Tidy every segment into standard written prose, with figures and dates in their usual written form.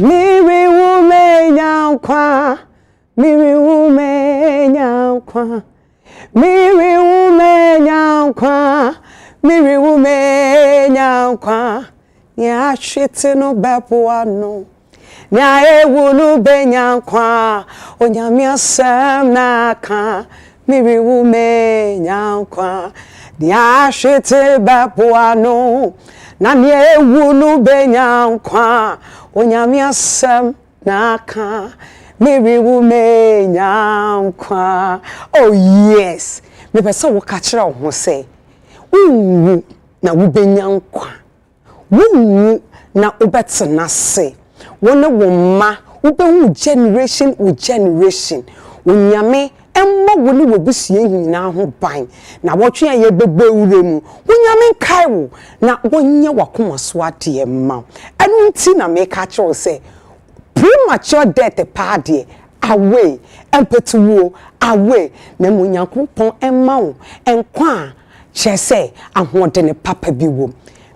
Miri umenya kwa, miri umenya kwa, miri umenya kwa, miri umenya kwa. Nya shite no bepuano, nya ewu no benya kwa, onyame asem na ka, miri umenya kwa. Nya shite bepuano, na nya ewu no benya kwa. Onyame asem na ka miri umenya kwa. Oh yes, me pesa wo ka kira wo say wu na wo benya kwa, wu na obetena se wona wo ma wo be hu generation with generation. Onyame emma wo ne wobusie hina ho ban na wotwe ye bebe wure mu wonyame kai wo na wonye wakoma so ade emma enu nti na me ka kire say premature death party away empetuwo away na munyankopon emma wo enkwa chese ahode ne papa bi wo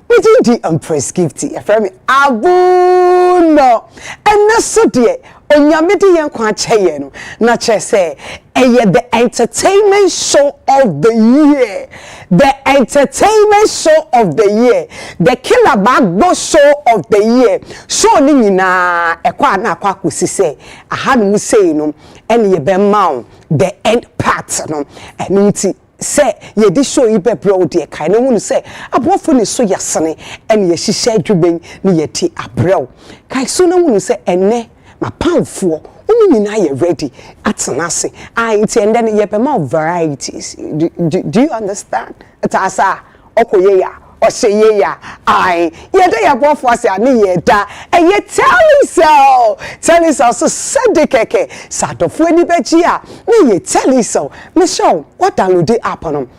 within the Empress Gifty aframe abuno eneso de onyame de yenkwa cheye no na chese the entertainment show of the year, the entertainment show of the year, the killer bagbo show of the year. Show ni na ekwa na akwa kusise aha no say no ene ye be ma the end part no enu ti say ye di show yi be bro de kai no hunu say abofo ne so yasene ene ye hihye adwuben ne ye ti abrew kai so no hunu say ene ma pamfo uni na ye ready atenase nti and then ye pema varieties. Do you understand? Tasa okoye ya oseye ya ye da ya bofo ase ani ye da ye tell yourself so sede keke sadofo ni beji a ni ye tell yourself me show what download the app on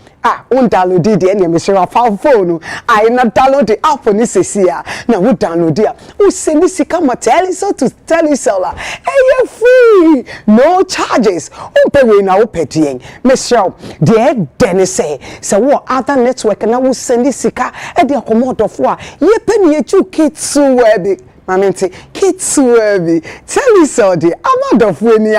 on download the any me share phone na download the app ni sesia na wo download ya wo send sika ma tell yourself to tell yourself free no charges on pay we na wo pedien me share the den say wo other network na wo send sika e de akomodofo a ye pani ye chu kitsu webi Mamenti, kids worthy. Tell me so the amount of winning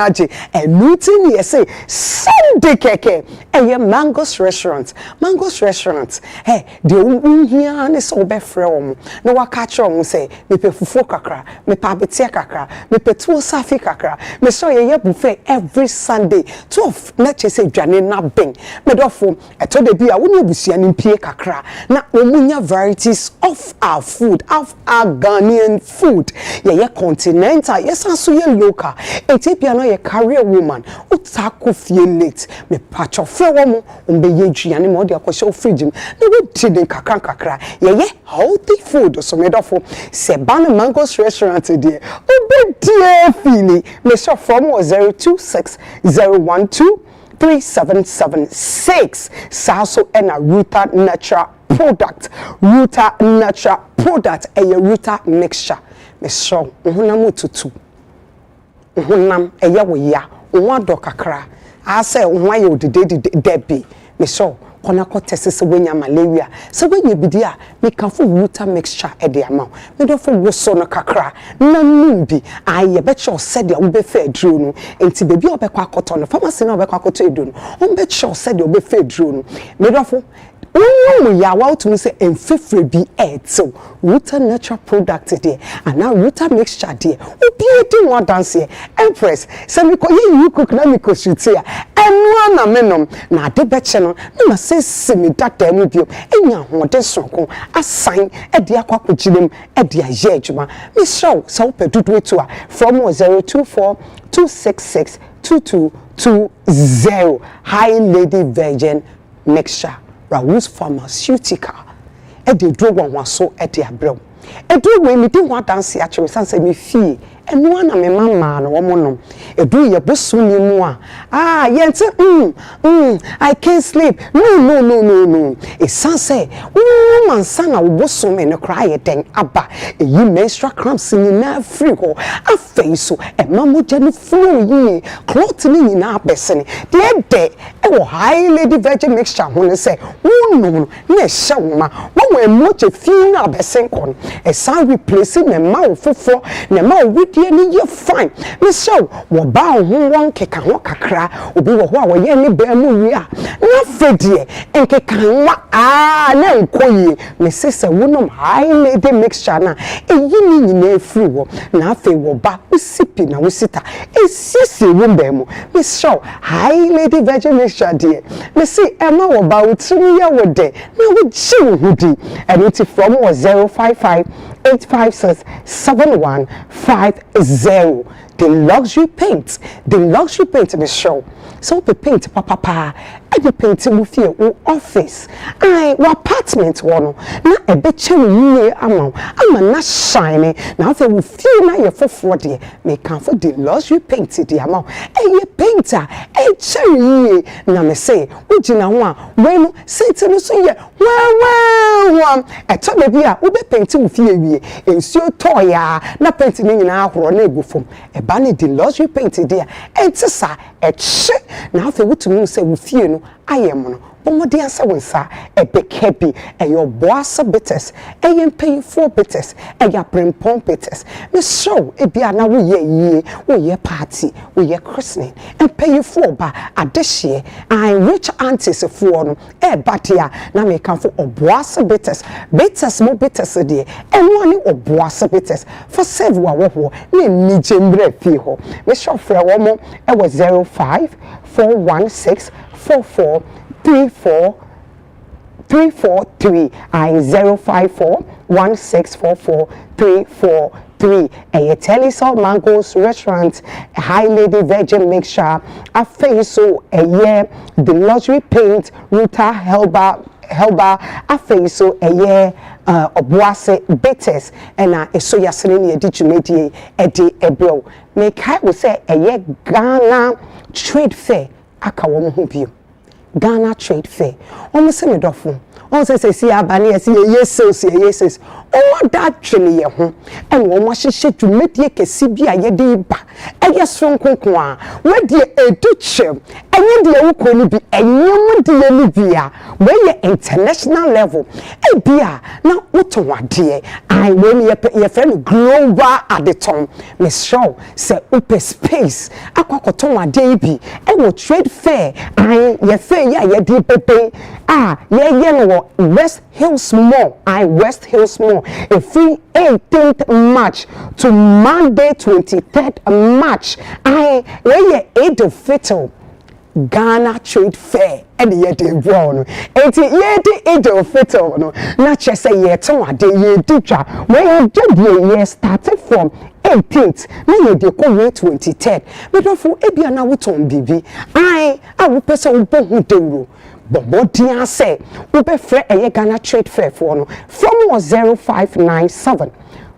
and meeting ye say Sunday keke. And your Mango's restaurant. Mango's restaurant. Hey, the here and so be from. No wa catch on say me pe fufu kakra, me pa betia kakra, me pe tuo safi kakra. Me so ye buffet every Sunday. 12 let you say dwane na beng. Me dofo eto de bia wo ne busia ni pie kakra. Na omunya varieties of our food, of our Ghanaian food. Ye continental, yes, and so ye local. Ethiopia no ye career woman. Utako fie late. Me patch of woman, umbe ye jiani mo dia kwasho fridge. No we didn't kakra. Ye healthy food. So me dofo se ban Mango's restaurant there. Ube dear feeling. Me so from 026 012 3776. Saso and a Ruta natural product. Ruta natural product. A Ruta mixture. Me so uhunam tutu uhunam eya wo ya unwa do kakra a say unwa ye odede debi me so kona ko tese se wenya malaria se wenya bidi a me kafo water mixture e de ama me do fo woso no kakra na numbi aye be cho se de wo be fa aduro no enti bebi obekwa akoto no pharmacy na obekwa akoto edo no on be cho se de wo be fa aduro no me do fo ya out to say enfefre bi eto Ruta natural product there and now Ruta mixture there obi edi one dance here Empress say me ko you cook na me ko shoot here enu na menom na ade beche no na say semi data mu bio enya hode sonko asan e de akwakoginem e de aye adwuma me show so pedudu etu a from 024 266 2220 high lady virgin mixture Raoul's pharmaceutical. E de drug one so e de abrew. E do we me di one dance actually san say me fee eno na me mama no wo no edu ye boso ni mu a yente I can't sleep no it sounds say woman san na wo boso me no cry den aba eyi menstrual cramps ni na free ho afei so mama gya no flow yi cloth ni na abesene de wo high lady virgin mixture ho ne say no na ehya wo ma wo emoje fi na abesen kon e san replace me ma wo fofo ne ma wo die ni ye fine me show wo ba ho won keka ho kakra obi wo ho a wo ye ni ba mu wi a na fedie enkeka nwa na nkoyi me sese wonom high lady mixture na eyi ni nyina free wo na afi wo ba usipi na usita esisi wo ba mu me show high lady virgin mixture die me see ema wo ba utimi ye wo de na wo chi wo hudi and it from 055 856 7150 the luxury paint me show so the paint papa every paint mu fie wo office wo apartment wono na ebe chem yie ama na shine na afa wo fie na ye foforo de me kan for the luxury paint de ama ye painter chem yie na me say wo gina ho a we no sente no so ye wow eto de bia wo be paint wo fie wie ensuo toya na paint ni nyina ahoro na egufom eba ne the luxury paint de entisa eche na afa wo tumi say wo fie no ayem no bomodi asa wonsa ebekabi your boss bitters paying for bitters your prempon bitters me show ebia na wo ye party wo ye christening and pay for ba adehye rich aunties for no batia na me kan for oboas bitters mo bitters de enwani oboas bitters for save wa wo na ni jembre fi ho me show frɛ wo mo e was 05 416 44343 054 1644343 Telisol Mango's restaurant high lady virgin mixture a face so the luxury paint Ruta Helba a face so obuase bitters and so yasene edi dwumedie edi ebro make I will say Ghana trade fair aka wo ho bio Ghana trade fair almost me dofo on say see abane yes o da twene ye ho en wo mo hyehye dwumedie kesi bia ye de ba eye sonkonkon a we de educhem enye de wo ko ni bi enye mo de ye ni bia we ye international level e bia na woto wade I when ye friend global at the time me show say open space akokoto wade bi e wo trade fair ye fair ye de pepe ye no West Hills Mall West Hills Mall a free 18th March to Monday 23rd March where Eid al-Fitr Ghana Trade Fair and ye de brown enti ye de Eid al-Fitr no na che say ye ton ade ye ditwa where ye did ye started from 18th na ye de ko 23rd but for ebia na woton bibi a wo pese wo bohu dewro Bobodia say, Ube Fre Ghana Trade Fair for no from 0597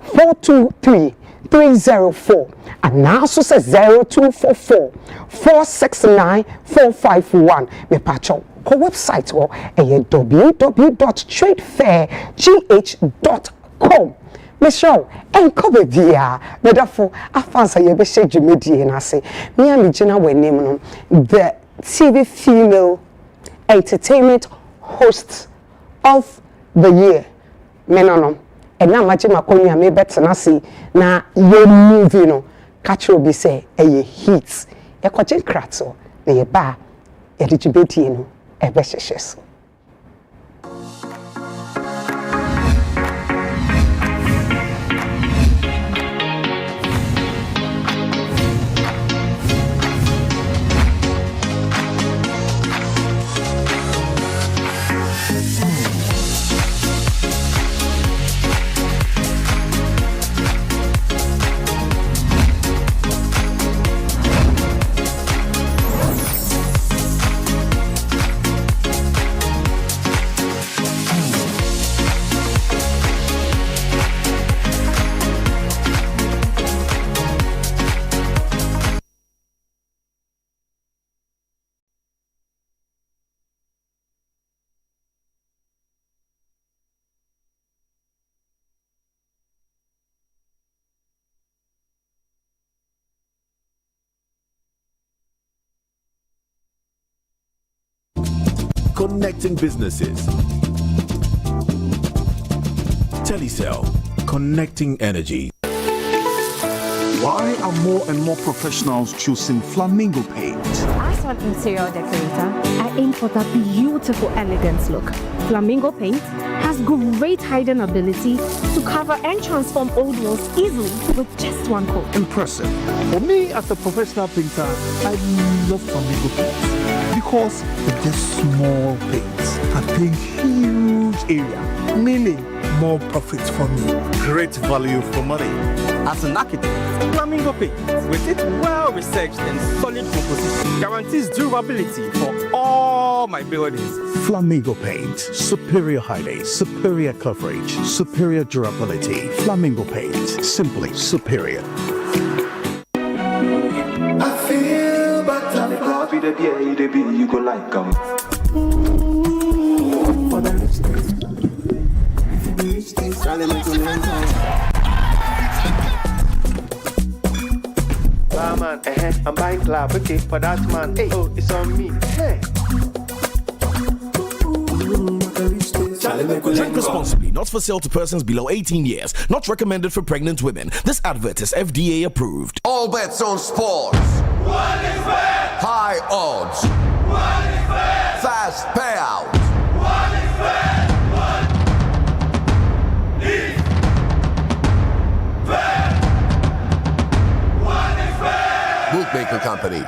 423 304 and now so says 0244 469 451 me pacho ko website wo www.tradefairgh.com me show enkobe bia me dafo afansa ye be shege medie na say me am gina we name no the TV female entertainment host of the year menono and na machi makonya me betena see na ye movie no catch obi say e hits e kwaje krato na ye ba e digibeti no e be hyehyes connecting businesses. Telecel, connecting energy. Why are more and more professionals choosing Flamingo paint? As an interior decorator, I aim for that beautiful, elegant look. Flamingo paint has great hiding ability to cover and transform old walls easily with just one coat. Impressive. For me, as a professional painter, I love Flamingo paint because it's just small paints attaining huge area, meaning more profits for me. Great value for money. As an architect, Flamingo paint, with its well-researched and solid composition, guarantees durability for all my buildings. Flamingo paint, superior hiding, superior coverage, superior durability. Flamingo paint, simply superior. I feel better. You go like man, I'm buying club, okay, for that man. Hey, oh, it's on me. Hey. Drink responsibly, not for sale to persons below 18 years, not recommended for pregnant women. This advert is FDA approved. All bets on sports. One is fair. High odds. One is fair. Fast payout. One is fair. One is fair. One is fair. Bookmaker Company.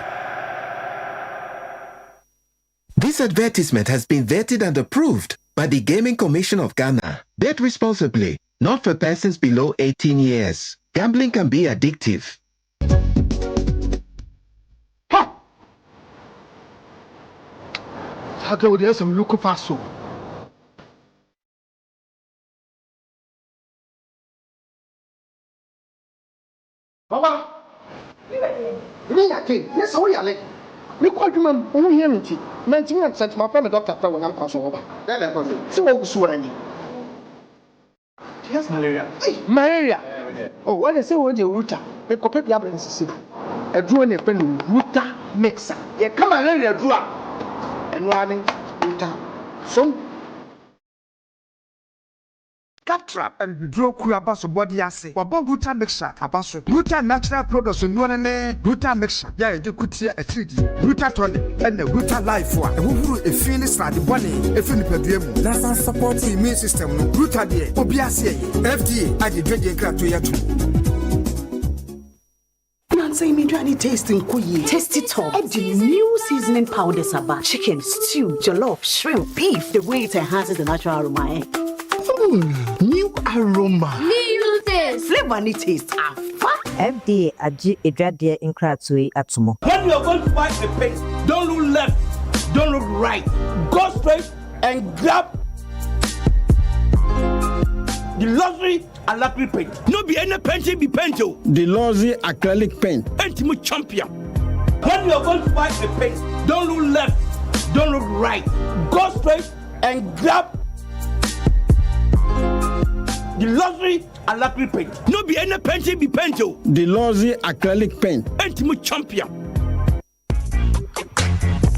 This advertisement has been vetted and approved by the Gaming Commission of Ghana. Bet responsibly, not for persons below 18 years. Gambling can be addictive. Ha! Saga, there's some local fast. Baba, yes, how are you? Look what you man, only hear me. Mentioning and sent my friend the doctor when I'm crossing over. So, what was what I need? Yes, malaria. Malaria. Oh, what I say, what the router? We copy the ambulance. A drone, a pen, router mixer. Yeah, come on, let it draw. And running router. So, cat trap and draw Kurabaso body assay. Wabon router mixer, Abaso. Router natural products in one and router mixer. Yeah, you could see a 3D. Router tonic and the router life one. And who a finish like the bunny, a fin per diem. That's our support the immune system. Router de Obiasia, FDA, I did drinking crap to you. Say me trying tasting kuyi. Taste it all. Add the new seasoning powders about chicken, stew, jollof, shrimp, beef. The way it enhances the natural aroma. New aroma. New taste. Flavor and taste. FDA aji edrade inkratui atumo. When you're going to buy a paint, don't look left, don't look right. Go straight and grab the luxury acrylic paint. No be any painting be painted. The Lozi acrylic paint. Ultimate champion. When you're going to buy a paint, don't look left, don't look right. Go straight and grab the luxury acrylic paint. No be any painting be painted. The Lozi acrylic paint. Ultimate champion.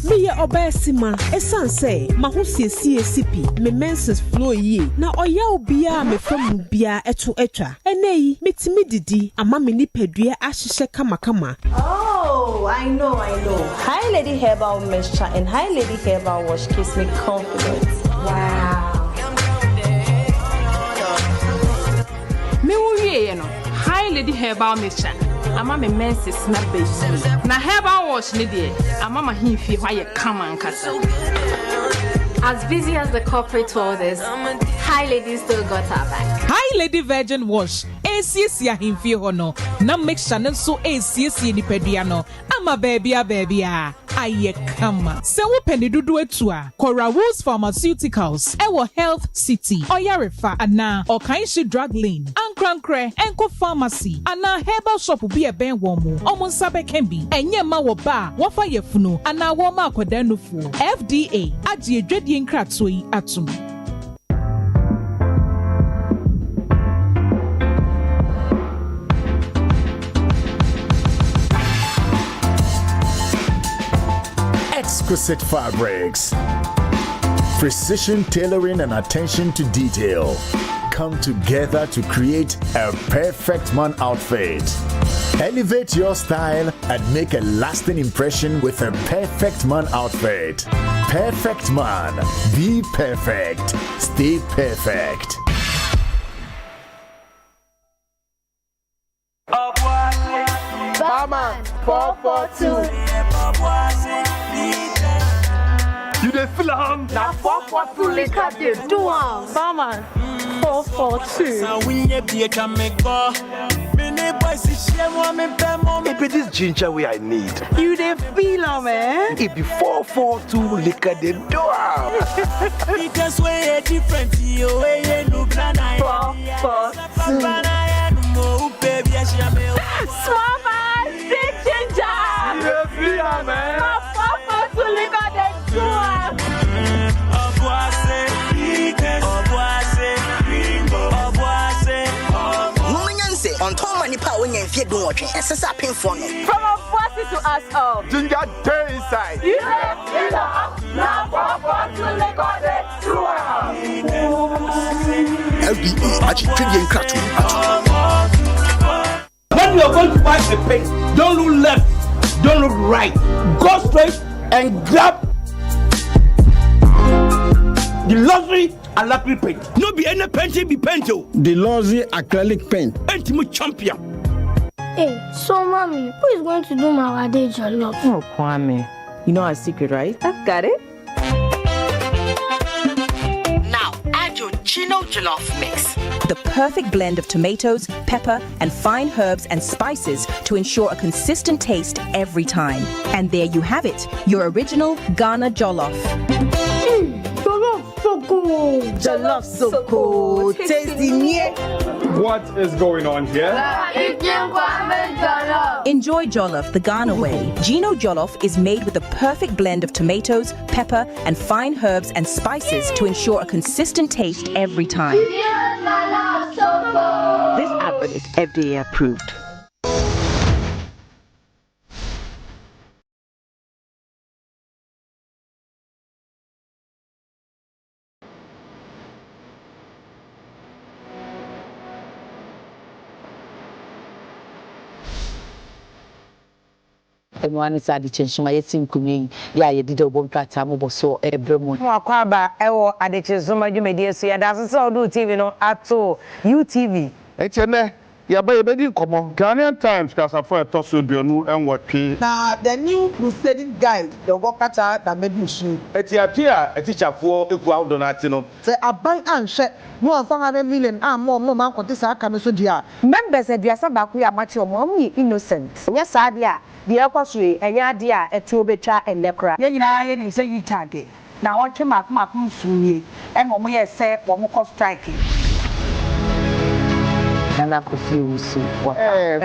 Me obesima esan say mahosie CCP me menses flow ye na oya obia me fam bia eto etwa enei metimi didi ama me nipadua ahihye kama. Oh, I know. Hi Lady Herbal Mixture and Hi Lady Herbal Wash gives me confidence. Wow. Me wo no Hi Lady Herbal Mixture. Ama me menses na beji na herbal wash ni de ama ma himfi hwa ye kama nkasa. As busy as the corporate world is, Hi Lady still got her back. Hi Lady Virgin Wash ACC ahimfi ho no na mixture no so ACC ni padua no ama baby aye kama se wo peni dudu etu a Cora Rose Pharmaceuticals ewo Health City Oyarefa ana Okanshi Drug Lane Ankrankre Enko Pharmacy ana herbal shop bi eben wo mu omo nsabe kembi enye ma wo ba wo fa yefunu ana wo ma akoda nufu FDA agi edwedie nkratoi atum. Exquisite fabrics, Precision tailoring and attention to detail come together to create a perfect man outfit. Elevate your style and make a lasting impression with a perfect man outfit. Perfect man. Be perfect. Stay perfect. Barman 442. You dey feel am? Na 442 liquor dey do am. Barman 442. It be this ginger way I need. You dey feel am, eh? It be 442 liquor dey do am. Because we different, you look na 442. Small man, big ginger. You dey feel am, man. 442 liquor dey do am. On top money power when you fear don't watch it. It's a painful. From our forces to us all. Ginger day inside. You feel up. Now 442 liquor dey do am. LBE, actually, When you're going to buy a paint, don't look left, don't look right. Go straight and grab the luxury acrylic paint. No be any paint, be paint. The luxury acrylic paint. Ultimate champion. Hey, so mommy, who is going to do my wade jollof? Oh, Kwame. You know our secret, right? I've got it. Now, add your Gino Jollof mix. The perfect blend of tomatoes, pepper, and fine herbs and spices to ensure a consistent taste every time. And there you have it, your original Ghana jollof. Jollof so cool. Jollof so cool. Tasty, yeah. What is going on here? Enjoy jollof the Ghana way. Gino jollof is made with the perfect blend of tomatoes, pepper, and fine herbs and spices to ensure a consistent taste every time. This advert is FDA approved. Everyone is at the change. My team coming. Yeah, you did a bomb time, so every month. Wakwaba, ewo adechezuma jumedi so ya dase so do TV no ato UTV. Echene, ya ba ye bedi komo. Ghanaian Times kasa for a toss obionu enwotwe. Na the new crusading guide, the Wokata na medusu. Eti apia etichafo eku awdo na ati no. Se aban anhwe no 400 million mo man kote sa aka me so dia. Members aduasa ba ku ya machi omo ye innocent. Nya sa dia the ekwaso enya de a etu obetwa elekra ye nyina ye ni se yitade na wotwe makmak nsunie e mo ye se wo mo ko strike na ko fi usu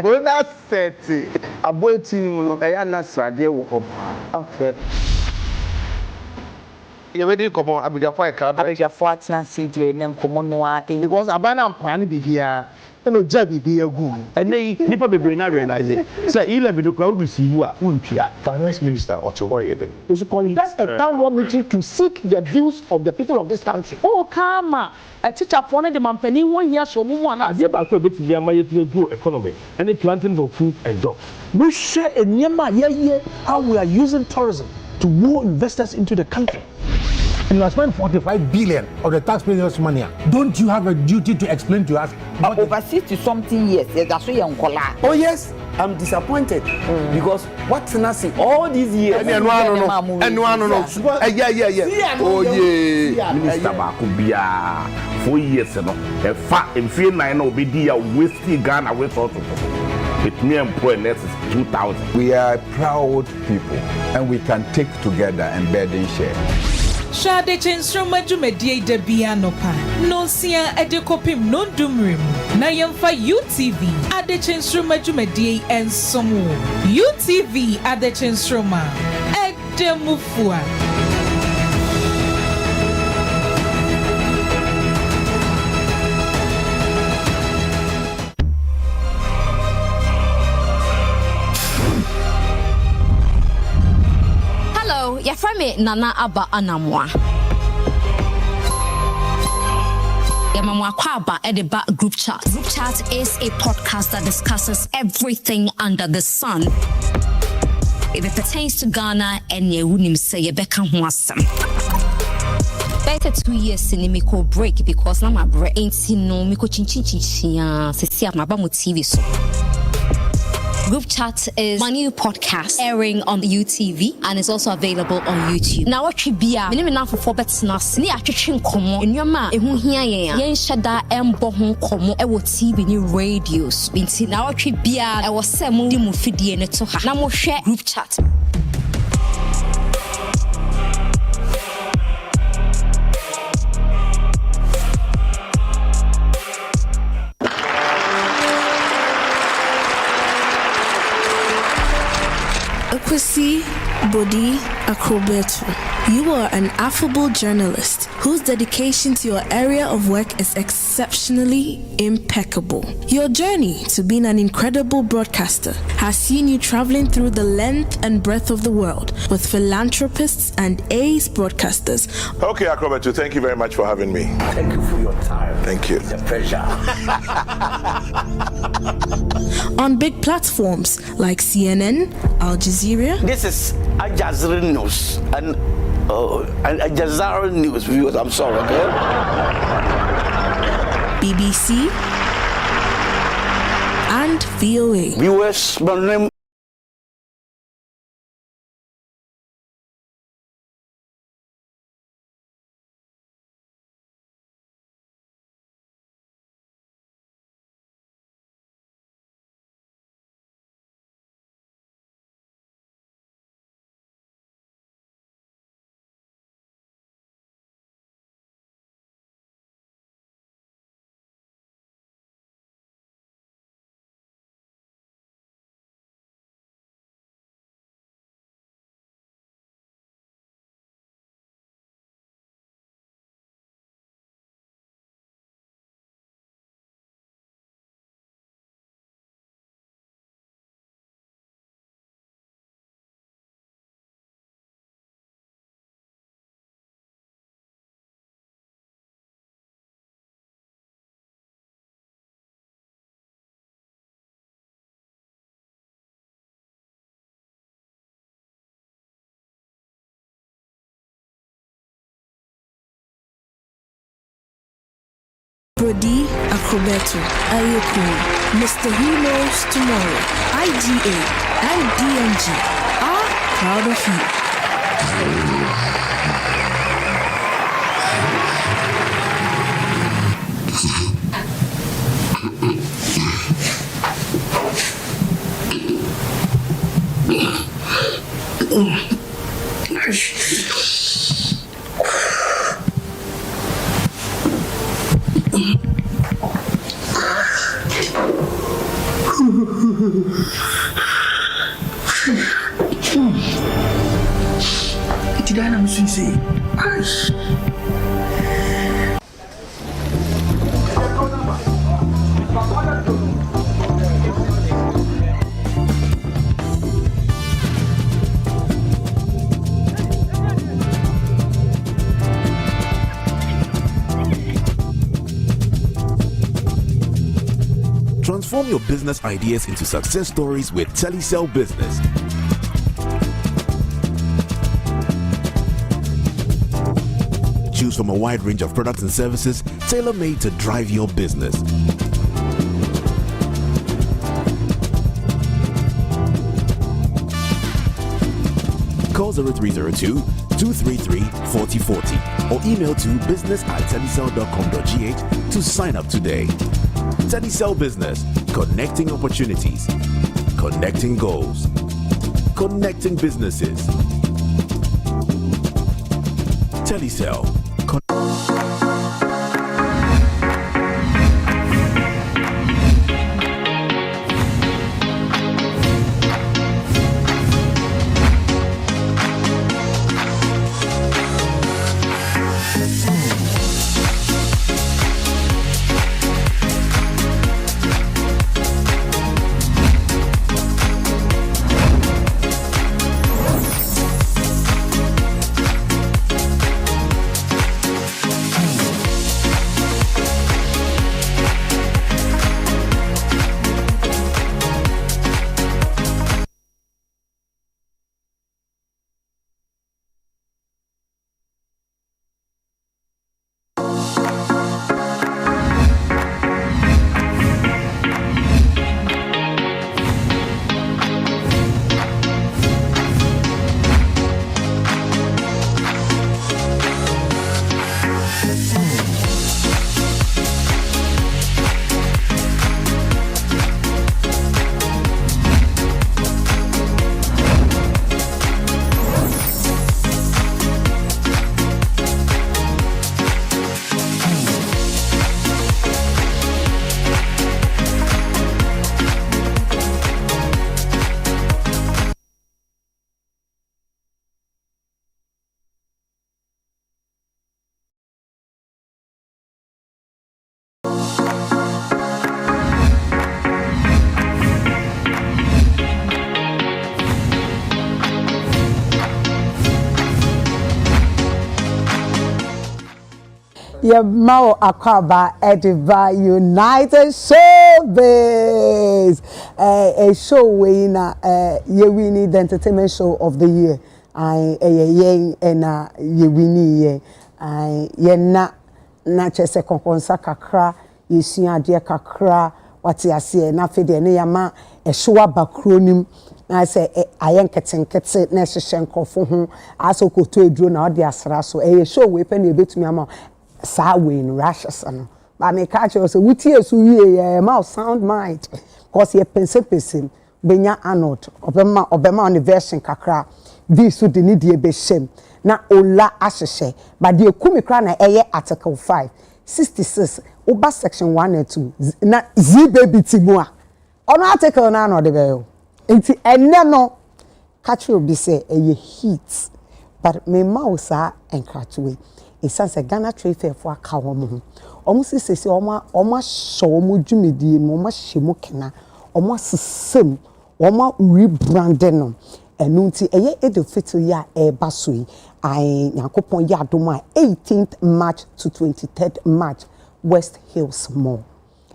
go na set aboeti mu e ya na srade wo ko afet ye wedi komo abijafo e ka abijafo atna sidwe nem komo no a because abana mpani bibia no jabi bi egu ene nipa bebre na realize it say 11 the crowd receive a untua finance minister Ochowoyede is calling that's a town hall meeting to seek the views of the people of this country. Oh kama a teacher for the mampani 1 year so mu na ade ba ko beti ya maye to grow economy and planting for food and jobs. We share a nyama ye how we are using tourism to lure investors into the country. And you are spending 45 billion of the taxpayers' money. Don't you have a duty to explain to us? Over 60-something years, oh yes, I'm disappointed because what's Nasi all these years? Yeah. Oh yeah, Minister Bakubia 4 years ago. A fact in field 9 will be there wasting Ghana with also. With me employment is 2,000. We are proud people and we can take together and burden share. Shade chenstroma jumedie de bianopa. No sia edekopim no dumrim. Na yemfa UTV ade chenstroma jumedie ensomo. UTV ade chenstroma edemufua. Hello, your friend Nana Aba Anamwa. Yamamwakwaba Ediba Group Chat. Group Chat is a podcast that discusses everything under the sun. If it pertains to Ghana and Yewunim say Yebeka Hwasam. Better 2 years in Miko break because now my brain ain't no Miko Chinchin se see my bamu TV so. Group Chat is my new podcast airing on UTV and is also available on YouTube. Now what you be a minimum for 4 bets na sini atwetwe nkomo enwama ehu hia yen hyeda embo ho nkomo e wo TV ni radios binti na what you be a e wo sem di mu fidie ne to ha na mo hwe Group Chat. Akwesi Bodi Akrobetu. You are an affable journalist whose dedication to your area of work is exceptionally impeccable. Your journey to being an incredible broadcaster has seen you traveling through the length and breadth of the world with philanthropists and ace broadcasters. Okay, Akrobetu, thank you very much for having me. Thank you for your time. Thank you. It's a pleasure. On big platforms like CNN, Al Jazeera. This is Al Jazeera News and Al Jazeera News viewers. I'm sorry, okay? BBC and VOA. Viewers, my name. Bodi Akrobetu, Ayoku, Mr. Who Knows Tomorrow, IGA, and DMG are proud of you. Transform your business ideas into success stories with Telecel Business. Choose from a wide range of products and services tailor-made to drive your business. Call 0302-233-4040 or email to business@telecel.com.gh to sign up today. Telecel Business, connecting opportunities, connecting goals, connecting businesses. Telecel. Your Mao Akaba Ediva United Showbiz. A show where you winning the entertainment show of the year. I you winning ye na chese konkonsa kakra yesua de kakra wati ase na fede ne yama show abakronim na say ayenketenkete na hyehyɛ nkofo ho aso koto eduro na ode asra so show we pe na ebetumi ama saa we no rashes no ba me ka che so wuti esu wie ma sound mind cause ye pense benya anod obema on the version kakra bi so de ne die be shem na ola ahyehyɛ but de ekumi kra na article 5 66 oba section 1 and 2 na z baby timu a ono article na no de be yo enti enne no catch obi say heat but me mausa enkratowe esanse Ghana Trade Fair for aka wo omo sisi omo show omo dwumedie no omo hyemu kena omo sesem omo rebranding no enunti edofito ya basoi ai yakopon ya adoma 18th March to 23rd March West Hills Mall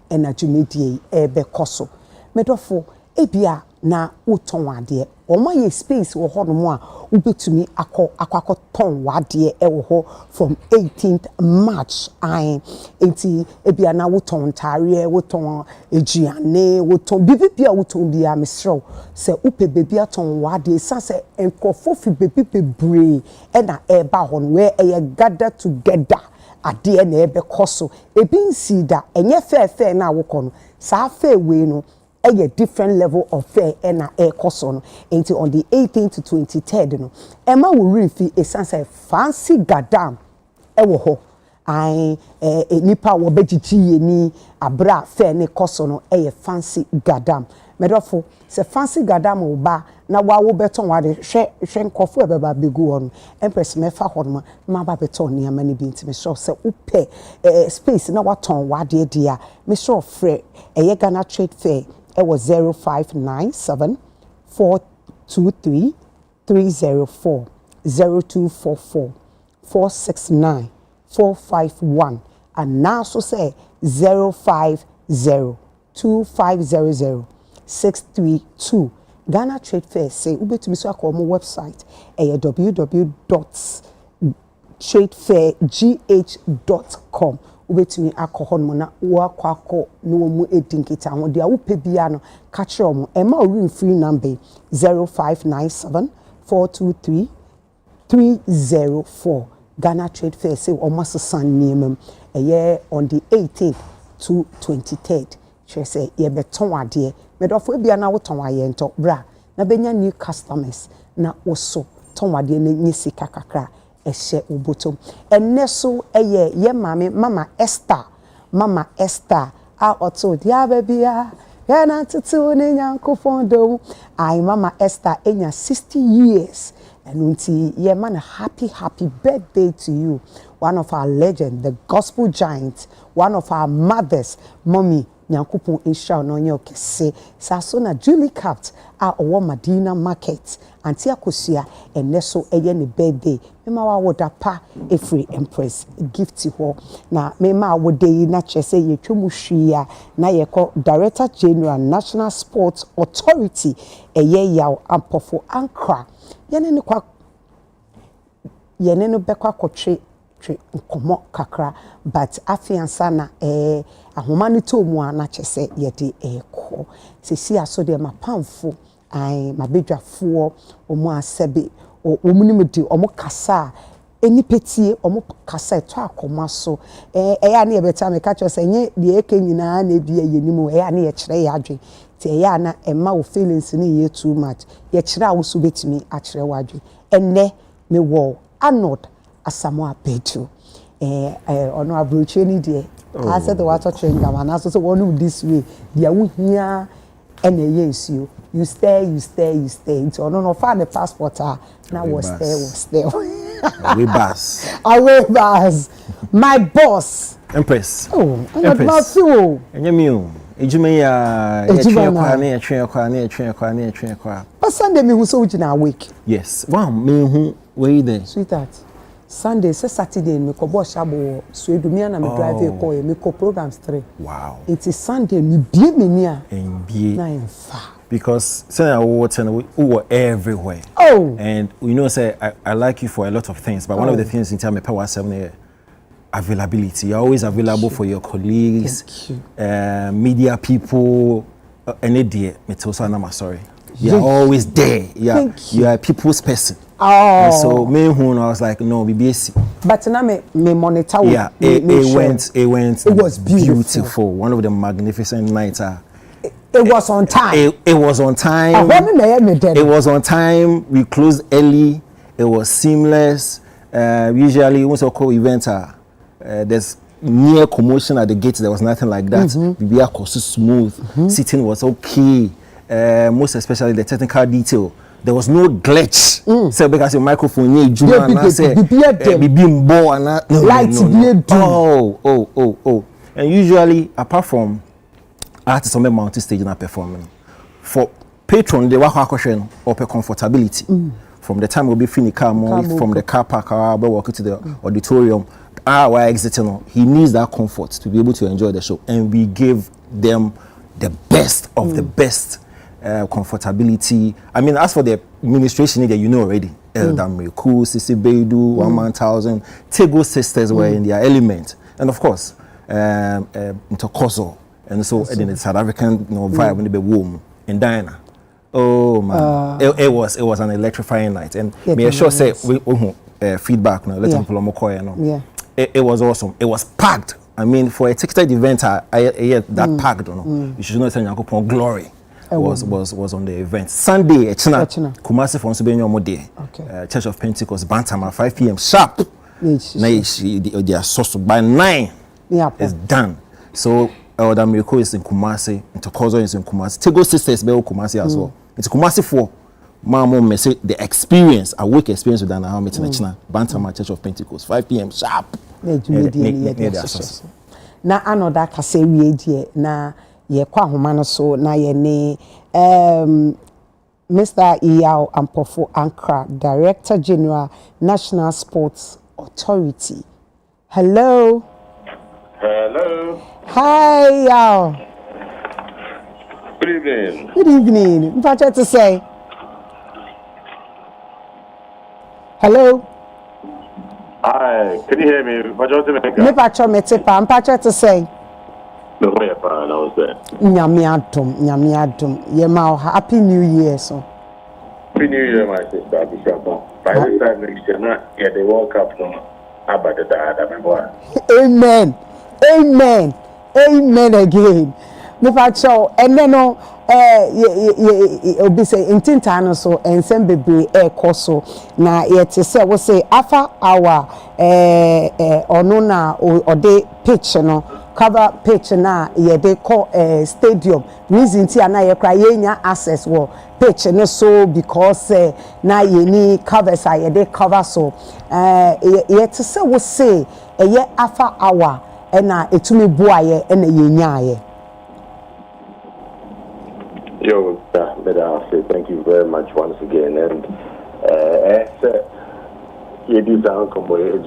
ena dwumedie bekoso medofo ebia na uton wade omo ye space wo ho no mo a ubetumi akọ ton wade wo from 18th March ai enti ebia na wuton tare wuton ejiane wuton bibia wuton bia mesrew se upe bebia ton wade sase enkofo fi bebre na eba ho no we gather together ade na ebekoso ebi nsi da enye fe na wokọ no sa fe we no a different level of fare and air cost on into on the 18th to 23rd no Emma will refi a sunset fancy gadam ewo I nipa wo bejichi ni abra fare ne cost on a fancy gadam medofo se fancy gadam oba na wa wo beton wa de hwe nkofo ebeba begu on Empress mefa hodoma ma ba beton ni amani bi ntime so se upe space na waton wa de dia me so frɛ Ghana Trade Fair. It was 0597 423 304 0244 469 451 and now so say 050 2500 632 Ghana Trade Fair say ubetumi so akọ mo website www.tradefairgh.com ubetumi akọ no na wo akọ no mu edinkita ho dia wo pe bia no ka kire omo ema ori free number 0597 423 304 Ghana Trade Fair say omo sesan niemam on the 18th to 23rd she say ye beton ade medofo bia na wo ton aye nto bra na benya new customers na wo so ton ade na nyisika kakra ehye obotom enne so ye mama Esther a oto dia babia ya na tutu ne nyankofon do ai mama Esther enya 60 years enunti ye man happy birthday to you, one of our legend, the gospel giant, one of our mothers, mommy nyankopon insha no nye okese saso na Julie Capt a owo Madina market anti akosua enne so eye ne birthday mema wa woda pa efree Empress Gifty ho na mema wode yi na chese ye twemu hwia na ye ko Director General National Sports Authority eye yaw ampofo ankra yene no bekwa kotwe nkomo kakra but afiansa na ahoma ne to mu ana chese yede ko sesi aso de mapamfo ai mabedwafo omo asebe omunimudi omo kasa enipetie omo kasa eto akoma so ya na yebeta me ka chose nye de eke nyina na bia yenimu ya na ye kire ya adwe ti ya na emma wo feelings ni ye too much ye kire a wo so betimi a kire wadwe enne me wo anod Asamoah Petu ono abroche ni de I said the water train gama na so one this way dia wo hia ene yensuo you stay into no find the passport na was there we bus my boss Empress Empress enyemi ejime ya etwe kwa but Sunday me hu so ujina awake yes wow me hu we there sweetheart Sunday, Saturday, me ko bo shabo so edumia na me drive call me ko programs 3. Wow. It is Sunday me bie me ni a. Na infa. Because say I were everywhere. Oh. And you know say I like you for a lot of things, but one of the things in terms of power 7 availability. You're always available for your colleagues, media people, any day. Sorry. You're always there. You are a people's person. Oh. And so me who I was like, no, BBC. But now me monitor. Yeah, it went. It was beautiful. One of the magnificent nights. It was on time. It was on time. It was on time. We closed early. It was seamless. Usually, once a co-event, there's near commotion at the gates. There was nothing like that. We were so smooth. Sitting was okay. Most especially the technical detail. There was no glitch. So because your microphone, and I say, oh. And usually, apart from artists on the mountain stage and performing, for patron, they were question or comfortability. From the time we'll be finished, from the car park, walking to the auditorium, we're exiting. He needs that comfort to be able to enjoy the show, and we gave them the best of the best. Comfortability. I mean, as for the administration, you know already. Eldamriku, Sisi Beidu, 1,000. Tego sisters were in their element, and of course, Ntokozo, and so in the South African vibe when they be warm in Diana. Oh man, it was an electrifying night, and may I sure say we feedback now. Let's it was awesome. It was packed. I mean, for a ticketed event, that packed. You should not tell Yakupon glory. Was on the event. Sunday, Kumasi from Subenyo Mode, Church of Pentecost, Bantama, 5 p.m. sharp. They are sourced by 9. It's done. So, Elder Miracle is in Kumasi, Ntokozo is in Kumasi. Tego Sisters be Kumasi as well. It's Kumasi for Mama may say the experience, a week experience with Dana Hamilton, Bantama, Church of Pentecost, 5 p.m. sharp. Na anoda kase wie na ye kwa homano so na ye ne Mr. Iyao Ampofo Ankra, Director General, National Sports Authority. Hello. Hello. Hi, Iyao. Good evening. Good evening. What to say? Hello. Hi. Can you hear me? What to make? Me pacho me tepa. Mpacho to say. No, I was there. Nyami adum. Yema Happy New Year, so. Happy New Year, my sister. By this time next year, not get the World Cup no. Amen. Amen. Amen again. Me pacho eneno obi say intintano so ensem bebre ekoso na yete say we say afa our ono na ode pitch no cover pitch na ye dey call stadium reason ti na ye kra ye nya access wo pitch no so because na ye ni covers ye dey cover so ye to say we say ye afa hour na etumi boaye na ye nya ye. Yo, I say thank you very much once again, and it's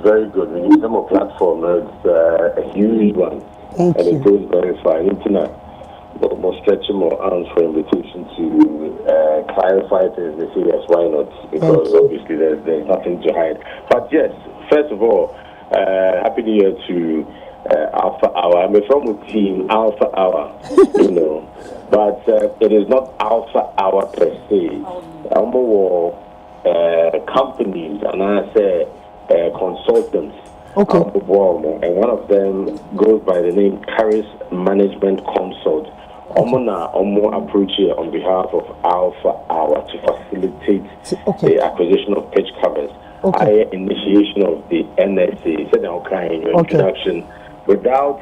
very good. We use them a platform. It's a huge one. Thank and you. It goes very far. Internet, but more stretching more arms for invitation to clarify things. They say yes, why not? Because obviously there's nothing to hide. But yes, first of all, Happy New Year to Alpha Hour. I'm from the team Alpha Hour, you know, but it is not Alpha Hour per se. I'm more companies and I say consultants. Okay. And one of them goes by the name Caris Management Consult. Omo approach here on behalf of Alpha Hour to facilitate the acquisition of pitch covers. Initiation of the NSA. Said in your introduction. Without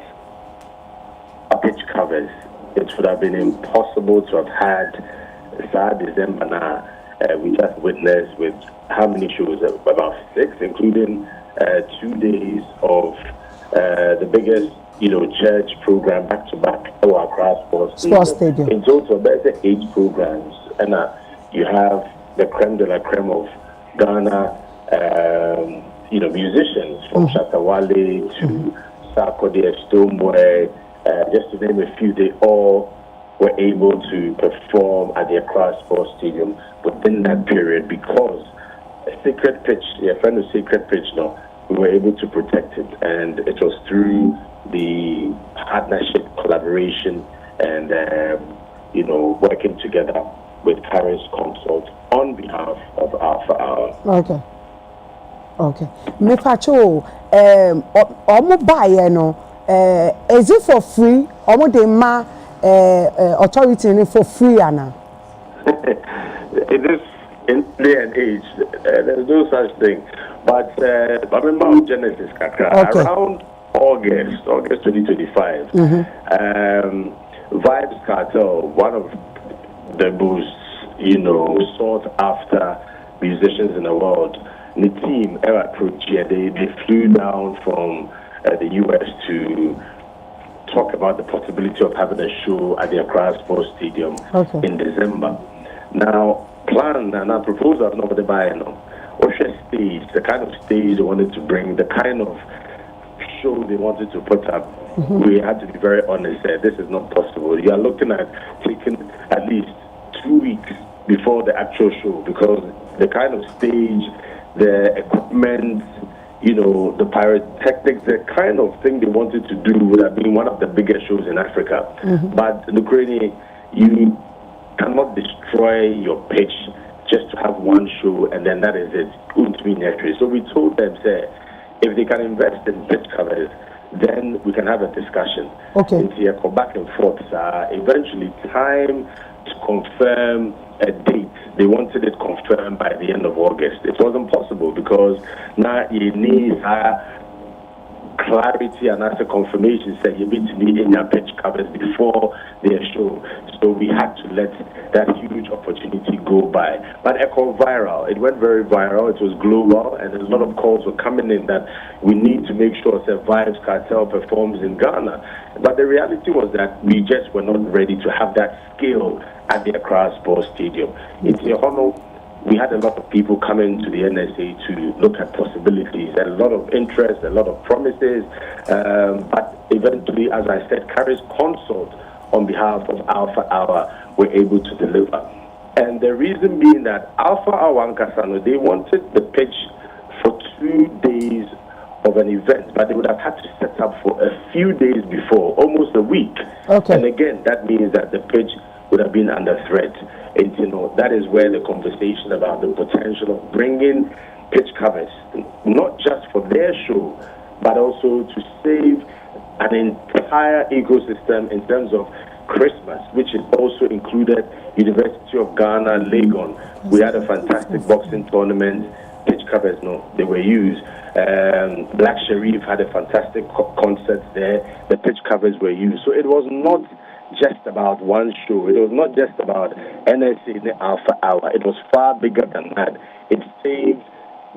a pitch covers, it would have been impossible to have had sad December now. We just witnessed with how many shows? About 6, including 2 days of the biggest, church program back to back. Our sports stadium. In total, there's 8 programs, and you have the creme de la creme of Ghana. musicians from Shatawale to Sarkodie, Stoneware, just to name a few. They all were able to perform at the Accra Sports Stadium within that period because a sacred pitch, a friend of sacred pitch, we were able to protect it, and it was through the partnership, collaboration, and working together with Paris Consult on behalf of Alpha Hour. Okay. Me pacho, omo buy no, is it for free? Omo de ma authority for free, Anna? In this day and age, there's no such thing. But I remember on Genesis around August 2025, Vibes Cartel, one of the most sought after musicians in the world, the team Era they flew down from the US to talk about the possibility of having a show at the Accra Sports Stadium in December. Now, plan and our proposal of the buy-in, stage, the kind of stage they wanted to bring, the kind of show they wanted to put up, we had to be very honest. This is not possible. You are looking at taking at least 2 weeks before the actual show because the kind of stage, the equipment, the pyrotechnics, the kind of thing they wanted to do would have been one of the biggest shows in Africa. But Ukraine, you cannot destroy your pitch just to have one show and then that is it. So we told them, say, if they can invest in pitch covers, then we can have a discussion. Go back and forth. Eventually, time to confirm a date. They wanted it confirmed by the end of August. It wasn't possible because now you need clarity and after confirmation said you need to be in your pitch covers before their show. So we had to let that huge opportunity go by. But it went viral. It went very viral. It was global, and a lot of calls were coming in that we need to make sure that Vibes Cartel performs in Ghana. But the reality was that we just were not ready to have that scale at the Accra Sports Stadium. It's a honor. We had a lot of people coming to the NSA to look at possibilities, a lot of interest, a lot of promises, but eventually, as I said, Paris Consult on behalf of Alpha Hour were able to deliver. And the reason being that Alpha Hour and Kasano, they wanted the pitch for 2 days of an event, but they would have had to set up for a few days before, almost a week. And again, that means that the pitch would have been under threat. And that is where the conversation about the potential of bringing pitch covers, not just for their show, but also to save an entire ecosystem in terms of Christmas, which is also included University of Ghana, Legon. We had a fantastic boxing tournament. Pitch covers, they were used. Black Sharif had a fantastic concert there. The pitch covers were used. So it was not just about one show. It was not just about NSA in the Alpha Hour. It was far bigger than that. It saved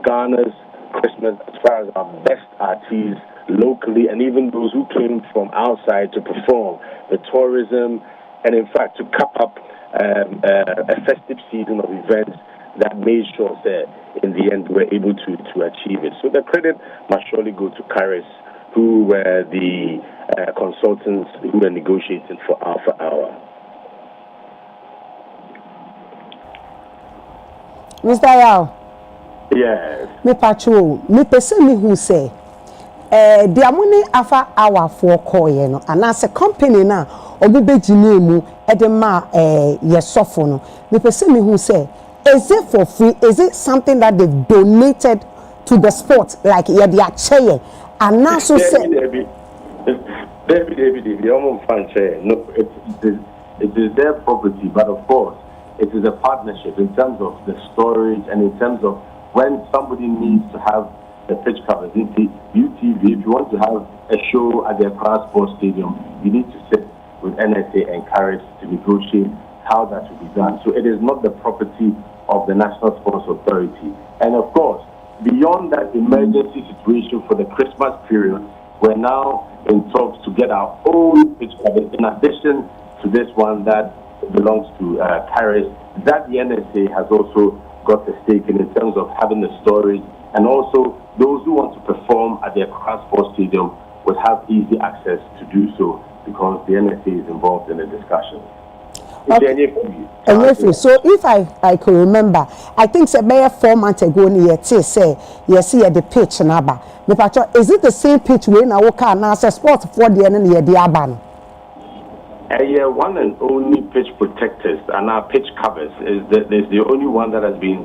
Ghana's Christmas as far as our best artists locally and even those who came from outside to perform, the tourism, and in fact to cap up a festive season of events that made sure that in the end we were able to achieve it. So the credit must surely go to Karis, who were the consultants who were negotiating for Alpha Hour. Mr. Yao. Yes. Me patrol, me person me who say, the amone Alpha Hour for koye no, and as a company na, obi beji name edema yesofo no. Me person me who say, is it for free? Is it something that they've donated to the sport, like they are chair? And now so say, David, no, it is their property, but of course, it is a partnership in terms of the storage and in terms of when somebody needs to have the pitch covers. UTV, if you want to have a show at the Accra Sports Stadium, you need to sit with NSA and Karis to negotiate how that will be done. So it is not the property of the National Sports Authority. And of course, beyond that emergency situation for the Christmas period, we're now in talks to get our own pitch covers in addition to this one that belongs to Karis, that the NSA has also got a stake in terms of having the storage and also those who want to perform at the Accra Sports Stadium would have easy access to do so because the NSA is involved in the discussion. Okay. So if I could remember, I think about 4 months ago, you see the pitch number. Is it the same pitch we now can answer sports for the end of the Aban? One and only pitch protectors and our pitch covers is the only one that has been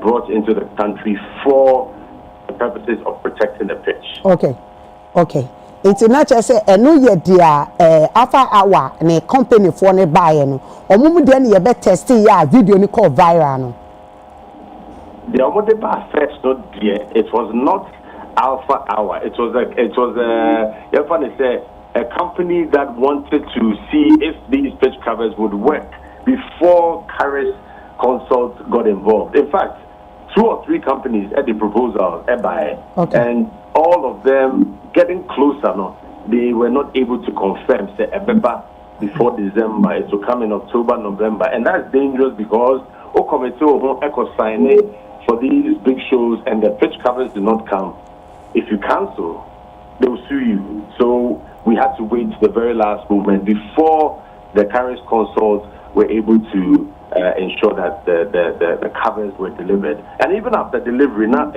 brought into the country for the purposes of protecting the pitch. Okay. It's not just say no ye dia after hour na company for ne buy no omumu de na be test ya video ni call viral no. The omude ba first not there. It was not alpha hour. It was a company that wanted to see if these pitch covers would work before Caris Consult got involved. In fact, 2 or 3 companies had the proposal and all of them getting closer now, they were not able to confirm say Ebeba before December. It will come in October, November, and that's dangerous because committee will echo sign it for these big shows and the pitch covers do not come. If you cancel, they will sue you. So we had to wait to the very last moment before the Caris Consults were able to ensure that the covers were delivered. And even after delivery, now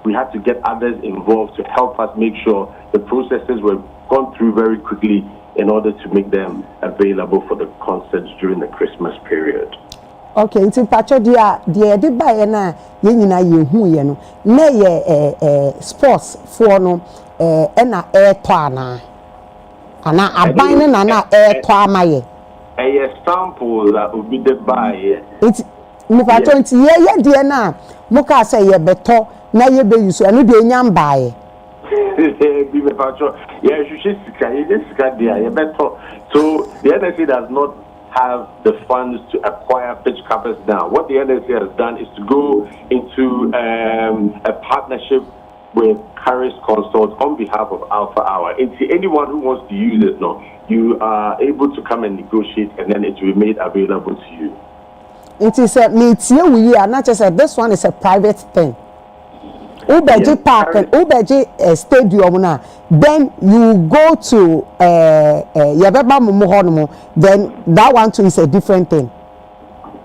we had to get others involved to help us make sure the processes were gone through very quickly in order to make them available for the concerts during the Christmas period. Okay, it's in patcho dia de buy na ye nyina ye hu ye no na ye sports for no na air to ana aban na air to amaye a sample that will be the buy it's me patcho nti ye de na muka say ye beto na ye be use anu de nyam buy be me patcho yeah you should sika dia ye beto. So the NSA does not have the funds to acquire pitch covers now. What the NSA has done is to go into a partnership with Caris Consult on behalf of Alpha Hour. And anyone who wants to use it now, you are able to come and negotiate, and then it will be made available to you. It is a meeting we are not just this one is a private thing. Ubeji Park and Ubeji Stadium now. Then you go to Yabeba Mumuhonomo, then that one too is a different thing.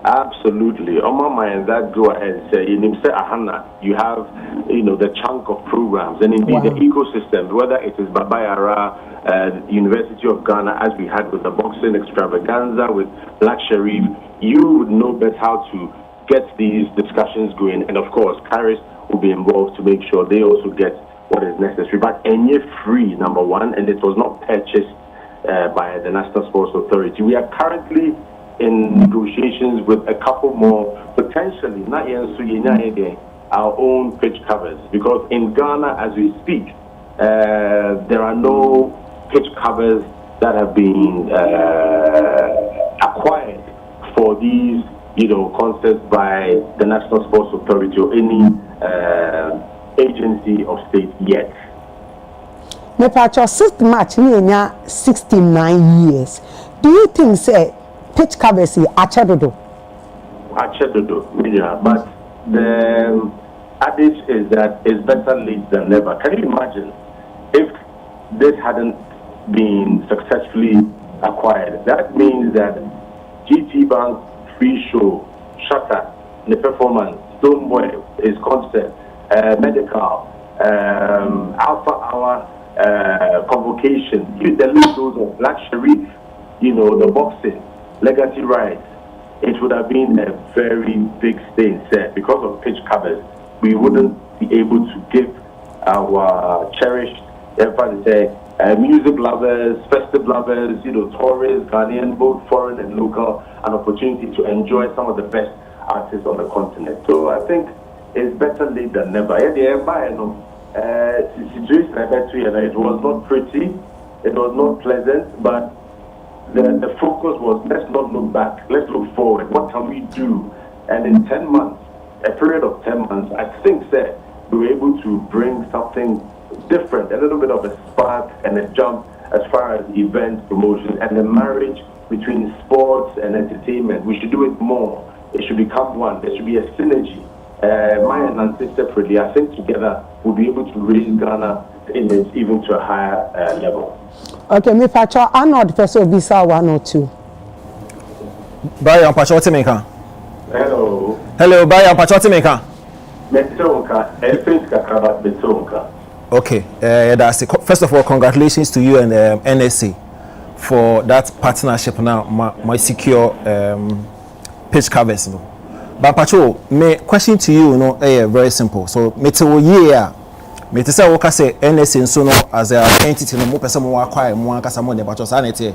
Absolutely. On my mind, that go ahead say in Ahana, you have the chunk of programs and indeed the ecosystem, whether it is Babayara, University of Ghana, as we had with the boxing extravaganza with Black Sharif, you would know best how to get these discussions going, and of course, Caris will be involved to make sure they also get what is necessary. But any free, number one, and it was not purchased by the National Sports Authority. We are currently in negotiations with a couple more, potentially, our own pitch covers, because in Ghana, as we speak, there are no pitch covers that have been acquired for these concerts by the National Sports Authority or any agency of state yet. Me patcho 6th March ni 69 years. Do you think say pitch covers achedodo? Achedodo, yeah, but the adage is that it's better late than never. Can you imagine if this hadn't been successfully acquired? That means that GT Bank Free Show, Shutter, the performance, Stoneboy, his concert, medical, Alpha Hour, convocation, the list goes of Black Sharif, the boxing, legacy rights. It would have been a very big stage set because of pitch covers. We wouldn't be able to give our cherished, music lovers, festive lovers, tourists, Ghanaian, both foreign and local, an opportunity to enjoy some of the best artists on the continent. So I think it's better late than never. It was not pretty, it was not pleasant, but the focus was let's not look back, let's look forward. What can we do? And in 10 months, a period of 10 months, I think that we were able to bring something different, a little bit of a spark and a jump as far as event promotion and the marriage between sports and entertainment. We should do it more. It should become one. There should be a synergy mine and sister separately, I think together we'll be able to raise Ghana even to a higher level. Okay, me pacho, I'm not the first Bisa 1 or 2. Brian Pacho Timeka. Hello. Hello, Brian Pacho Timeka. Okay, that's it. First of all, congratulations to you and NSA for that partnership now, my secure page covers. But Pacho, my question to you, very simple. So, me say what say NSA so no as an entity no more person more acquire more kasa more Pacho sanity.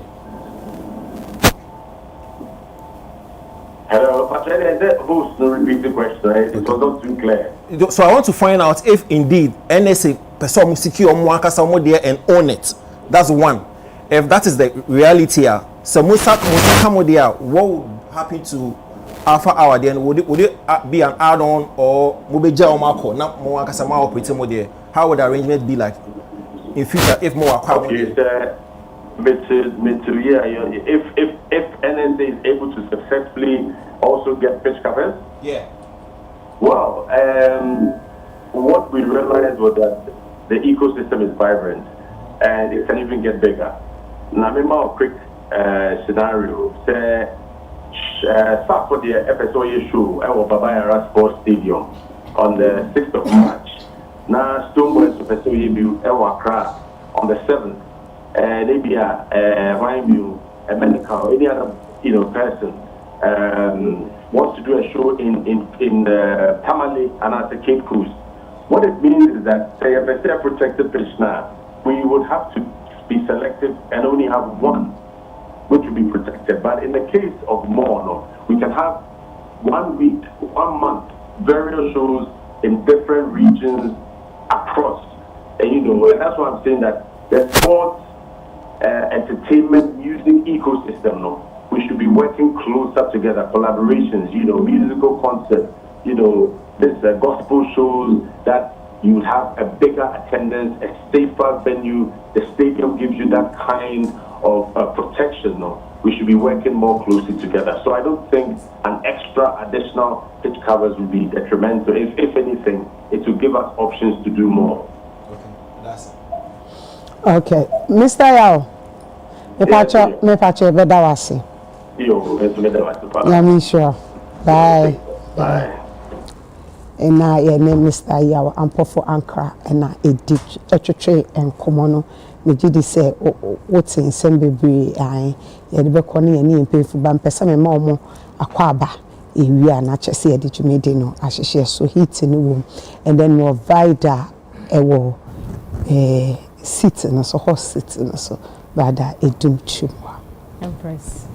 Hello, Pacho, host no repeat the question. It was not too clear. So I want to find out if indeed NSA person secure more kasa more there and own it. That's one. If that is the reality, so most come there, what would happen to Alpha Hour then? Would it be an add-on or Mubeja Marco, not more Kasama operating more there? How would the arrangement be like in future if more okay, if NSA is able to successfully also get pitch covers? Yeah. Well, what we realized was that the ecosystem is vibrant and it can even get bigger. Now, remember a quick scenario. Start for the FSOA show at Babayara Sports Stadium on the 6th of March. Now, Stonewall FSOA view at Accra on the 7th. Maybe a medical, any other person wants to do a show in Tamale and at the Cape Coast. What it means is that, say, if I say a protected pitch now, we would have to be selective and only have one which will be protected. But in the case of more, we can have 1 week, 1 month, various shows in different regions across. And and that's why I'm saying that the sports, entertainment, music ecosystem, we should be working closer together, collaborations, musical concerts, this gospel shows that you would have a bigger attendance, a safer venue. The stadium gives you that kind of protection. We should be working more closely together. So I don't think an extra additional pitch covers will be detrimental. If anything, it will give us options to do more. Okay, that's it. Okay, Mr. Yao, me pacho bedawasi. Yeah, sure. Bye. Bye. And now your name Mr. Yao ampo for Ankara and na edit etwetwe enkomo no me gidi say what's in some baby ai ye de be kone ani empefu ba mpesa me ma omo akwa aba ewia na chese ye de dwumede no ahyehye so heat ni wom and then your vida ewo seat no so hot seat no so bada edum chumwa Empress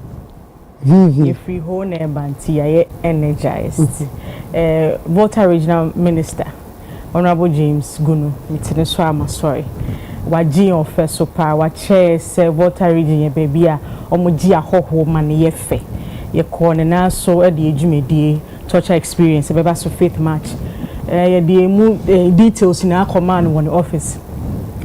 Vivi. If we hold a banty, I energized. Volta Regional Minister, Honorable James Gunu, meeting so I'm sorry. Waji on first so power, what chair say Volta Region, baby, Omoji a ho money ye fe. Ye corner now so at the age torture experience, a baby so faith match. The details in our command one office.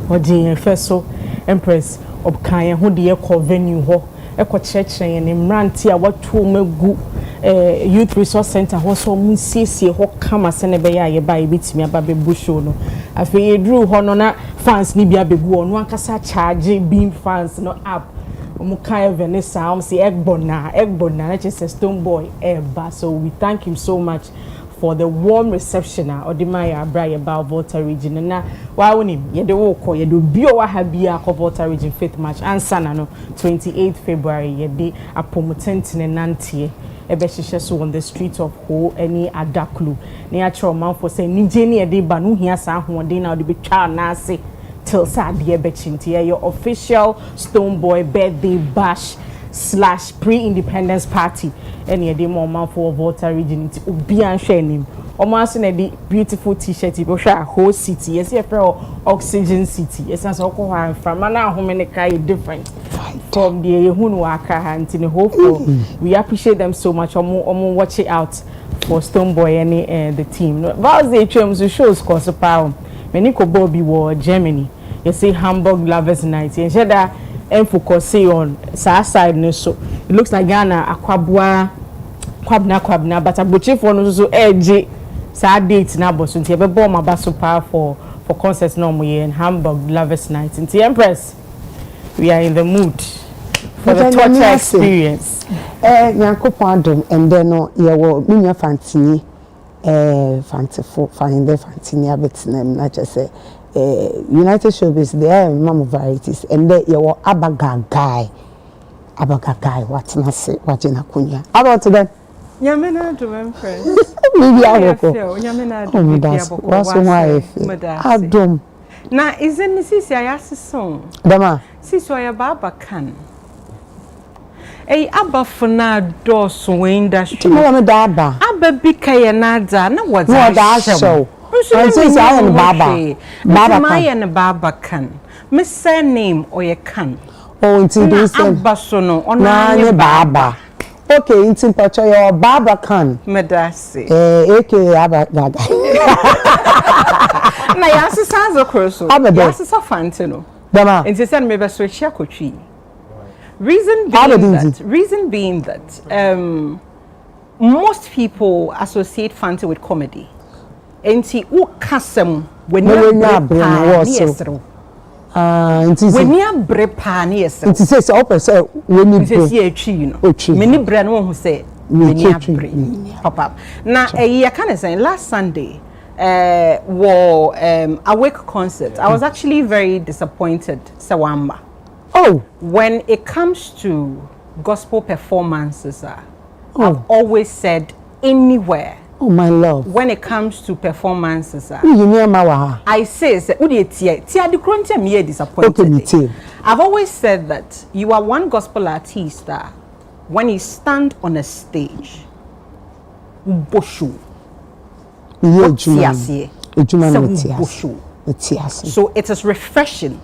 Waji first so Empress of Kaya, who the echo venue ho. Eko church and imranti a watu megu youth resource center ho so musiesie ho kama sene be ya ye ba ebitimi aba be busho no afi edru ho no na fans ni bia begu ono ankasa charge beam fans no up omukai Vanessa say egbona na just Stone Boy eba. So we thank him so much for the warm reception or the Maya Bray about Volta Region. Na why won ye de woko ye do bio wa ha bia ko Volta Region faith match answer na no 28th February ye de apomotentene nantie ebe hihye so on the street of Ho any adaklu na ya chro man for say ni jeni ye de ba no hia sa hoden na de betwa na ase till sa de be chinti your official Stone Boy birthday bash / pre-independence party any day more man for Volta Region to be and sharing almost in a beautiful t-shirt you share whole city yes you oxygen city yes as alcohol from now how many kind different from the Yehunu Waka and in the hope we appreciate them so much watch it out for Stone Boy and the team was the terms of shows cause power many ko Bobby war Germany you see Hamburg lovers night and that and focus on side no so it looks like Ghana akwabna but abuchi for no so edge sad date na boss nti e be bo ma ba so pa for concerts no mo in Hamburg Lovers Night nti Empress we are in the mood for the torture experience Nyankopon adom and then no ye wo minya fantini fantiful find the fantini abetinem na just say United Showbiz there mama varieties and there ye wo abaga guy what na say what na kunya about them Nyamena do Empress maybe I will Nyamena do what's why adom na isn't this ya song dama sis wa ya baba kan abafuna dos industry mo da aba ababika ya nada na what that show and since I am baba kan baba kan me surname oye kan into this abaso no ona baba okay into pacho your baba kan medase aka aba gaga na ya sisanzo kroso ya sisa fantino dama into send me be switch akotwi Reason being that most people associate Fanta with comedy. Enti u kasem when you brepa ni esro. Enti say open say when you say echi you know. Many bre no who say many abre. Pop. Na ya can say last Sunday awake concert. I was actually very disappointed Sawamba. Oh, when it comes to gospel performances, I've always said anywhere. Oh my love. When it comes to performances, I say disappointed. I've always said that you are one gospel artist when you stand on a stage. So it is refreshing.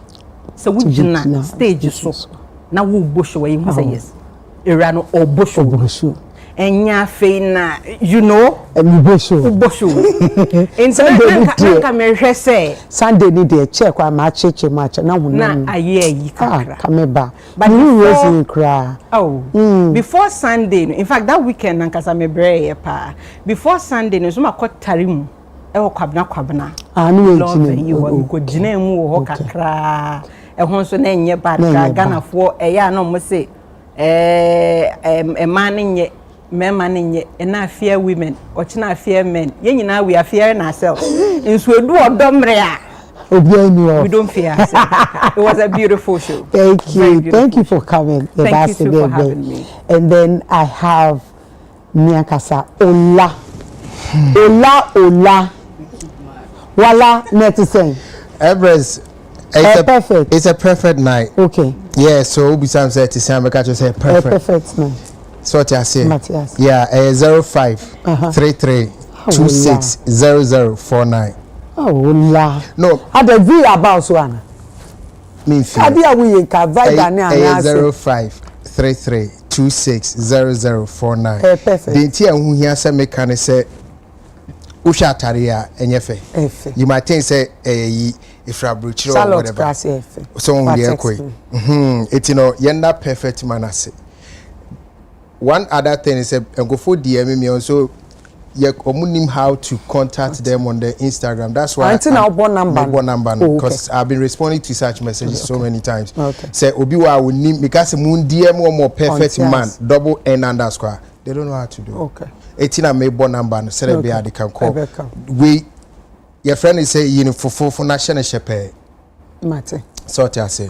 So we jina stage so na wo bosho we hu say yes era no obosho enya fe na you know bosho in Sunday ka me hwe say Sunday ni dey check kwa ma cheche match na hu na aye yi kakra kameba but you raising cry before Sunday in fact that weekend nankasa me breye pa before Sunday no so makotare mu e wo kwabna anu ejine wo ko jina mu wo kakra ehon so na enye bad Ghana for eya no mo say man nye men nye na fear women or china fear men ye nyina we are fearing ourselves in so do odomre a we don't fear ourselves. It was a beautiful show. Thank you for coming. Thank you for having me. And then I have Miakasa Ola wala netisen Empress. Perfect. It's a perfect night. Okay. Yeah, so we say to say perfect. Perfect night. So what I say? Matthias. Yeah, 0533260049. Oh la. No. At the V about one. Me feel. Adia we can vibe and 0533260049. Perfect. The tia who here say me can say Usha Taria enyefe. You might think say if you abroach or whatever. So on the equi. It's yenda perfect manase. One other thing is go for DM me also you how to contact them on the Instagram. That's why number because I've been responding to such messages so many times. Say Obiwa will name because moon DM one more perfect man double N underscore. They don't know how to do. Okay. 18 and make number and say they can call. We your friend is say you know for national shepe. Mate. So I say.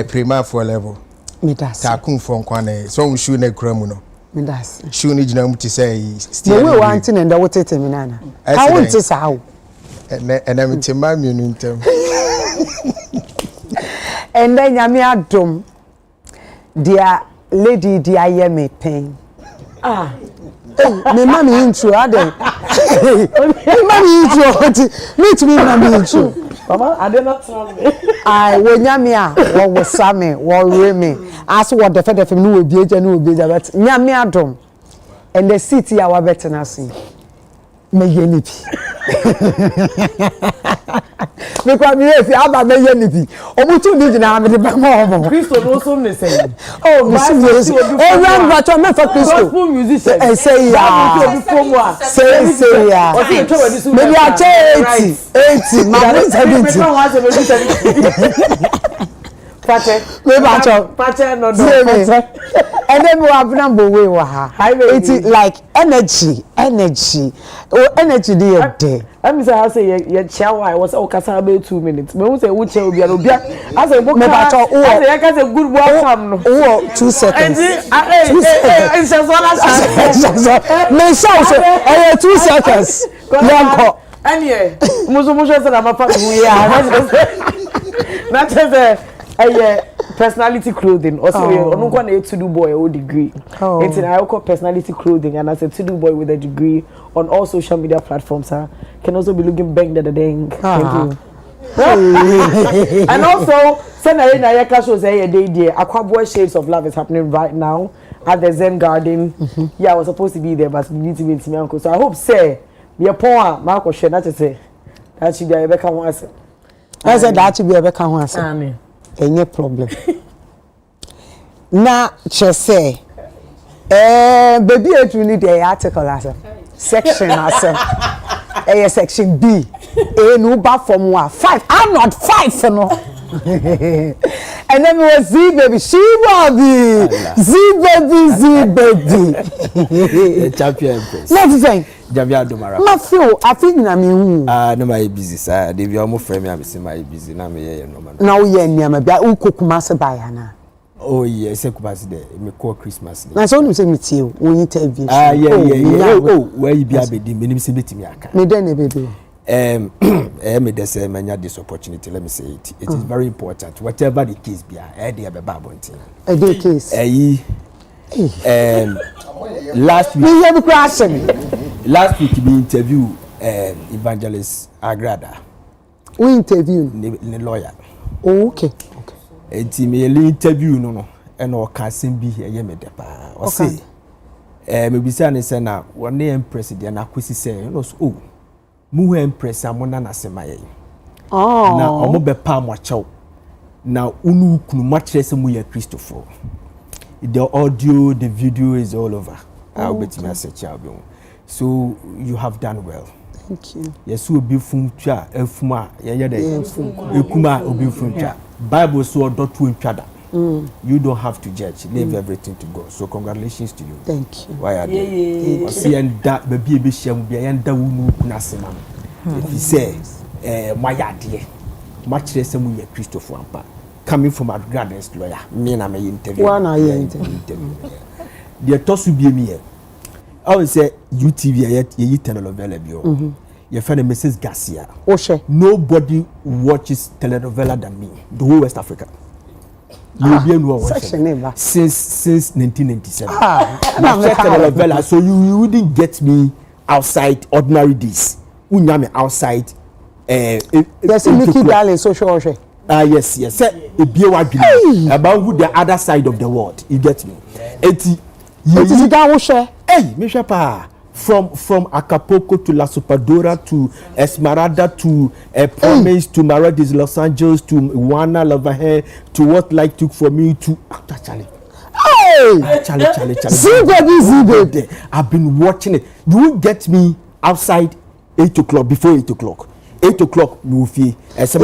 Prima for level. Takun for kwane. So we shoot ne kremuno. Shoot ni jina muti say. We want in and the water terminana. I want to say how. And I'm to my munim. And then Yami Adom, dear lady, dear Yemi pain. Me mommy intro ade. Me mommy intro meet me mommy intro. Mama, I did not tell me. I when Yamia, what was Sammy, what Remy. Ask what the fed from no be but Yami Adom. And the city our better nursing. Me yenipi. Because me if aba me ye nibi. Omutu ni jina me de ba mo. Christo no so ne say. Oh, me see. Oh, run but me for Christo. Gospel musician. Say ya. Say ya. Maybe I take 80. My 70. Pache. Maybe I talk. Pache no do. And then we have number way wa ha. It's like energy. Oh, energy dey. I'm say I say ye chawa I was okasa about 2 minutes. Me who say who chair obi I say book. Me ba talk. I say can say good welcome no. Oh, 2 seconds. It's just all me shout 2 seconds. Yanko. Anyway, muso say na ma fa who here. Not just personality clothing also onu kwa na to do boy a degree. It's in I call personality clothing and as a to do boy with a degree on all social media platforms can also be looking bang the dang. Thank you. And also send na yaka shows a day Aquaboy Shades of Love is happening right now at the Zen Garden. Yeah, I was supposed to be there but we need to meet me uncle. So I hope say me upon Marco share not to say that should be a Rebecca once. I said that should be a Rebecca once. Any problem. Na say baby it will need the article as section as section B no ba from 1 5 I'm not 5 no. And then we was Z baby champion Empress let's say Jamia Domara ma feel I think na me hu no my busy sir they be almost frame me am say my busy na me here no man na wo ye niam bia wo kokuma se ba ya na. Oh yes, Ekubasi there. Me call Christmas. Na so you say me tie o interview. Yeah. Oh, where you be abedi me say betimi aka. Me den e be do. Me dey say manya this opportunity let me say it. It is very important whatever the case be dey be babontin. The case. Last week. Me hear the question. Last week we interview evangelist Agrada. We interview the lawyer. Oh, okay. Enti me interview no and o ka sem bi eye me de pa o say me bisa ne say na one Empress de na kwesi say no so oh mu Empress amona na semaye na omo be pa mo chew na unu kunu ma kire se mu ya Christopher the audio the video is all over I'll bet me search out so you have done well. Thank you. Yes, we be fun twa afuma ye dey ekuma obi fun twa Bible so dot to each you don't have to judge leave everything to God so congratulations to you. Thank you. Why are you see and that baby be share be and da wunu kunasema if you say my idea much less mu ye Christopher ampa coming from a graduate lawyer me na me interview one interview the toss will be me I will say UTV ye telenovela bio your friend Mrs. Garcia. Nobody watches telenovela than me. The whole West Africa. Since 1997. Telenovela. So you wouldn't get me outside ordinary days. Unyame outside. There's a Mickey Darling social worker. Yes. About who the other side of the world. You get me? Hey, Misha Pa. From Acapulco to La Supadora to Esmeralda to Promise to Marades Los Angeles to Juana Lavahe to what life took for me to Charlie. Charlie. See, I've been watching it. You will get me outside 8 o'clock before 8 o'clock. 8 o'clock Mufi. So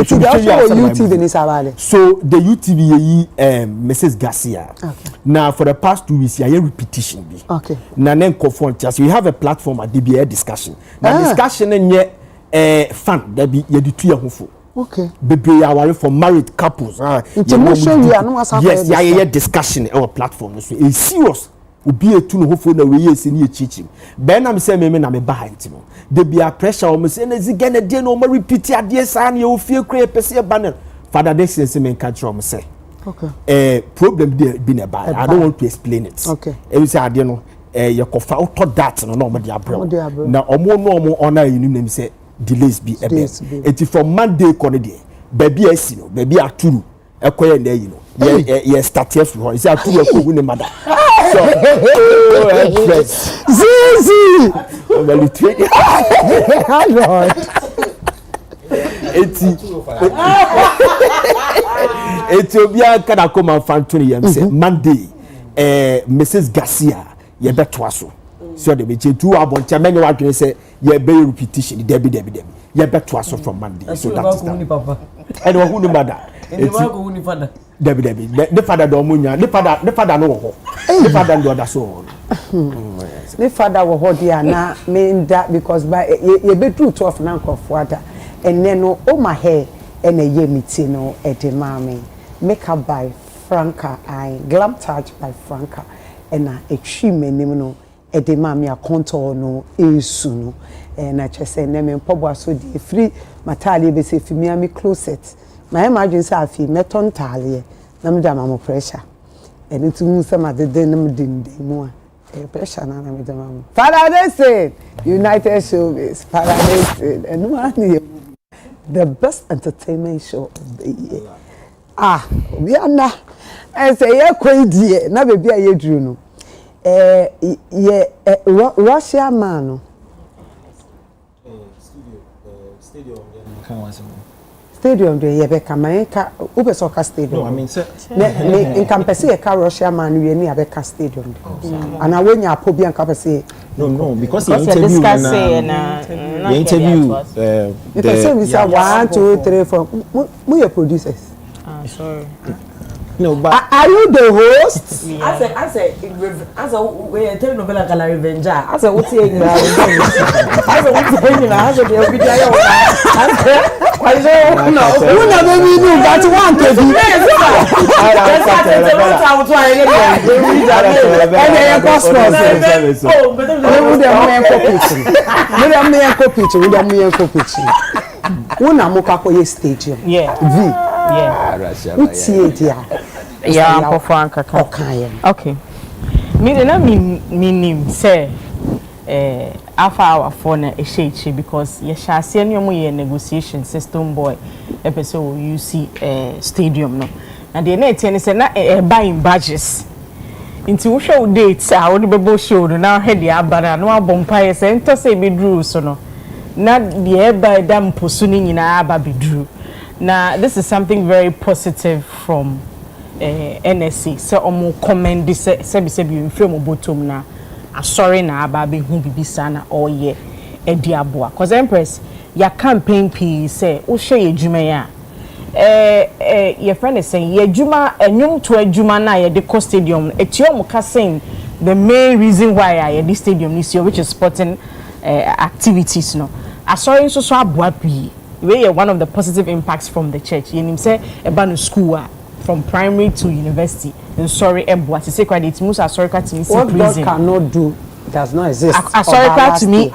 the UTV Mrs. Garcia. Okay. Now for the past 2 weeks, I hear repetition. Okay. Now then confront us. We have a platform at DBA discussion. Now discussion and yet fun. There be you do 2 years. Okay. Baby, I want for married couples. Yes, yeah, discussion our platform. So it's serious. Obi etu no hofo na we yesi ni echichi ben na me say me na me behind no de bia pressure o me say na ziga na de no mo repeat ade sa na o fie kra pese banner father this is me catch o me say okay problem there be na bad I don't want to explain it okay e say ade no ye kofa auto that no no mo de abro na omo ona yinu na me say delays be ebe eti from Monday ko ne de baby asi no baby aturu Ekoye na yi no. Ye start here from. Say atu ye ko ne mother. So Empress. Zizi. Well it. Lord. Ethiopia kada come and fantoni yam say Monday Mrs. Garcia ye betwa so the meche two aboncha many wa dwen say ye be repetition debi ye betwa so from Monday so that is that papa and who no mother who ni father debi the father do munya the father no wo the father do that so the father wo ho dia na me that because by ye be true 12 na nkofo and then no my hair and a ye mitino at the mommy makeup by Franca I glam touch by Franca and a trim no at the mommy a contour no suno and I just say name and pop so the free matali be say me closet my emergency I feel meton talia nam dama pressure and it's some at the denim din more pressure na me dama Paradise United Showbiz Paradise and one the best entertainment show of the year. We are now. I say, yeah, crazy. Now, baby, I do no. Russia man. Stadium, the Yabeka Manka, Uber Soccer Stadium. No, I mean, sir. In Campesi, a car Russia man, we near Becca Stadium. And I went your Pobian Capacity. No, because the interview. The interview. The person we said 1, 2, 3, 4. We are producers. Sorry. No, but are you the host? I said, we are telling Novella Gallery Venger. I said, what's here? I said, what's here? I said, they'll be there. No, we never knew that one to be. Okay. Me na meaning say alpha our phone a shade because ye shall see any more negotiation system boy episode you see stadium no and the net ten say na buying badges into show dates I would be show now head the abana no abompa say ento say be drew so no na the by dam posuni na aba be drew. Now this is something very positive from NSC. So omo commend this say be in frame bottom na sorry na aba be hu bibisa na all year ediaboa cause Empress ya campaign p say wo hwe ejuma ya your friend is saying ye ejuma enyum to ejuma na ye de co stadium etiom ka saying the main reason why ye this stadium this year which is sporting activities no sorry so aboa pi we are one of the positive impacts from the church. You say about school from primary to university. And sorry, Emboa to say it most historical to me. What God cannot do does not exist. Historical to me,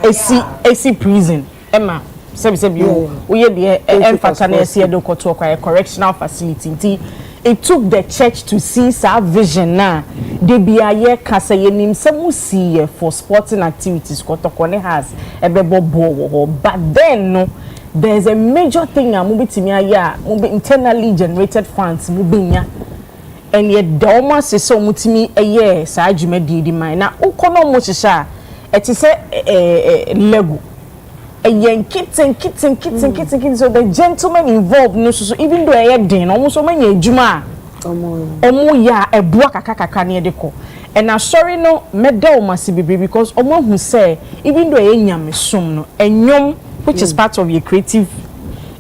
AC prison. Emma, say you. We are the emphasis here. Don't talk a correctional facility. It took the church to see our vision now. They be a year kasa yenim some see for sporting activities. Kotokone has a bebo but then no. There's a major thing I'm moving to me internally generated funds moving and yet the almost is so mutimi a year sa jume di mine na ukono mo sha it is a lego a yen kitten so the gentleman involved no so even though I den almost so many juma omo ya e bua kakaka ne de ko and na sorry no medal must be because omo who say even though e nyame som no enyom which is part of your creative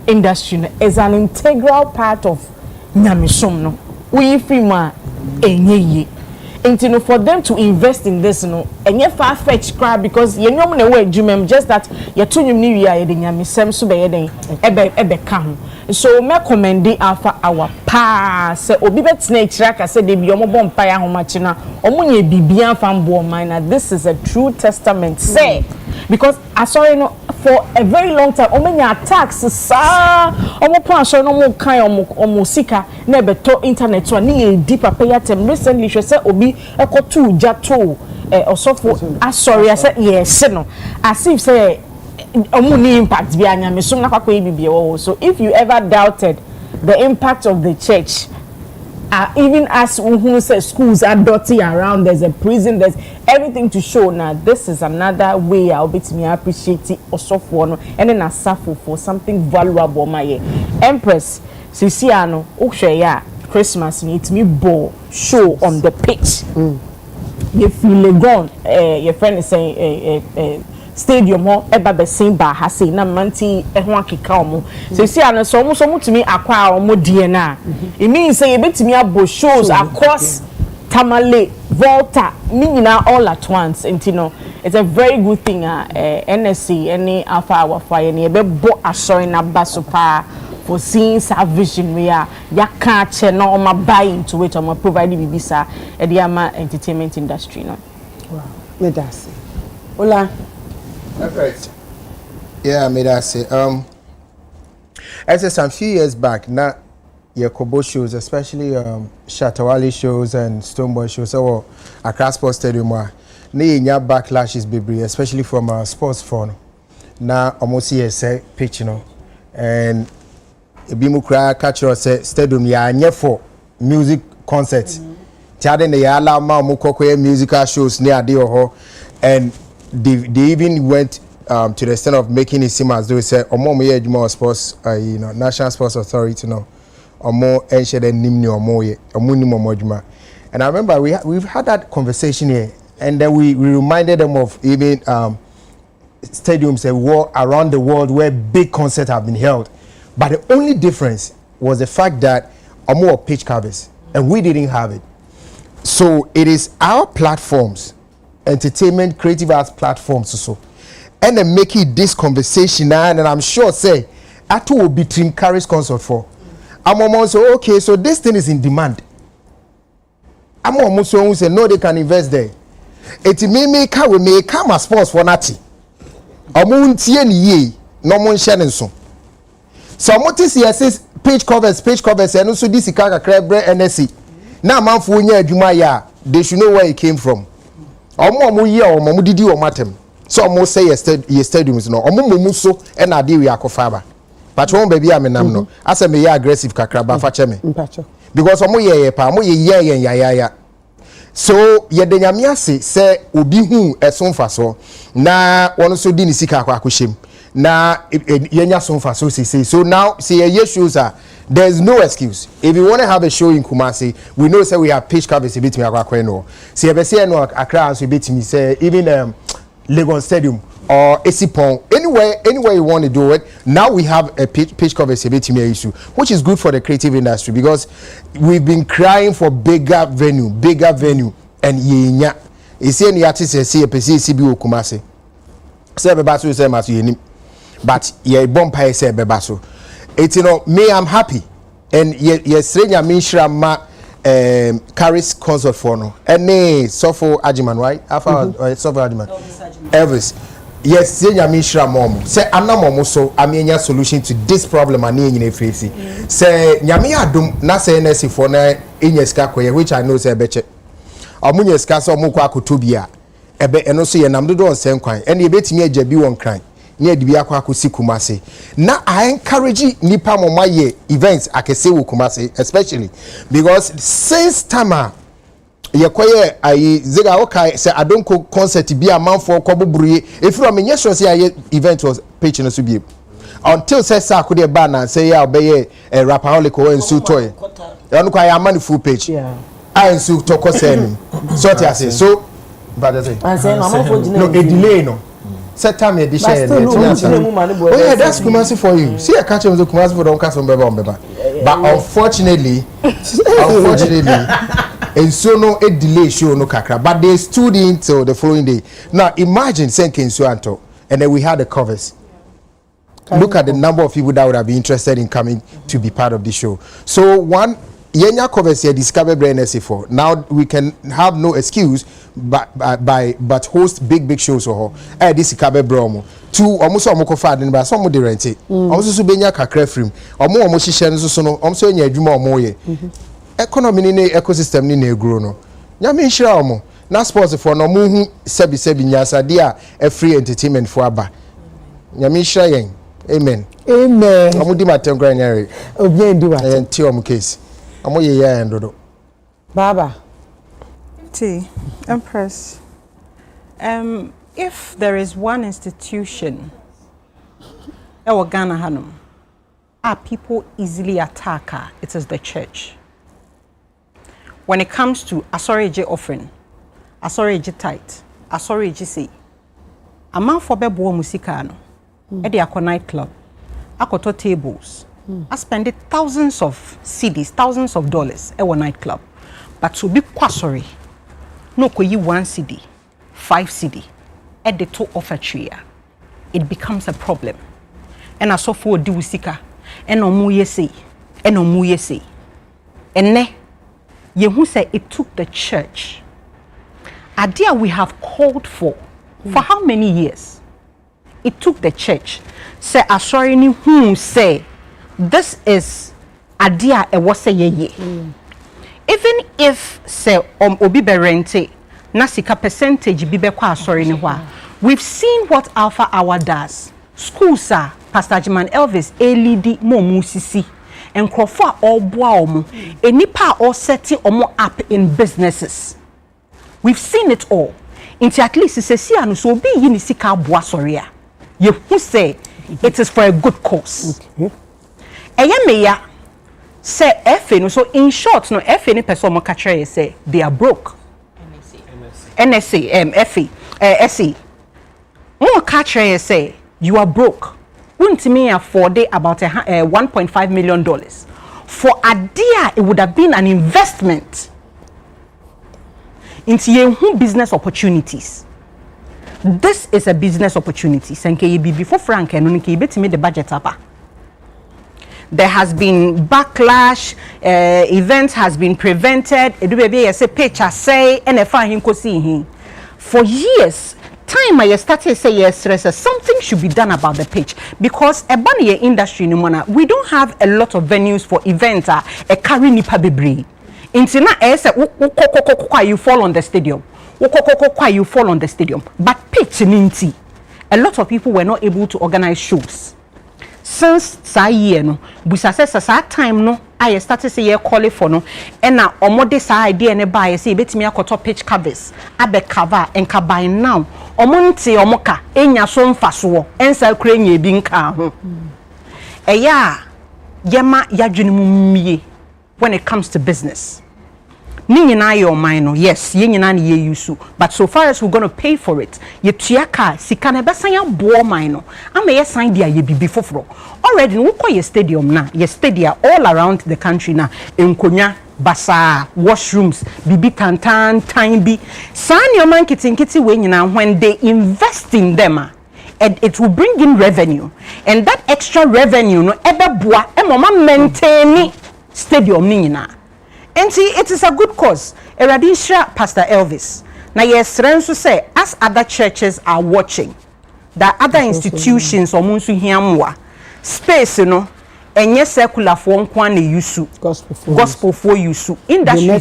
industry is an integral part of nyamisom no we frima enye and for them to invest in this no enye far fetch crowd because ye nyom na we adwumem just that ye to nyum ni wi a ye de nyamisem so be ye den ebe ka ho so me commend alpha our pa say obi betena ikira ka say de bi omo bom pa ya homachi na omo nye bibia fambo man this is a true testament say because I saw you know for a very long time omenya attacks sa omo plan so no mo kan omo sika na beto internet so ni deeper pay atem recently she say obi ekotu jato osofo sorry I said yes no as if say omo ni impact bi anya me so na kwakwa bibie wo so if you ever doubted the impact of the church. Even as who says schools are dirty around, there's a prison, there's everything to show. Now this is another way I'll be to me appreciate it also for and then I suffer for something valuable. My Empress, Sisiano, Oshaya, Christmas meet me ball show on the pitch. You feel gone. Your friend is saying stadium ho eba be sin ba ha say na manti e ho akeka omo so see an so mo to me akwa omo die na it means say e betimi abo shows across Tamale Volta na all at once and you know it's a very good thing NSC any alpha our fire ni e be bo asori na basopa for seeing our vision we are ya ka che no o ma buy into it o ma provide bibisa e dey ama entertainment industry no wow me that's Ola. Right. Yeah, I made that say. I said some few years back, now your Kobo shows, especially Shatawali shows and Stoneboy shows, or Accra Sports Stadium, ne backlashes, baby, especially from sports phone. Now almost here say pitch, you know, and Bimu cry catch us say stadium ya nye for music concerts. Tiade ne ya la ma mo kokwe musical shows near there and they even went to the extent of making it seem as though say omo sports you know National Sports Authority no omo enche den nimni omo ye omo nim omo adwuma. And I remember we've had that conversation here and then we reminded them of even stadiums around the world where big concerts have been held, but the only difference was the fact that omo pitch covers and we didn't have it. So it is our platforms, entertainment creative arts platforms also, and then making this conversation and I'm sure say Atu will be Team Carrie's concert for I'm almost so okay, so this thing is in demand. I'm almost so say no they can invest there. It may make we make come sports for nati omuntie ni ye no mon hye so so motis yes page covers and so this ikaka krebre NSC na manfo nya adwuma ya they should know where it came from. Omo ye omo didi o matem so omo say ye stadiums no omo momu so e na de we akofa ba patron baby amenam no asa me ye aggressive kakra ba fa che me because omo ye pa omo ye ya so ye de nyame ase say obi hu esonfa so na wono so di ni sika akwakohyem na yenya sonfa so say so now see ye shows are there's no excuse. If you want to have a show in Kumasi, we know say we have pitch covers a bit me akwa no. See if say no Accra so bit me say even Lagos Stadium or Esipon anywhere you want to do it. Now we have a pitch covers a bit me issue, which is good for the creative industry because we've been crying for bigger venue and yenya. You see any artist say a CB Kumasi. Say bebaso say masu yenim. But ye bomb say bebaso. It's you know me I'm happy and yes Minshra ma carries concert for no and Sofo Ajiman right after Sofo Ajiman Elvis yes Minshra mom say I'm not mom so I mean solution to this problem and in face say nyame adum na say NSC for na enyeska koye which I know say beche omunyeska so omukwa akotobia ebe eno so ye namdodo on senkwan and ye betimi ajabi won kran near the Biakwa Kusi Kumasi. Now I encourage Nipa Momaye events akese wo Kumasi, especially because since Tama Yakoye I Zega Okai say I don't concert be a man for Kobuburi. If you are mean yes, say event was patron to be until says Sakude Bana say ya obey a rapaholico and su toy. I money full page. Yeah. I and su toko send so I say so but I say no a delay no. Set time you share. Oh yeah, that's Kumasi for you. See, I catch him the Kumasi for don't cast on Beba. But unfortunately, and so no a delay show no kakra. But they stood in till the following day. Now imagine Senkin Suanto, and then we had the covers. Look at the number of people that would have been interested in coming to be part of the show. So one. Yenya covers here discover brain for now we can have no excuse but host big shows or this kabe bromo two almost omoko fa den ba some dey rent it almost so benya kakra frame omo hihye no so no omso nya adwuma omo ye economy ni ecosystem ni na egro no nyame nhira omo na sports for no mo hu sebi nyasade a free entertainment for aba nyame nhira yen Amen. Amen. Amudi matem nyare. Obi ndi wa. Enti case. Amoye ya endodo. Baba. Empress. If there is one institution Ghana Hanum, people easily attack her, it is the church. When it comes to Asoreje offering, Asoreje tithe, Asoreje say, a man for bebo musika no, at the night club, akoto tables, I spend thousands of cedis, thousands of dollars at one night club, but to be quasori, no ko yi 1 cedi, 5 cedi, at the top of a tree, it becomes a problem. And I saw for do sika, and no mu yesi, and no mu yesi, and ne. You who say it took the church. Idea we have called for how many years? It took the church. Say asori ni who say this is idea e was say ye. Even if say obi berente na sika percentage bi be kwa asori ni hwa. We've seen what Alpha Hour does. School sir, Pastor Jiman Elvis, ALD mo musisi. And Crawford all boom, a nipa or setting or more up in businesses. We've seen it all. Into at least it's a sianu so be in sika boasoria. You who say it is for a good cause. Meya say FN, so in short, no FN person mo catch say they are broke. NSA, FE, SE. More catch say you are broke. Wouldn't me afford about $1.5 million. For a dear, it would have been an investment into your business opportunities. This is a business opportunity. Before Frank and the budget up. There has been backlash, events has been prevented. For years. Time I started say yes, something should be done about the pitch because a bunny industry no mana we don't have a lot of venues for events a carry nipa bebre. Intina you fall on the stadium. You fall on the stadium. But pitch ninti. A lot of people were not able to organize shows. Since sa year no, we success time no I started say ye call it for no and now omode sa idea ne buy say betimi akoto pitch covers abe cover and ka buy now omonte omoka enya so mfaso ensa kura nya bi nka ho eya yema yadwene mie when it comes to business ni nyina your mind no yes ye nyina na ye use but so far as we're going to pay for it ye tuaka sika na besan ya bo mind no ama ye sign dia ye bibi foforo already we call your stadium na your stadia all around the country na enkonya basa washrooms bibi tantan time bi san your man kitinkiti we nyina when they invest in them and it will bring in revenue and that extra revenue no ebeboa e mama maintain stadium ni nyina. And see, it is a good cause. Eradisha Pastor Elvis. Now, yes, to say, as other churches are watching, that other institutions or munsu hiamwa space, you know, and yes, secular for one use gospel for use industry.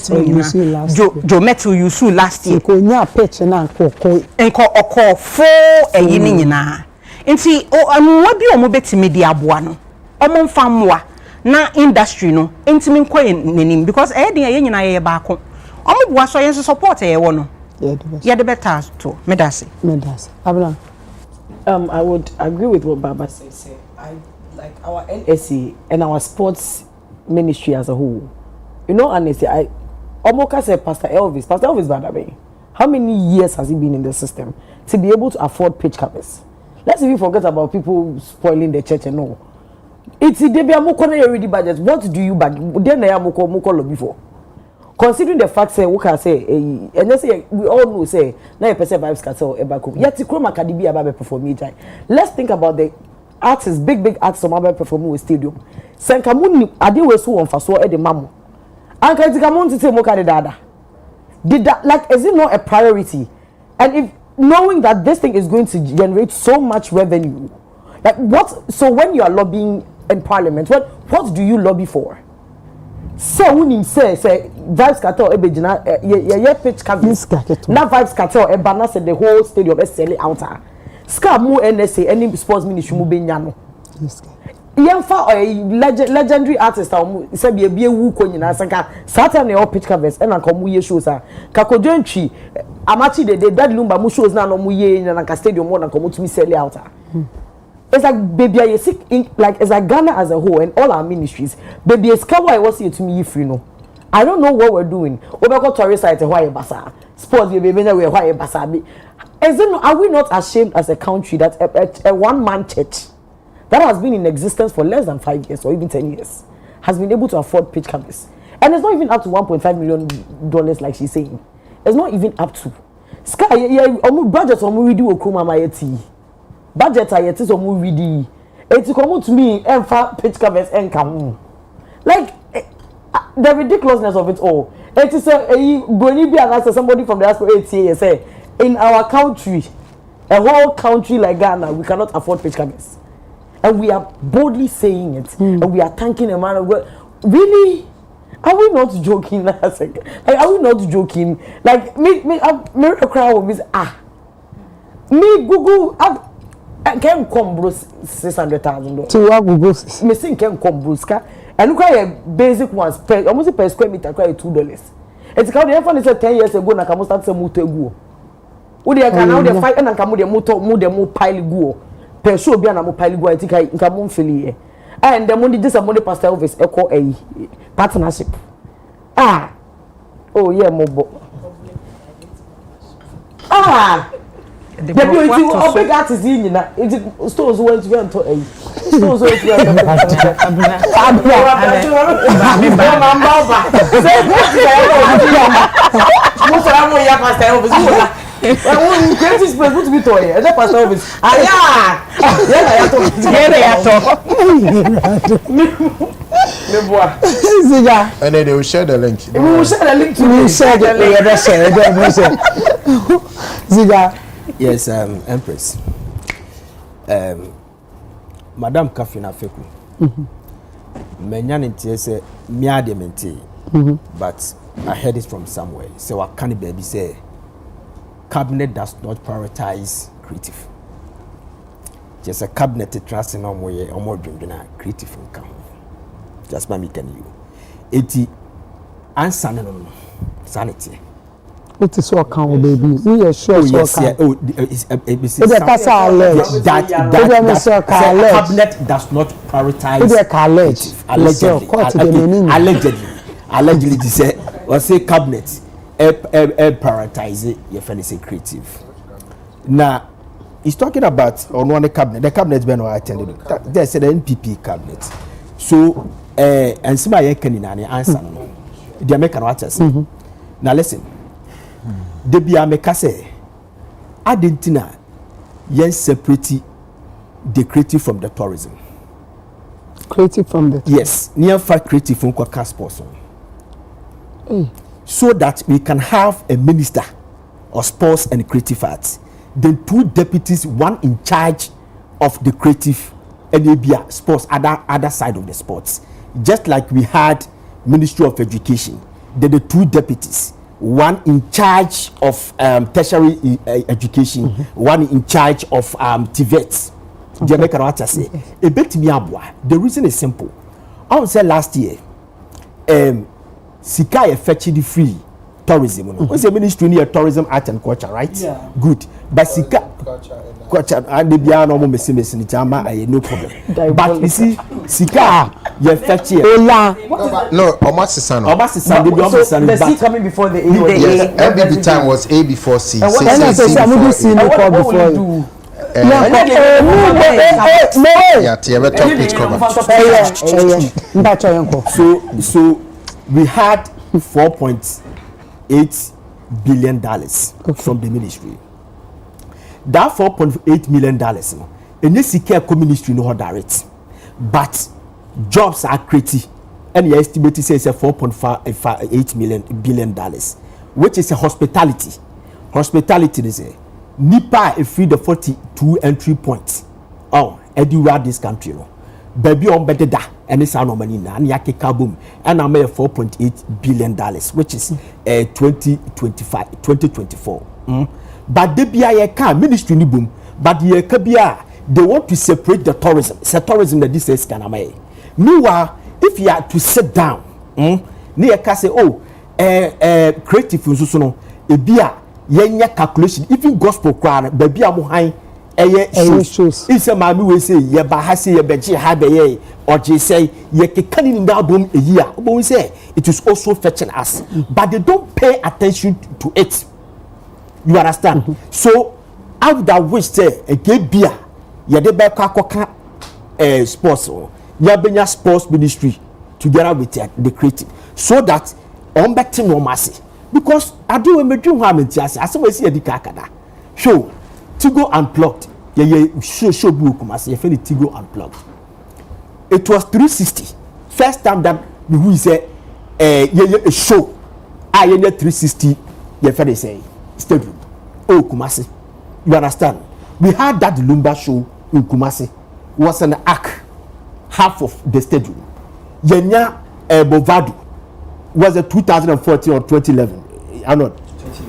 Jo metal use last year. And call for a yinina. And see, oh, what be a mobile media buano? Omon famwa. Na industry no entimin koye nenim because e dey nyina ye ba ko omo bua so yen support ye wo no ye the better to medase Abla. I would agree with what Baba says. I like our NSC and our sports ministry as a whole. You know, honestly, I almost say Pastor Elvis Badabe. How many years has he been in the system to be able to afford pitch covers? Let's even forget about people spoiling the church and all. It's the baby already budget. What do you bag? Then I am before. Considering the fact say we can say and let's say we all know say 9% vibes can sell a back home. Yet the chroma can be about perform. Let's think about the artists, big artists about performing with stadium. Sankamuni adewe so on faso e de mamo. And can to say moka de dada. Did that like is it not a priority? And if knowing that this thing is going to generate so much revenue, like what? So when you are lobbying in parliament, what do you lobby for? So when you say vibes cartel ebejina ye pitch canvas na vibes cartel e banner say the whole stadium is selling out. Ska mu NSA any sports ministry mu benya no. Yemfa legendary artist say be ewu ko nyina sanka Saturn na pitch covers and anka mu ye shows a kakodwantwi amachi de dead lumba mu shows na no mu ye na ka stadium one anka mu to sell out. It's like baby I sick like as a Ghana as a whole and all our ministries baby is why was here to me free no. I don't know what we're doing. Obeko tourist site why basa sports baby na we why basa be. Are we not ashamed as a country that a one-man church that has been in existence for less than 5 years or even 10 years has been able to afford pitch canvas? And it's not even up to $1.5 million like she's saying. It's not even up to. Sky, budget on movie do okuma mayeti. Budget ayeti so movie di. It's come to me and pitch canvas and come. Like the ridiculousness of it all. It is somebody from the diaspora 8 years say in our country, a whole country like Ghana, we cannot afford pitch canvas. And we are boldly saying it. And we are thanking a man of God. Really? Are we not joking? Like, are we not joking? Like, me cry with me, me Google, I can come bro $600,000. To what Google? Me think can come bro, and look at a basic ones, almost per square meter, $2. It's how the phone is 10 years ago, na kamo start say mutegu. Udi aka na udi fight na kamo de moto mu de mu pile guo. Per show bia na mu pile guo etika nka mu mfili e. And the money this money pastor office e call a partnership. Oh yeah mobo. The beauty of big artists in na stores went to enter a stores went to enter. And then they will share the link. We will share the link to you. Share the Ziga. Yes, Empress. Madam Kafina Feku. Menyan say miade mente. But I heard it from somewhere. So I can't baby say cabinet does not prioritize creative. Just a cabinet trust in way or more creative income. Just by me can you. Eti answer sanity. It is so account baby. We are sure. Oh yes, yeah. Oh, it's cabinet does not prioritize. Allegedly, they say or say cabinet prioritize your friend say creative. Now he's talking about on one cabinet. The cabinet been attended. They said the NPP cabinet. So and somebody can answer. The American watchers. Now listen. Debia mekase adentina yen separate the creative from the tourism. Creative from the yes, near fact creative from Kwaka sports. So that we can have a minister of sports and creative arts, then 2 deputies, one in charge of the creative and Abia sports, other side of the sports. Just like we had Ministry of Education, then the 2 deputies. One in charge of tertiary education, one in charge of TVET. The reason is simple. I would say last year, Sika fetched free tourism. What's the ministry near tourism, art and culture, right? Yeah. Good. But Sika culture and the piano no problem. But you see, Sika you fetch here. No, almost the sun. The C coming before the A. Yes, every time was A before C. And what I say, I'm going to see no before you. So we had $4.8 billion from the ministry. That $4.8 million, and this care ministry no direct, but jobs are created, and the estimate says $4.8 billion, which is a hospitality. Hospitality is a Nipa a free the 42 entry points. Oh, anywhere this country, baby on better da, and it's our money now, and yake kaboom, and I'm a $4.8 billion, which is 2024. But the BIA can ministry ni boom, but the Kabia they want to separate the tourism. It's a tourism that this is kind of way. Meanwhile, if you are to sit down, near can say, oh, creative no, a beer, yenya calculation, even gospel choir, baby amu high, shows. It's a mammy will say, ye bahasi, ye beji habe, or je say, ye can in that boom a year. But we say it is also fetching us, but they don't pay attention to it. You understand? So, I would have wished a gay beer, ye de beka sports, Yabenya sports ministry together with the creative, so that on betting no mercy. Because I do a medium harm in Tiasi, as I see a decacada. Show Tigo Unplugged. Show book, must say, Tigo Unplugged. It was 360. First time that we say a show. I am 360. You say stadium. Oh, Kumasi. You understand? We had that Lumba show in Kumasi. Was an arc. Half of the stadium. Yenya Bovado was a 2014 or 2011. I'm not.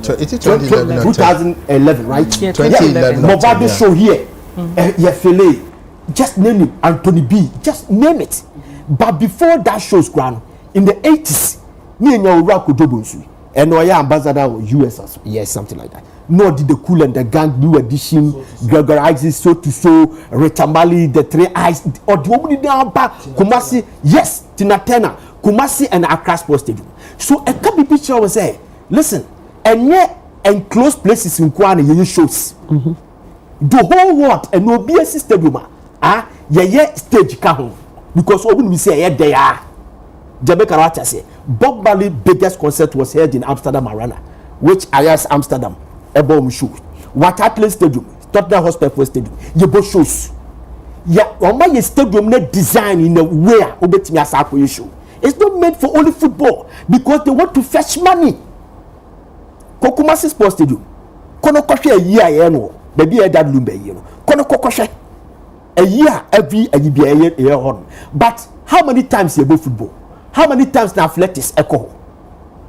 2011, right? Yeah, 2011. Bovado show here. Yefele. Just name it. Anthony B. Just name it. But before that show's ground, in the 80s, me and your Rako Dobunsu, and Oya ambassador of US, yes, something like that. Nor did the Cool and the Gang New Edition, Gregory Isis, So to So, Retamali, the Three Eyes, or the woman down back, Kumasi, yes, Tinatena, Kumasi and Accra Sports Stadium. So a couple picture was say, listen, and yet enclosed places in Kwana, you shows. The whole world and no BS stadium, stage kahon, because when we say they are, Jamaica Rata say, Bob Marley's biggest concert was held in Amsterdam Arena, which I asked Amsterdam. Ebom show. What Atlas Stadium, Tottenham Hotspur Stadium, you both shows. Yeah, on my stadium not design in a way obetimi asako issue. It's not made for only football because they want to fetch money. Kokumasi Sports Stadium. Kono koshe a year no, baby e that lumbe you know. Kono kokoshe a year every a year on. But how many times you go football? How many times na athletics echo?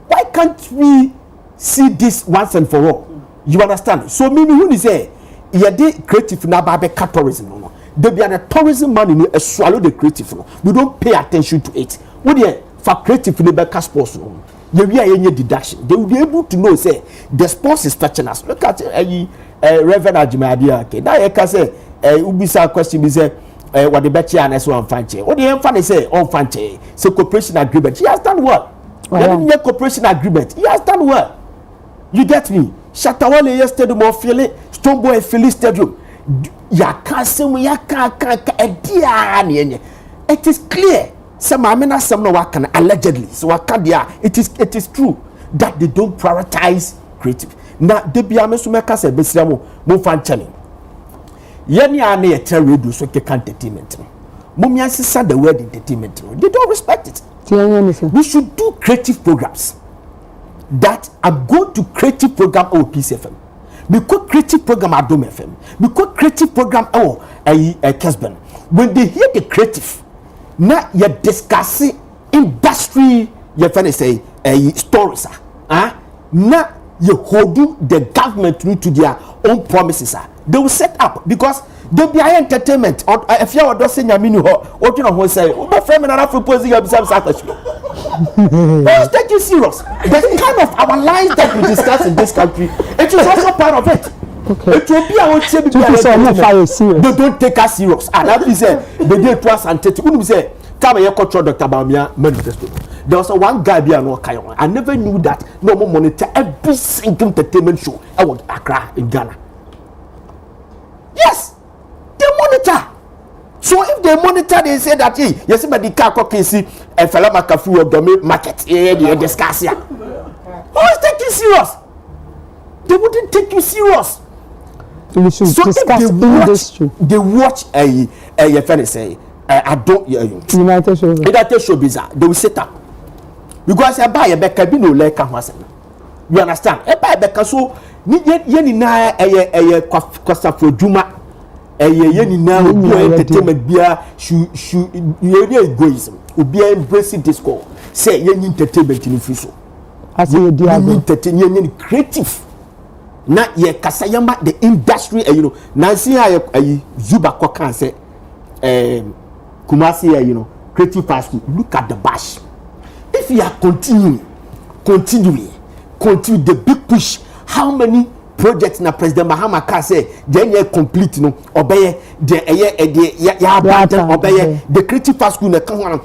Why can't we see this once and for all? You understand? So meaning who is say you did creative na babe tourism no. There be a tourism money no swallow the creative no. We don't pay attention to it. What dey for creative no be sports no. You be any deduction. They will be able to know say the sports is fetching us. Look at Reverend Ajimadia. Okay. Now you can say ubisa question be say what the betcha and so on fanche. What the funny say on fanche. So cooperation agreement. He has done what? The cooperation agreement. He has done what? You get me? Shatawale yesterday more Philly, Stoneboy Philly Stadium. It is clear. Some amena some no wakan allegedly. So wakadia. It is true that they don't prioritize creative. Now they be amesumeka se besramo mo fan channel. Yeni ane ye tell radio so ke entertainment. Mummy answer the word entertainment. They don't respect it. We should do creative programs that are going to creative program or PCFM. Because creative program at Dome FM. Because creative program or a Kesben. When they hear the creative, now you're discussing industry, you're trying to say stories. Now you hold the government to their own promises. They will set up because they'll be entertainment. Or if you are saying I mean what you know who say, my friend and I proposing yourself. Let's take you serious. The kind of our lives that we discuss in this country, it is also part of it. Okay. It will be our same. They don't take us serious. And that is they did to us and take you say, come here, control Dr. Bamia manifesto. There was one guy I never knew that no more monitor every single entertainment show I would Accra in Ghana. Yes, they monitor. So if they monitor, they say that yes, but the car cookie and fella makafu of the market, they discuss here. Who is taking serious? They wouldn't take you serious. We should so discuss industry. They watch a friend say, I don't United Showbiz. They will set up because I buy a back no like you understand? I buy a back so ni na costa for Juma. Yeni now entertainment bia you egoism. Ubi embracing disco. Say yeni entertainment in fiso. As you entertainment creative. na ye kasa yama the industry you know na see how Zuba Kokan say Kumasi you know creative fast food. Look at the bash. If you are continue the big push, how many projects na President Mahama can say then you complete no obey the the creative fast food na kan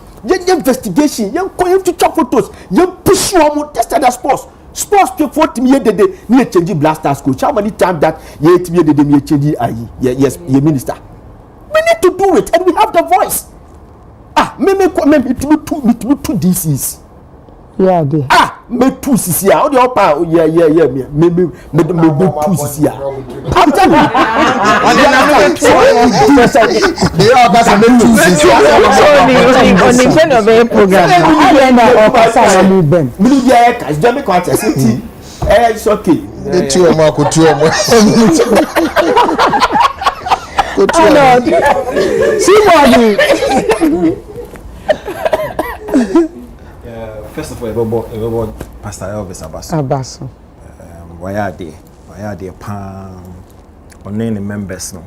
investigation you going to chop photos you push one test the sports to 40 me de me change blasters coach how many times that you me de me change yes your minister we need to do it and we have the voice me two DCs yeah there me two CC how the upper yeah me two CC I'm telling you they are that's me two CC on the kind of a program I remember me there is just because I say it's okay the two of my First of all, about Pastor Elvis Abaso. Why are they on any members no?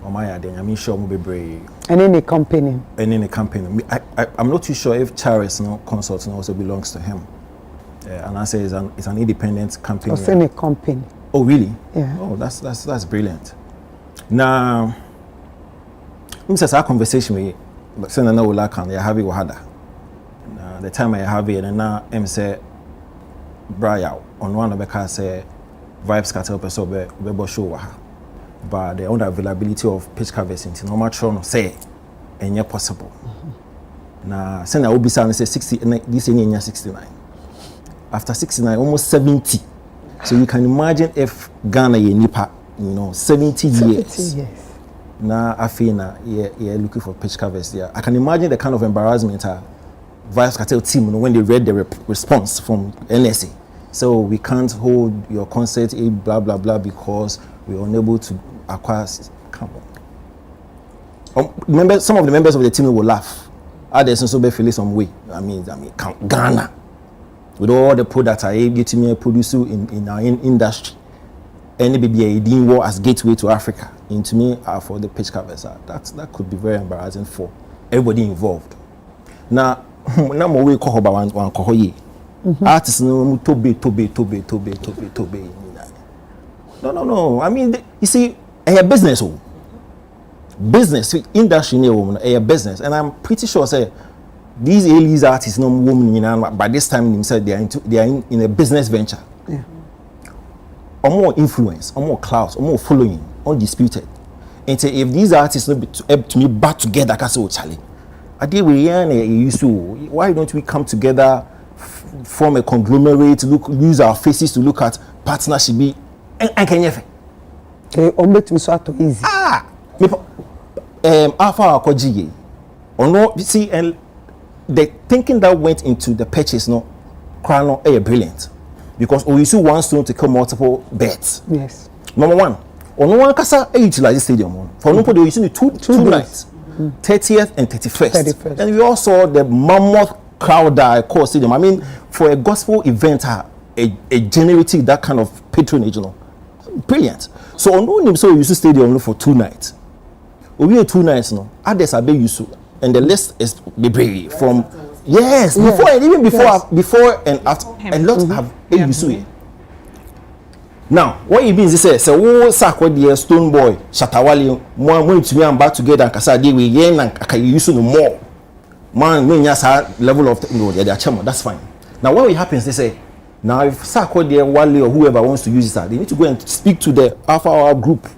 On my idea, I'm sure we'll be brave. And any company. I'm not too sure if Charis Consulting also belongs to him. And I say it's an independent company. Or any company. Oh really? Yeah. Oh, that's brilliant. Now, I'm just a conversation with Senator Olakan. I have it with the time I have it, and now I'm say, Brian, on one of the cars say, vibes cartel person be show but the unavailability of pitch covers into no much on say, and yet possible. Now, Senator Obisan say 60, this year 69. After 69, almost 70. So you can imagine if Ghana Nipa, 70 years. Now I feel you're looking for pitch covers there. I can imagine the kind of embarrassment Vice Cartel team when they read the response from NSA. So we can't hold your concert, blah blah blah, because we're unable to acquire. Come on. Remember, some of the members of the team will laugh. Others also be feeling some way. I mean, Ghana, with all the products are able to produce in our industry, any baby didn't war as gateway to Africa. Into me, for the pitch covers, that could be very embarrassing for everybody involved. Now. Na mo we ko ba wan ko yi artists no tobe no I mean you see a business industry a business, and I'm pretty sure say these A-list artists no women by this time themselves they are in a business venture, or more influence, or more clout, or more following, undisputed. And say if these artists no be to me back together ka say Charlie, why don't we come together, form a conglomerate, use our faces to look at partnership? And can you? Easy. Alpha Akoji. No, see, and the thinking that went into the purchase, crown brilliant, because we use one stone to kill multiple bets. Yes. Number one, no one can utilize the stadium. For no, they using two nights. 30th and 31st. And we all saw the mammoth crowd that I call stadium. I mean, for a gospel event, a generating that kind of patronage, brilliant. So on no so we use stadium for 2 nights. We have 2 nights others are being used, and the list is brave from before and even before and after, and lots have used. Now, what it means is say we sack with the Stone Boy, Shatawali, more to me and back together and Kasadi we yen and I use no more. Man, when you level of that's fine. Now what will happen is they say, now if sack with the Wally or whoever wants to use it, they need to go and speak to the Alpha Hour group.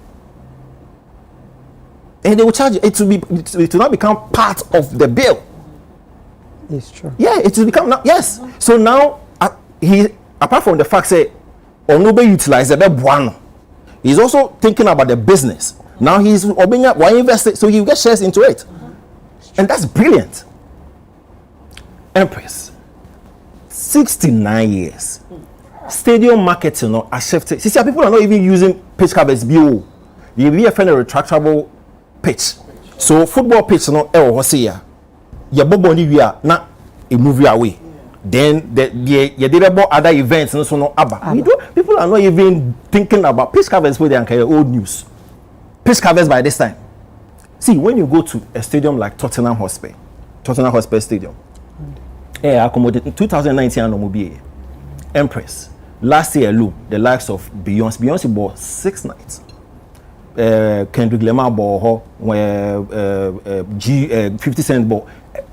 And they will charge it to not become part of the bill. It's true. Yeah, it will become yes. So now he apart from the fact say or nobody utilize the one. He's also thinking about the business. Now he's opening up, why invest, so he get shares into it. And that's brilliant. Empress, 69 years. Stadium marketing has shifted. See, people are not even using pitch covers. They be a retractable pitch. So football pitch, you bobo we are not a movie away. then you did about other events and so no abba. People are not even thinking about pitch covers with their old news. Pitch covers by this time. See, when you go to a stadium like Tottenham Hotspur Stadium, accommodated in 2019 and Mobile, Empress. Last year alone, the likes of Beyonce bought 6 nights. Kendrick Lamar bought 50 Cent bought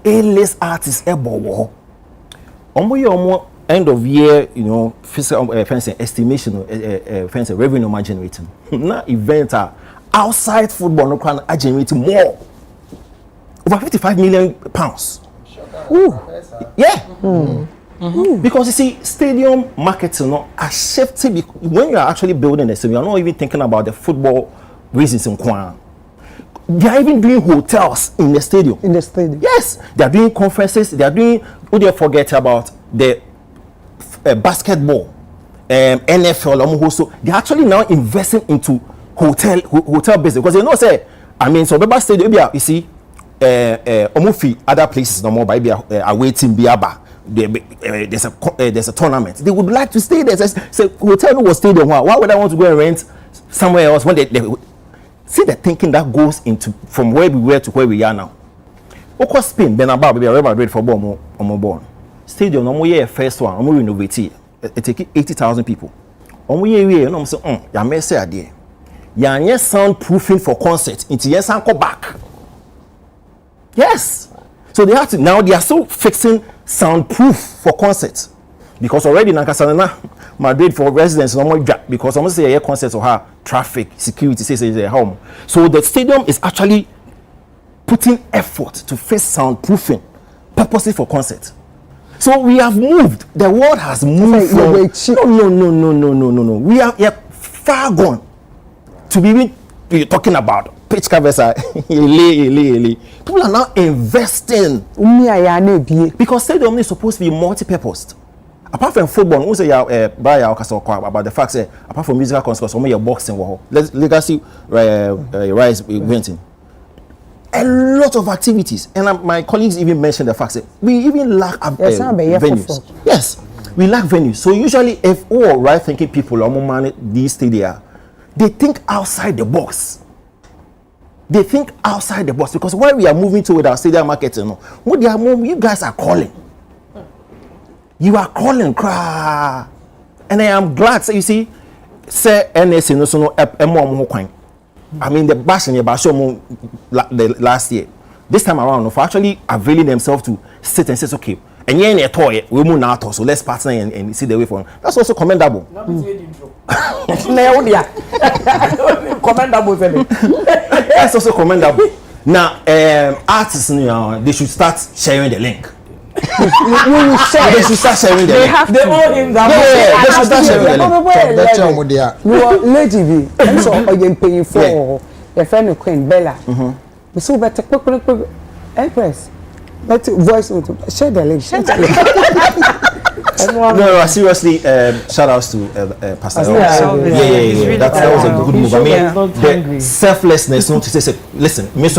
A-list artists bought. Almost end of year, fiscal estimation, revenue generating. Now events are outside football, no can generate more. Over 55 million pounds. Ooh. Yeah. Because you see, stadium marketing are shifting. When you are actually building a stadium, you are not even thinking about the football reasons in Kwan. They are even doing hotels in the stadium. Yes, they are doing conferences. They are doing. Who they forget about the basketball, NFL, also. They are actually now investing into hotel business because they know say. I mean, so the stadium, you see, almost other places no more by awaiting Biaba. There's a tournament. They would like to stay there. Say hotel was stadium. Why would I want to go and rent somewhere else when they see the thinking that goes into from where we were to where we are now. Of course, Spain, Benabar, we are ready for born. Stadium, no more first one, no renovate it. It take 80,000 people. We no say, ya mess idea. Ya nye soundproofing for concert. Into yes and go back. Yes. So they have to now. They are still fixing soundproof for concerts because already Nankasana Madrid for residents no more drop because almost say concerts or her traffic security says their home. So the stadium is actually putting effort to fix soundproofing purposely for concerts. So we have moved. The world has moved. No. We are far gone to be even talking about. Pitch covers are people are now investing because stadium is supposed to be multi-purposed. Apart from football, we say about the fact that apart from musical concerts, your boxing, legacy rise renting. A lot of activities, and my colleagues even mentioned the fact that we even lack venues. Yes, we lack venues. So usually, if all right-thinking people manage these stadia, they think outside the box. They think outside the box because where we are moving to with our stadium marketing, what they are moving, you guys are calling. You are calling, cry. And I am glad. So you see, say NS no so I mean the bash in the last year. This time around, for actually availing themselves to sit and say, okay, and you're in a toy, we move now, so let's partner and see the way forward. That's also commendable. Commendable. That's also commendable. Now, artists, they should start sharing the link. They should start sharing the link. They owe him that. They should start sharing the link. You are Lady V. And so are you paying for your friend Queen Bella? So better quick Empress. Let's voice share the link. No, seriously, shout outs to Pastor Elvis. Yeah. That was a good move. I mean, the selflessness, not to say, listen, me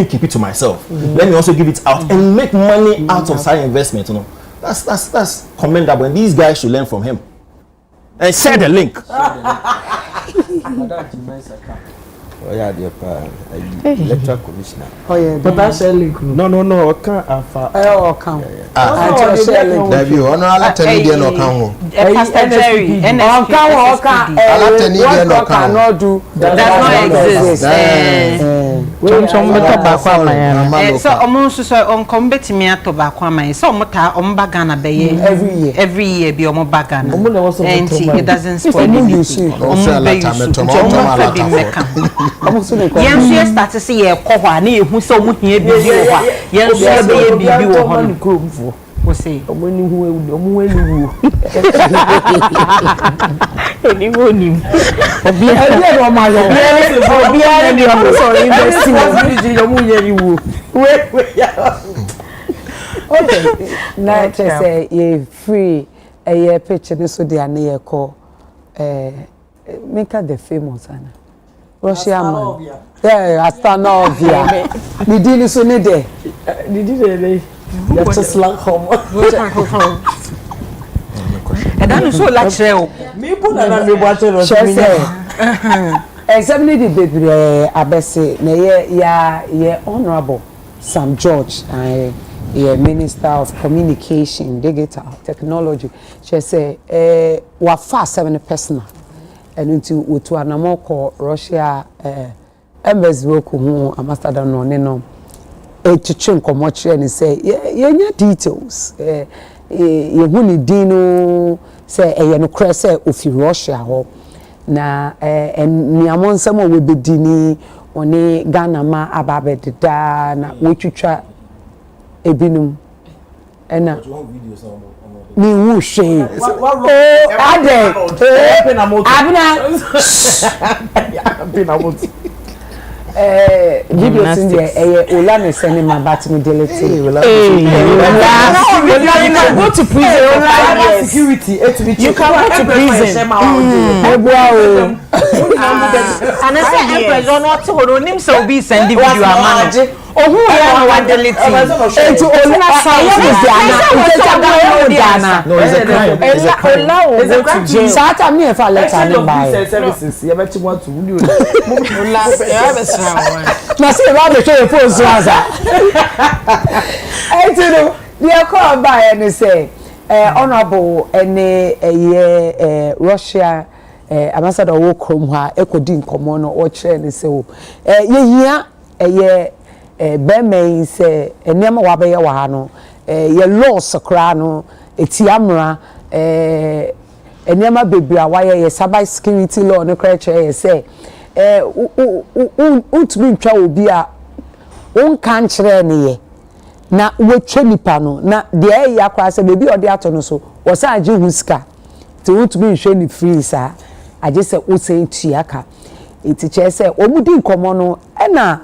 keep it to myself. Let me also give it out and make money out of side investment. That's commendable, and these guys should learn from him. And share the link. Oh yeah, the electoral commissioner. Oh yeah, but that's a link. No, I can't. I share link. David, ono ala tenidia no kan ho. Pastor Jerry, cannot do. Does not exist. So omonso so on betimi atoba kwa man. So omota omba Ghana be every year be omo bagana. And it doesn't spoil anything. Yen so start to see e ko hwa na ehu so mu hia bi hwa. Yen so be ye bi wo ho no. Wo say omoni hu ewu omo elu wu. Eni wonim. Obi e do ma yo. Obi e dey omo so invest in omo yeri wu. Okay. Na say ye free a picture this so dey na ye call make the famous ana. Russia man. Yeah, Astanovia. The deal is on there. The deal just like home. And then so like share. Me put na me watch it. Examine the baby abese na ye honorable Sam George Minister of Communication, Digital Technology. She say wa fast 7 personal and into to anamoko Russia Empress woku hu ambassador no ne no chichen komochi and say ye details ye hu ni dino say no krese ofi Russia ho na niamon samo we bedini oni Ghana ma ababe deda na wetwitwa ebinum ena ni wu hwe ade abna video since ola ne send my bat me delete you can go to prison security you can go to prison and I say Empress on what to nim so be send the video man ohu ya wa delete to ola no is a crime is a crime sata me if I let her buy services you bet you want to na say ba be show phone so asa to know the call by and say honorable any Russia ambassador wo krom ha ekodi nkomo no o kire ni say o yehia bema say enema wa be ye wa ha no ye loss kra no etiamra enema bebia wa ye cyber security law no kra kire say utumi ntwa obi a wonka nkyere ne ye na wetwa nipa no na de ya kwa se bebi ode ato no so wo sa age hu sika te utumi nhwe ni free sa age se wo se tuaka iti che se omudi nkomo no na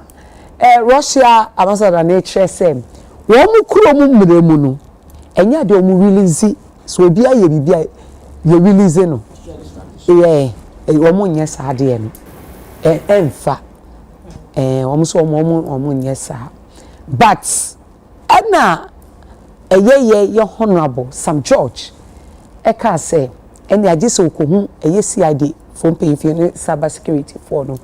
Russia ambassador na kire se wo mu kuro mu mremu no enya de omu release so obi aye bibia ye release no wo mu nya sa de no emfa omu nyesa but ana ye honorable Sam George eka say eni agese okohu CID phone pay fi cyber security for no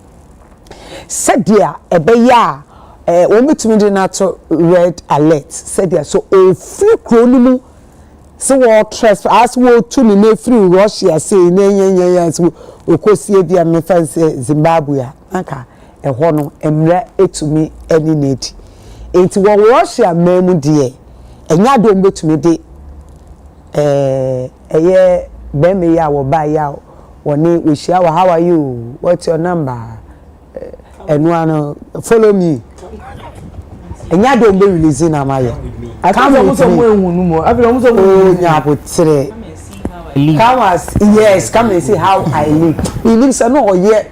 said dia ebeya omitumi de na to red alert said dia so o free kronimu so wo trespass as wo to ni na free Russia say na so okosie bia me fancy Zimbabwe aka eho no emra etumi eni nedi enti wo Russia memu de enya do mbetumi de eye beme ya wo ba ya woni we share how are you what's your number eno follow me enya do mbe release na maye come on so ehunu mo abi mo so nya botre come as yes come and see how I live we live say no oye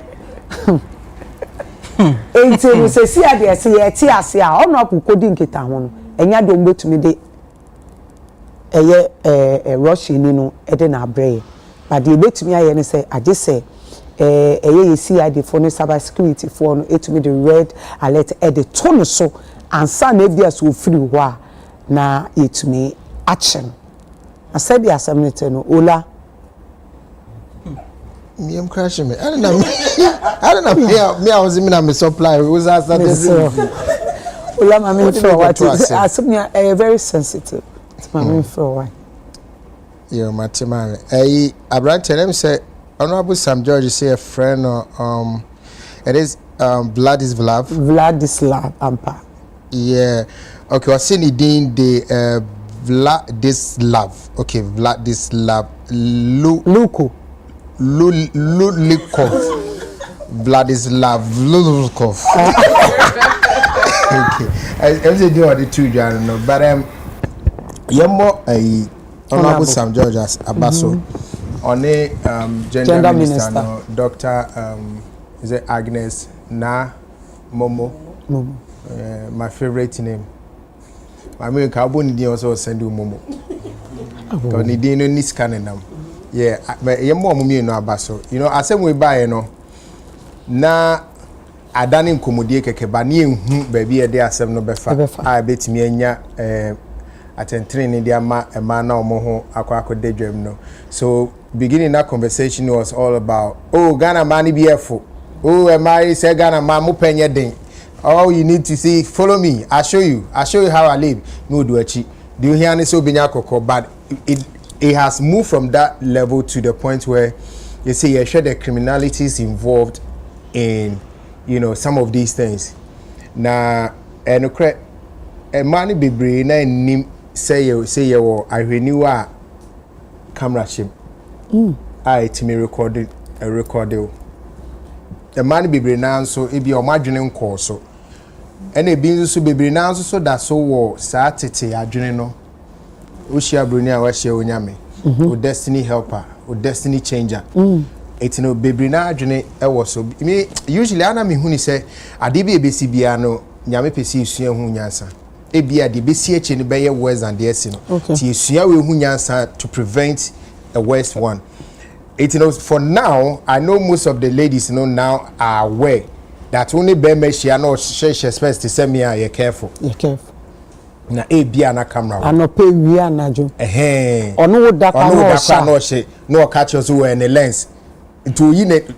enti we say see ade say ye ti ase a ono akukodi nkita ho no enya do mbetumi de eye Russia ni no e de na abre but the betumi aye ne say age say eye CID for no cyber security for no etumi the red alert e de tono so ansa na bia so free ho a na etumi action asabi asamnete no ola me am crashing me I don't know me I was in me supply was that ola mama for what asumia very sensitive mama for why yeah matemane abrante them say honorable Sam George say a friend it is Vladislav Ampa yeah okay I seen it in the Vladislav okay Vladislav Luko Lulikov Vladislav Lulikov okay I say do the two I don't know but yemo honorable Sam George as abaso on a gender minister no, Dr. Is it Agnes na Momo my favorite name I mean carbon di also send you Momo because ni dey no ni scanning them yeah but your mom me no abaso you know asem we buy no na adani nkomodie keke ba ni ehu ba bi e dey asem no befa a betimi anya atentene ne dia ma ema na omo ho akwa dedwam no. So beginning that conversation was all about, oh, Ghana man be careful. Oh, Emari say Ghana man mo penye den. All you need to see, follow me. I show you how I live. No do achi. Do you hear any so binya koko? But it has moved from that level to the point where you see you share the criminalities involved in, you know, some of these things. Na enokre emani bebre na nim say you I renew a camera ship. I timi recorded a recorder. The man bebre na so e bi o madwene nko so. And e bi so bebre na so da so wo sa tete adwene no. O shia broni a wa shia onyame. O destiny helper, o destiny changer. It's no bebre na adwene e wo so. Me usually ana me huni say ade bi ebesi bia no nyame pesi esua hu nyansa. E bia de besi eche ne beye worse than the esi no. Ti esua we hu nyansa to prevent a worse one. It, you know, for now, I know most of the ladies, you know, now are aware that only be she are not she expects to send me you're careful. You're careful. Na e bia na camera. I no pay we na jo. Ono da no she no catch us we in the lens. To you let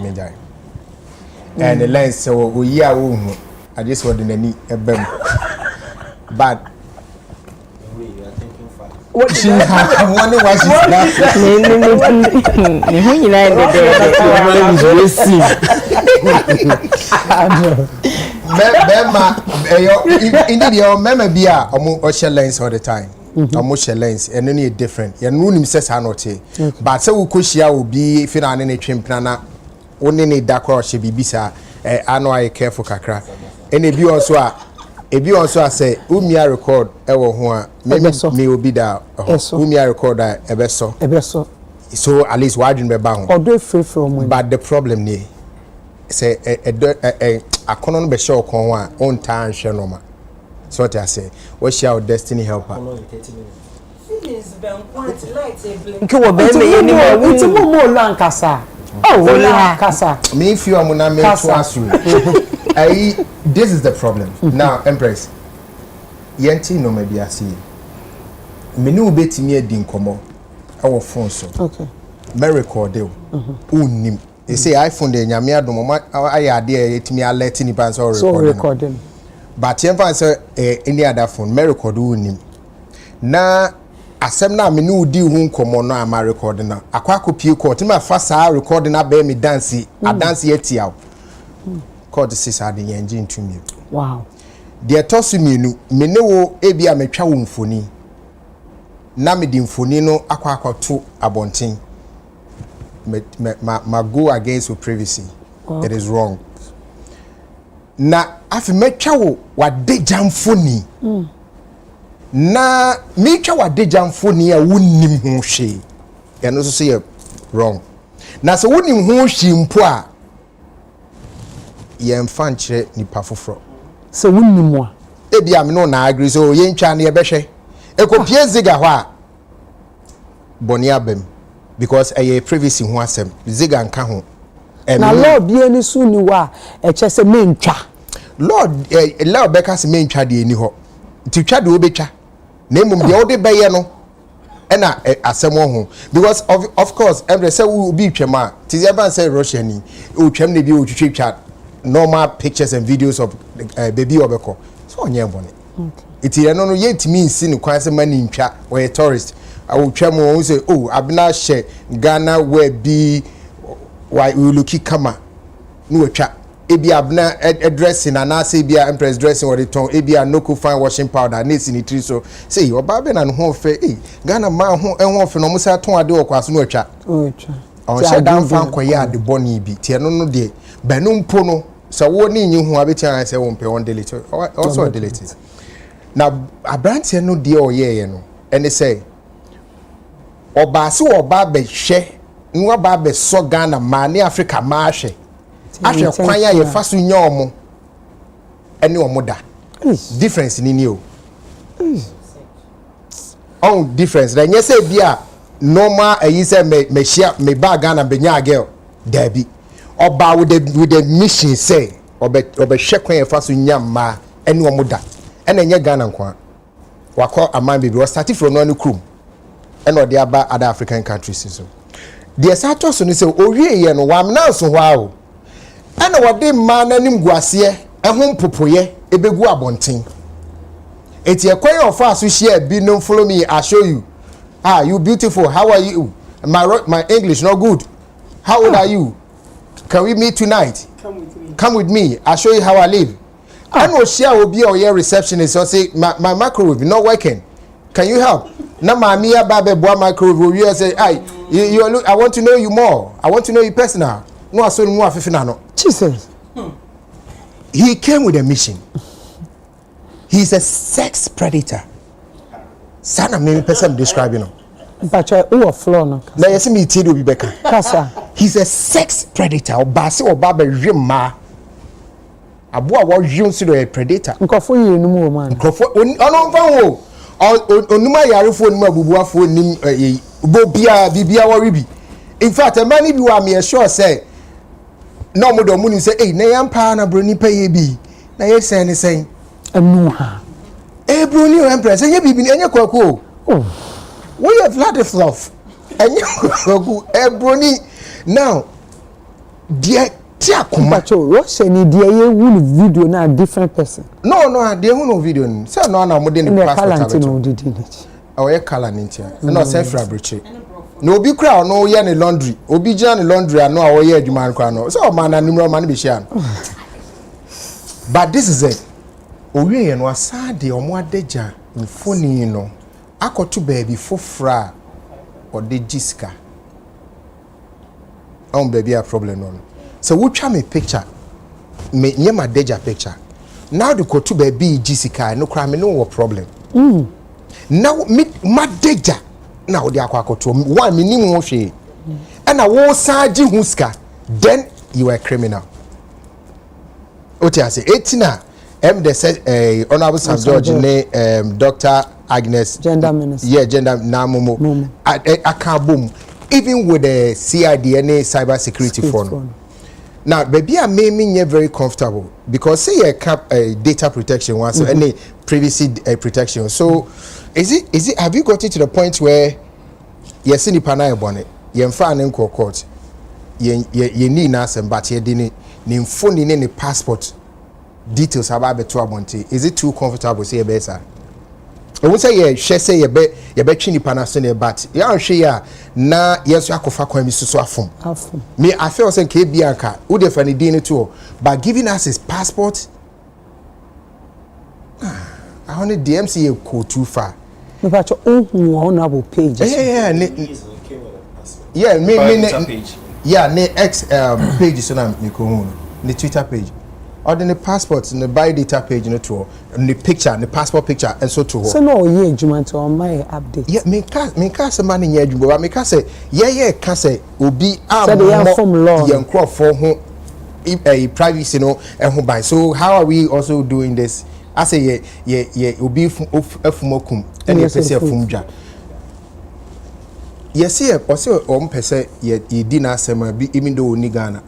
me die. And the lens so we ya wo hu. I just want the ni ebem. But what she I'm wondering why she's laughing. Indeed, your mama be a share lens all the time. Almost share lens, and then it's different. You know, him says hanote. But so we could share will be if you are any trim planner. Only need that cross she be bisa. I know I care for kakra. And if you also say umia record ewo ho a me obi da umia record a ebeso so at least why didn't be ba ho odo free from but the problem ni say akono no be show kon ho a on tan hwe no ma so what I say what share destiny helper feelings ben quite light e blink ke wo be me ni mo lankasa oh lankasa me feel amuna me to asu this is the problem. Now, Empress, yenti no maybe I see. Menu beti me din komo. Our phone so. Okay. Me record you. Unim. They say iPhone de nyame adom ma aya de yetimi alert ni pan so recording. But yemfa say any other phone me record unim. Na asem na menu di hu komo no am recording na. Akwa kopie ko ti ma fa sa recording na be me dance. A dance yetia. Called the sister the engine to me. Wow. The toss me ne wo ebi a metwa wo mfoni. Na me di mfoni no akwa to abonten. Ma go against your privacy. It is wrong. Na afi metwa wo wa deja mfoni. Na metwa wa deja mfoni a wonnim ho hwe. Ya no so say wrong. Na so wonnim ho hwe mpo a ye mfanche nipa foforo se wunnimu a ebi am no na agree so ye ntwa na ye behwe ekopie ziga ho a boni abem because a privacy ho asem ziga nka ho na lord bia ni su ni wa eche se mentwa lord law beka se mentwa de ni ho ntitwa de obetwa na emum de ode beye no na asem ho because of course Empress say we be twema tizi eba say Russia ni o twem na bi o twitwa normal pictures and videos of baby obeko so onye bone iti eno no yetimi nsi ni kwan se mani ntwa we tourist awu twam o say oh abna she Ghana we be why we looki kama no twa ebi abna dressing and na say bia Empress dressing or the ton ebi anoko fine washing powder na si ni tri so say oba be na no ho fe Ghana ma ho enho fe no mo say ton ade okwaso no twa on she dan fan koya de boni bi ti eno no de benu mpo no so wo ni nyi hu abeti an say won pe on delete also delete it now abrantie no de oyeye no ene say oba se oba be hwe nu oba be so Ghana ma ni Africa ma hwe ahwe kwan ya ye faso nya omo ene omo da difference ni ni o on difference da nyese bia normal ayi say me share me ba Ghana be nya girl dabi oba with the mission say obe hwe kwan ya faso nya ma ene omo da ene nya Ghana kwa Wako aman baby was started from no crew. And or the other African countries so. The sato so ni say owie ye no wam na so hwa o. And what de man anim guase ehom popoye ebegu abonten. Eti ekwan of us share be no follow me I show you. Ah, you beautiful. How are you? My English not good. How old are you? Can we meet tonight? Come with me. Come with me. I'll show you how I live. I know share will be or your receptionist or say my microwave not working. Can you help? Now my mia babe boy microwave you say, you look, I want to know you more. I want to know you personal. No, I saw more no. Jesus. He came with a mission. He's a sex predator. Sana me person describing him. But who are floor no. Na yesi me tie do bi beka. Kasa. He's a sex predator. Obase obaba rema. Abo a wo yun si do a predator. Nkofo yi enu mu man. Nkofo ono mfa wo. Onuma yarefo onuma bubuafo nim bo bia wo ribi. In fact, a man bi wa me sure say no mo do mu ni say na yampa na broni paye bi. Na yesi ne say anu ha. Broni Empress enye bibi enye kwaku. Oh. We have had a fluff. And you broni now. Dear Tiakumacho, what's any dear you video now different person? No, dear no video. So no modern passport. No did it. Oh, yeah, color ninja. No self fabric. No be crowd, no yeah, laundry. Obi jan laundry, I know our year man crown. So man and numero man be shan. But this is it. Owe and was sad the omwa deja in phone, you know. Akotu baby for fra or the jiska. Baby a problem on. So we try me picture. Me near my deja picture. Now the kotu baby jisika no crime no problem. Now me my deja. Now the akwakotu one minimum she. And I was saji huska. Then you are a criminal. Otia say 18 the said Honorable Sam George ne Dr. Agnes gender minister. Yeah, gender na momo. I can't boom. Even with the CIDNA cyber security phone. Now, baby, I made me very comfortable because say a cap data protection one, so any privacy protection. So, is it? Have you got it to the point where you're seeing the panel bonnet, you're in court, you need nothing, but you didn't need phone in any passport details about the 12 Is it too comfortable? Say a better. I would say she say you bet chini panasone but ya share na yesu akofa kwa misusu afom me I feel say ke bianka who dey for the DNA too but giving us his passport I only DMC go too far me patch honorable pages me X page so na me ko the Twitter page or the passport in the bio data page no to the picture the passport picture and so to so no ye juma to on my update me ka se man ye juma but me ka say ka say obi from law ye nkro for ho privacy no and ho by so how are we also doing this I say ye obi afumokum and ye pese afumdwa ye say o say o mpese ye di na asema bi even though ni Ghana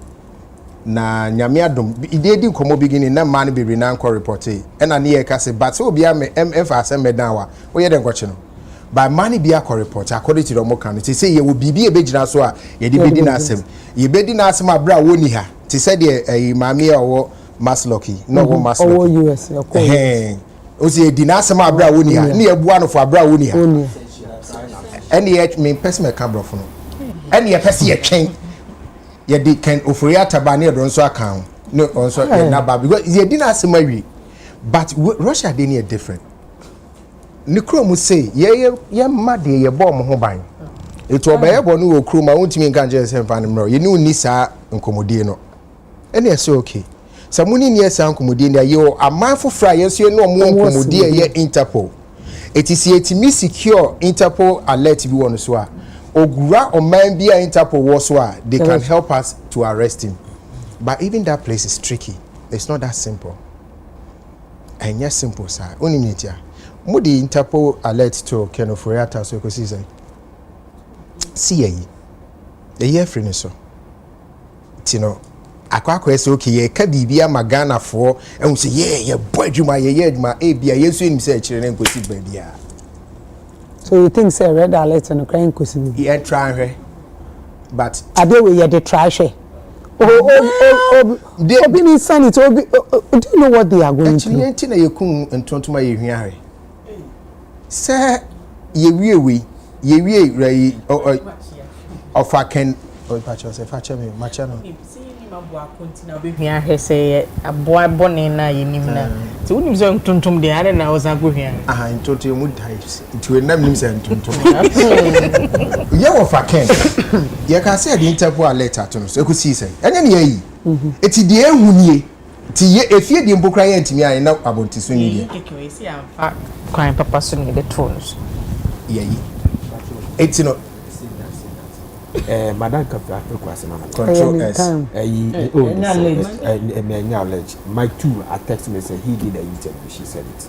na nyame adom ide di komo beginning na man be na nko report e na ne ye ka se but so bia me mf asem medan wa wo ye den kwache no by man bia ko report according to the mo kan say ye wo bibi e begina so a ye di bedi na asem ye bedi na asem abra woni ha ti say de maami e wo maslocky no wo maslocky o US o say di na asem abra woni ha ne ye bua no fo abra woni ha ene ye me person me ka brofo no ene ye person ye twen ye di can ofori atabane do nso aka no nso na ba because ye di na asema wi but Russia dey near different ni krom say ye mad ye bomb ho ban eto obaye bo no krom a wontimi nka nje se mfa ne mro ye ni uni sa nkomodie no ene ye say okay samuni ni esa nkomodie na ye amanfo fra ye so no mo nkomodie ye Interpol etimi secure Interpol alert bi won so a Ogura or man be Interpol was they can help us to arrest him. But even that place is tricky. It's not that simple. And yes, simple, sir. Only media. Mudi Interpol alert to Ken of Royata so because he's see a year free so. You know, akwakwa ese okay ye ka bibia magana fo ehun se ye boy dwuma ye dwuma e bia yesu enim se akire ne nkosi bia. So you think say red alert no crying nkosi bia. Ye try hwe. But ade we ye dey try hwe. Obi ni sanity obi do you know what they are going to do? Actually na ye kun ntontoma ye hwia hwe. Say ye wie rai of I can patch us patch me machano. Here he say a boy born in na yinim na. So unim so ntontom de ade na was ago here. Ah ntontom mu types. Into enam nim say ntontom. Ye wo fa ken. Ye ka say the interview letter to no so ekusi say. Enya ne yi. Eti de ehunie. Ti ye efie de mbokra ye ntimi an na abonti so ni de. Keke say am kwan papa so ni de tones. Ye. Eti no Madam Kappa request na control S. Knowledge. My two a text me say he did the interview. She said it.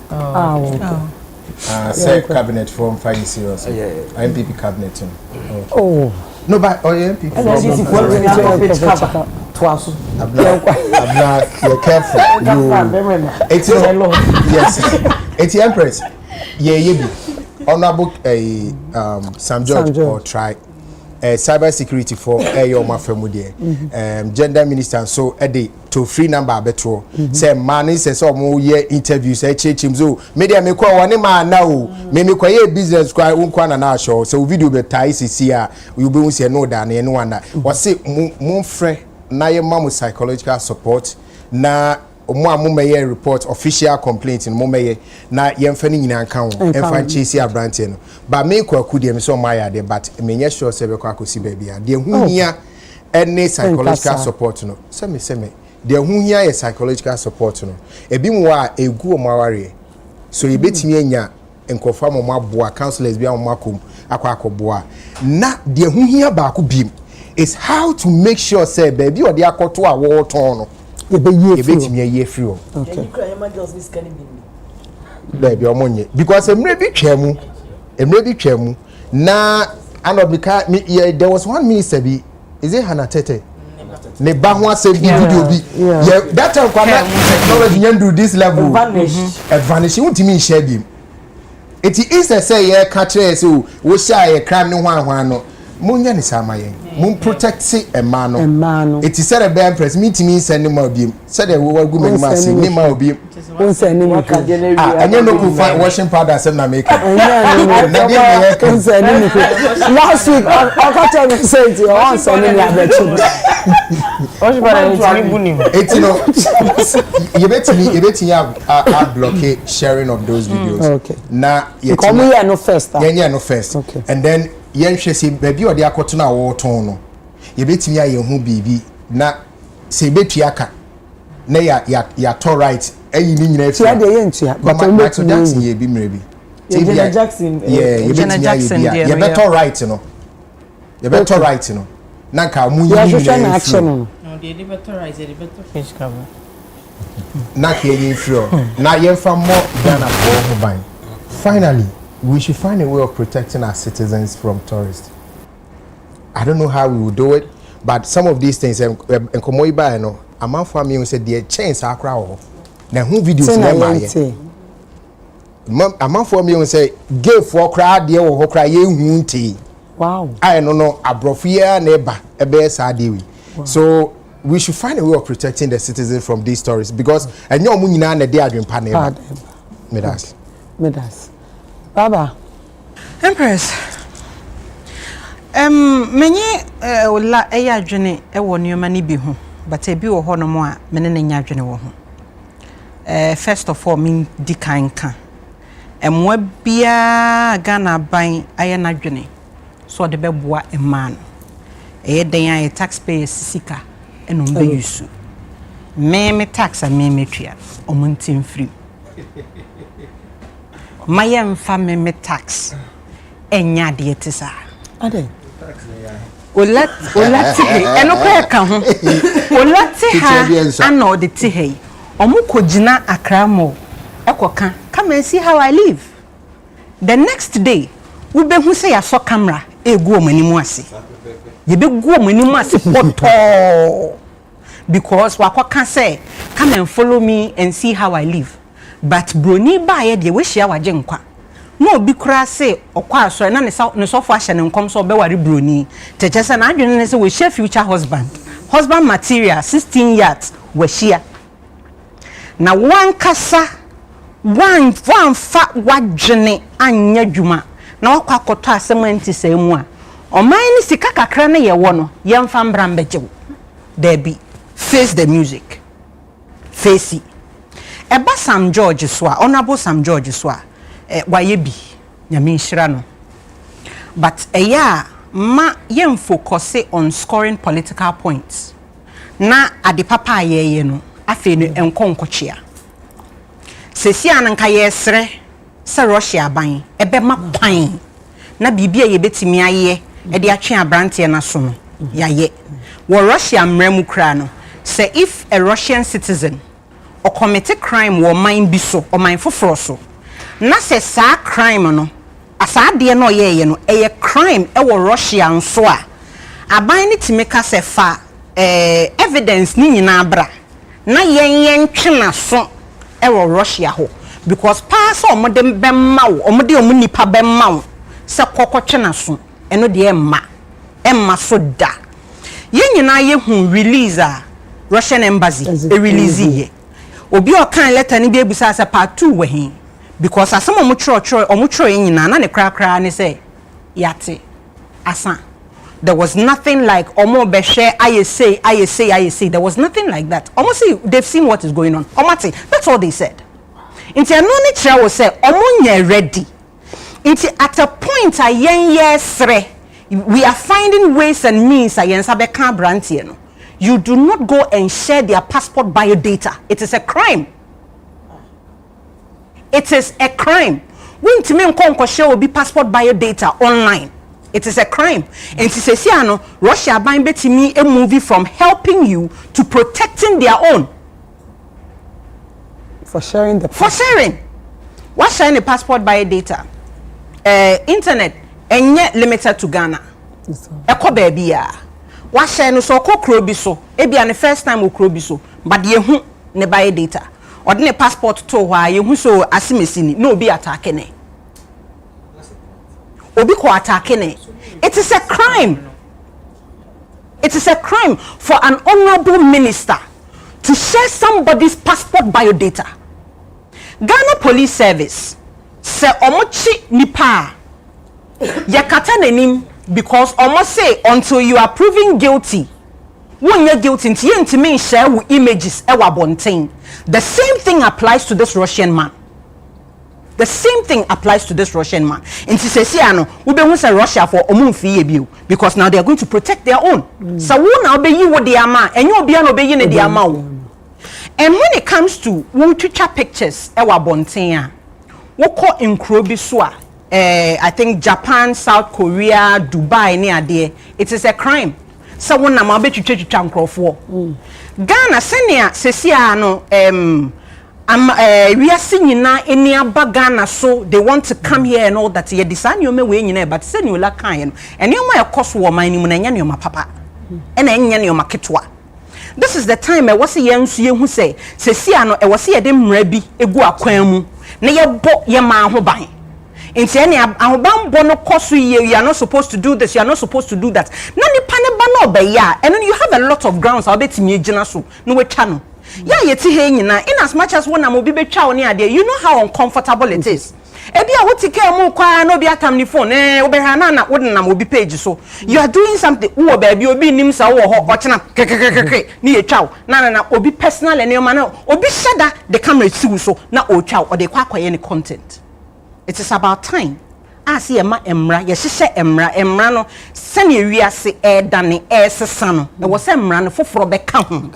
Say cabinet form fine serious. MPP cabinet. Oh. No, but MPP. I'm not. You're careful. It's yes. It's Empress. Yeah. Honorable Sam George or try. Cyber security for your mafemu there. Gender minister so ede to free number betro. Say man is so mo ye interviews say chimzo. Media me kwa wane man now. Me kwa ye business kwa unkwa na na show. So video be tai sisi a you be say no da na no wanda. Was say mo frɛ na ye mamu psychological support na mo amumeye report official complaint in momeye na yemfa ni nyina kan wo emfa chesi abrante no ba me kwaku de me so maya de but me nye sure se be kwakosi ba bia de huhia any psychological support no se me de huhia ye psychological support no ebi mo a egu o maware so ye betimi anya enkofa mo maboa counselors bia mo makom akwakoboa na de huhia ba ko bim is how to make sure say baby or de akoto a wo ton no ebetimi ye free o okay baby omonye because emre bi twemu na anobika there was one minister bi is it Hannah Tete ne ba ho ase video bi yeah that time kwama technology can do this level vanish untimi share bi it is say ye ka kire say wo sha ye crime ne hwan no munya ni sama yen mun protect a man it is said a Empress meeting send him obi said we were go me masi ni ma obi won send him anya no ku washing powder sem na make last week I got to say it on send me abechi washing powder ni buni it you bet me a block sharing of those videos okay na you come here no first no first okay and then yen hwese baby odi akoto na wo ton no ye betimi aye hu bibi na se betuaka na ya to right ayi ni nyina fi ade ye ntua but Michael Jackson ye bi mrebi Jenna Jackson ye betimi aye ye better right no ye better right no na ka mu yi ni action no they better right they better fish cover na ka ye free na ye fa mo Ghana for ho ban finally we should find a way of protecting our citizens from tourists. I don't know how we will do it, but some of these things, and Komoiba, you know, a man for me said the chains are crowd. Now, who videos a man for me say, give for crowd, dear or cry, you tea. Wow. I don't know, a brofia neighbor, a bear sadiwi. So, we should find a way of protecting the citizens from these tourists because I know Munina and the day I drink panel. Medas. Baba Empress menye ola eya adwene e wo nneoma ni bi ho but e bi wo ho no mo a mene ne nya adwene wo ho first of all min di kan ka emwa bia Ghana ban aye na adwene so de beboa e man e den aye taxpayers sika eno mbe yusu me tax a me tua omuntin free Mayam family tax enya de etisa ade olati eno kwa ka ho olati ha ana de ti hei omukogina akramo ekoka come and see how I live the next day we be hu say ya so camera egu omanimu ase ye be gu omanimu ase poto because wakwaka say come and follow me and see how I live. But broni ba ye de we hia waje nkwa. No bi kura say okwa so na ne so fo ahye ne nkom so be ware broni. Teche say na adwene ne say we share future husband. Husband material 16 yards we share. Na one kasa one fa wadwene anya dwuma. Na wakwa koto asem anti say mu a. Oman ni sika kakra na ye wo no ye mfa mbra mbejewo. There be face the music. Face it. Eba Sam George so honorable Sam George so waye bi nyame nhira no. But ma yem focus on scoring political points. Na ade papa ye no afi no enkonkochia. Sesi ananka yesre se Russia ban ebe ma kwan na bibia ye betimi aye e de atwe abrante na so no yaye. Wo Russia mremu kra no say if a Russian citizen or commit a crime or mine be so or mine for froso. Na say sa crime no asa de no ye no a crime e wo Russian so a aban ni timeka se fa evidence ni nyina bra na yen twena so e wo Russia ho because pass omode bemma wo omode omunipa bemma wo se kokotwena so eno de emma so da yen nyina ye hu release a Russian embassy a release ye obi o kan letter ni be ebusa sa part 2 we hin because asem omutro nyina na ne kra ne say yate asa there was nothing like omo be share I say there was nothing like that almost see they've seen what is going on omati that's all they said inti anoni kira wo say omo nya ready inti at a point ayen yesre we are finding ways and means ayen sabe kan brantie no. You do not go and share their passport biodata. It is a crime. It is a crime. When to me share will be passport biodata online. It is a crime. And to say, Russia buying betting me a movie from helping you to protecting their own. For sharing the passport. For sharing. What sharing the passport biodata? Internet and yet limited to Ghana. Eko baby ya. Wa share no so kokro bi so e bia the first time okro bi so but ye hu ne buy data or the passport to wa ye hu so asimesi ni no be attack ne obi ko attack ne. It is a crime. It is a crime for an honorable minister to share somebody's passport biodata. Ghana Police Service say omochi nipa yakata nenim because almost say until you are proven guilty when you're guilty into me share with images ewa bontain. The same thing applies to this Russian man. The same thing applies to this Russian man. And to say we be say Russia for omunfi because now they are going to protect their own. So we now be you what they are and you be an obeying the amount. And when it comes to Twitter pictures ewa bontain we call in Krobiswa. I think Japan, South Korea, Dubai near there. It is a crime. So when I'm about to change for Ghana senior sesia no we are seeing na any Ghana so they want to come here and all that. You design your way in but send you like kind and you might cost woman in your papa and then your maketwa. This is the time I was a young who say sesia no I was here them rebi egu akwanu na ye bo ye man ho ban. Inti any ahobambo no koso you are not supposed to do this, you are not supposed to do that. Na nipa ne ba no be ya and then you have a lot of grounds obetimi agina so no we channel. Ya yeti he nyina in as much as one am obi betwa oni ade you know how uncomfortable it is. Ebi a wotike mu kwa no bi atam ni phone obehra na wodena obi page so you are doing something wo ba bi obi nim sa wo ho ochena kekekeke ni ye twa na obi personal ene ma na obi shada the camera siwu so na o twa o de kwa kwaye ni content. It is about time. As ye ma emra, ye hihye emra no sene wiase dane sesa no. E wo se emra no foforo be ka ho.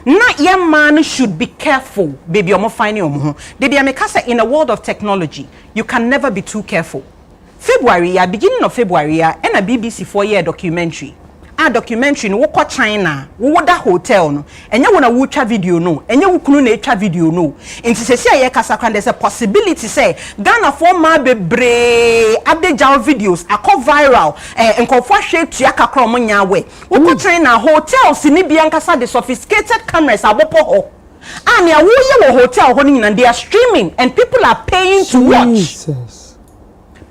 Na ye man should be careful, baby omo fine omo ho. Dey be make say in a world of technology, you can never be too careful. February, beginning of February, and a BBC 4-year documentary. a documentary no wo China wo da hotel no enye wo na wo twa video no enye wo kunu na twa video no nti sese aye kasa kwan there's a possibility say Ghana for ma bebre abdejaw videos akọ viral nkofo hwe tua kakra mo nya we wo China hotels ni bia nkasa the sophisticated cameras abopo ho and ya wo ye wo hotel ho ni they are streaming and people are paying to watch.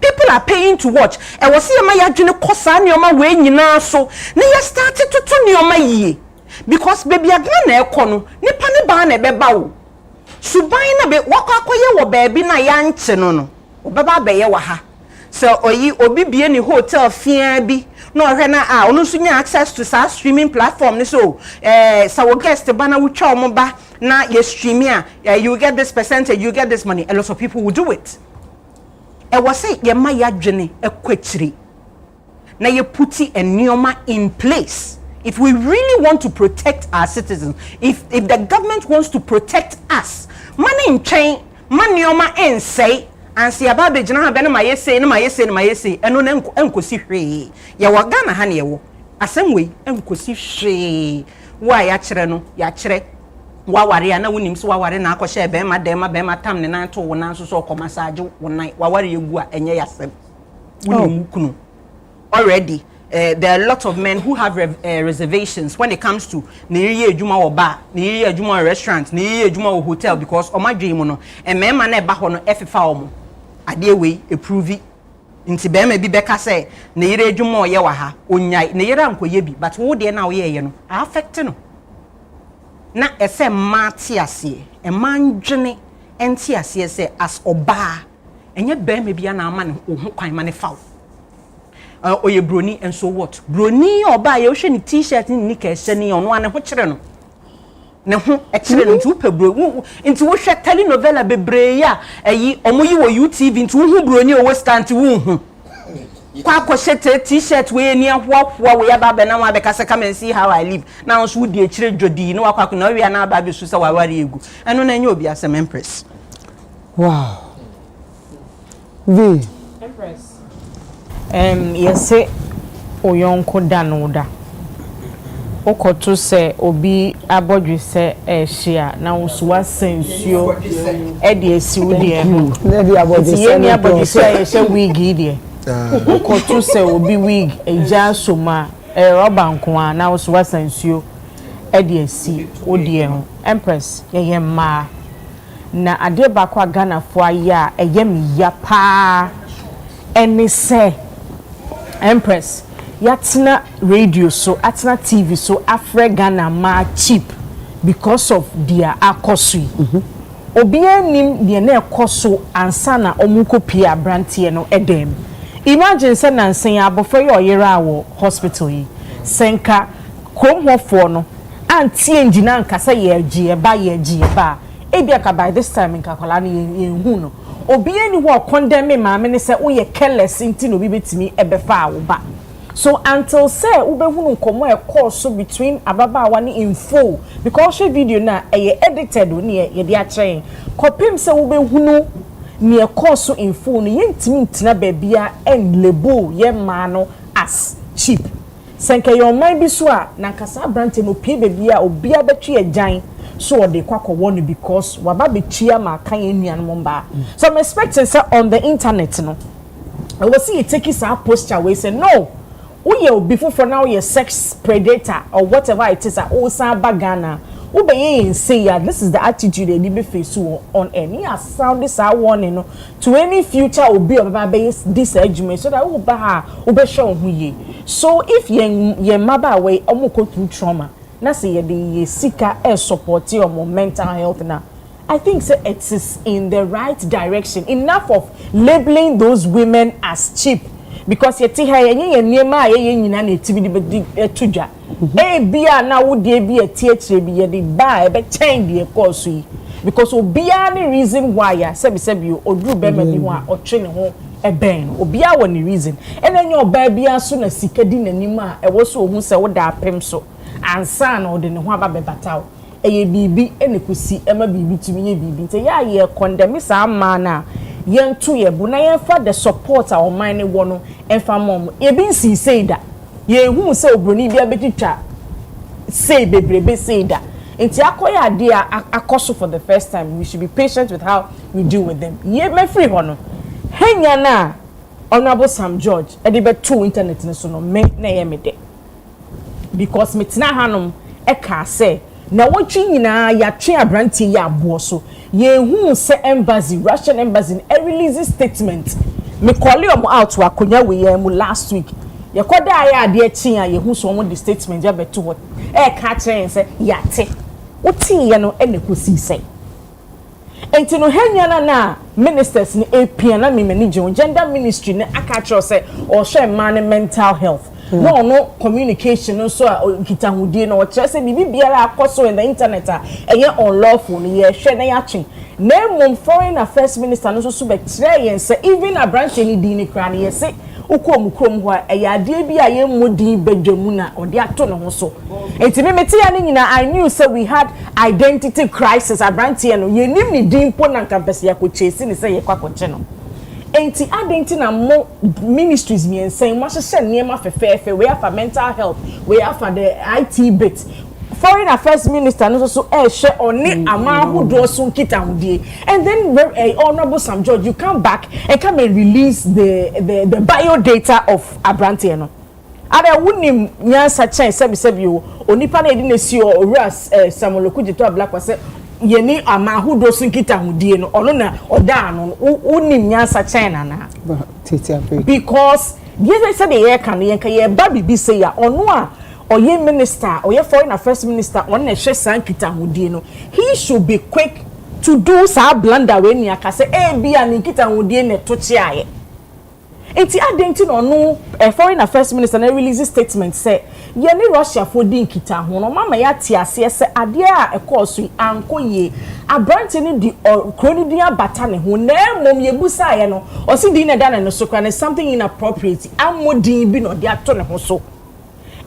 People are paying to watch. I was see my yadwene kosa nioma we nyina so. Na ya started to nioma yie. Because baby agna na ekọ no, nipa ne ba na beba wo. Suban na be wakwakoye wo baby na ya nche no no. Obeba be ye wa ha. So oyi obi bie ni hotel fia bi. No hwe na onu so nya access to sa streaming platform ni so so wo guest ba na wo twa omo ba na ye stream you get this percentage, you get this money. A lot of people will do it. I was say ye ma yadwene ekwachiri na ye puti enioma in place. If we really want to protect our citizens, if the government wants to protect us, money in chain manioma en say and see about the jina be na ma yese eno na enkosi hwe ye wa Ghana ha na ye wo asem we enkosi hwe wa ya kire no ya kire wa ware na wonim so wa ware na akɔhye be ma tam ne nan to wo nan so kɔmasaage wo nan wa ware egu a enye yasem wonim kunu already. There are a lot of men who have reservations when it comes to Niriye Ejuma or bar, Niriye Ejuma or restaurant, Niriye Ejuma or hotel because Oma dream no and men man eba ho no efifa omo ade we approve it nti be ma bi beka say Niriye Ejuma o ye wa ha onyai Niriye ankoye bi but wo de na wo ye no affect no na ese mate ase e mandwene enti ase say as oba enye be ma bi na ama ne ho kwan ma ne fawo oye broni and so what broni oba ye hwe ni t-shirt ni nika ehye ni ono ane ho kire no ne ho e kire no nti pe bro nti wo hwe telenovela bebre ya eyi omoyi wo UTV nti wo hu broni o stand wo hu kwa hye t-shirt we ni ahoahoa we ya ba be na wa be kase come and see how I live now so di e kire dwodi no wakwa na we na ba be su se wa ware egu eno na nya obi asem Empress. Wow. V Empress. Yese oyonko danoda okoto se obi abodwe se ehia na wosuwa sensuo e de esiwo de ho na de abodwe se ni abodwe se ehia wig de okoto se obi wig eja soma roba nko a na wosuwa sensuo e de esi wo de ho Empress ye ma na ade ba kwa Ghana fo aya eye mi ya pa eni se Empress yatina radio so atina TV so Afre Ghana ma cheap because of their akosui obi anim de na ekoso ansa na omukopia abrantie no edem imagine say nansen abofo ye oyera wo hospital yi senka kromhofo no antie engina nkasa ye gie ba ebia ka by this time nkakola na ye hu no obi ani wo condemn maame ne say wo ye careless nti no bi betimi ebefa wo ba so until say wo behunu nkomo e course between ababa ne info because she video na e edited ne ye de a train kopim say wo behunu ne e course info no ye ntimi ntina ba bia en lebo ye ma no as cheap senke your mind bi so a na kasa brante no pie ba bia obi abetwe agyan so they kwako one because waba be chia ma kan enuan mba so I'm expecting say on the internet no I will see you take his posture we say no we before for now you sex predator or whatever it is o san bagana we be say this is the attitude they be face on any sound this warning no to any future obi oba be this argument so that we ba ha we be show hu ye so if ye maba we omoko through trauma na say ye sika support your mental health now I think so it is in the right direction enough of labeling those women as cheap because ye ti ha ye niema ye nyina na tibi de tudwa bia na wo de bia tietire bi ye de ba e be change de course yi because obia any reason why ya sebi oduru be ma bi ho a otwe ne ho ben obia wo ni reason enenye oba bia so na sika di nanim a e wo so ohun se wo da apem so ansa na ode ne ho aba be bataw eye bibi enekusi ema bibi tumi ye bibi nte ya ye condemn sa ma na yentu ye bu na yen fa the support our mind ne wo no enfa mom e bi nsi say da ye hu se obroni bia betitwa say bebrebe say da enti akoya ade akoso for the first time. We should be patient with how we deal with them. Ye me free hono henya na Honorable Sam George e de beto internet ne so no me na ye me de because metina hanom e ka say na wotwi nyina ya twe abrantie ya abo so ye hu se embassy Russian embassy e release statement me call you out to akonya we mu last week ye koda ya ade chi ya ye hu so mo the statement ya beto what e ka chen say ya te woti ye no e ne kosi say enti no henya na ministers ni APN na me manage gender ministry ne aka tro say o hwe man mental health no communication so kita hudie na o kire say bibi biara akoso in the internet eye unlawful ni ye hwe na ya twen na mum foreign affairs minister no so be kire yen say even a branch ni di ni kra na ye say ukom ho eye ade bi a ye modin badwamu na ode ato no ho so enti me meti ya ni nyina I knew say we had identity crisis a branch no ye nim ni din po na campus ya ko chesi ni say ye kwakoche no enti adenti na mo ministries mi ensen mo hye niema fefefe we have for mental health we have for the IT bit foreign affairs minister no so hye oni amahudo so nkita hudie and then Honorable Sam George you come back and come and release the bio data of Abrante no ada wunim nyansa chen sebi onipa na edi na si o ras Samoloku jito black was yeni amahudo so nkita hudie no ono na oda no unim nyansa chen na because yes say the year kan yenka ye ba bibi say ya ono a oye minister oye foreign affairs minister on na hwe san kita hudie no he should be quick to do sa blunder when ni aka say bia ni kita hudie ne to chiaye enti adenti no foreign affairs minister na release statement say ye ni Russia for din kita ho no mama ya ti ase say ade a ekoso ankoye abrante ni di kroni dia bata ne ho na mom ye busa ye no o si din na da no so kwa something inappropriate amodin bi no de ato ne ho so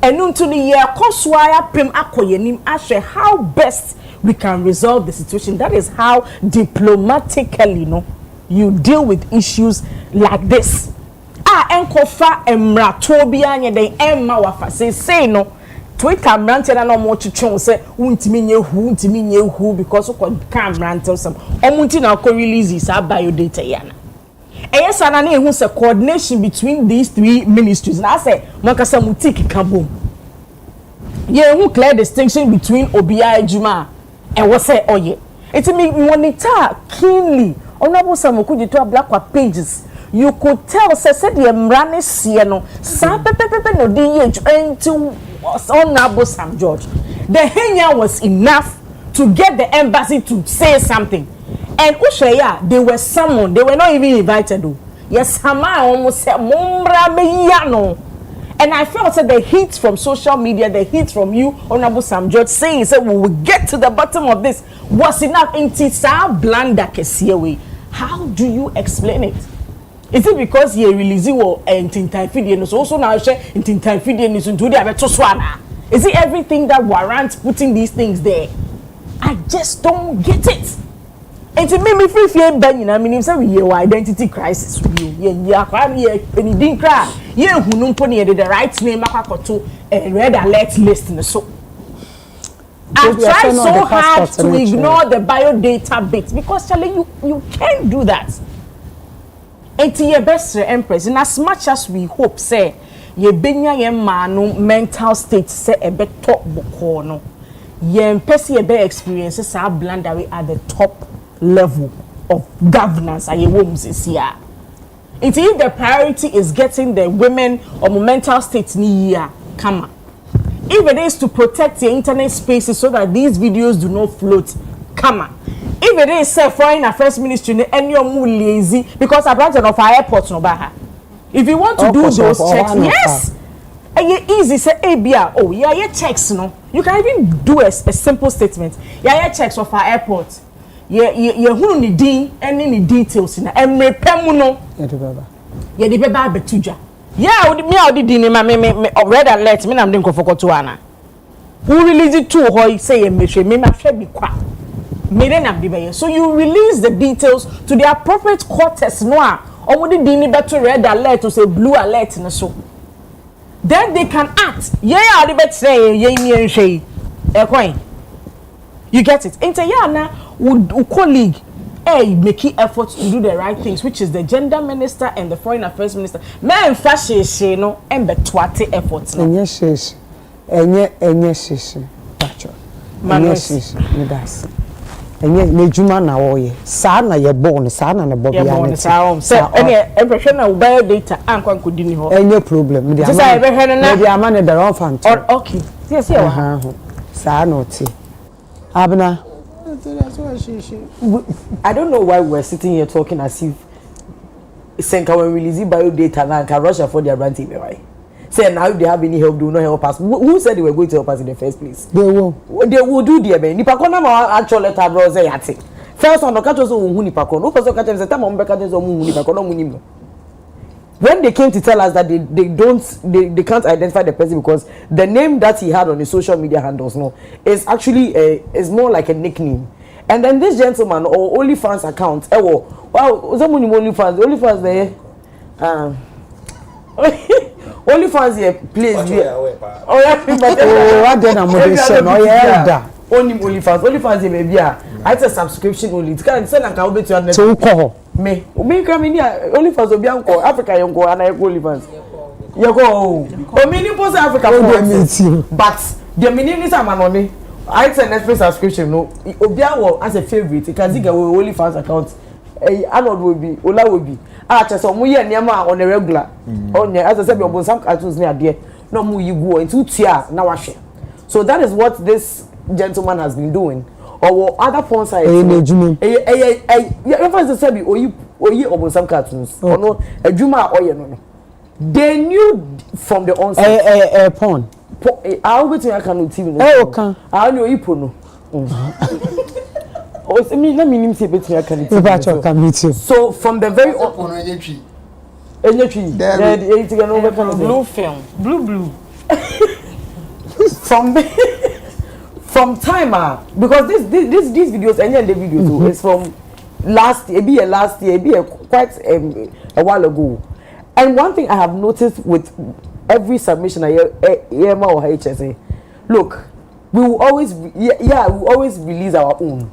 enu ntu ni ye koswa ya pem akoye nim ahwe how best we can resolve the situation. That is how diplomatically you deal with issues like this. Enkofa emratobia nye den emma wafa say no Twitter brand na no mo chichon say untimi nye hu because ko can brand tell some omunti na ko release sa biodata yana yes ana na ehun say coordination between these three ministries na say makasa mutiki kabom ye hu clear distinction between obia ejuma and what say oye it me monitor keenly Honorable Samoku jito black pages. You could tell say the mrane sie no sa pepepepe no dey into Honorable Sam George. The henya was enough to get the embassy to say something. And Usheya, they were summoned. They were not even invited. Yes, Hama almost said mumbra meyano. And I felt that the heat from social media, the heat from you, Honorable Sam George, saying that we will get to the bottom of this was enough. Inti sa blanda kesiewe. How do you explain it? Is it because you release or intintai video so also now share intintai video is into the abeto swana? Is it everything that warrants putting these things there? I just don't get it. And to make me feel fear ben you mean say we identity crisis you anything cry ye hunu mpo ne the right name akwakoto red alert list so I try so hard to ignore the biodata bit because Charlie you can't do that. Enti ye best Empress in as much as we hope say ye benya ye manu mental state say e be top boko no ye mpesi ye be experiences are blunder we at the top level of governance aye wo msisia. Enti if the priority is getting the women or mental state ni ya kama, if it is to protect the internet spaces so that these videos do not float, kama. If it is say foreign affairs ministry and you're more lazy because I planted of our airports no baha. If you want to do those checks, yes, and you easy say ABR. Oh, yeah, your checks no. You can even do a simple statement. Yeah, your checks of our airport. Yeah, who need D any details in and repemu no. Yeah, the beba betuja. Yeah, me I did in me red alert. Me I'm doing for ana. Who release it to her say me ma be kwa. So you release the details to the appropriate quarters noir or would it be better red alert to say blue alert in so then they can act. Yeah, I bet say you get it. Intayana would colleague making efforts to do the right things, which is the gender minister and the foreign affairs minister. Man, fashion, no, and betwate efforts. Yes, enye nejuma na woye saa na ye born saa na bobia na so every na ubaya data ankwa nkodi ho enye problem me dia na dia ama ne the wrong fan okay yes yeah saa no ti abna I don't know why we're sitting here talking as if Senka when release bio data na can Russia for their brand team right. Say now if they have any help, do not help us. Who said they were going to help us in the first place? They will do their best. Nipa kona ma actual letter bro say yati. First on the catch so hu nipa kona. Who person catch say time on beka so hu nipa kona munimo. When they came to tell us that they can't identify the person because the name that he had on his social media handles is actually is more like a nickname. And then this gentleman or OnlyFans account, wow, someone OnlyFans there. OnlyFans here, please. Oh yeah, but what then I'm going to say? Oh yeah, only OnlyFans here, maybe it's a subscription only. It's kind of say like I will be to so call me come in here. OnlyFans will be uncle Africa you go and I OnlyFans. You go. Oh, me post Africa but the meaning is I'm money. It's an Empress subscription. No, Obia as a favorite. You can see the OnlyFans account. Arnold will be, Ola will be. Just some year Niama on the regular. As I said, we some cartoons near there. No more you go into tier now. So that is what this gentleman has been doing. Or other porn sites. Some cartoons. Or no, a Juma or no. They knew from the onset. Porn. I'll bet you I can TV. Okay. I know you put no. Let me say bet you I can TV. So from the very blue film. Blue. From timer because these videos and the videos is from last year, quite a while ago. And one thing I have noticed with every submission I EMA or HSA, look, we will always release our own.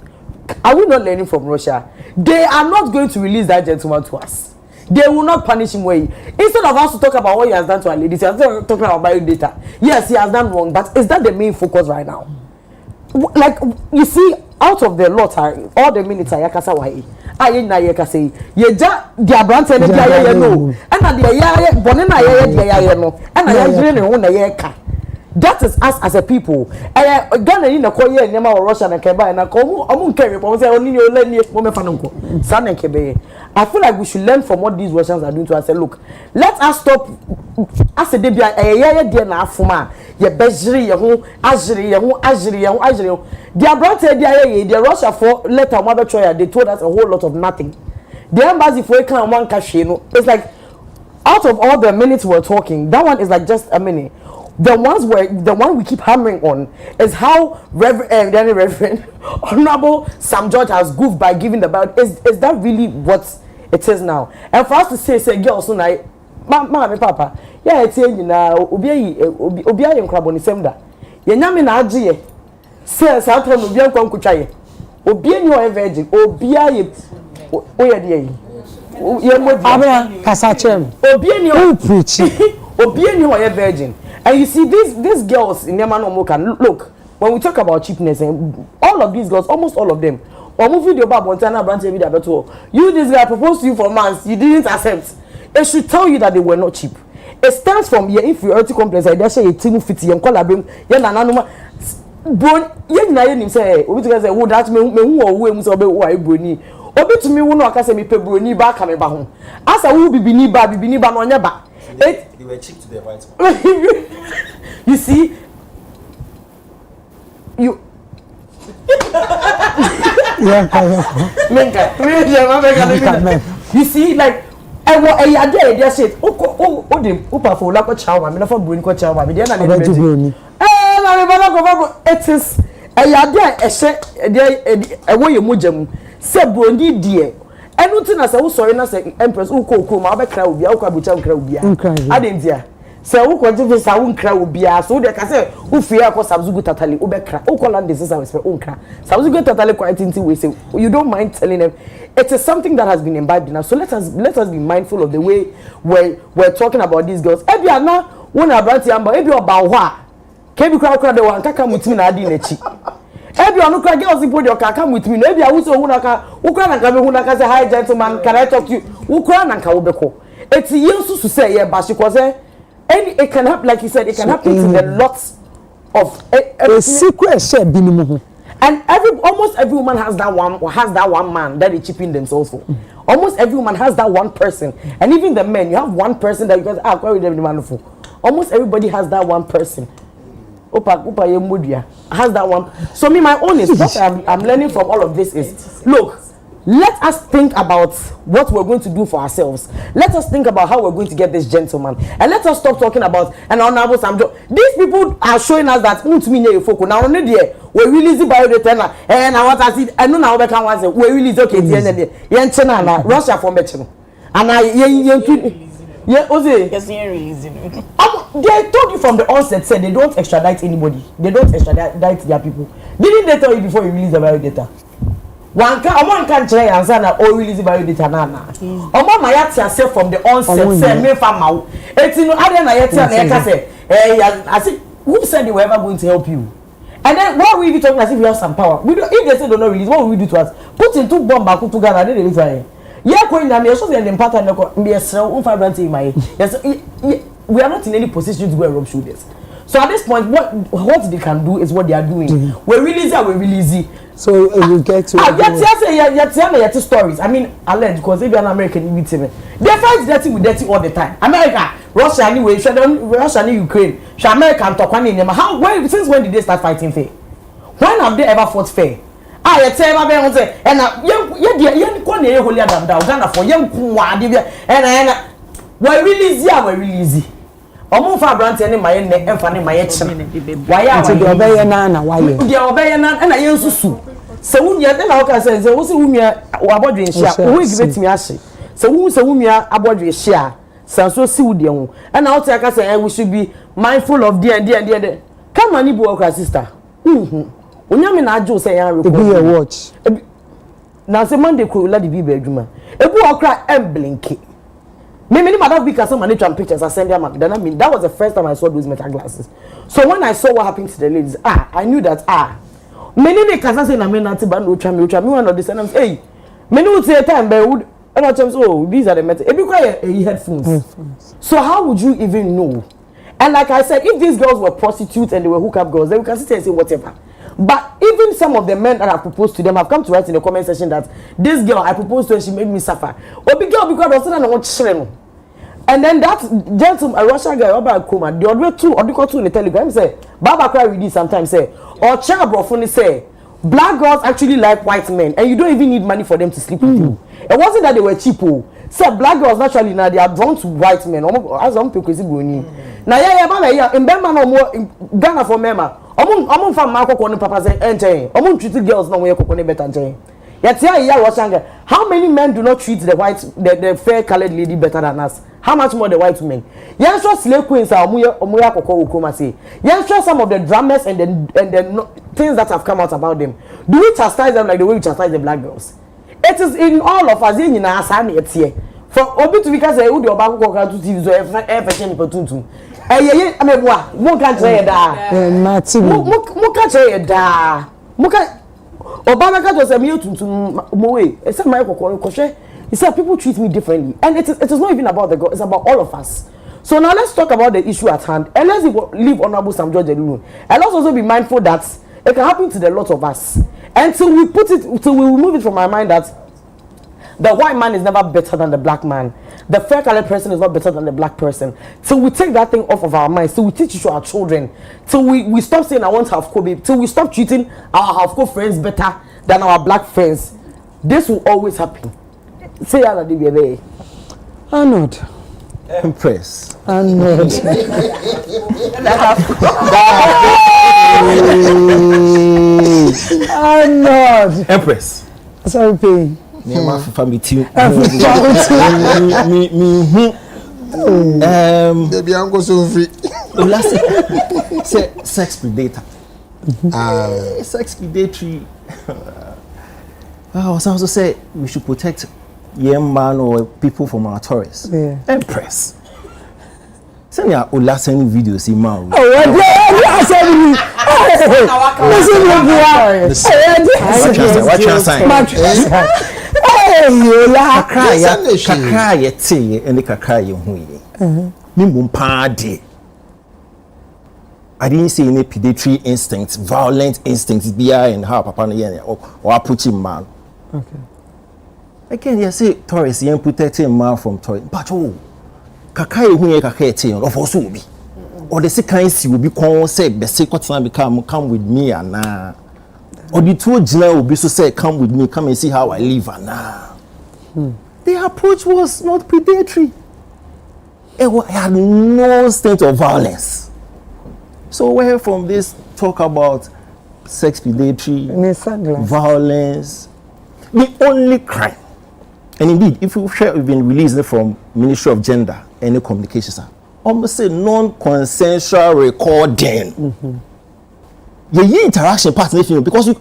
Are we not learning from Russia? They are not going to release that gentleman to us. They will not punish him way. Instead of us to talk about what he has done to our ladies, he has talking about bio data. Yes, he has done wrong, but is that the main focus right now? Like you see, out of the lot, all the minutes I yakasa wahi. Aye na yakasa. Yeja dia brand tell dia no. And na dia ya bonena ya no. And na ya jire ne ho na yeka. That is us as a people. Ghana ni na koye nyama wa Russia na keba na ko omu nkere po say oni ni ole ni mo mefa nko. Sa na kebe. I feel like we should learn from what these Russians are doing to us. Say, look, let us stop. As a debut, dear na afuma. Ye bejri, ye ho, ajri. Their brand said, the Russia for letter mother choya. They told us a whole lot of nothing. The embassy for a kind one cash, it's like out of all the minutes we're talking, that one is like just a minute. The one we keep hammering on is how Reverend Honorable Sam George has goofed by giving the ballot. Is that really what it is now? And for us to say girls tonight, Mama, Papa, yeah, it's you now. Obiya in crab on the same day. You know me na ajiye. Say something Obiya kwa kuchaye. Obiya ni wa virgin. Obiya ye. Oya diye. Abra kasachem. Obiya ni wa preach. Obiya ni wa virgin. And you see these girls in Yamano Moka, look, when we talk about cheapness, all of these girls, almost all of them, or movie video about Montana branch video about you this guy proposed to you for months, you didn't accept. It should tell you that they were not cheap. It stems from your inferiority complex. I dare say a team fitty and collabing. Yananuma Bon Yan say, we say, oh, that me who or who was obey why brony. Obi to me, who no can say me pay brony back coming back home. As I will be niba on your back. They were cheap to their white. You see, you see, like I just said, it is a way you mujam, say Brony dear. I don't think as I was sorry, I say Empress, who call my back crowd, I didn't hear. say who kwanje fe sa unkra obia so de ka say who fear ko Sabzugu Tatali ubekra who call land this is unkra Sabzugu Tatali quite into we say you don't mind telling them it is something that has been imbibed in us. So let us be mindful of the way we're talking about these girls. Ebia na wona branti amba ebia oba ho a kebi kra de wan kaka mutimi na adi nechi ebia no kra girls ipo de kaka mutimi no ebia wo so hu na ka wo kra na ka be hu na ka say hi gentleman can I talk to you wo kra na ka wo beko eti yesu su say ye ba shi ko say it can happen, like you said, it can happen to the lots of a secret share binimu. And almost every woman has that one man that they chipping themselves for. Almost every woman has that one person, and even the men, you have one person that you guys are quite the man for. Almost everybody has that one person. Opa yemudia has that one. So me, my own is what I'm learning from all of this is look. Let us think about what we're going to do for ourselves. Let us think about how we're going to get this gentleman. And let us stop talking about an honorable Samjo. These people are showing us that now only there we release biodata and I want to see I know now we can say we release okay Russia from Betchino. And they told you from the onset said they don't extradite anybody. They don't extradite their people. Didn't they tell you before you release the biodata? One can try and say that all release biodata na. Omo ma yati ase from the onset say me farmer. Eti no ade na yati na yaka say I say who said they were ever going to help you? And then why are we even talking as if we have some power? We don't, if they say don't know release, what will we do to us? Put in two bomb back to Ghana, they release it. Yeah, going down here, so they important be a sell unfabrant in my yes. We are not in any position to go and rub shoulders. So at this point, what they can do is what they are doing. We're releasing. So we get to yet stories. I mean, alleged because if you're an American, you meet them. They fight dirty with dirty all the time. America, Russia anyway, Russia and Ukraine, America and talk in them. Since when did they start fighting fair? When have they ever fought fair? I tell my parents and young holier than thou Ghana for young and we're releasing. Omo fa brand any my ne emfa ne my ekene why are they obey na why they obey na na yen susu se wunya na o ka se wo se wunya abodwe hia wo give me ahye se wunya abodwe hia sanso si wo de ho na o te aka se we should be mindful of there come on ibu okra sister onya me na ajo se yan record be a watch na se Monday ko la di bi ba adwuma ebu okra emblinky. Many madam because some money pictures I send them. Then I mean that was the first time I saw those metal glasses. So when I saw what happened to the ladies, I knew that many can say na me nanti ban no try me one of this and I'm hey many would say time by would and I tell oh these are the metal. It be quite headphones. So how would you even know? And like I said, if these girls were prostitutes and they were hookup girls, then we can sit and say whatever. But even some of the men that I proposed to them have come to write in the comment section that this girl I proposed to and she made me suffer. Oh, big girl because I was saying I want to. And then that gentleman, a Russian guy, about Kuma, the other two, or the two in the telegram say, Baba cry with this sometimes say, or Chabrofuni say, black girls actually like white men, and you don't even need money for them to sleep with you. It wasn't that they were cheap. So black girls naturally now they are drawn to white men. As I'm crazy going. Now in Bema no more in Ghana for Mema. Among from Marco Corner Papa say enter. Among treated girls no way Coconut better. Yet how many men do not treat the fair colored lady better than us? How much more the white women? Yes, sure, slave queens are Omuya Koko Ukomasi. Yes, sure, some of the dramas and the things that have come out about them. Do we chastise them like the way we chastise the black girls? It is in all of us in our family. It's here. For Obi to because I would your back to TV so fashion potuntum. I mean, what? Mo can't say that. Mo can't say that. Obama just said me to moe. It's my kokoshe. He said people treat me differently, and it is not even about the girl. It's about all of us. So now let's talk about the issue at hand, and let's leave Honorable Sam George alone. And let's also be mindful that it can happen to the lot of us. Until we remove it from our mind that the white man is never better than the black man. The fair colored person is not better than the black person. So we take that thing off of our minds. So we teach it to our children. So we stop saying I want to have Kobe. So we stop treating our half-co friends better than our black friends. This will always happen. Say that they be Arnold. Empress. Arnold. Arnold. Empress. Sorry, pain. Me ma fa me team. Baby, I'm so free. Say sex predator. Sex predatory. I was also say we should protect young man or people from our tourists. Yeah. Empress. Send me a last any videos in man. Oh, what send I didn't see any predatory instincts, violent instincts behind how Papa or approaching man. Okay. Again, you say tourists, you protecting man from tourists. But oh, kakai who you kakai of also be. Or the second will be called say the second time come with me and now. Or the two general will be so say come with me, come and see how I live and now. The approach was not predatory. It had no state of violence. So where from this talk about sex predatory, violence, the only crime, and indeed, if you share been released from Ministry of Gender and Communications, almost say non-consensual recording. Your interaction partner, because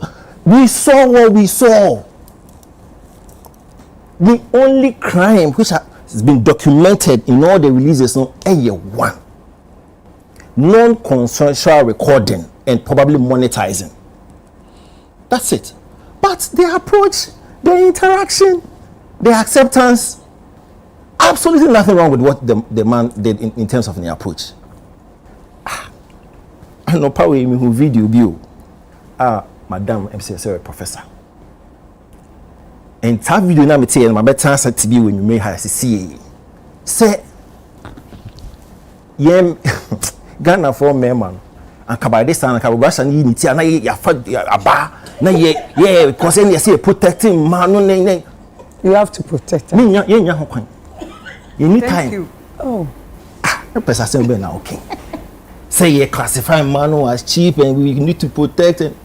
we saw what we saw. The only crime which has been documented in all the releases now, one. Non-consensual recording and probably monetizing. That's it. But the approach, the interaction, the acceptance, absolutely nothing wrong with what the man did in terms of the approach. I know power in who video view. Madam MCSR professor. And that video na me tell my better answer to be when you may have see. Say Ghana for me man. And by this time, Kabasha unity and na yeah, because then you see protecting man. You have to protect her. You need time. You. Oh. Empress assembly now okay. Say you classify man as cheap and we need to protect him.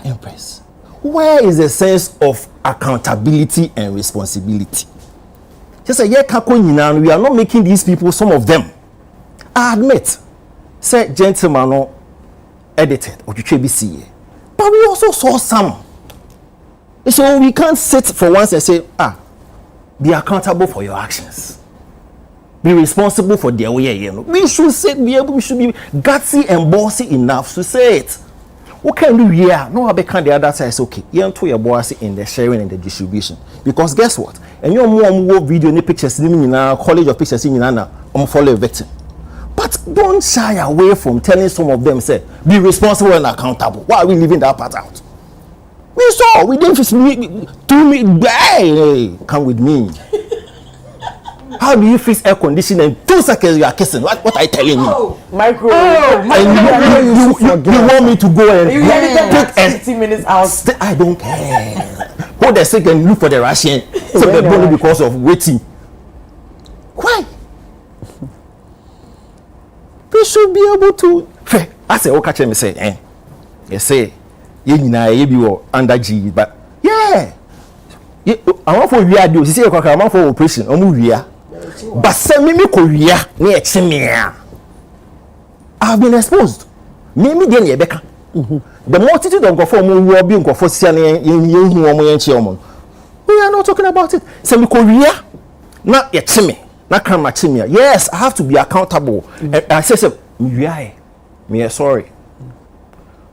Empress, where is the sense of accountability and responsibility? Just say we are not making these people, some of them. I admit, say gentleman no edited or you but we also saw some. So we can't sit for once and say, be accountable for your actions. Be responsible for their way. We should say, we should be gutsy and bossy enough to say it. What can we do here? No, I can the other side is okay. You to your bossy in the sharing and the distribution. Because guess what? And you're more video and pictures in college of pictures in follow a victim. But don't shy away from telling some of them, say, be responsible and accountable. Why are we leaving that part out? We saw, we didn't come with me. How do you fix air conditioning in 2 seconds you are kissing? What are you telling me? Micro. You want me to go and take 60 minutes out? I don't care. Hold a second, look for the Russian. So they're only because of waiting. Why? We should be able to. I say, catch me say, you say, you be under G, but yeah. I want for real do. You see, I want for operation. But send me Korea near Chimia. I've been exposed. Maybe then you better. The multitude of Goform will be in Goforsian in we are not talking about it. Send me Korea, not yet Chimmy, not Chimia. Yes, I have to be accountable. I say, me sorry.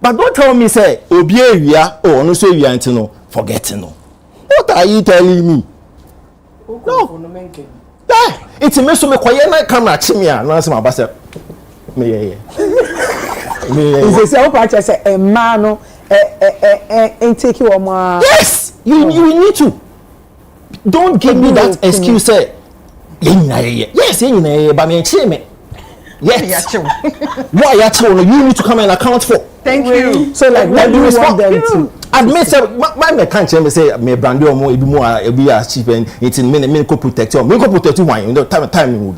But don't tell me, say, Obia, oh, no, so you are no forgetting. What are you telling me? No. Yeah, it's a mess of me quiet like camera chimia. No, my boss. Me. It's a practice a man and take you on my. Yes, you need to. Don't give me that excuse. Say, yes, but me chimney. Yes. Why you need to come and account for? Thank you. So like what do you want them to? Admit my can't say me brand or more be as cheap and it's in me co protect you. Me co protect you wine, time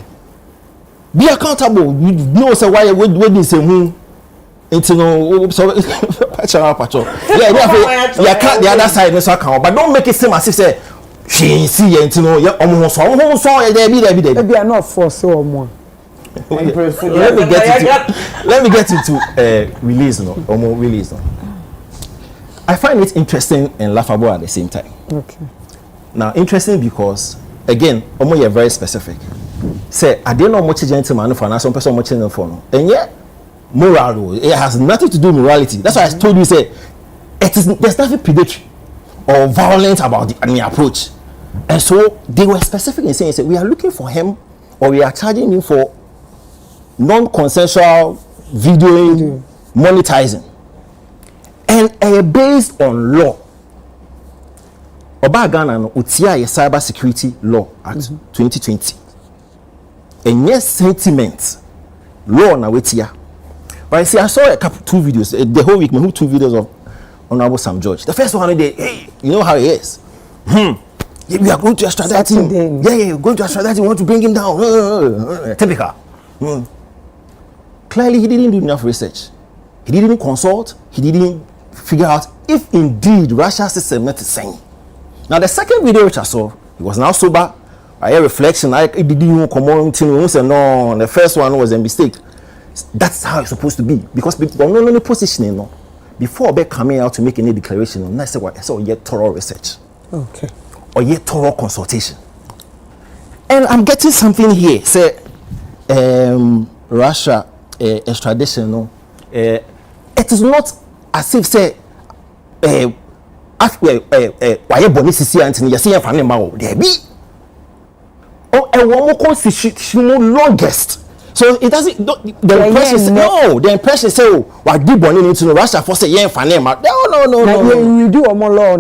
be accountable. You know so why we say who it's no so patch. Yeah, the other side so account, but don't make it seem as if say she see you know ya almost there be are not for so more. Let me get into release no almost release no. I find it interesting and laughable at the same time. Okay. Now interesting because again almost you're very specific. Say I didn't know much gentleman for now some person much for no. And yet moral it has nothing to do with morality. That's why I told you say there's nothing predatory or violent about the approach. And so they were specific in saying we are looking for him or we are charging him for non-consensual videoing, monetizing, and based on law. Oba Ghana no utia ye cyber security law act 2020. And yes, sentiment law na wetia. But I see I saw two videos the whole week. Me two videos of Honorable Sam George. The first one hey, you know how he is. We are going to extradite him. Yeah, going to extradite him. We want to bring him down. Typical. Clearly, he didn't do enough research. He didn't consult. He didn't figure out if indeed Russia's system met the same. Now, the second video which I saw, he was now sober. I had reflection. I didn't come on. No, the first one was a mistake. That's how it's supposed to be because people don't know any positioning. No, before they coming out to make any declaration, I said what I saw yet thorough research. Okay. Or yet thorough consultation. And I'm getting something here. Say, Russia. Extradition no it is not as if say why boni sisi antini yesi yan fane ma o there be one more constitution longest so it doesn't the impression say no the impression say why do boni into Russia for say yan fane ma no you do omo law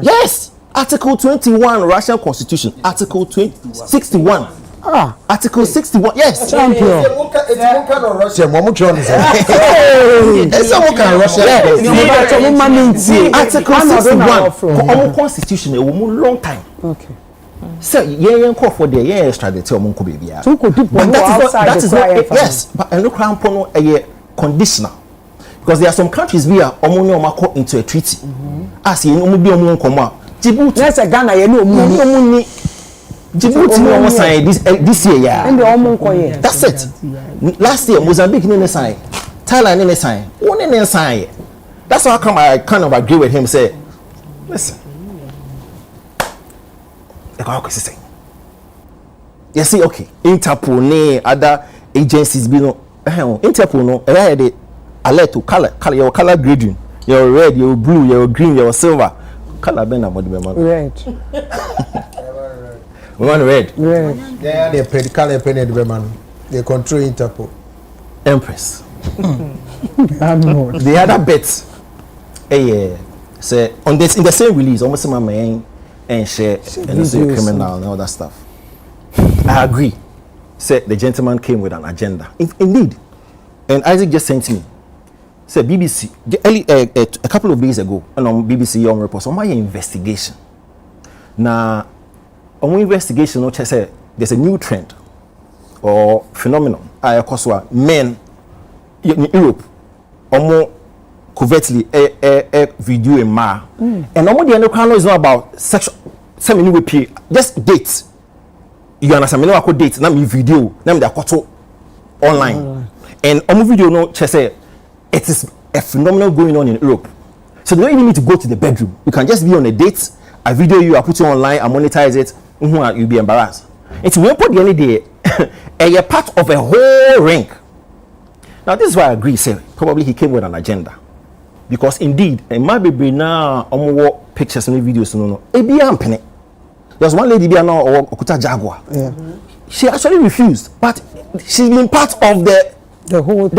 yes Article 21 Russian Constitution Article 61 Article 61 yes champion it's kind of Russia momu chon is it's some kind of Russia Article 61 omo constitution e wo mu long time okay so yen call for the yen extradite omo ko bebia so ko people outside the cry yes but and look cramp no conditional because there are some countries where omo no ma into a treaty as yen omo bi omo nkomo Djibouti yes Ghana yen omo ni Djibouti no almost signed this year, yeah. And the almost that's it. Last year, Mozambique didn't sign. Thailand didn't sign. Only didn't sign. That's how come I kind of agree with him. Say, listen, the guy is saying, you see, okay, Interpol, ne other agencies, be no, Interpol, no, I had alert to color your color grading, your red, your blue, your green, your silver, color ben about the red. We want red. Yeah, they pay the color penny the man. They control Interpol. Empress. The other bets. Say on this in the same release, almost my man and share and also criminal and all that stuff. I agree. Say the gentleman came with an agenda. Indeed. And Isaac just sent me. Say BBC a couple of days ago, and on BBC on report on my investigation. Now on investigation, no say there's a new trend or phenomenon. I cause men in Europe, more covertly a video in ma, and almost the end is not about sexual. Some new just dates. You understand? Me no I date. Now me video. Now me they caught online, and almost video no say it is a phenomenon going on in Europe. So you don't even need to go to the bedroom. You can just be on a date. I video you, I put you online, I monetize it. You'll be embarrassed. It's when put the end day a part of a whole ring. Now this is why I agree. Say probably he came with an agenda, because indeed it might be now pictures and videos. No. There's one lady there now or Okuta Jaguar. Yeah. She actually refused, but she's been part of the whole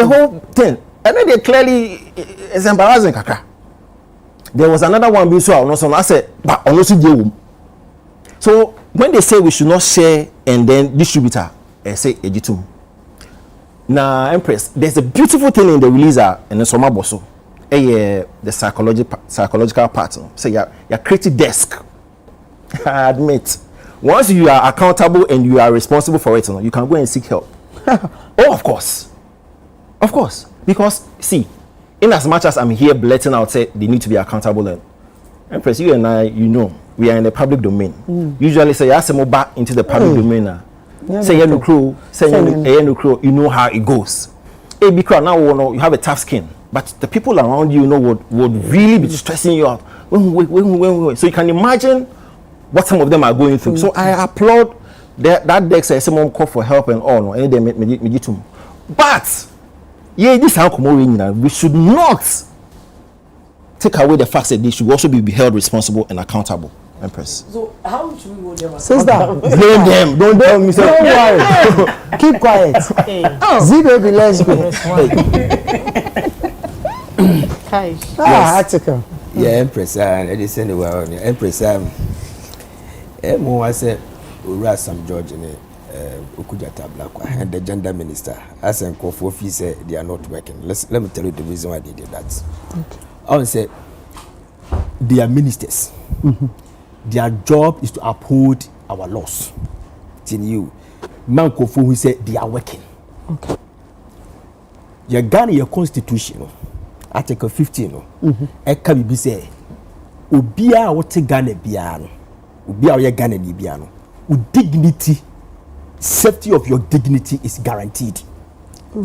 thing. And then they clearly it's embarrassing, kaka. There was another one being so I said, but honestly, so when they say we should not share and then distributor, I say ejitum. Now, Empress, there's a beautiful thing in the releaser and the summer bosso. The psychological part. So you're creating desk. I admit. Once you are accountable and you are responsible for it, you can go and seek help. Oh, of course. Of course. Because, see, in as much as I'm here blurting out, say they need to be accountable. And Empress, you and I, you know, we are in the public domain. Usually say you ask back into the public domain now. Say you no crew, you know how it goes. Because now you have a tough skin, but the people around you know would really be stressing you out. So you can imagine what some of them are going through. So I applaud that they say someone call for help and all, and they me too. But yeah, this how we should not take away the fact that they should also be held responsible and accountable. Empress. So how should we hold them? Sister, blame them. Don't tell me. Don't worry. Keep quiet. Baby, let's go. Article. Yeah, Empress. It is anywhere. Empress. I said, Ura Sam George and Okujata Blackwa and the gender minister. As and Kofofi said they are not working. Let me tell you the reason why they did that. Okay. I would say they are ministers. Their job is to uphold our laws. In you, man Kofu who said they are working. Okay. Your Ghana, your constitution, Article 15. Eka bibi say, Ubia wote Ghana biano, Ubia oye Ghana ni biano. Dignity, safety of your dignity is guaranteed.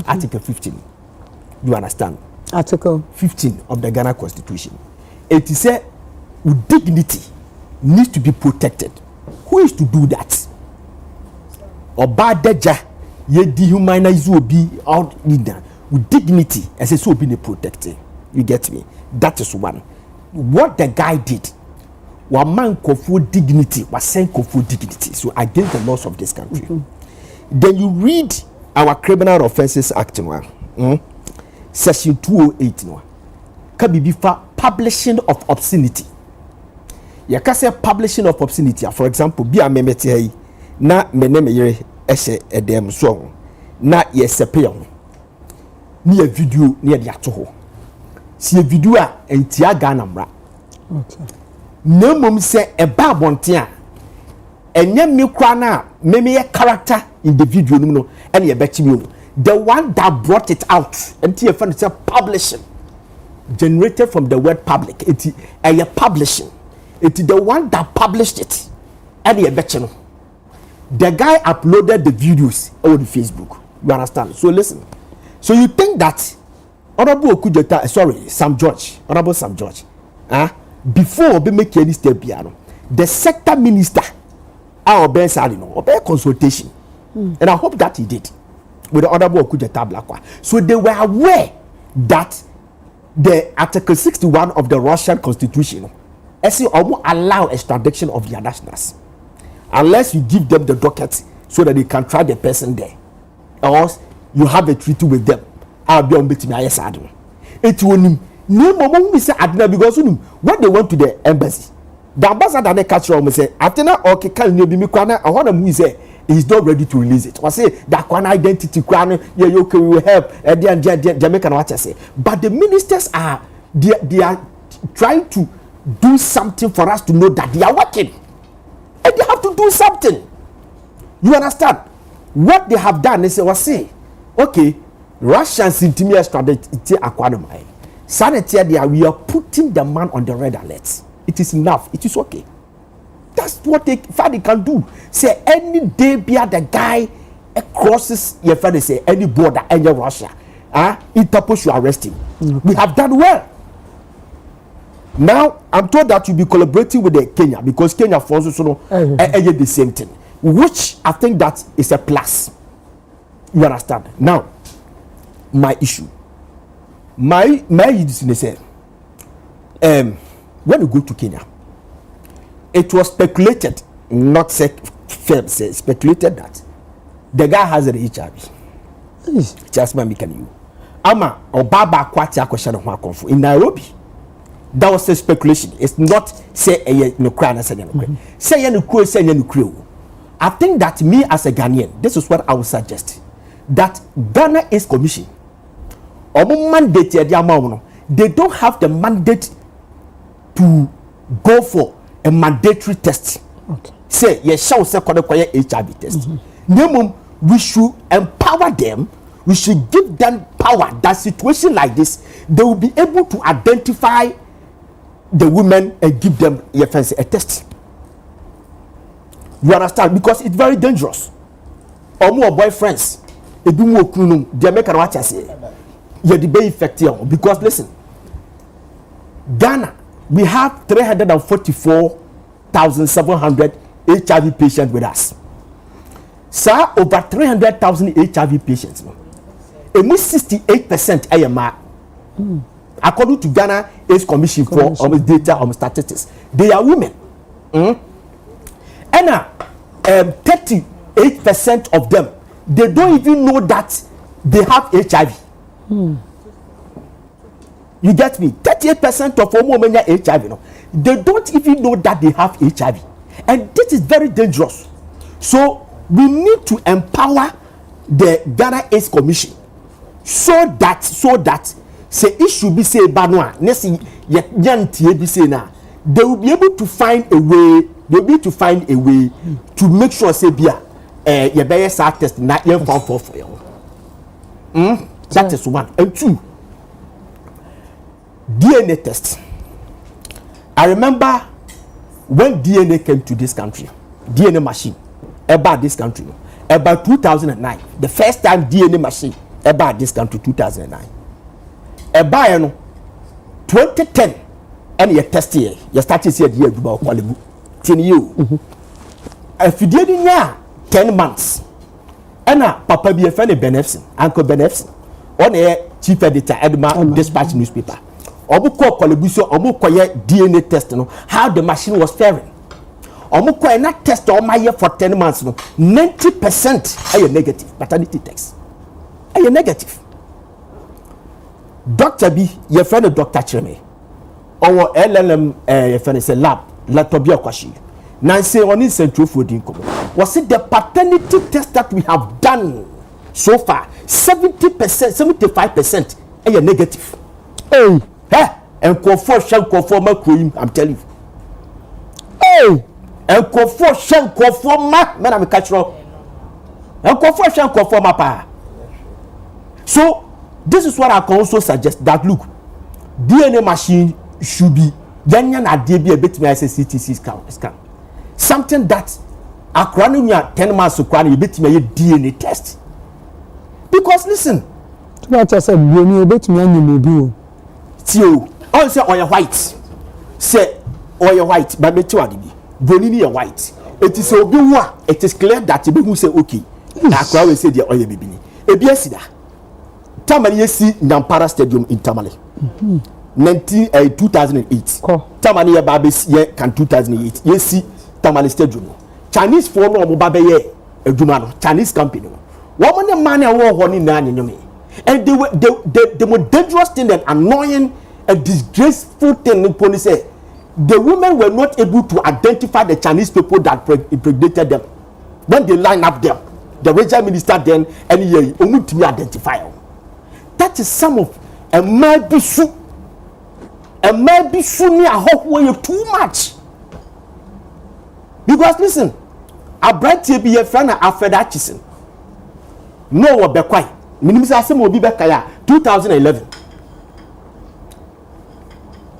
Article 15. You understand? Article 15 of the Ghana Constitution. It is a dignity needs to be protected. Who is to do that? Obadeja ye dehumanize obi out leader with dignity as a so being protected. You get me? That is one. What the guy did, one man for dignity was sent for dignity. So against the laws of this country. Then you read our Criminal Offences Act section 208 can be for publishing of obscenity. You can say publishing of obscenity. For example, be a memete na meneme yere ehye edem so na ye sepeon ni a video ni de ato ho. Si a video a entia Ghana mra. Okay. Na mom say e ba bonte a enye me kwa na meme ye character in the video no and ye bechi me. The one that brought it out and you find itself publishing generated from the word public. It's a publishing. It's the one that published it and you bet you know. The guy uploaded the videos on Facebook. You understand? So listen. So you think that Honorable Okujota, Sam George, before we make any step piano, the sector minister our Ben Salino or consultation. And I hope that he did. With the Honorable Okujota Blakwa. So they were aware that the Article 61 of the Russian Constitution almost allow extradition of their nationals. Unless you give them the docket so that they can try the person there. Or else you have a treaty with them. I'll be on between my side. It will name say Adina because when they went to the embassy, the ambassador they catch them and say, Athena okay, can you be me kwana? I want to say he's not ready to release it. I say that one identity crown, yeah, okay, we will help. Jamaican what I say. But the ministers are they are trying to do something for us to know that they are working. And they have to do something. You understand? What they have done is say, okay, Russians intimidate strategy acquire. Sanitary, we are putting the man on the red alert. It is enough. It is okay. That's what they can do. Say any day be the guy crosses your friend say any border any Russia. Interpol should arrest him. We have done well. Now I'm told that you'll be collaborating with the Kenya because Kenya for also the same thing. Which I think that is a plus. You understand? Now, my issue. My issue is when you go to Kenya, it was speculated, not said, speculated that the guy has an HIV. Just my you. Ama Obaba Kwati Akwesha in Nairobi. That was a speculation. It's not say no cry say no. Say no crow, say no crow. I think that me as a Ghanaian, this is what I would suggest. That Ghana is commission. They don't have the mandate to go for a mandatory test. Okay. Say yes, shall say HIV test. We should empower them. We should give them power. That situation like this, they will be able to identify the women and give them a test. You understand? Because it's very dangerous. Or more boyfriends. They do more kunum. They make a watch us here. You're the bay effective. Because listen, Ghana, we have 344,700 HIV patients with us. Sir, over 300,000 HIV patients. Almost 68% AMR. According to Ghana AIDS Commission for data statistics, they are women. And 38% of them, they don't even know that they have HIV. You get me? 38% of women have HIV. You know? They don't even know that they have HIV. And this is very dangerous. So we need to empower the Ghana AIDS Commission so that say it should be say banwa they will be able to find a way. They'll be able to find a way to make sure say bia your better test not your for you. That is one. And two, DNA test. I remember when DNA came to this country, DNA machine about this country about 2009. The first time DNA machine about this country 2009. About 2010 and you test here. You started here the about quality. 10 years. If you didn't 10 months. And Papa be a friend of Benefson, Uncle Benefson, on air chief editor Edma Dispatch newspaper. Obuko Kolibuso, Obuko DNA test, how the machine was faring. Obuko not test all my year for 10 months. 90% are negative paternity test. Are you negative? Dr. B, your friend of Dr. Cheme, or LLM, your friend is a lab, Latobia Kwashi. Nancy on in Central Food Income. Was it the paternity test that we have done so far? 70%, 75% are you negative. Hey, and conform shall conform my cream, I'm telling you. Hey, and conform shall conform my man, I'm a catcher. And conform shall conform my power. So, this is what I can also suggest that look, DNA machine should be then a bit me as a CTC scan. Something that a cranium 10 months to cranium bit me a DNA test. Because listen, what I said, you bit me and you may be. Tio, all say oil white. Say oil white, but me too adibi. Bonini white. It is so be one. It is clear that you be say okay. Na crowd will say the oil baby. Ebiesida. Tamale yesi Nyampara Stadium in Tamale. 2008. Tamale ya babes ye kan 2008. Yesi Tamale Stadium. Chinese for no mo babe ye eduma no. Chinese company no. Woman man e wo ho ni na nyome. And the more dangerous thing and annoying and disgraceful thing in police say the women were not able to identify the Chinese people that impregnated them. When they line up them, the regional minister then and he only to identify them. That is some of a maybe soon me a hope way too much. Because listen, a bright be a friend after that chisen. No what be quiet. Minimum say mo bi be kaya 2011.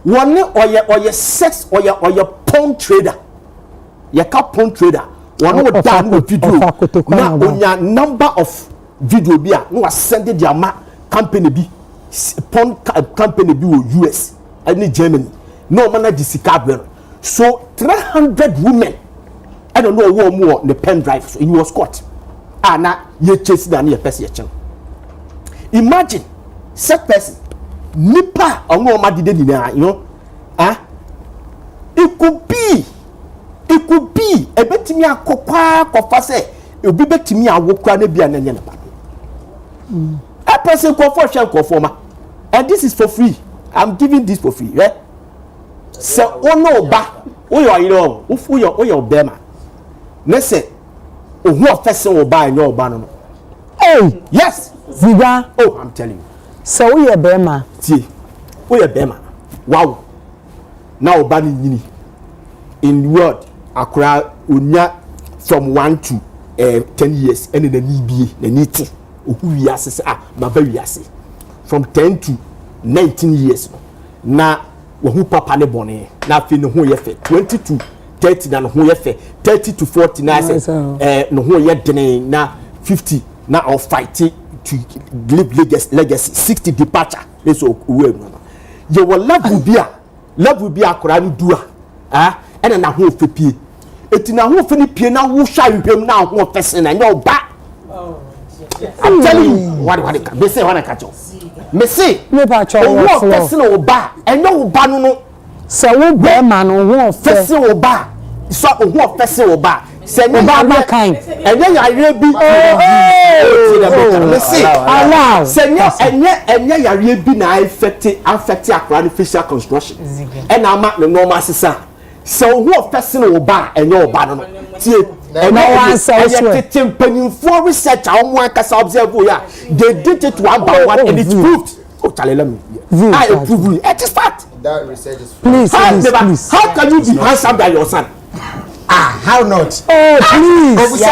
One or your sex or your porn trader. Your car porn trader. One would down with video. Now on your number of video beer, no sending their company be porn company be US and Germany. No man the so 300 women. I don't know what more the pen drive. So he was caught. Now you chase down your person. Imagine such person nipa onwo ma dide ni na you know it could be ebetimi akokwa kofa say obi betimi awokwa na bia na nye na a person go for share conforma and this is for free. I'm giving this for free, right? So ono ba oyo iro oyo bema na say ohu person wo ba enyo ba no. Oh yes, Ziga. Oh, I'm telling you. So we are Bema. See, we are Bema. Wow. Now bani nini. In the world, Accra unya from 1 to 10 years. And in the NIBA, the NITI. Who we assess my very assay. From 10 to 19 years. Now, who papa ne bonnet. Now, fin who ye 20 to 30 na no ho ye fe 30 to 40 na say no ho ye dene na 50 na or fight to live legacy 60 departure so we no ye wo level bi akora ni dua ena na ho fe pie eti na ho fe ni pie na wo hwa nhwem na ho person na nya oba I'm telling you what they say wanna catch you me say me ba cho wo person oba enya oba no se wo be ma no wo person oba so wo person oba se nya oba kind enya yare bi me say allow se enya yare bi na affect akra the facial construction and ama no normal sisa se wo person oba enya oba no tie and no one says for research one can observe they did it one by one and it's proved. Oh, Charlie, let me. I approve it. It is fact. That research is please. How can you be handsome than your son? How not? Oh, please.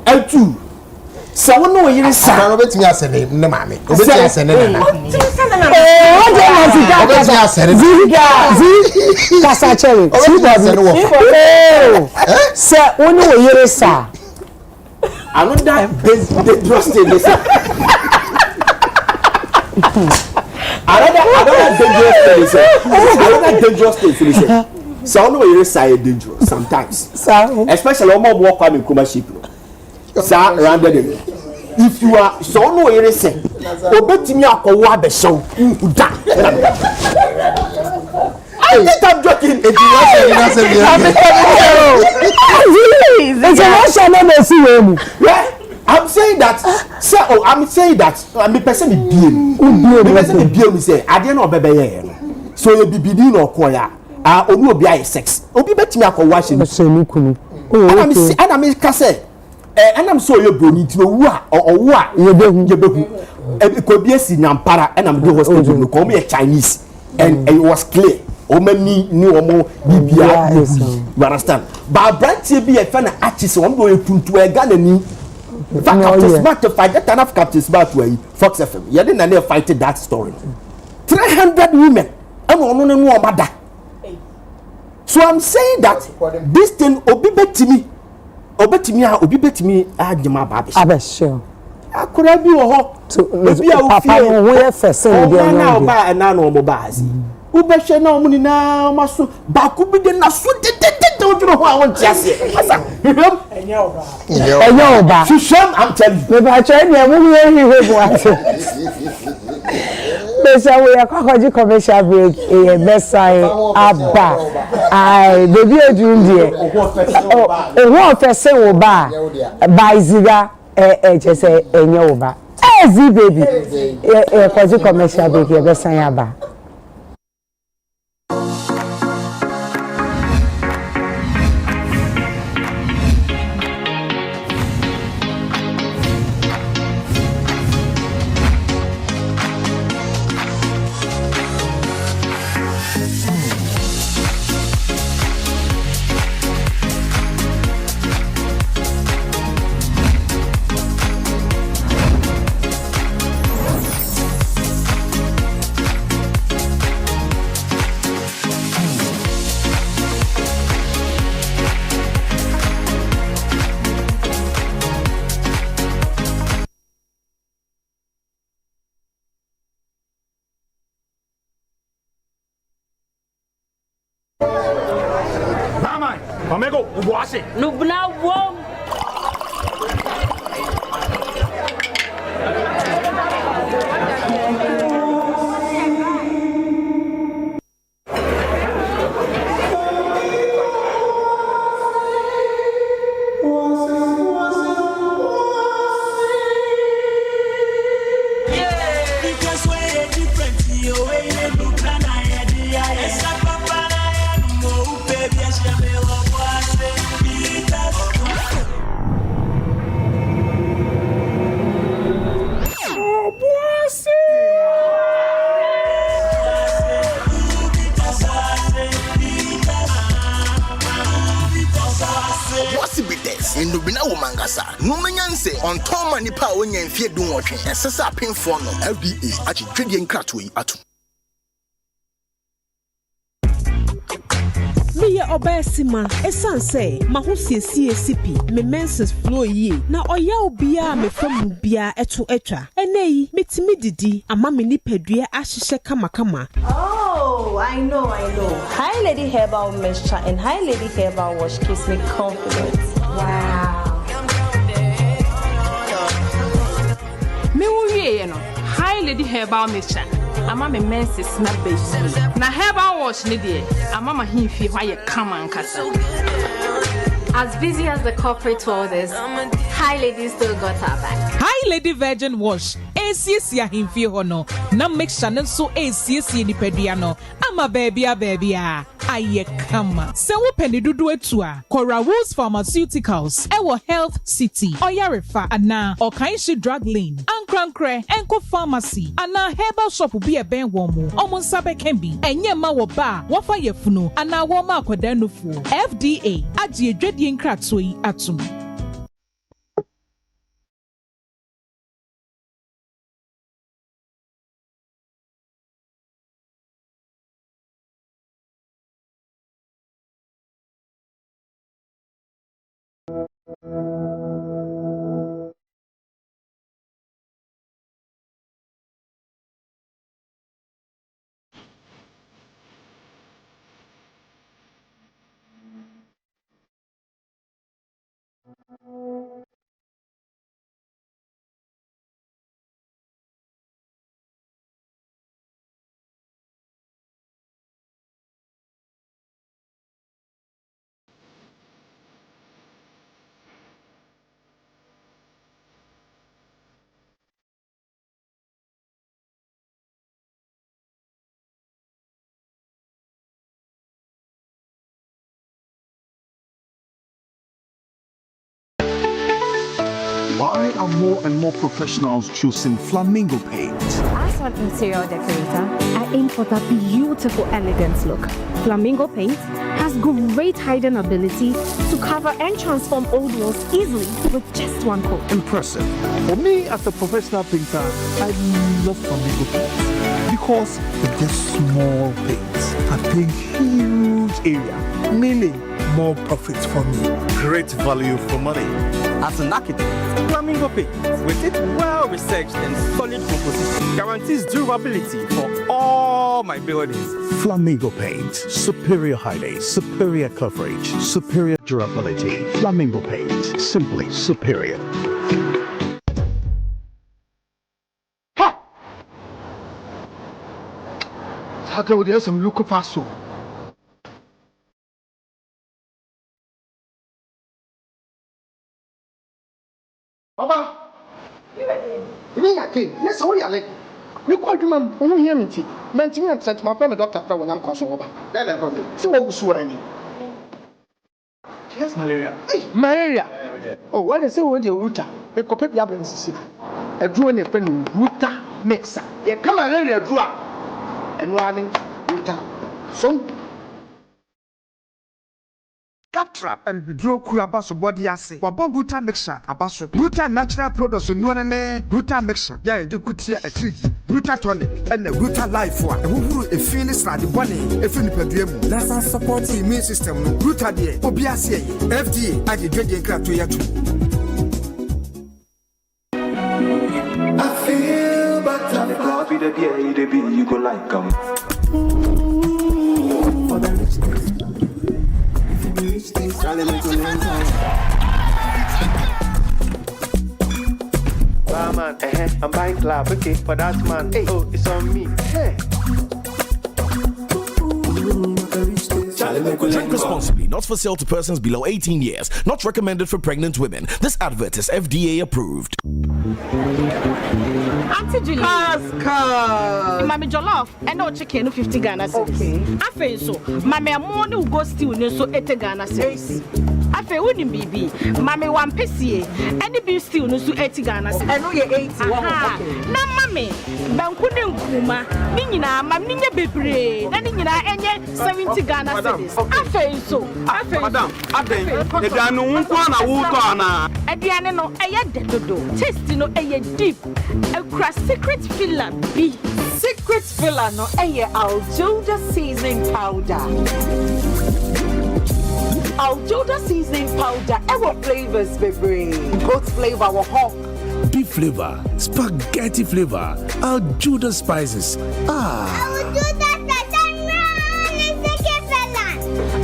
L2. So we know you is. I don't bet me as a name. No, mommy. Oh, what sir, only way you is, sir. I don't die. Dangerous thing, sir. I don't dangerous thing, sir. So only way you is dangerous sometimes. Sir, especially when we walk on the commercial. Sir, rounded it. If you are so no you say obetimi akowa be show da I think I'm joking. It's I'm saying that sir I'm saying that me person be me say ade na obebe ye no so you be bidi no koya onu obi aye sex obi betimi akowa she and I'm say and I'm so you brony to owo a yebehu e ko bi esi nyampara and I'm do hospital no come here Chinese and it was clear o mani ni omo bibia you understand but branch bi e fa na artist o do etuntu e ga na ni factors back to fight that enough captains back to Fox FM you didn't na fight that story 300 women and ono no omada so I'm saying that this thing obi betimi ajima babish abesho akura bi wo ho obi a wo papa no wo ye fese no de na ba na no mo baasi wo be hwe na mo ni na maso ba ku bi de na so de oduro ho a won ti ase asa enya oba shisham I'm telling you me ba che ni mo ye hiwe bo ase Besa we akwaji commercial break e besai aba ai baby edundie owo fese wo ba iziga jese enye wo ba ezi baby akwaji commercial break e besai aba Lubna wom. On Tom and Nipa when you fear doing watching, and Sessa pin for no LBA, actually trading crack to you. Ye obesima, esan say, mahusiesie sipi, me menses flow ye. Na oya obia me from bia etu etra. Enei, mitimi didi, ama me ni pedue ashishe kama. Oh, I know. Hi Lady Herbal Mixture and Hi Lady Herbal Wash gives me confidence. Wow. Me wuye no. Hi Lady Herbal Mixture. Ama me menses na baby. Na Herbal Wash ni de. Ama ma himfi hwa ye kama nkasa. As busy as the corporate world is, Hi Lady still got her back. Hi Lady Virgin Wash. ACC himfi hono. Na make sure so ACC ni pediano. Ama baby. Aye kama. Se wo peni dudu etua. Kora Rose Pharmaceuticals. Ewo Health City. Oyarefa ana. Okainshi Drug Lane. Ankrankre. Enko Pharmacy. Ana herbal shop bi eben womu. Omo nsabe kembi. Enye ma wo ba. Wafa yefunu. Ana wo ma akwada nufu. FDA. Aji edwedie nkratoi atum. Why are more and more professionals choosing flamingo paint? As an interior decorator, I aim for that beautiful, elegant look. Flamingo paint has great hiding ability to cover and transform old walls easily with just one coat. Impressive. For me, as a professional painter, I love flamingo paint because with this small paints, I paint huge area, meaning more profits for me. Great value for money. As an architect, Flamingo Paint, with its well-researched and solid composition, guarantees durability for all my buildings. Flamingo Paint. Superior hiding, superior coverage, superior durability. Flamingo Paint. Simply superior. Ha! How there's some local passo. Baba, you mean again? Yes, how are you? You quite remember who hear me? Mentioning and sent my friend doctor when I'm crossing over. So what was swearing? Yes, malaria. Hey, malaria. Oh, what is it with your router? A copy of the a drone, a pen, router mixer. You come and let a draw and running router. So. Trap and draw Kurabaso body assay. Wabo Buta mixer, Abaso, Buta natural products, Nuane, Buta mixer. Yeah, you could see a treat, Buta tonic, and the Buta life for who a Phoenix like the bunny, a Philip. That's our support the immune system. Buta de, Obiasia, FDA, I did drinking crap to you. I feel better. God be the beer, you go like them. Man, I'm buying club, okay, for that man. Hey, oh, it's on me. Hey. Drink responsibly, not for sale to persons below 18 years, not recommended for pregnant women. This advert is FDA approved. Auntie Julie. Cause. Mami Jollof, and no chicken, 50 Ghana cedis. Okay. I feel so. Mami Amoni will go still, so 80 Ghana cedis. I feel winning BB. Mami one PC, any beef still, no, so 80 Ghana cedis. I know you're 80. Na mami, Bankudin Kuma, Nina, Mamina Bebre, and Nina, 70 Ghana cedis. I feel so. I feel Madam, I think the Dano Wana, Ediana, no, I had to do. Taste no, a deep, a crass secret filler B. Secret filler no, a Aljoda seasoning powder. Aljoda seasoning powder, ever flavors, baby. Goat flavor, our hawk. Beef flavor, spaghetti flavor, Aljoda spices.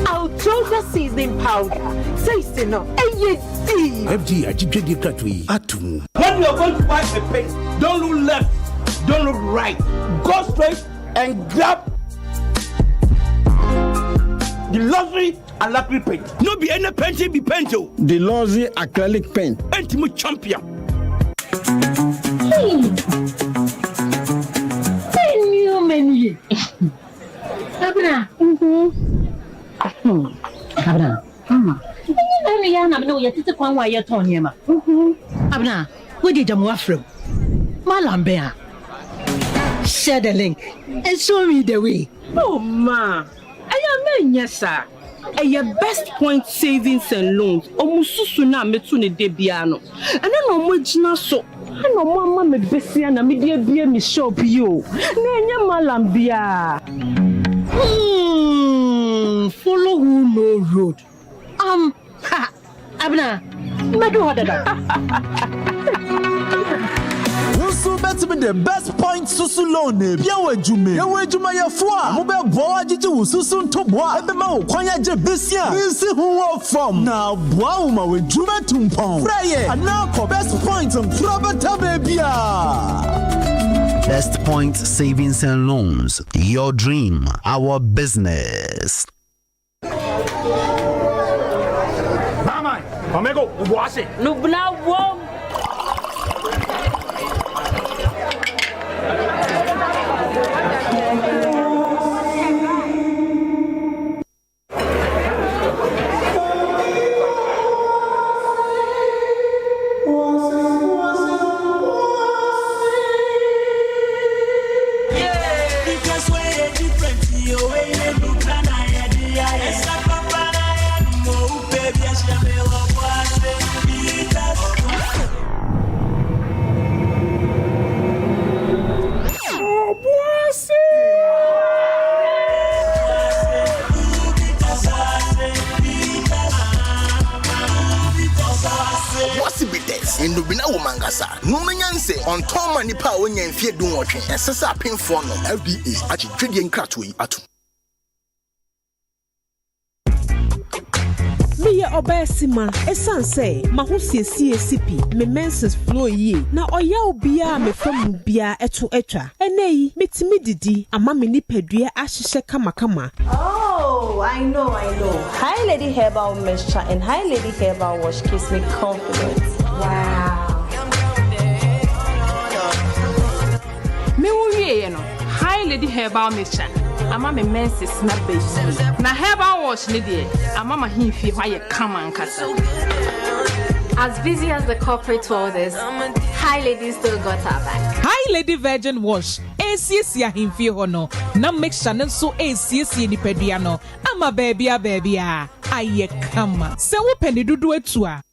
Aljoda seasoning powder. Tasting no. FG Ajibjedi Katui Atum. When you're going to buy a paste, don't look left, don't look right. Go straight and grab the luxury acrylic paint. No be any painting be painted. The luxury acrylic paint. Ultimate champion. Menu. Abra. Abra. Abna, where did you from? Malambea. Share the link and show me the way. Oh, ma. I am yes, sir. Your best point savings and loans. Omususuna metune debiano. And I know much na so. I know mama me besi na me dear beer me shop you. Nenya malambia. Follow who no road. Abna, Madu Hadada. Wusu bet me the best point susu loan. Biawe jume. Yawe juma ya fwa. Mube boa jiji wususu ntobwa. Ebe ma ukwanya je besia. Nisi huwa form. Na boa uma we jume tumpon. Fraye. Anako best point and frabata bebia. Best Point Savings and Loans. Your dream, our business. Mama, Omego, wash it. No, now, whoa. In Lubina Womangasa, Numanyanse, on Tom Manipa, when you fear doing watching, and Sasa Pin Fono, FDA, at Trading Cratway at Me obesima esan say mahusie CACP me menses flow ye na oya obia me fam bia eto etwa enei metimi didi ama me nipadua ahihye kama. Oh, I know. Hi Lady Herbal Moisture and Hi Lady Herbal Wash gives me confidence. Wow. Me wuye no. Hi Lady Herbal Moisture. Ama me menses na beji. Na Herbal Wash ni de ama ma himfi hwa ye kama nkasa. As busy as the corporate world is, Hi Lady still got her back. Hi Lady Virgin Wash. ACS ya himfi hono. Na make sure so ACS ni pedua no. Ama baby aye kama. Se wo peni dudu etu a.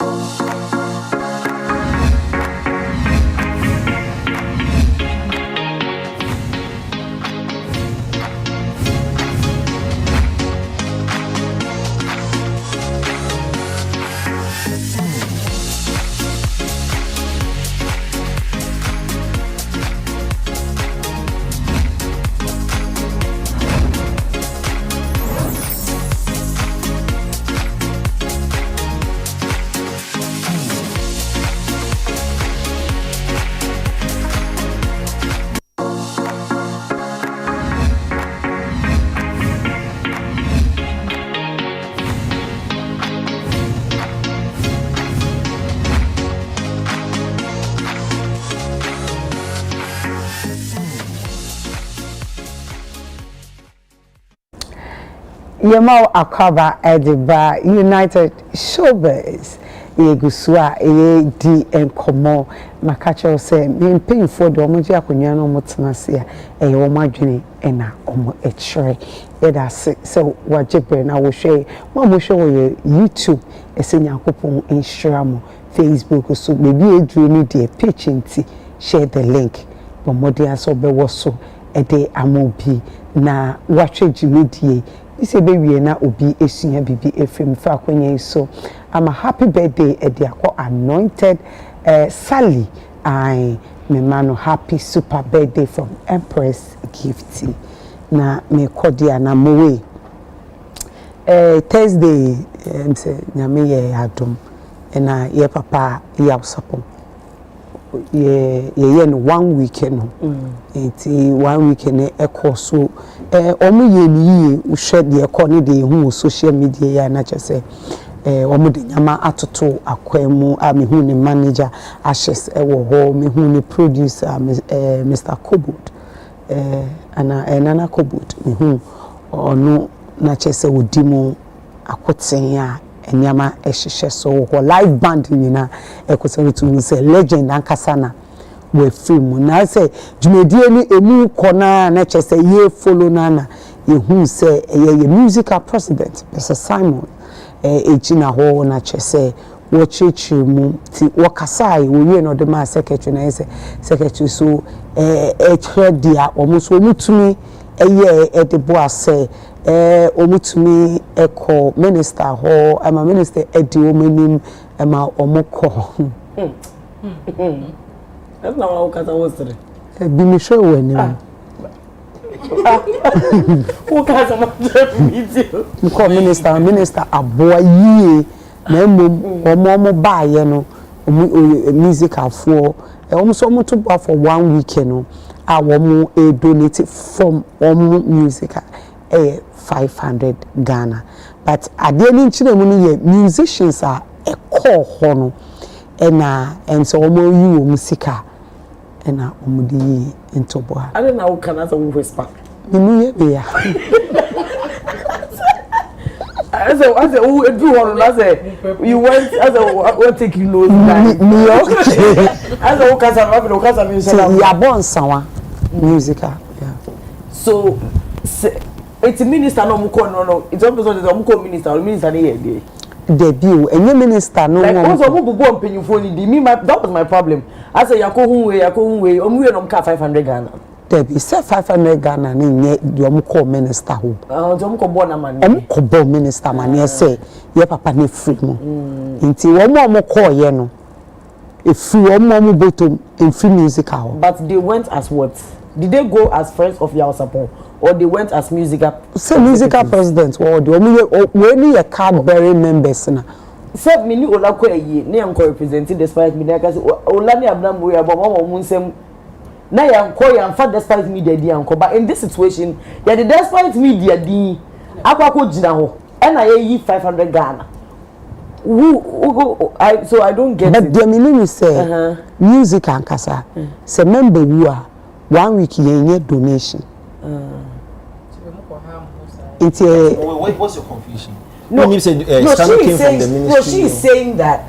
Yemao Akaba Ediba United Showbiz Yegusua di enkomo makacho se me pay for the omoji akonwa no motenase a e wo madwene e na omo echre e da so wajebre na wo hwe mo hwe wo YouTube esenya kopon Instagram Facebook so bebi edru ni de page nti share the link bo modi aso be wo so e de amobi na watwe jimedie This a baby na obi esunya bibi efrem fa akwenye so. I'm a happy birthday ediako anointed Sally. I me mano happy super birthday from Empress Gifty. Na me kodia na mowe. Thursday say nyame ye adom na ye papa ye awsapo. Ye 1 weekend enti 1 weekend e course so omo ye ni wo hwe de e ko ne de hu social media ya na chese omo de nyama atoto akwemu a me hu ne manager ashes e wo ho me hu ne producer Mr. Kobot ana Nana Kobot me hu ono na chese wodimu akoten ya enyama ehhehye so ho live band nyina ekosere to say legend ankasana we film na say jumedie ni emu kona na chese ye follow nana ye hu say ye musical president Mr. Simon ejina ho na chese wo chechi mu ti wakasai wo ye no de ma secretary na say secretary so dia omuso mutumi eye de bo ase omutumi eko minister ho ama minister edi omenim ama omoko that's not what kata wosere bi mi show wani o kasa ma video ko minister aboa yie na mom omo baaye no music afo so mo to for 1 weekend no a womo donate from music 500 Ghana but ade ni nchire mu ni musicians are a call hono and so omo yi wo musika na omo di ntobo I don't know can as a whisper ni ye be ya as a who do one as a you went as a what take you know me okay as a kasa music ya bon sawa musical yeah so it's minister no muko no it's almost the muko minister ni here debut enye minister no like also mo bubo mpanyufo ni di that was my problem I say yakohun we omwe no mka 500 Ghana debut say 500 Ghana ni nye di omko minister ho di omko bo na man omko bo minister man ye say ye papa ne free mo nti wo call ye no e free mo botom in free musical but they went as what did they go as friends of your support or they went as musical president or we a card bearing members na said me ni olako eyi na yanko representing despite me like say olani abnam we abo mo mo nsem na yanko yanfa despite media di yanko but in this situation ya the despite media di akwako gina ho e na ye 500 Ghana so I don't get but it but the meaning say music ankasa say member wu a 1 week yenye donation What's your confusion? No, when you said she is saying that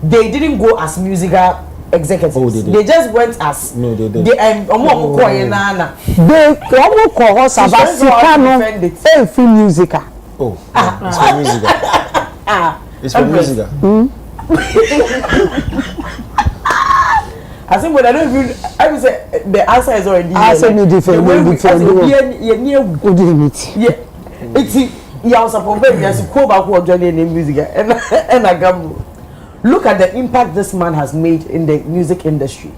they didn't go as musical executives. Oh, they did. They just went as no, they did. They they call Sabasicano free musical. Oh, it's for musical. It's for musical. I think when I don't even, I would say the answer is already. I said me different. Yeah, it's you are supposed to be as a co-back who are joining in music and I gamble. Look at the impact this man has made in the music industry.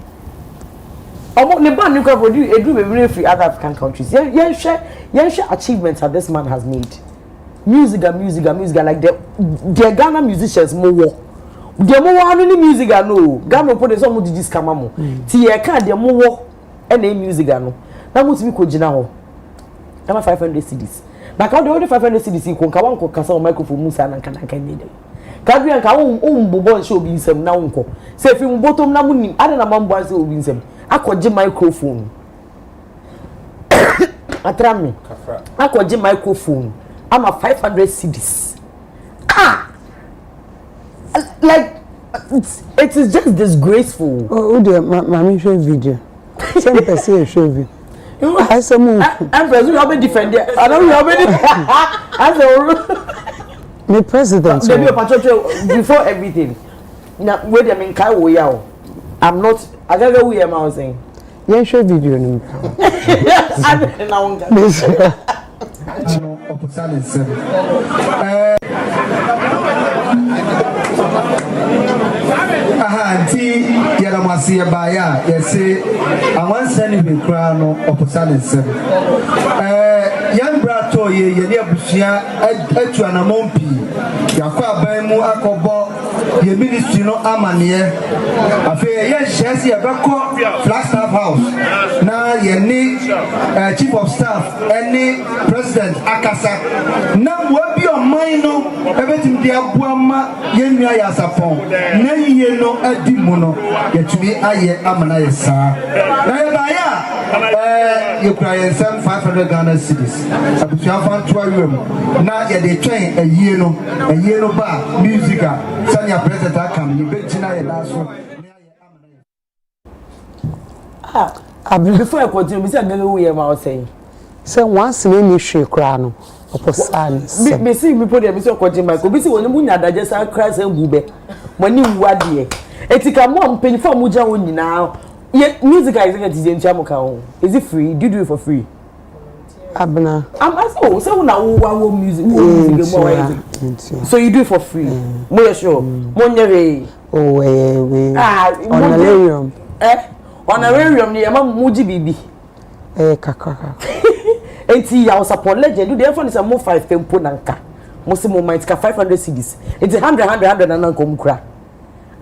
The band you can produce a do free other African countries. Yeah, share achievements that this man has made. Music like the Ghana musicians more. The more any music I know, Ghana put some of this camamo. Tia can't the more any music I know. That must be Kojina. I'm 500 CDs. But how the other 500 CDs you can cast on microphone Musa and can need them. Cadre and Kaum Bobo show be some now. Say if you bottom Namunim, I don't know boys will be some. I could jam microphone. Atrami. I could jam microphone. I'm a 500 CDs. Like it is just disgraceful. Oh, dear, mommy show video. Some person show video. I say move. Empress, you have been defended. I don't have been. Me president. Maybe a patrol before everything. Now, wait a minute, I'm not. I don't know who am I saying. Yeah, show video. Yes. Auntie Yaramasi Baya, yes, I want to send him a crown of Posalis. Young Brato, Yenia Bushia, Etuana Mompi, Yakwa Bemu Akobo, your ministry no Amania. I feel yes, Chelsea, a Flagstaff House. Now, you need Chief of Staff, any President Akasa. Now, what be your mind? Everything they are Buama, Yenya Yasapon. Nay, you know, Edimono, yet me, I am an Asa. You cry some 500 Ghana cities. I put your fan to a room. Now, they train a year no bar, musical. Sanya President come, you bet you last one. Before I continue, Mr. Gary, I was saying. So once in issue crown of son. Me see me put a Mr. Quatin Michael. Be see when the moon had just a crash and boobe. When you were dear. Etika mom pay for Muja now. Yet music is in Chamoka. Is it free? Do you do it for free? Abna. I'm asking, so now music. So you do it for free? More sure. Monere. Oh, honorarium. Honorarium near Mamma Muji Bibi. Kaka. Enti ya support legend. Do the phone is a more 5 tempo nanka. Most of my 500 CDs. It's 100 and uncle cra.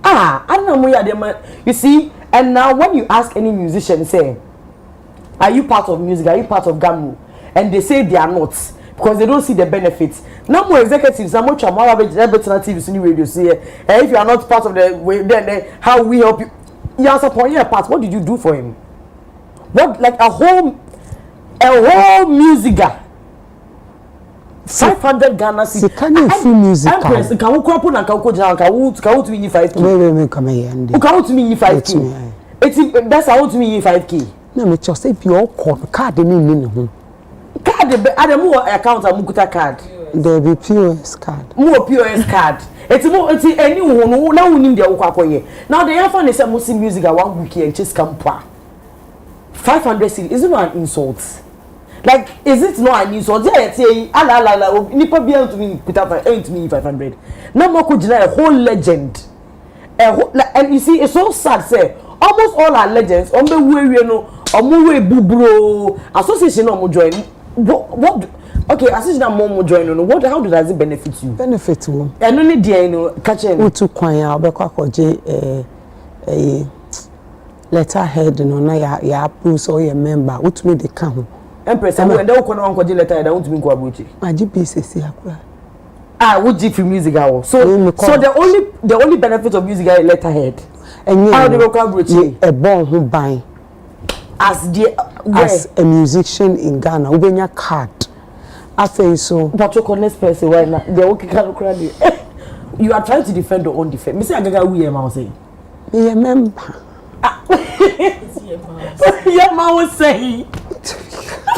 I don't know. You see, and now when you ask any musician, say, are you part of music? Are you part of Gamu? And they say they are not because they don't see the benefits. Now more executives, I'm much more TV, radio. Say, if you are not part of the way, then how we help you? You are supporting a part. What did you do for him? What, like a whole musica? 500 Ghana cedis. Can you free music? Empress, can you crop on and can you to me 5K? Wait, come here. Who can to me 5K? That's how to me 5K. No, me just say your card. They mean card. I don't know account a Mukuta card. There be POS card. More POS card. It's more. It's any one. Now we need the Okakoye. Now the other one is a Muslim music. I want wiki and just come pa. 500 cedis. Is it not an insult? Like, is it not an insult? Yeah, say, ala, nipa be able to me put up to me 500. Now more could a whole legend. And you see, it's so sad. Say almost all our legends. On the way we know, on the way bubro association no more join. What? Okay, association no more join. No, what? How does it benefit you? Benefit you. And only there, you know, catching. Who to kwanya? Obekwa koje letterhead. No, na ya approve so your member. Who to me they come. Empress, and they will on the letter. I don't mean Kwabuchi. My GPCC akura. Would Gifty music hour. So the only benefit of music is letterhead. And how they will Kwabuchi? A born who buy as a musician in Ghana, we bring a card. I say so. But your connect person, why not? They okay can cry. You are trying to defend your own defense. Mr. Agaga, we am saying. Me a member. Yeah, ma was saying.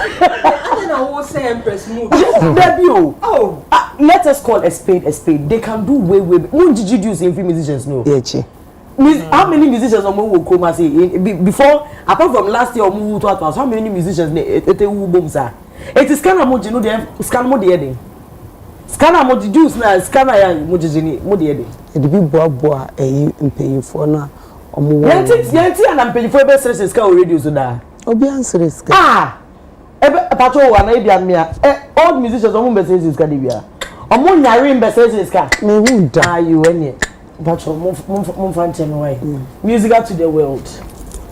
I don't know what say Empress move. Debut. Oh, let us call a spade a spade. They can do way. What did you do in free musicians? No. Yeah, how many musicians are moving come say before? Apart from last year, move to us. How many musicians it is kind of much. You know, they scan more the ending. Scanner more the juice now. Scanner ya mujijini more the ending. It be boa paying for now. Yanti and I'm paying for best services. Can radio so that. Obi answer is patrol one all musicians on messages can be on nyari messages can me won't die you any patrol move fancy way music to the world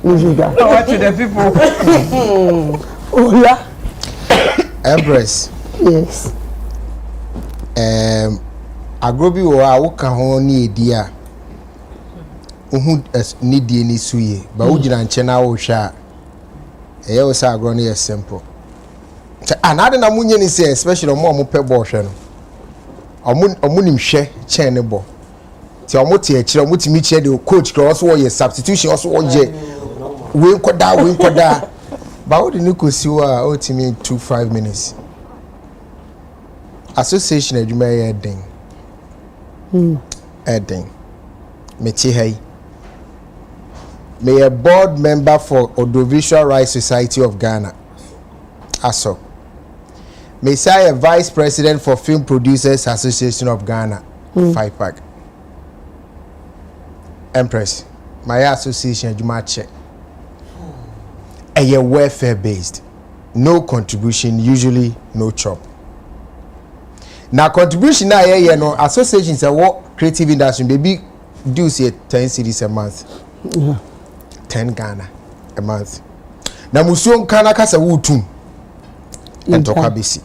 music to the people. Ola Empress. Yes. Agrobi wa woka ho ni edia uhu ni die ni suye ba wogina nche na wo hwa eya wo sa agro no simple. Another na munye ni say especially omo pe bo hwe no omo nim hwe chen ne bo ti omo te a kire omo ti mi kire de coach ko so wo substitution so wo je we nkoda ba wo de ni ko si wa o ti mi 2-5 minutes association adwuma ye den eden me ti hay me a board member for Audiovisual Rights Society of Ghana. ASO. Messiah Vice President for Film Producers Association of Ghana, 5-pack. Empress, my association, you might check. A year welfare based, no contribution, usually no chop. Now contribution now no associations are what creative industry maybe do say 10 cedis a month. 10 Ghana a month. Now musuon kana kasa wutum and tokabisi.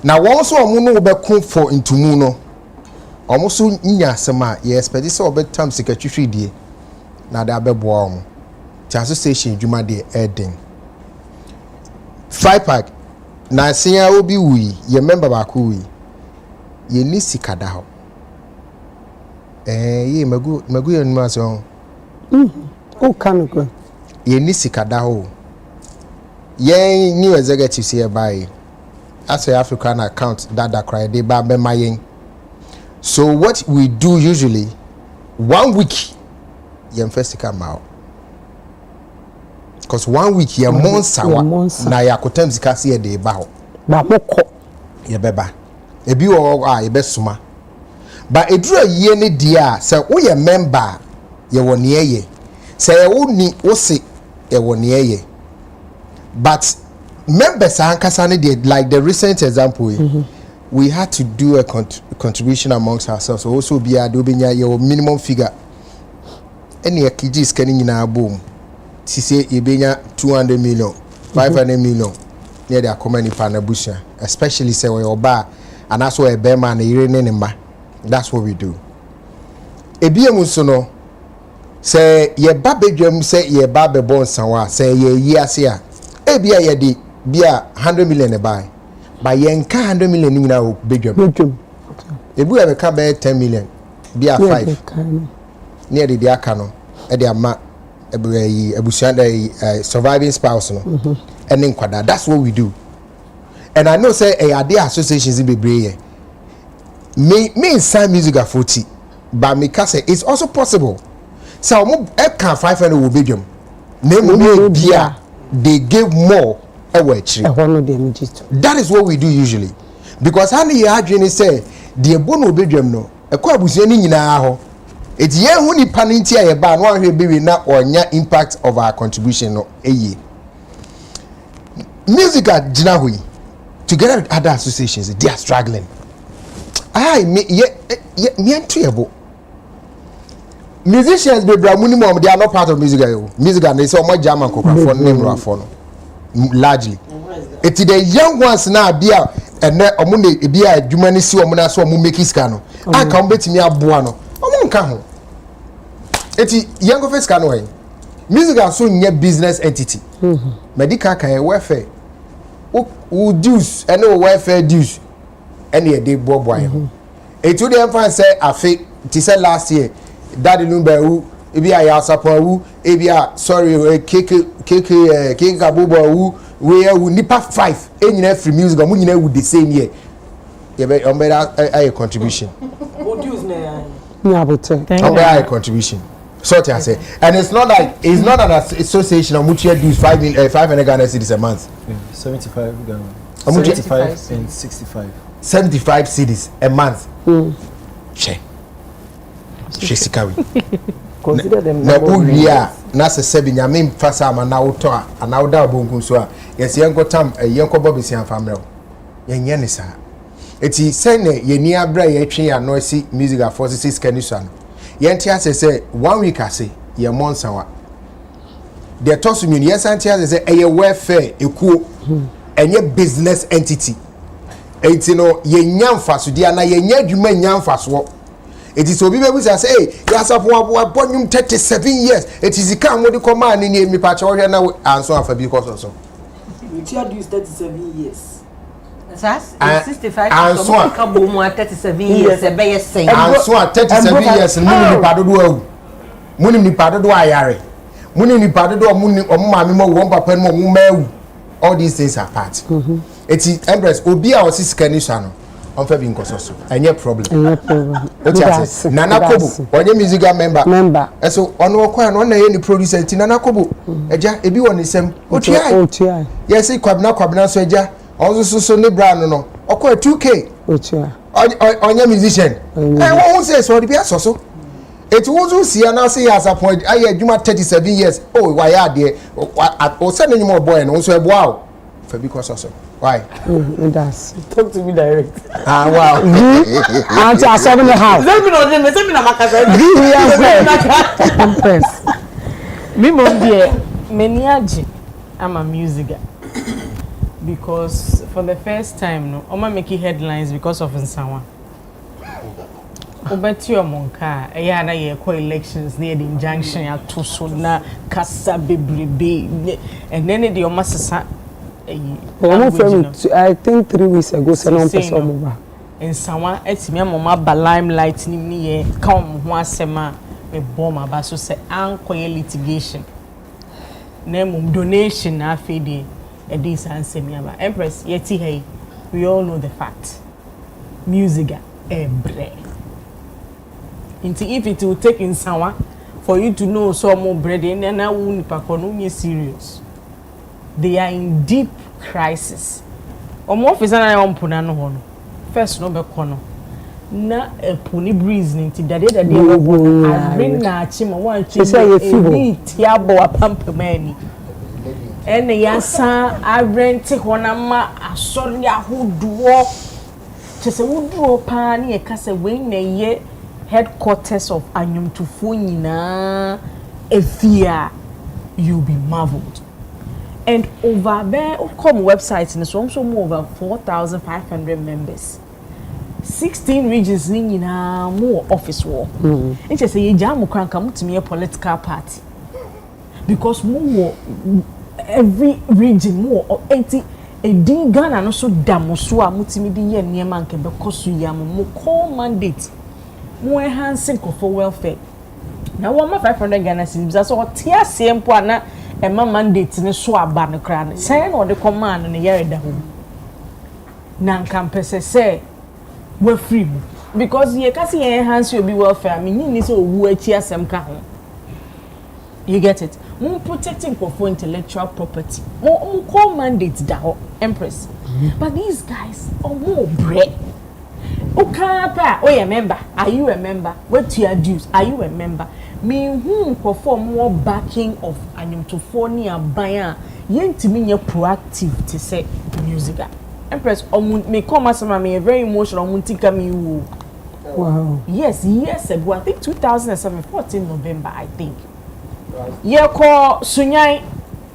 Now also amuno be for into muno. Almost nya sama yes but this all time secretary die na da be boa omo. The association juma de Eden 5-pack na senya obi wi ye member ba ko wi ye ni sikada ho ye magu ye numa so o kan ko ye ni sikada ho ye new executive here by as African account that cry dey ba be mayen. So what we do usually 1 week ye first come out. Because 1 week ye monsa na ya kotam sika se ye de ba ho ba moko ye beba ebi wo ye besuma ba edura ye ne dia se wo ye member ye woni ye se ye wo ni wo se ye woni ye but members ankasa ne de like the recent example we had to do a contribution amongst ourselves also be a do benya your minimum figure any akiji scanning in our boom. She say Ibenya 200 million, 500 million near their common panabusha, especially say we oba and that's why a bear man a. That's what we do. Ebia musono say ye babe drum say ye babe born sanwa say ye year say ebia ye di bia 100 million e buy. But ye nka 100 million ni na bedrum. Ebu e ka be 10 million bia 5. Near the akano e de ama surviving spouse no and then kwada. That's what we do. And I know say there associations in Bebre me sign music at 40 but me can say it's also possible so can 500 will be them name they give more that is what we do usually because how you actually say the bone will be them no a quabusi ni nyina ho. It's ye who ni paninti a ba no ahwe be na onya impact of our contribution no eye. Music at Jinahui together with other associations they are struggling. Me entryable. Musicians be bra minimum they are not part of music music and they say omo German kokra for name rafo no largely. It the young ones now bia and omo ne bia adwuma ni si omo na so omo make iska no. Aka omo betimi aboa no. Eti young face can way. Music are so near business entity. Medical can welfare. Who dues and no welfare dues. Any a day bob boy. It to the fan say I fake said last year. Daddy Lumber who ebi a yasapa who ebi a sorry keke kabubo who we nipa 5 any free music amu nyina with the same year. You be a contribution. What dues na a contribution. So I say, and it's not like it's not an association of which you do 500 Ghana cedis a month. 75 Ghana. 75 and 65. 75 cedis a month. Che. Shesikawi. Consider them. Na uria na se sebi nyame mfasa ama na woto a na woda bonku so a yes yenko tam yenko bobisi amfamre. Yenye ne sa. Eti sene yeni abra ye twe ya no si music a 46 kanisa no. Yenti ase say 1 week ase ye monsawa. The toss me yes anti ase say eye welfare ekuo enye business entity. Enti no ye nyamfa so dia na ye nya adwuma nyamfa so. Eti so bibe say hey ya sapo abonyum 37 years eti zika amodi koma ni ni mi pa che ohwe na anso afa bi koso so. You do 37 years. That's 65 so come more 37 years e be say and so 37 years muni ni padodo awu muni ni padodo ayare muni ni padodo muni omama mo won papa no mo mawu all these things are part eti Empress obi a osisika ni sha no onfa bi nkoso so enye problem Nana Kobo onye musical member eso ono kwa no na ye ni producer enti Nana Kobo eja ebi woni sem otua yes kwabna so eja Also so ne brand no. Okwa 2K. Ocha. Onya musician. Won say so the be so. It was see and say as a point I adwuma 37 years. Oh, why are there? O send any more boy no so wow. For because also. Why? It does. Talk to me direct. Ah, wow. Auntie, I saw in the house. Let me know Makasa. Empress. Me mom dear, meniaji I'm a music guy. Because for the first time no, Oma making headlines because of Nsawa. Obeti omonka, eya na ye ko elections near the injunction ya to so na kasa bebrebe and then the Oma sesa I think 3 weeks ago, someone person over. And someone eti me mama ba limelight ni me ye come ho asema me bomb aba so say ankoye litigation. Na mum donation na afede e dis ansemi aba. Empress yeti hey, we all know the fact. Music ebre. If it will take in someone for you to know so more bread and na wu nipa kono me serious. They are in deep crisis. Omo officer na yompuna no ho no. First no be kono. Na epuni breeze nti dade I bring na achima wan chi. Say tiabo apampamani. Ene yasa I rent ho na ma asori ahoduo. Chese woduo pa na ye kase we na ye headquarters of Anyumtufo nyina efia. You'll be marveled. And over there, come websites, and so more over 4,500 members. 16 regions, more office war. It's just a jam can come to me a political party. Because more every region, more 80 a Ghana and also Damosua, Mutimidi, and Yamanke, because you are more core mandate, more enhancing for welfare. Now, 1,500 Ghana citizens, that's all tear same partner. And my mandate in a swab ban crown. Say no the command in the year down. Nan campus say we're free because ye can see enhance will be welfare. I mean, you need to work here some can. You get it? More protecting for intellectual property. More call mandates that Empress. But these guys are more bread. Okay, oh, you member? Are you a member? What your dues? Are you a member? Me who perform more backing of Anyumtufo ni abaya yenti me proactive to say music. Empress me come as me very emotional muntika me wo. Wow. Yes, years ago, I think 2007, 14 November, I think. Ye ko sunyai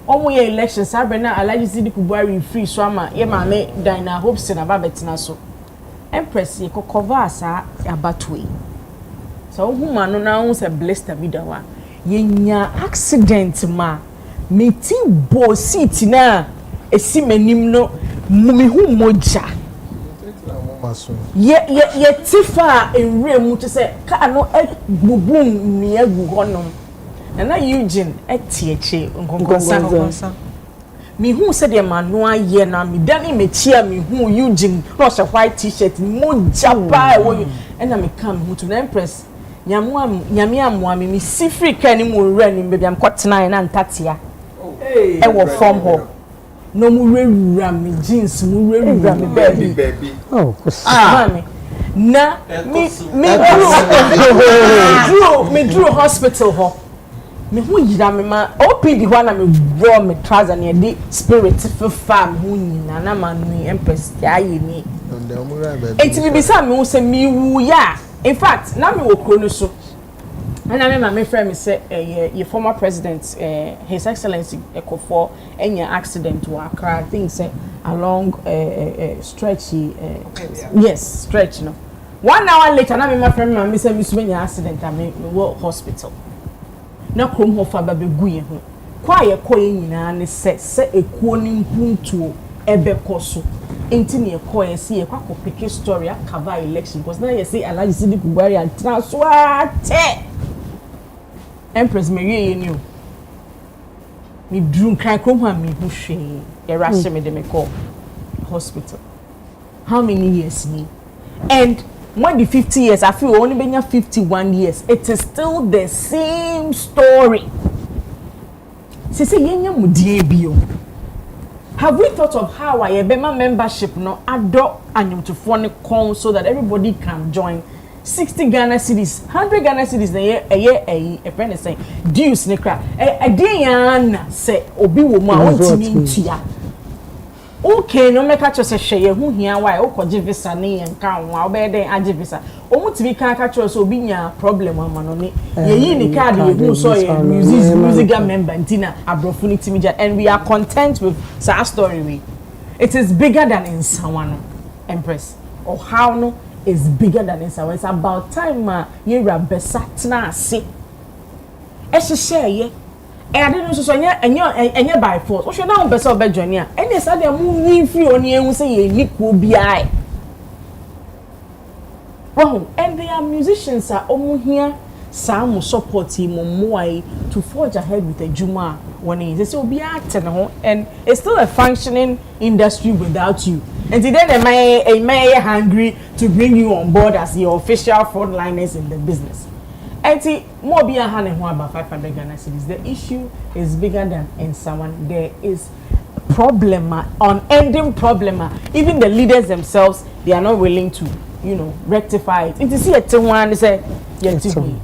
omo ye elections abena alaji sidi kubari free so ama ye ma me dina hopes na ba betina so. Empress ye ko cover asa abatwe. So woman no na won say blessed me da wa ye nya accident ma meti bo seat na esi manim no mumi hu moja ye tifa enre mu to say ka no gbubum ni agu honom na Eugene etieche nkonkonsa mi hu se de manu aye na mi dani mechia mi hu Eugene no se white t-shirt moja pa e wo na me kam hu to na Empress nyame amwa mi sifri ka ni mu re ni baby am kotena na ntatia e wo form ho no mu rewura mi jeans mu rewura mi baby oh mami na me drew hospital ho me hu yira me ma OPD ho na me bro me trouser na di spirit fam hu nyina na manu Empress ya yi ni enti bi bisa me hu se mi wu ya. In fact, now me wo so. And I remember my friend say your former president His Excellency Ekofo any accident to Accra things say along stretchy yes, stretch no. 1 hour later now my friend me say me so accident I me wo hospital. Na krom ho fa ba beguye ho. Kwa ye koye nyina ne se ekuo ni mpuntuo ebe koso. Enti ne koye se ye kwa pick story cover election because now you say Alhaji Sidi Kubari and transwate Empress me ye ni o me drum kan krom ha me hu hwe ye rush me de me call hospital. How many years ni? And when the 50 years I feel only been 51 years it is still the same story. Se yenya mudie bio have we thought of how I Bema membership no adop and to phone con so that everybody can join? 60 Ghana cedis, 100 Ghana cedis a friend is saying, dues nekra. A day say obi woman ultimate. Okay, no make catch us a share who here why o koji visa ni enka won obede age visa. O mu tibi kan catch us obi nya problem man oni. Ye ni card ye who so ye music member ntina abrofo ni timija, and we are content with our story we. It is bigger than in someone Empress. Or how no is bigger than in someone. It's about time ye rabesat na se. E share ye. I didn't know so and by force. What should now be so bad journey? And they said they're moving free on you say you will be I. Wow, and they are musicians are almost here. Some support him more to forge ahead with the Juma when he says, be acting and it's still a functioning industry without you. And then am I hungry to bring you on board as the official frontliners in the business. And see, more be a hand and one about 500 Ghana cedis. The issue is bigger than in someone. There is problem, unending problem. Even the leaders themselves, they are not willing to, rectify it. And to see a one, they say,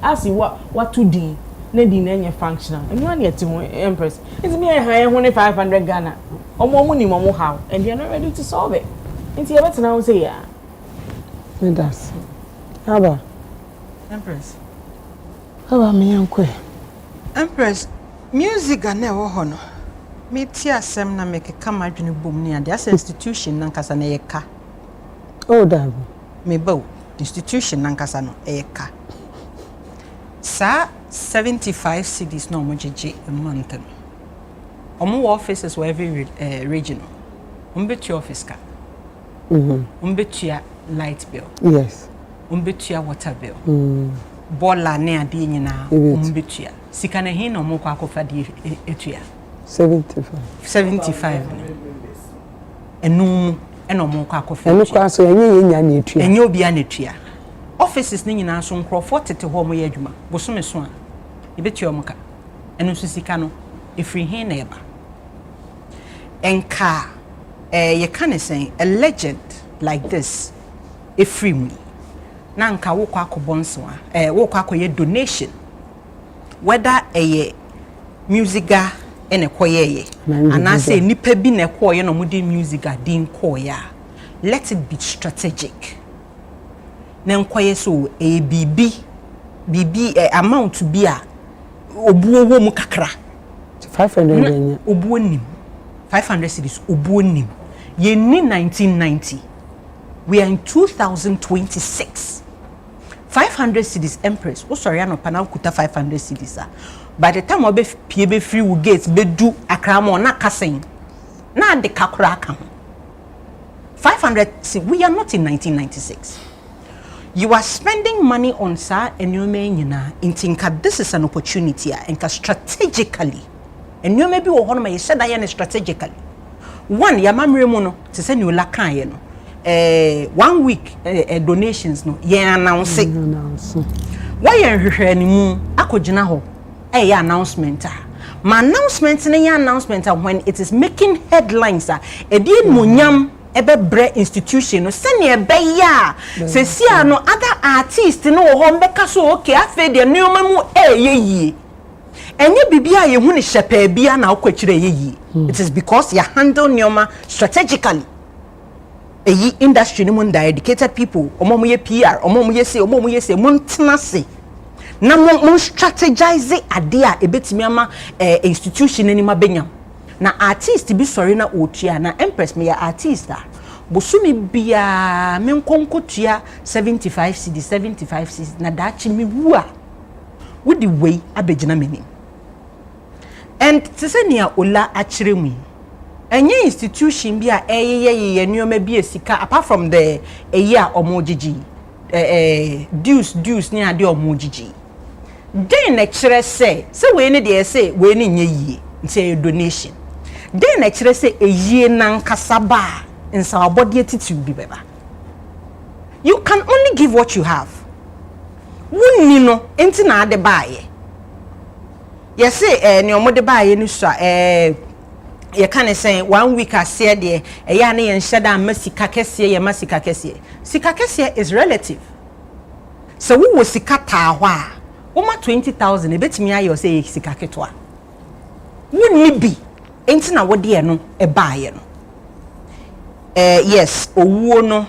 I see what to do. Need any functional. And one yet to Empress. It's me a higher 500 Ghana. Or more money, more how, and they are not ready to solve it. And see, what's now say, yeah. It does. How about Empress? How about me, Uncle? Empress, music and never honor. Me tia sem na make a come out in a boom near the institution Nankasana eka. Oh, damn. Me bow institution Nankasano eka. Sa 75 cities no moji a month. Omo offices were every regional. Umbetu office ka. Umbetu light bill. Yes. Umbetu water bill. Bola ne ade nyina umbetua sika na hin no mo kwa kofa de etua 75 enum eno mo kwa kofa eno kwa so enye nya na etua enye obi an etua offices ne nyina so nkrofo tete ho mo ye adwuma bosome so a ebetua mo ka eno so sika no efri hin na eba enka ye can say a legend like this efri mu na nka wo kwa akobonso wo kwa akoye donation whether musica ene koye anase nipa bi na koye no mudi musica din koya let it be strategic na nkoye so bibi amount bi a obuo wo mu kakra 500 yen obuo nim 500 cedis obuo nim ye ni 1990 we are in 2026 500 cedis Empress o sorry no pana kuta 500 cedis by the time obe pie be free wo gate be du akramo na kasen na de kakura aka 500 we are not in 1996 you are spending money on sa enyome nyina intinka this is an opportunity enka strategically enyome bi wo hono ma ye said that strategically one ya mamre mu no te se ni ola kan ye no 1 week donations no ye announce why ye hwehwe ni mu akogina ho ye announcement ma announcement ne ye announcement when it is making headlines edi monyam ebe bre institution no se ne ebe ya se sia no other artists no ho mbeka so okay afa de nneoma mu yeye enye bibia ye hu ne shepa bia na akokire yeye it is because you handle nneoma strategically industry ni mun dedicated people omo ye PR omo ye se mun tenase na mun strategize ade a ebetimi ama institution ni ma benyam na artist bi sorry na otua na Empress me ya artist bosumi bia me nkonkotua 75 cedis na dachi mi wu a wudi wei abegina meni and tsenia ola achiremu enye institution bi a eyeye nneoma bi esika apart from the year omojiji dues ni ade omojiji den na kire se we ne de se we ne nye yie nse donation den na kire se eyie nan kasaba nsa abode attitude bi beba you can only give what you have wunni no enti na ade baaye ye se ne omode baaye ni so you can say 1 week I said there e ya na yen sheda masika kese ye masika kese sika kese is relative so we wo sika ta ho a wo ma 20,000 e betimi ayo say sika ketwa wonni bi enti na wo de no e baaye no yes owuo no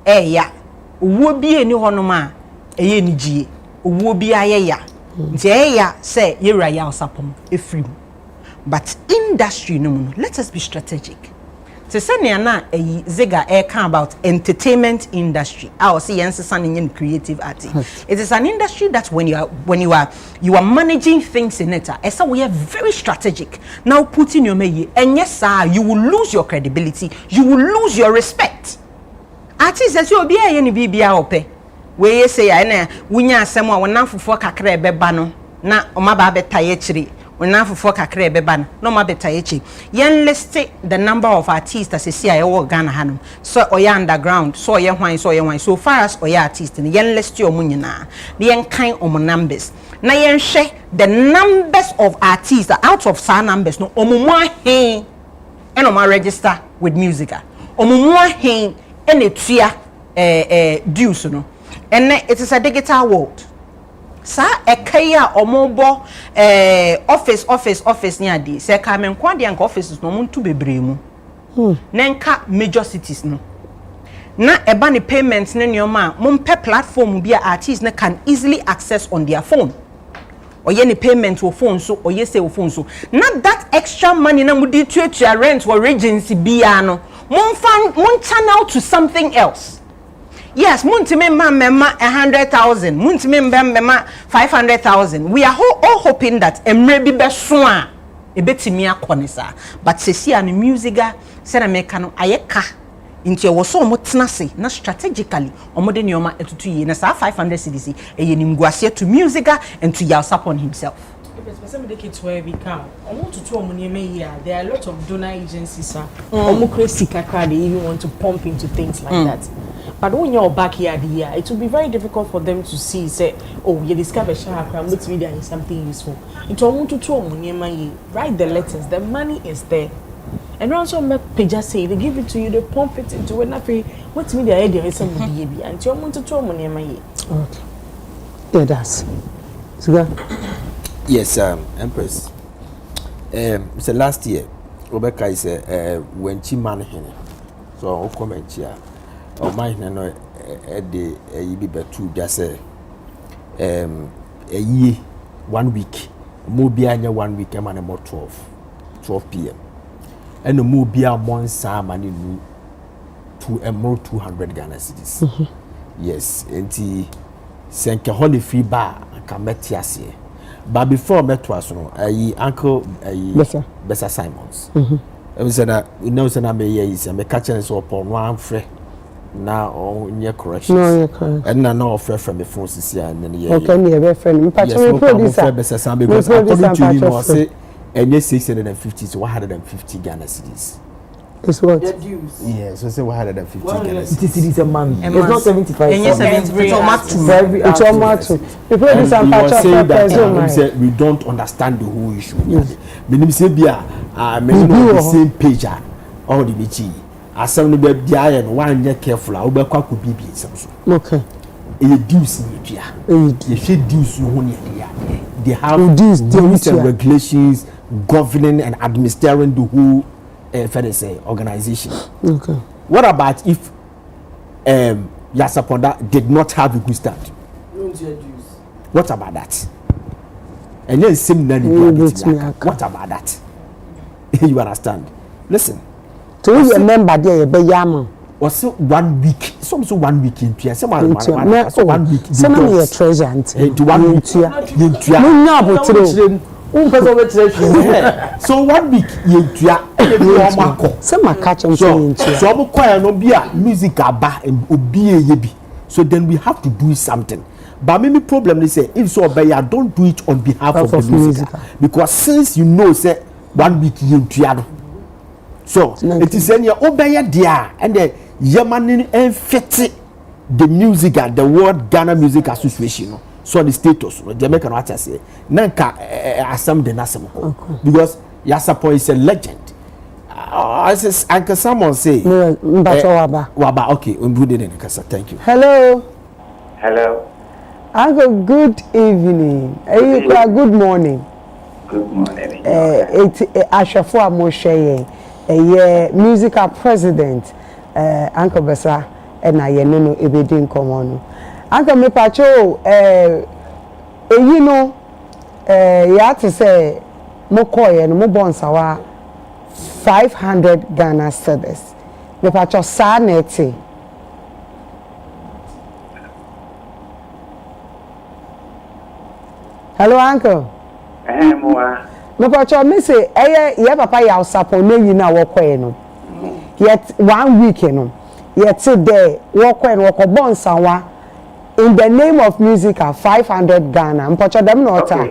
ya owuo bi eni ho no ma eye ni gie owuo bi aye ya nti ya say ye wura ya osapom efrim. But industry no, let us be strategic. So sanya na Ziga can about entertainment industry. I see in creative artists. It is an industry that when you are managing things in it, so we are very strategic. Now put in your may and yes sir, you will lose your credibility, you will lose your respect. Artists as you be any BBA ope. Where you say I wunya someone when na fufu kakra beba no na omaba beta yechiri. When for kakre beban no ma beta echi yen list the number of artists as see I work Ghana hanum so oya underground so ye hwan so far as oya artist ni yen list your munyina the yen kind of numbers na yen hwe the numbers of artists out of sa numbers no omumwa hen and oma register with musica omumwa hen ene tua dues no and it is a digital world. Sa ekaya omobo office ni ade se ka men kwa de anka offices no muntu bebre mu nenka major cities no na eba ni payments ne nyoma mumpe platform bi artists ne can easily access on their phone oye ni payment wo phone so oye say wo phone so na that extra money na mudi tuatua rent or agency bia no mun channel to something else. Yes, muntime mema 100,000, muntime mema 500,000. We are all hoping that emre bi beso a ebetimi akonisa. But sesi an musica sena meka no ayeka nti wo so mo tenase na strategically omode nyoma etutu ye na sa 500 cedis eye nimguase to musica and to yas upon himself. Especially the kids where we come. I want to tell money here. There are a lot of donor agencies, sir. Crazy they even want to pump into things like that. But when you're back here, it will be very difficult for them to see, say, oh, you discover Shahakram, which media is something useful. It want to tell money, write the letters, the money is there. And also make pages say they give it to you, they pump it into when I pay what media idea is some baby. And you want to tell money. Okay. Yeah, that's so. Yes, Empress. So last year, Rebecca is when she managed him. So, comment here. Or mine, no, you be two just a year, 1 week. Mobia 1 week, I'm about 12 p.m. And the Mobia one Sam to more 200 Ghana cedis. Yes, and the Senka Holy Free Bar can met here. But before met was uncle Bessa Simons. I said that we know that I'm a catcher so upon one friend now on your correction. No, correct. And now offer from the phone this year and then okay, me a friend. Yes, no Bessa because according to you, I say and yes 650 to 150 Ghana cedis. It's what? The dues. Yeah, so say 150 Ghana cedis a month. It's not 75. It's almost people do some patch up. We don't understand the whole issue. Meaning say bia the same page all the bichi. As some be dia and one year careful. Obekwa ko bibi some. Okay. E dues in dia. You should dues who dia. They have dues and regulations governing and administering the whole organization. Okay. What about if Yasaponda did not have a good start? What about that? And then similarly, what about that? You understand? Listen. So you remember there be yam. Was 1 week? Some 1 week in Pierre. Some 1 week. Some of your treasure and to 1 week. So 1 week some catch and so choir no be music aba and obi yebi. So then we have to do something. But maybe problem is say if so obey don't do it on behalf of the music because since you know say 1 week yentua. So it is any obey there and the Yemani and fit the music and the World Ghana Music Association. So the status the American artist say nanka asam the nasem because Yasapo is a legend I says Uncle Someone say Waba, okay, thank you. Hello. Hello. Uncle, good evening. Good morning. Good morning. It's Ashafo Amoshe, musical president, Uncle Besa, and I know Ebedin Komono. Uncle Mepacho, you know, you have to say, Mokoy and Mobonsawa 500 Ghana cedis. Mepacho Saneti. Hello, Uncle. Me pacho me say ye papa ya usapo na yina wokwe no. Yet 1 week no. Yet today wokwe no wokobon sanwa in the name of music 500 Ghana. Mpacho dem no ota.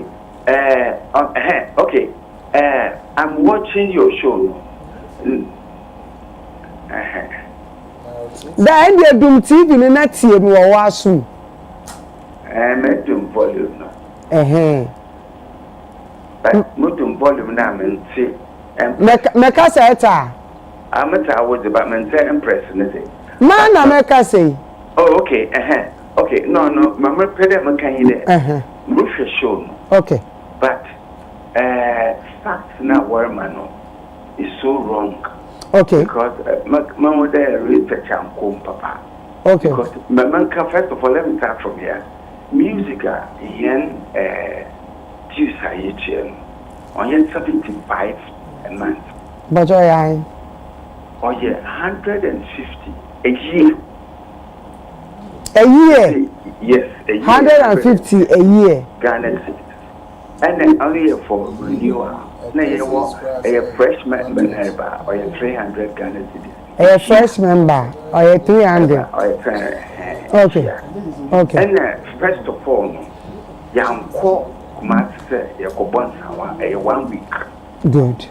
Okay. I'm watching your show. Da end dum TV ni na tie mi wo wasu. Me dum volume no. Mutum volume na menti. Meka say eta. Amata was about menti Empress nese. Man na meka say. Oh okay, Okay, no, mama pede meka ide. Mufhe show. Okay. But facts na warmano is so wrong. Okay. Because mama there research am kom papa. Okay. Because mama first of all let me start from here. Music yen Tuesday on 75 a month. But I 150 a year. A year? Yes, a year. 150 a year. Ghana cedis. And then only for renewal. Now you want a fresh member or a 300 Ghana cedis. A fresh member or a 300. Okay. Okay. And first of all, young Master, a 1 week. Good.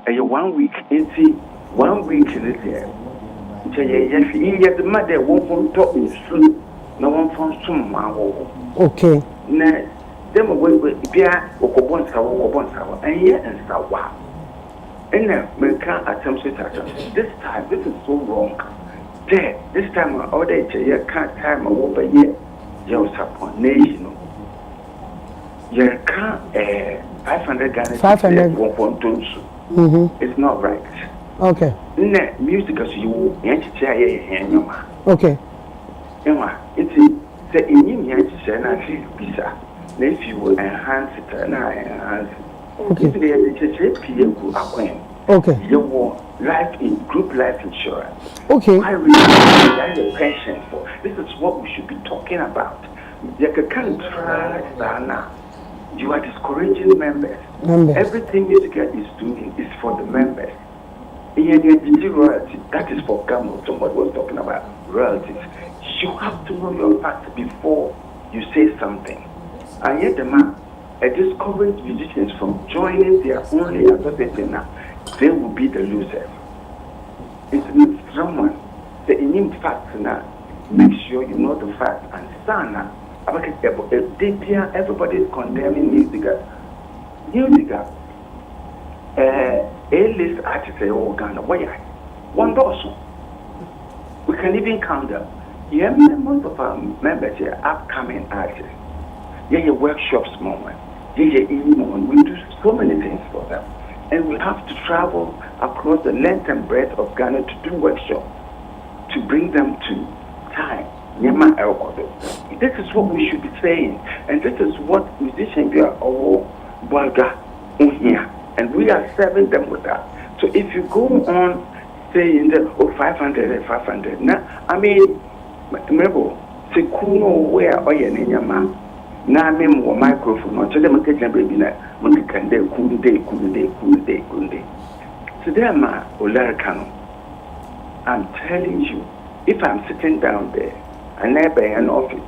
A 1 week, 1 week in it here. Yes, the mother won't from talk in soon, no one from some. Okay. Now, them away with Pia or Cobonsa, and yet and Sawa. And then, we can't attempt to touch this time. This is so wrong. There, this time, all day, you can't time over here. You're upon nation. You can't 500 Ghana 500 It's not right. Okay. Music as you okay. It's the in if you will enhance it and I enhance it. Okay. You want life in group life insurance. Okay. I really a pension for. This is what we should be talking about. You can try that now. You are discouraging members. Everything music is doing is for the members. Royalty, that is for government. Somebody was talking about royalties. You have to know your facts before you say something. And yet the man discourage musicians from joining their only association now. They will be the losers. It's someone the in fact now. Make sure you know the fact and sana. Everybody is condemning music. A-list artists say, oh, Ghana, why? One person. We can even count them. Most of our members here are upcoming artists. Workshops moment. Moment. We do so many things for them. And we have to travel across the length and breadth of Ghana to do workshops, to bring them to time. This is what we should be saying, and this is what musicians are all Bulga here, and we are serving them with that. So if you go on saying that 500, now I mean, remember, Sekuno where Oyanama, now I mean, microphone, or tell them a kitchen baby, Kunde. So there, ma, Olaricano, I'm telling you, if I'm sitting down there, and I buy an office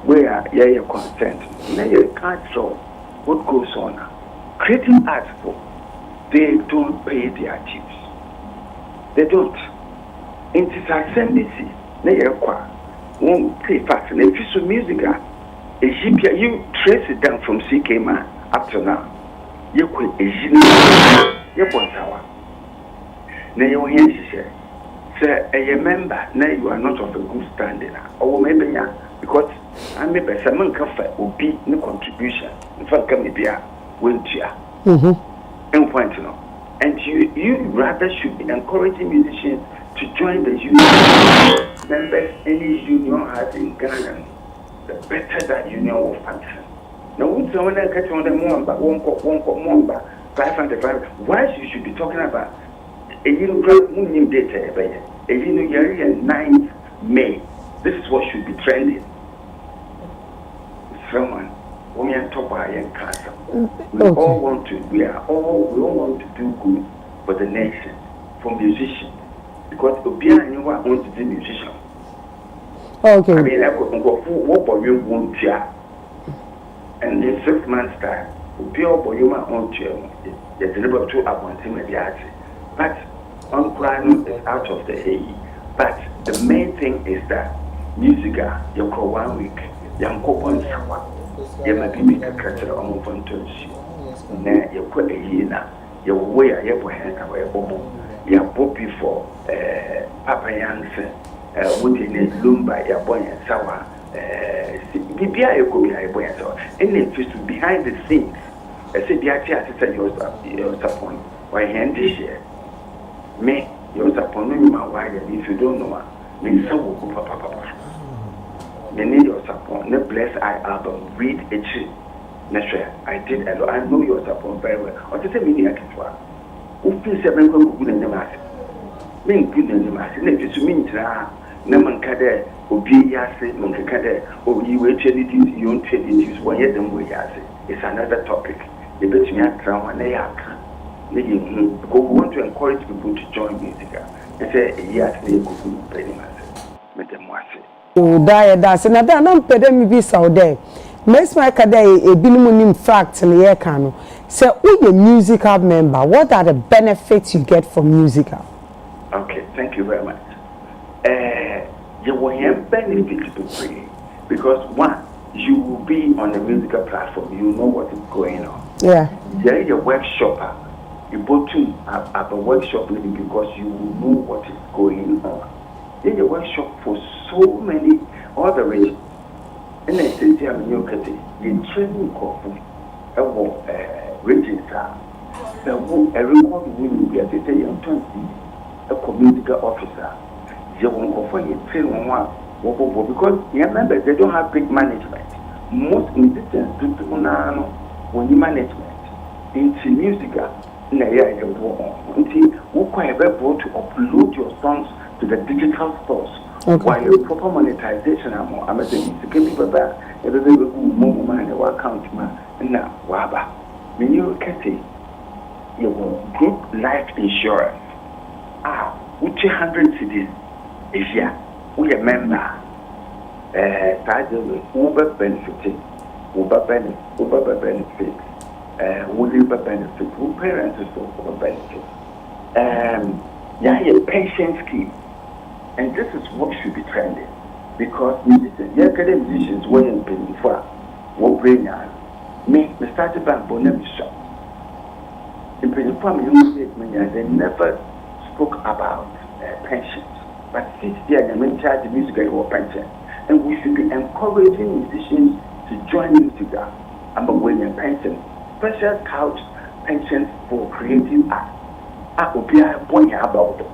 where you're consent, now you can't show what goes on. Creating arts for, they don't pay their dues. They don't. It is assembly. Now you won't pay facts. And if you saw music, you trace it down from CK Man up to now. You could Now you hear she say a member, now you are not of a good standing, or maybe because I may be some comfort will be no contribution. In fact, come be a wheelchair. And point to know. And you rather should be encouraging musicians to join the union. Members, any union has in Ghana, the better that union will function. Now, when someone catch on the more, but one 505, why you should be talking about a union data, a union 9th May. This is what should be trending. Someone, we are top high and cancer. We all want to. We all want to do good for the nation, for musicians, because Obia and you want to be musician. Okay. I mean, I could go for what you want to, and in 6 months' time, Obia or you want to, there's a little too abundant mediati. But Uncle is out of the AE. But the main thing is that musica, you call 1 week. Young couple, you may be a catcher on one to now you put a year, your way I ever had away bobo. You have both before Papa Yansen, wooden a loom by your boy and sour. BBI could be a boy and so. And then just behind the scenes, I said, the actually your support. Why hand this year? Me, your support, my wife, if you don't know, means so will papa. You need your support. No bless I album. Read it. I did a lot. I know your support very well. Or just a mini actor. Who feels 7 good in the mass? Mean good in the mass. Let you mean Naman Kade, Obi Yase, Monkade, or you will tell it you don't tell it. One year them way Yase. It's another topic. The between drama and because we want to encourage people to join music. They say, yes, they could be very much. Make them watch it. That's another non-pedem visa out there. Next my day a binunim fact in the cano. So with a musical member, what are the benefits you get from musical? Okay, thank you very much. You will have benefits to free because one, you will be on the musical platform, you know what is going on. Yeah. There is a workshop. You go to a workshop because you will know what is going on. There's a workshop for so many other regions. And I say, I'm new city. You training couple, regions are. A record will be at the young a community officer. You won't go for you train one because you remember they don't have big management. Most musicians do know when you management into musical. Until we quite able to upload your songs to the digital stores. Okay. While your proper monetization, I'm saying to give people back, everybody will move money or account man. And now, Waba, when you get it, you will group life insurance. Which 100 cities is here. We a member. Started with Uber benefit, Uber benefit. Who live benefit, who parents will benefit. A pension scheme. And this is what should be trending. Because musicians weren't paying for what bring me started by Bonabisha. In Penny they never spoke about pensions. But since they are the charge of music or pension. And we should be encouraging musicians to join music and winning pension. Special couch pensions for creative art. I will be a point about them.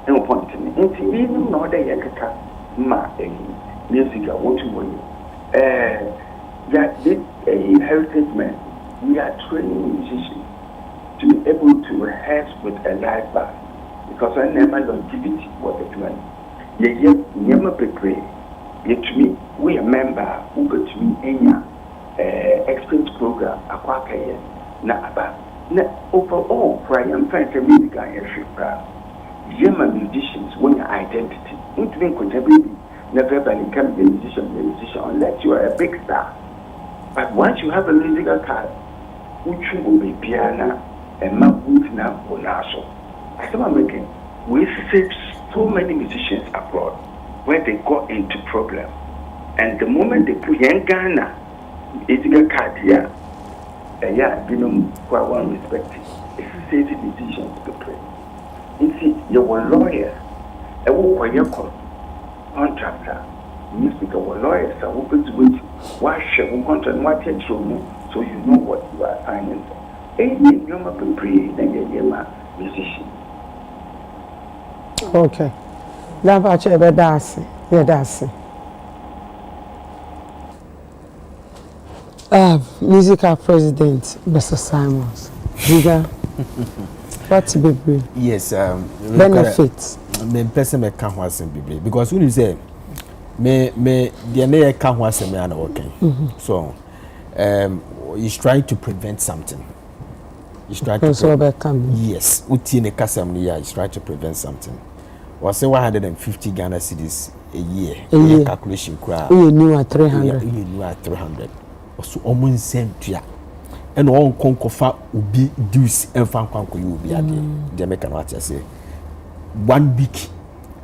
And point to me. And to even know that you can music, I want to win. That a heritage man, we are training musicians to be able to rehearse with a live band. Because I never longevity what they're doing. You never prepare. Yet to me, we a member who got to me any experience program akwakaya na aba na overall cry I'm trying to music and Yema musicians when your identity into being contemporary never become a musician unless you are a big star. But once you have a musical card, which will be piano and maboot now bonaso. As I'm making, we see so many musicians abroad where they got into problems. And the moment they put in Ghana, it's a card here. And yeah, you know, quite one respect. It's safe musicians to play. see, you were lawyers. I will call your contractor. Music, our lawyers are open to wait. Why share one contract? What take so you know what you are signing for? Any you must be praying and get musician. Okay. That's actually that's it. Yeah, that's it. Musical president, Mr. Simons. Giga. What's baby? Yes, benefits. Me person me can't want some baby because when you say me the near can't want some man working. So he's trying to prevent something. He's trying to yes, uti ne kasam ni ya he's trying to prevent something. Was say 150 Ghana cedis a year. Calculation kra. You knew at 300. You knew at 300. So almost same tia. And one konkofa ubi dues and fan kwanko you be again. The American what say 1 week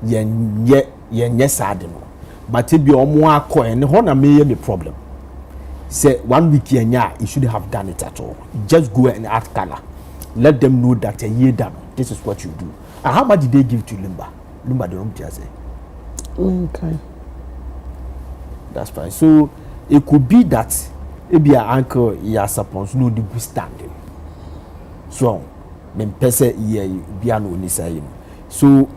yen sad no. But it be omo akọ and ho na me problem. Say 1 week yen you should have done it at all. Just go and add color. Let them know that a year done. This is what you do. And how much did they give to Lumba? Lumba the wrong say. Okay. That's fine. So it could be that maybe your uncle you are supposed to know the good standing. So men pese be no ni say. So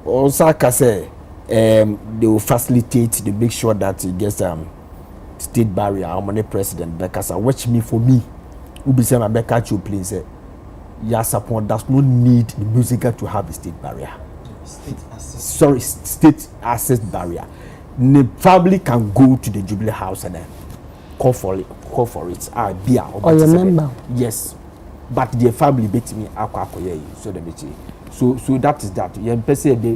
also can say they will facilitate to make sure that it gets state barrier. I'm the president because watch me for me. Who be say my back at you please say your support does not need the musical to have a state barrier. State access barrier. They probably can go to the Jubilee House and then call for it. Beer or your member. Yes, but their family beat me. So they beat you. So that is that. You person be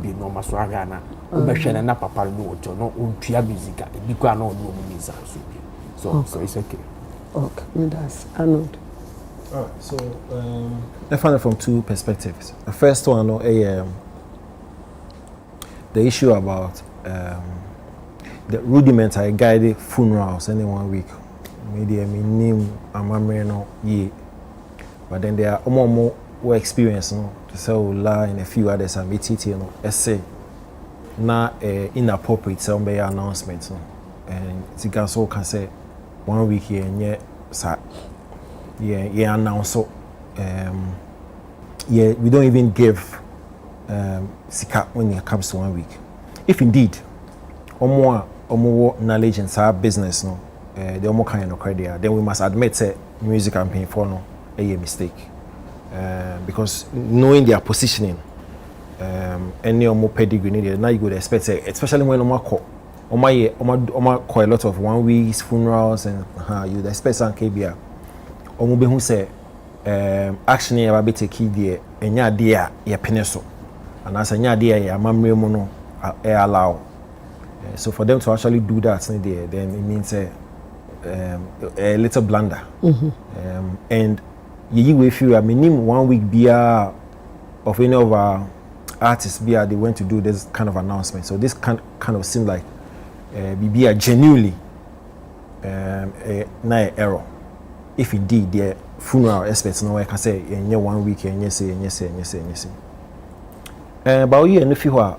no maswagana. Ubeshana na papa no no untia music. Because no music. So it's okay. Okay, that's Arnold. Alright, so I found it from two perspectives. The first one, the issue about the rudimentary guided funerals in 1 week. Maybe I mean name no ye. But then there are more experience to say la in a few others and BTT essay. Na inappropriate some by announcements. And it can so can say 1 week here and yet yeah announce so we don't even give sika when it comes to 1 week. If indeed more knowledge in our business no the more kind of credit then we must admit say music campaign for no a mistake because knowing their positioning any more pedigree needed now you would expect say, especially when call a lot of 1 week's funerals and you would expect some KBR be who say action here be take there enya dia ye peneso and as enya dia ye amamre mu no allow so for them to actually do that there then it means a little blunder and you we feel I mean 1 week beer of any of our artists beer they went to do this kind of announcement so this kind of seemed like be genuinely na error. If indeed the funeral experts know I can say in 1 week and yes. But you and if you are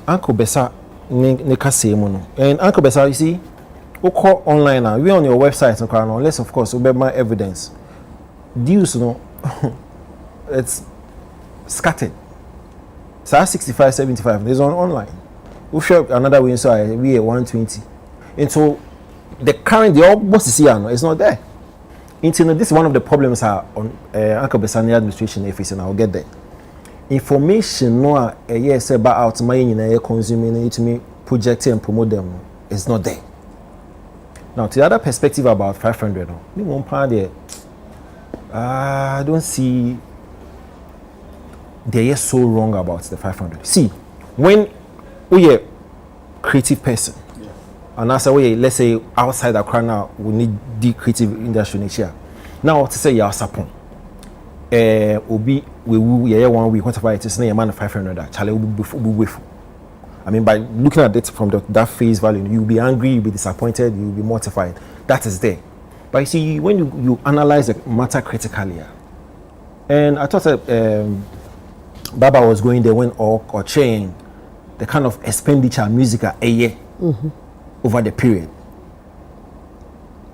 Uncle Bessa ne kase mu no and Uncle Bessa you see we call online now we on your website unless of course we be my evidence deals no it's scattered so 65 75 there's online we show another way so we at 120 and so the current the almost is here no it's not there. This is one of the problems on Uncle Bessani administration if and I'll get there. Information no yes about out my consuming it to me project and promote them is not there. Now to the other perspective about 500 no one part there I don't see they are so wrong about the 500. See when we are creative person and as a way, let's say outside the crowd now, we need the creative industry nature. Now to say your support, we 1 week, whatever it is, a man of 500. Charlie will be with. I mean, by looking at it from that face value, you'll be angry, you'll be disappointed, you'll be mortified. That is there. But you see, when you analyze the matter critically, and I thought Baba was going there when or chain the kind of expenditure music a year over the period.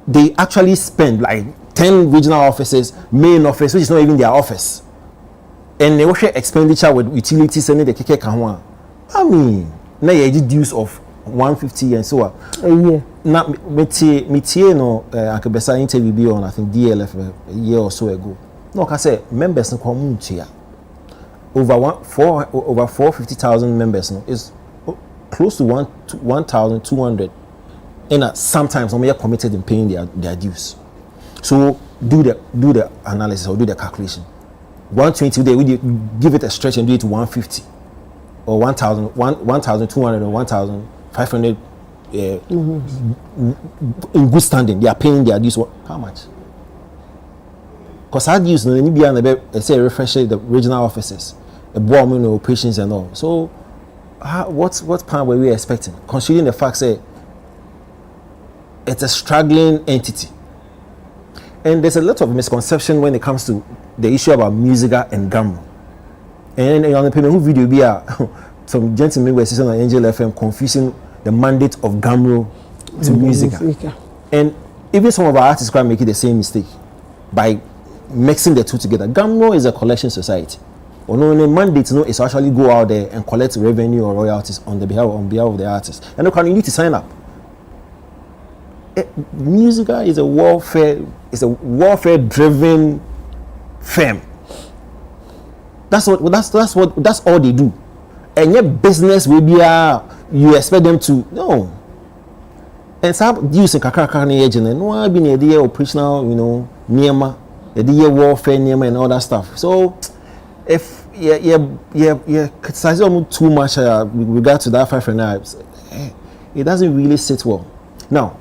They actually spend like 10 regional offices, main office, which is not even their office. And they also expenditure with utilities and the keke kanwa. I mean, now you reduce of 150 and so on. Yeah. Now, me no, Uncle Bessa interview be on I think DLF a year or so ago. No, I say members no come here. Over 450,000 members no is close to 1,200. And sometimes some are committed in paying their dues. So do the analysis or do the calculation. 120 they will give it a stretch and do it to 150 or 1,200 or 1,500 in good standing. They are paying their dues. How much? Because our dues no need be on the say refresh the regional offices, a bombing operations and all. So what plan were we expecting? Considering the fact that it's a struggling entity. And there's a lot of misconception when it comes to the issue about musica and Gamro. And on the payment video be some gentlemen were sitting on Angel FM confusing the mandate of Gamro to musica. And even some of our artists can make the same mistake by mixing the two together. Gamro is a collection society. Or no mandate no is actually go out there and collect revenue or royalties on behalf of the artists. And you need to sign up. Musica is a warfare-driven firm. That's all they do. And yet business will be you expect them to no. And some use in kakaka agent and no I been a operational, Niema, a warfare Niema and all that stuff. So if you criticize them too much with regard to that 5 knives, it doesn't really sit well. Now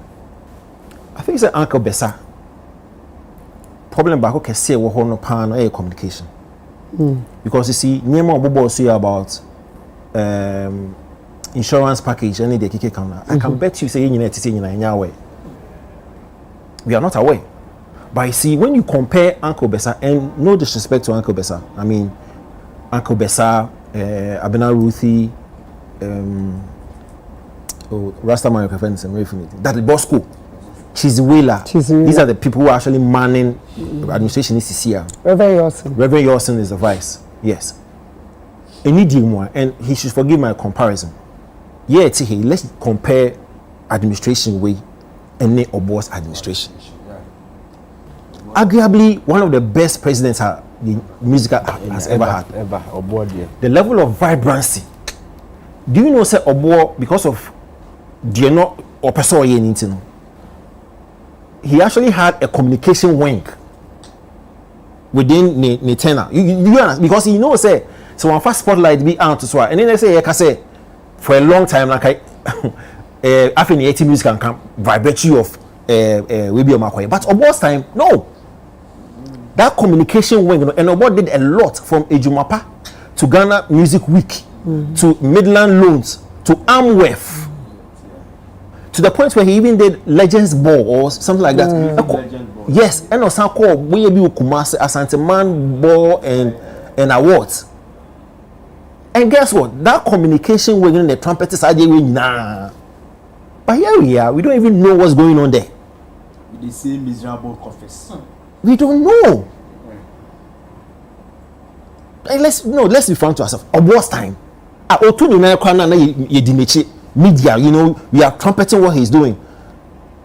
I think it's an Uncle Bessa. Problem back can say what no pan or communication. Because you see, Niema Bobo say about insurance package and the kike camera. I can bet you say in way. We are not aware. But you see, when you compare Uncle Bessa, and no disrespect to Uncle Bessa, I mean Uncle Bessa, Abena Ruthie, Rastaman friends and that Bosco. These are the people who are actually manning administration is here. Reverend Yawson is the vice. Yes. And he should forgive my comparison. Yeah, let's compare administration way and Obo's administration. Arguably one of the best presidents the music has ever had. The level of vibrancy. Do you know say Obo because of not or person he actually had a communication wing within the tenor. You understand? Because he knows say so one first spotlight be out to swear and then they say say for a long time like after the 80 music can come vibratory of we be on but Obo's time no that communication wing and Obo did a lot from Ejumapa to Ghana Music Week to Midland Loans to Amwef. To the point where he even did Legends Ball or something like that. Yes, and also called we be Kumasi Asante Man Ball and awards. And guess what? That communication within the trumpeters are doing now. But here we are, we don't even know what's going on there. The same miserable confess. We don't know. And let's be frank to ourselves. Of what's time? Media, we are trumpeting what he's doing.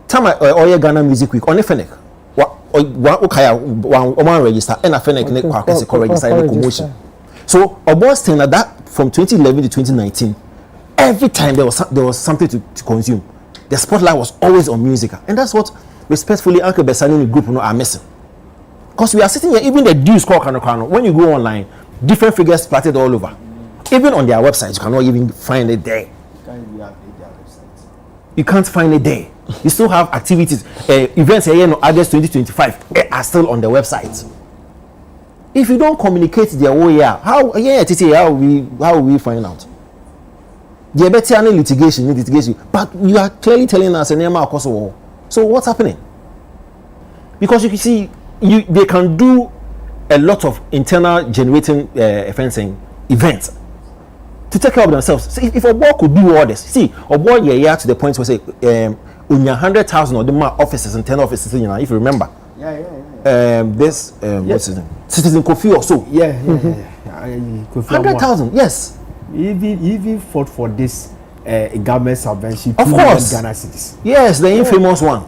Time Oye Ghana Music Week on a fennec. One register and a fennec register commotion. So Obo's thing that from 2011 to 2019, every time there was something to consume, the spotlight was always on music, and that's what respectfully Uncle Bessani group are missing. Because we are sitting here, even the dues call when you go online, different figures splattered all over. Even on their website, you cannot even find it there. You can't find it there. You still have activities, events here in August 2025 are still on the website. If you don't communicate their way, how will we find out? There better litigation, but you are clearly telling us so what's happening? Because you can see, they can do a lot of internal generating fencing event to take care of themselves. So if a boy could do all this, see, a boy yeah to the point where say on your 100,000 or the more offices and 10 offices, you know, if you remember. This what's his name? Citizen Kofi or so. 100,000, yes. Even fought for this government subvention. Of course. Ghana cities. Yes, the infamous one.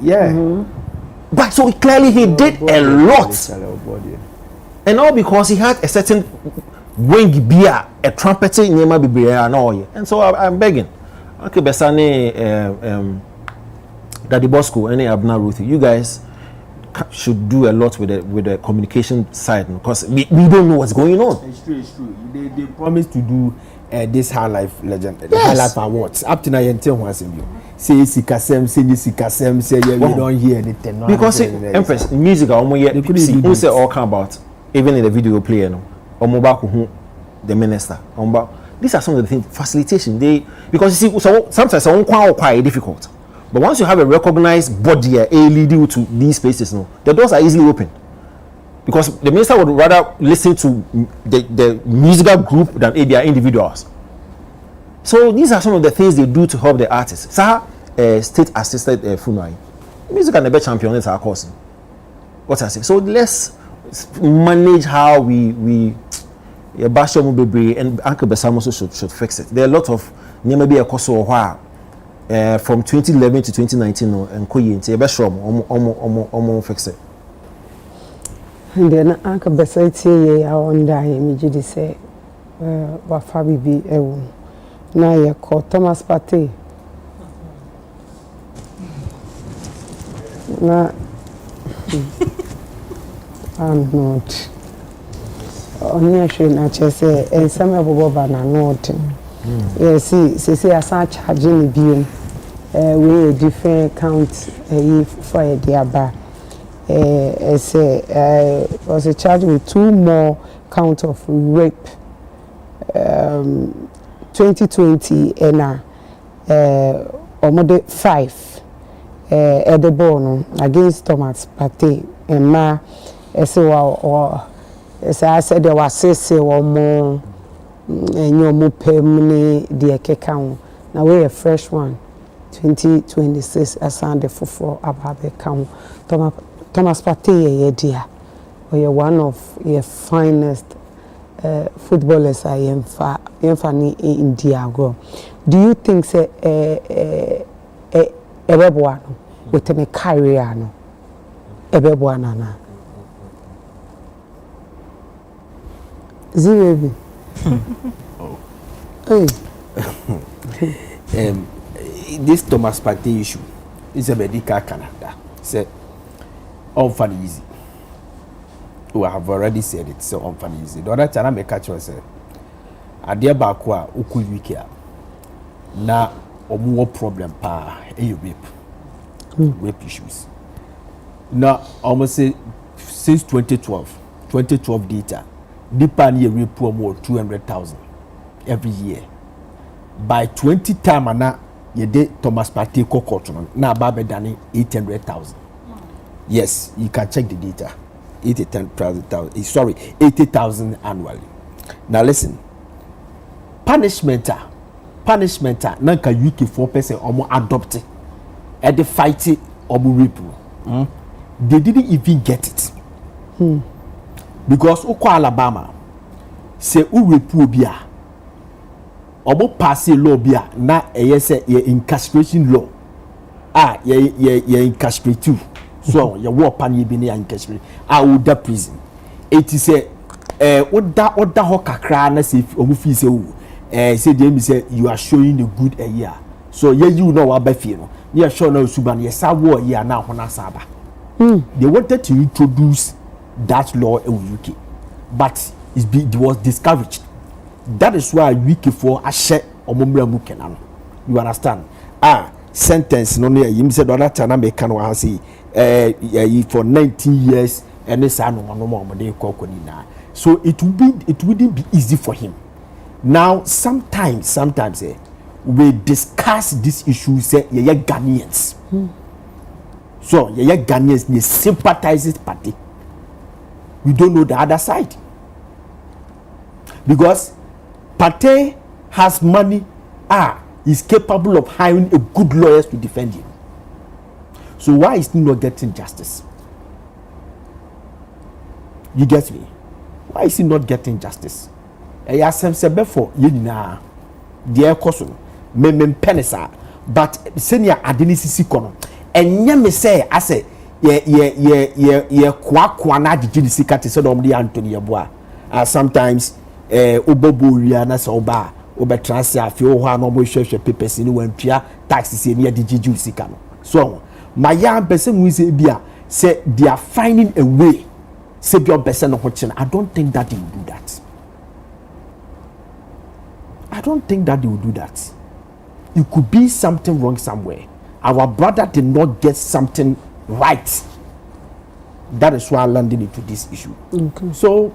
But so clearly he did a lot. And all because he had a certain wing beer, a trumpeting Nema Bibria and all. And so I'm begging. Okay, Besane, Daddy Bosco, any Abna Ruthie, you guys should do a lot with the communication side because we don't know what's going on. It's true. They promised to do this high life legend, high life awards. Up to now, you tell one thing. Say Sikasem, say we don't hear anything. No, because Empress music, we say all come about. Even in the video player, no, the minister, these are some of the things facilitation. Because you see, so sometimes it's quite difficult. But once you have a recognized body leading to these spaces, no, the doors are easily open. Because the minister would rather listen to the musical group than their individuals. So these are some of the things they do to help the artists. State assisted funeral. Music and the best champion is our course. What I say. So let's manage how we Basho Mubebe and Uncle Besam also should fix it. There are a lot of maybe a course or while. From 2011 to 2019 and Koyi into best room almost fix it. And then Uncle Bessie I wonder him you say what Fabi be now you call Thomas Pate. Nah, I'm not. Only I should not just say and some of Boba not. Yes, see, I start charging the we a different count for a diaba. Was a charge with 2 more count of rape. 2020 and almost 5 at the bone against Thomas Pate and ma as I said there was 6 or more. And your mopemne de kekao na we a fresh one 2026 asande foforo ababe kawo Thomas Pate ye dia or one of your finest footballers I am in India go. Do you think say ebeboano with a career no ebeboana na Ziwebi this Thomas Pate issue is a medical Canada. Say, unfunny easy. We have already said it. So unfunny easy. The other time I make a choice. I dear bakwa uku wiki na omuo problem pa rape issues. Now almost say since 2012 data. Deeper near rape more 200,000 every year. By 20 time and you did Thomas Pate Cocoton now Babe Danny 800,000. Yes, you can check the data. 80,000 annually. Now listen. Punishment nanka UK 4% omo adopt it. At the fight omo rape. They didn't even get it. Because uko Alabama say u rape obia obo pass law bia na say ye incarceration law ye incarcerate too so ye war pan ye bi na incarcerate would da prison it is oda ho kakra na say omo fi say say dem say you are showing a good a year so you know what ba fie no ye show na suban ye sa war year na ho na saba. They wanted to introduce that law in UK, but it was discouraged. That is why UK for a share or mukena. You understand? Sentence no near him said other time I can say for 19 years and this no more they call so it wouldn't be easy for him. Now sometimes we discuss this issue say Ghanaians. So Ghanaians they sympathize this party. We don't know the other side. Because Partey has money. Is capable of hiring a good lawyers to defend him. So why is he not getting justice? You get me? Why is he not getting justice? Yasem sebe for yina dear cousin me penisa but senior adenisisi kono enye me say I say ye kwa na didi sika te say dom de Anthony Yeboah sometimes obobo ria na so ba obetrans afi o ho na mo hwehwe papers ni wantua taxes ni didi sika no so my young person who say bia say they are finding a way say your person no ho. I don't think that they will do that. I don't think that they will do that. It could be something wrong somewhere. Our brother did not get something right. That is why I landed into this issue. Okay. So,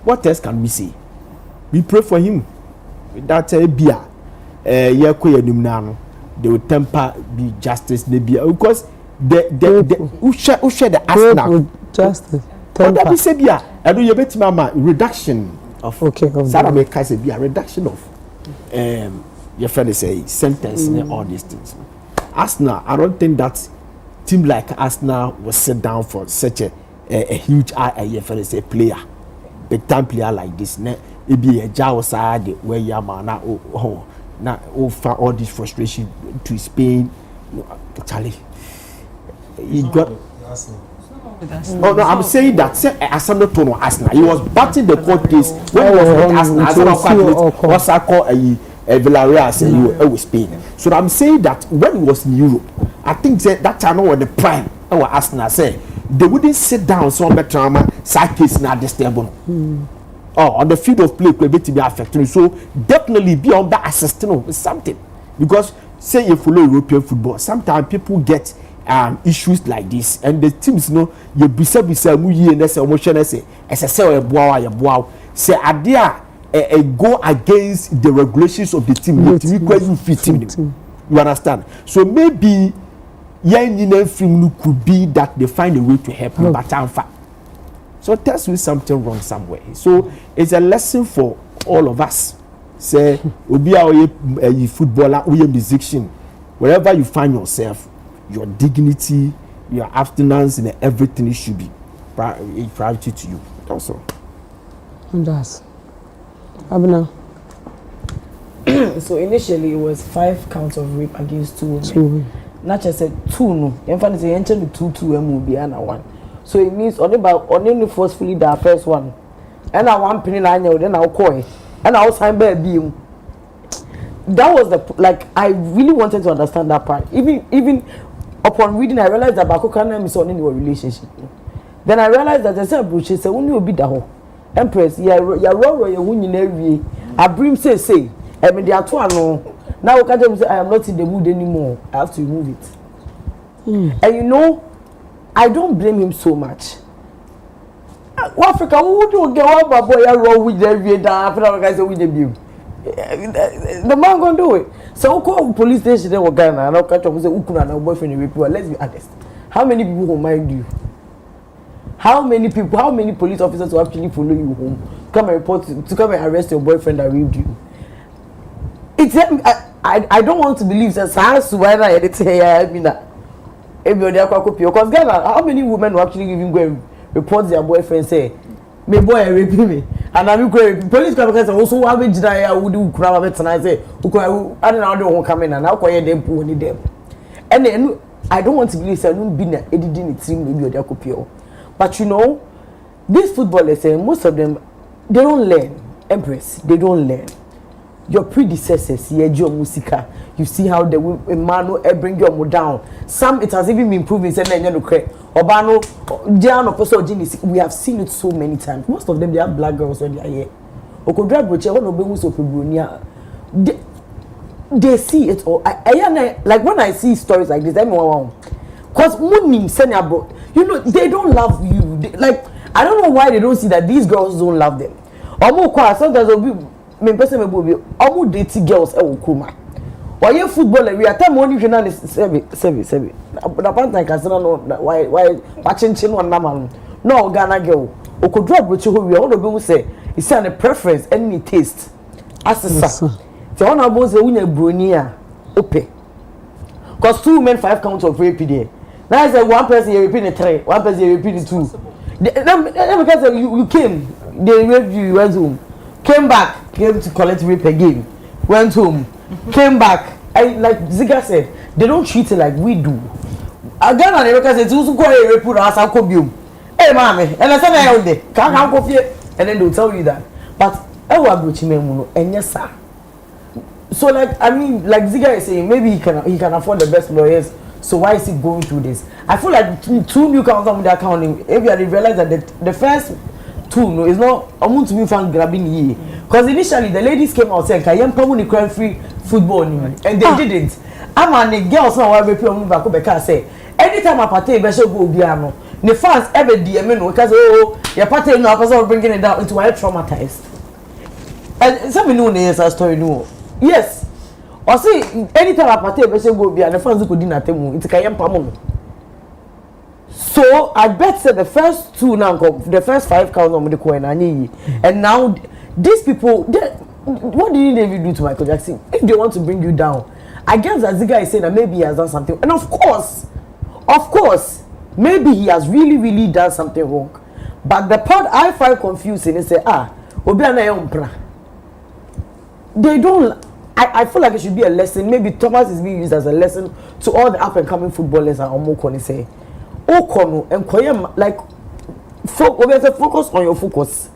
what else can we say? We pray for him. That beer, they will temper be justice, because who share the Arsenal justice. That we say beer. I do you bet mama reduction of Sarah say be a reduction of your friend say sentence and all these things. Arsenal, I don't think that team like Arsenal will sit down for such a huge your friend say player, big time player like this. It be a jaw side where your man now over all this frustration to Spain. Charlie, he got. Oh no, I'm saying that Arsenal told Arsenal. He was batting the court case when he was with Arsenal. What's I call a Villarreal with Spain. So I'm saying that when he was in Europe, I think that time was the prime. Our Arsenal say they wouldn't sit down so much trauma side case now this table. On the field of play could be affected. So definitely be on that assisting with something, because say you follow European football, sometimes people get issues like this, and the teams you bisa mu yi na say omo say SSL say adia go against the regulations of the team. You understand? So maybe film could be that they find a way to help him, but so tells me something wrong somewhere. So it's a lesson for all of us. Say obi a footballer, we musician, wherever you find yourself, your dignity, your abstinence, and everything should be priority to you. That's all. And that's Abna. So initially it was 5 counts of rape against 2 women. Not just said 2 no. In fact, they entered 2 and 1. So it means only forcefully the first one. And I one penny then I'll call it. And I was sign by beam. That was the I really wanted to understand that part. Even upon reading, I realized that Bakokana is on any relationship. Then I realized that there's a bush. Say, "When you be the whole Empress, you're winning every. I bring say. I mean, they are 2 no. Now I am not in the mood anymore. I have to remove it. And I don't blame him so much. Africa, who do get one boy wrong with every day? After I say with the view. The man gonna do it. So call police station in Ghana and I'll catch up with say Ukuna and boyfriend rape. Let's be honest. How many people will mind you? How many police officers will actually follow you home? Come and report to come and arrest your boyfriend that raped you. It's I don't want to believe that because Ghana, how many women will actually even go and report their boyfriend say my boy raping me, and I'm going police come and say also how many I would do crab and I say I don't know come in and now quiet them who need them. And then I don't want to believe that no be na editing it team maybe or copy. But these footballers most of them they don't learn. Empress, they don't learn. Your predecessors, Musica, you see how the man bring you down. Some it has even been proven. Obano, Jan of we have seen it so many times. Most of them they have black girls when they are here. They see it all. Like when I see stories like this, because they don't love you. I don't know why they don't see that these girls don't love them. Sometimes me person me bobi omo date girls e wo kuma oye footballer we at time only journal seven na panta kasana no why wachinchin on normal no Ghana girl o ko drop we ho we all be say it's a preference any taste Asisa. The honorable say we Brunia ope. Cause 2 men 5 counts of rape there. Now I say one person you repeat the 3, one person you repeat the 2. Because you came, they raped you went home. Came to collect rape again. Went home. Came back. Like Ziga said, they don't treat it like we do. Again, I never say to go a rape us I'll come you. Hey, mommy, and I said I out there. Can't come here, and then they'll tell you that. But I will go to me, and yes, sir. So, like, I mean, like Ziga is saying, maybe he can afford the best lawyers. So why is he going through this? I feel like 2 new counts on the accounting. Maybe I realize that the first 2 no is not. I want to be found grabbing ye. Because initially the ladies came out saying, "I am probably crime free football," and they didn't. I'm on the girls now. I repeat on back because say anytime I party, I should go piano. The fans ever DM because your party now because bringing it down into I traumatized. And some know the story no. Yes. Or see anytime I party, I should go piano. The fans could dinner temu. It's kayam pamu. So I bet say the first 2 now, the first 5 counts on the coin and now these people, what did David do to Michael Jackson? If they want to bring you down, I guess that Ziga is saying that maybe he has done something, and of course, maybe he has really done something wrong. But the part I find confusing is say they don't. I feel like it should be a lesson. Maybe Thomas is being used as a lesson to all the up and coming footballers and Omokoni say. Okono and Koyam like focus on your focus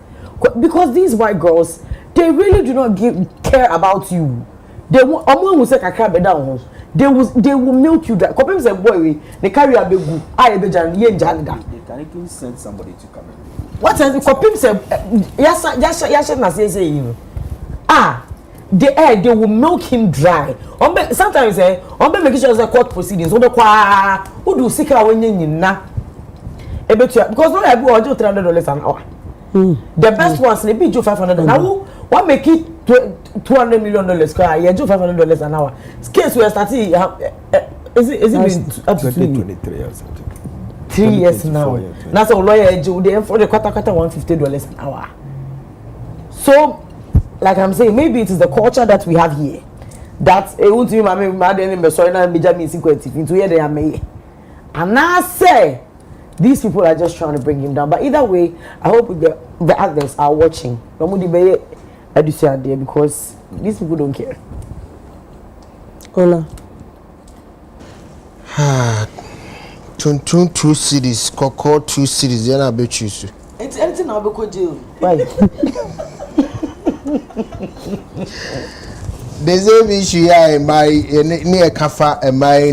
because these white girls they really do not care about you. They will say down. They will milk you that. Compare say boy they carry a begu I be jan ye janida. They can even send somebody to come in. What else compare say yes na say you. They will milk him dry. Sometimes make sure the court proceedings. Who do seek when you na? Because no I go $300 an hour. The best ones they be $500. Now what make it $200 million? Yeah, $500 an hour. Case we are starting. Is it been up to 23 years? 3 years now. That's a lawyer for the quarter $150 an hour. So. Like I'm saying, maybe it is the culture that we have here. That it won't be my mad and Benjamin secretive into here they are made. And I say these people are just trying to bring him down. But either way, I hope the others are watching. Because these people don't care. Ola. 2 cities, Coco 2 cities, then I'll bet you. It's anything I'll be jail. Why? The same issue here my near Kafa and my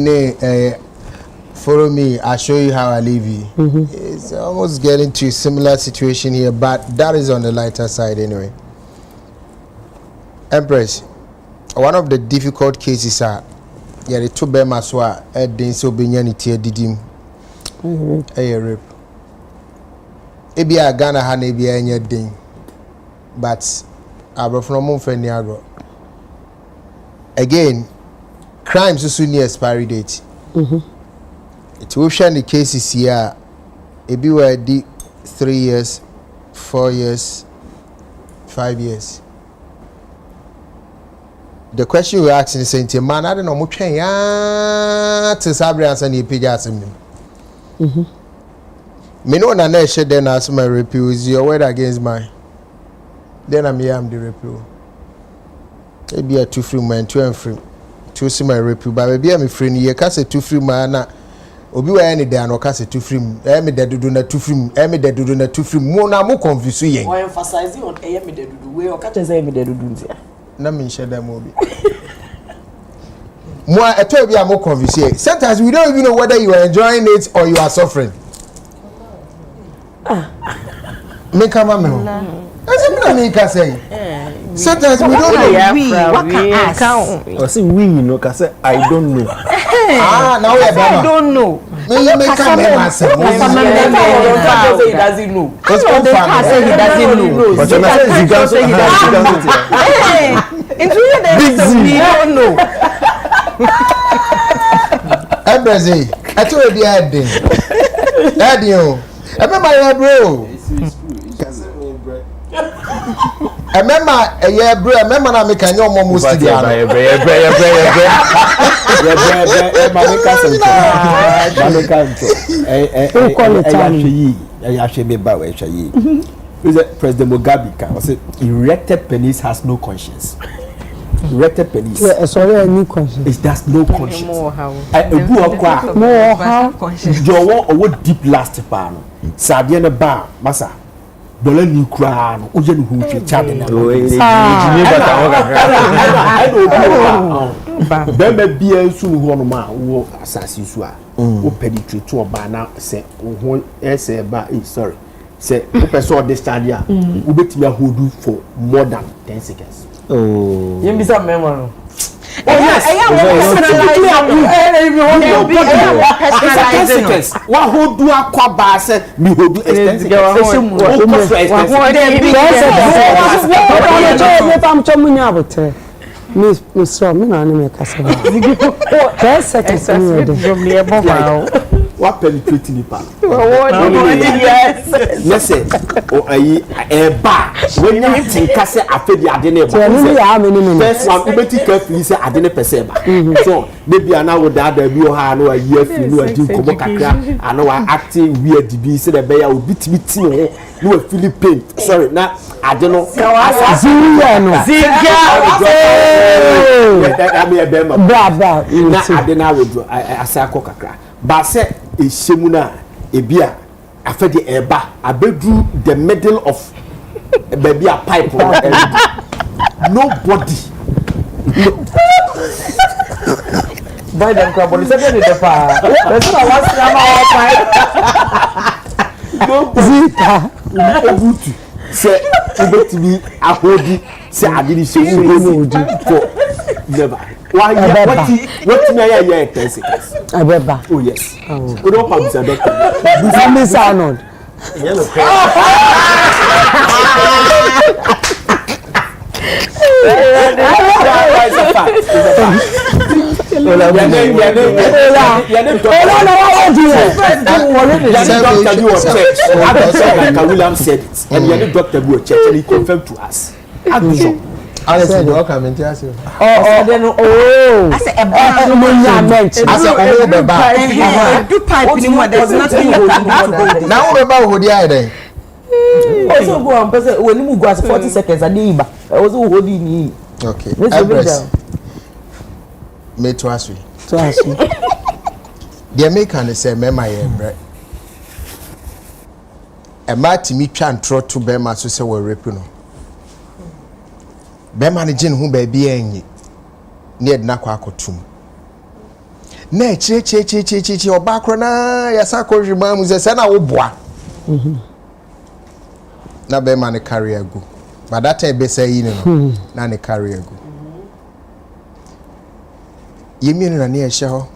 follow me, I'll show you how I live here. It's almost getting to a similar situation here, but that is on the lighter side anyway. Empress, one of the difficult cases are the 2 bemaswa at den so benyani tie didim. Rape. Ebia Ghana ha na ebia enye den. But again, crimes is soon near expiry date. It will share the cases here. It be where 3 years, 4 years, 5 years. The question we're asking is saying, man, I don't know much. Yeah, to Sabri answer the page asking me. Me know na na share then as my refuse your word against mine. Then I'm the repeal. Maybe a 2 free man, 2 and free. 2 see my repeal, but maybe I'm a friend. You can't say 2 free man. Obi wa any day and can't say 2 free. Me that do na 2 free. Me that do na 2 free. More na more confused. Why emphasizing on me that do? We can't say me that do. Na me share that movie. More I tell you I'm more confused. Sometimes we don't even know whether you are enjoying it or you are suffering. Make a man. Sometimes we don't know. What can ask? I say we know, cause I don't know. Now we I don't know. Me make a man say he doesn't know. Because he doesn't know. But you say he doesn't know. It's really we don't know. Empress, I told you I did. I remember, bro. Remember a year bro, remember na make any omo mo studio. President Mugabe was erected penis has no conscience. Erected penis. Yeah, sorry, any conscience. It does no conscience. More how. More how. Jowo owo deep last pa no. Sadie ne ba masa. Dole ni kura no. Oje ni hu twe cha de na. Ba bia nsu hu no ma wo asasi su a. Wo penetrate to ba na se ho ese ba sorry. Say person this time ya we betimi hold for more than 10 seconds. Oh. You be some memory. Oh yes. What hold do akwa ba say me hold do extensive. Miss so me na me kasa. 10 seconds from the above. What penetrating the pan? Yes. Listen, eba. When you think I say I feel the adene. First one, you better carefully say adene perseba. So maybe I now that there be a no a year for no a drink komo kakra. I know I acting weird. Be say the bear will beat no a Philippine. Sorry, now I don't know. Ziga. I mean a bema. Bra. Now I don't know. I say kakra. But say Shemuna ebia after the eba abedru the middle of baby a pipe nobody boy them crab on the pa person I want nobody say ubetimi ahodi say adini shemu for never. Why? What me ya 10 seconds? Abeba. Oh yes. We don't have Mr. Doctor. Miss Arnold. Yellow. William said it, and the doctor will check and he confirmed to us. Honestly, no comment yes. Then I said a do pipe anymore. There's nothing holding. Now we about who the idea. Also go on person when you go 40 seconds a day ba. I was holding me. Okay. Empress. Me to ask you. The American say me my embre. E ma ti mi twa ntro to be ma so say we rape no. Be managing who baby enyi ne edna kwa akotum na che oba kro na yasa ko hwema mu se na wo boa na be man carry agu but that time be say yi no na ne carry agu yemi no na ne ehye ho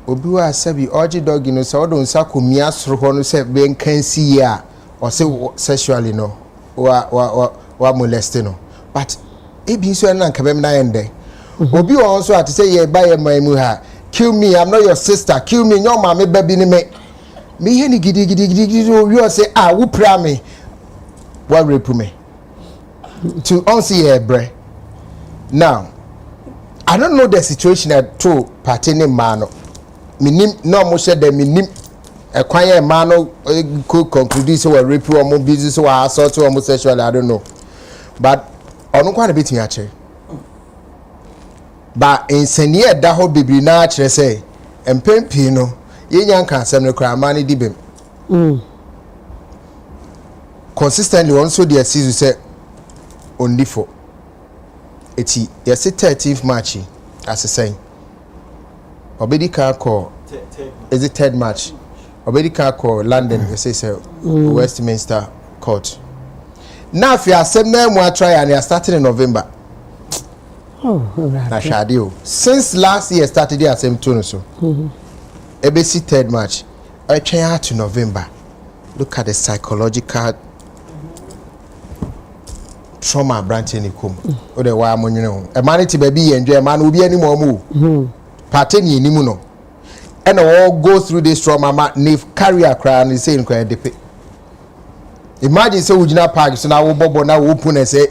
obi wa sabi oji dog no se odo nsa komia soro ho no se be nkansi ya o se sexually no wa molest no but ebi so na nkabem na yende obi won so ati say ye ba ye mamu ha kill me I'm not your sister kill me your mama baby ni me he ni gidi o say wo pra me what rape me to on see ye bre now I don't know the situation at two party ni man no minim no mo she de minim ekwan ye man no could conclude say we rape o mo business so assault o mo sexual I don't know but ono kwa na betimi a che ba ensenie da ho bibiri na a kire say empempi no yenya nka asem ne kra ma ne dibem consistently also the season say only for eti yes 13th match as I say obedi ka call is it third match obedi ka call London you say Westminster court. Now if you are saying more try and you are starting in November. Na shadio. Since last year started the same tune so. ABC third match. I try out to November. Look at the psychological trauma branch in ikum. O de wa mo nyune. E man ti baby enjoy man obi ani mo mu. Party ni ni mu no. And all go through this trauma ma if career cry and say in kwa depe. Imagine say Ujina Park, so now Bobo now open and say,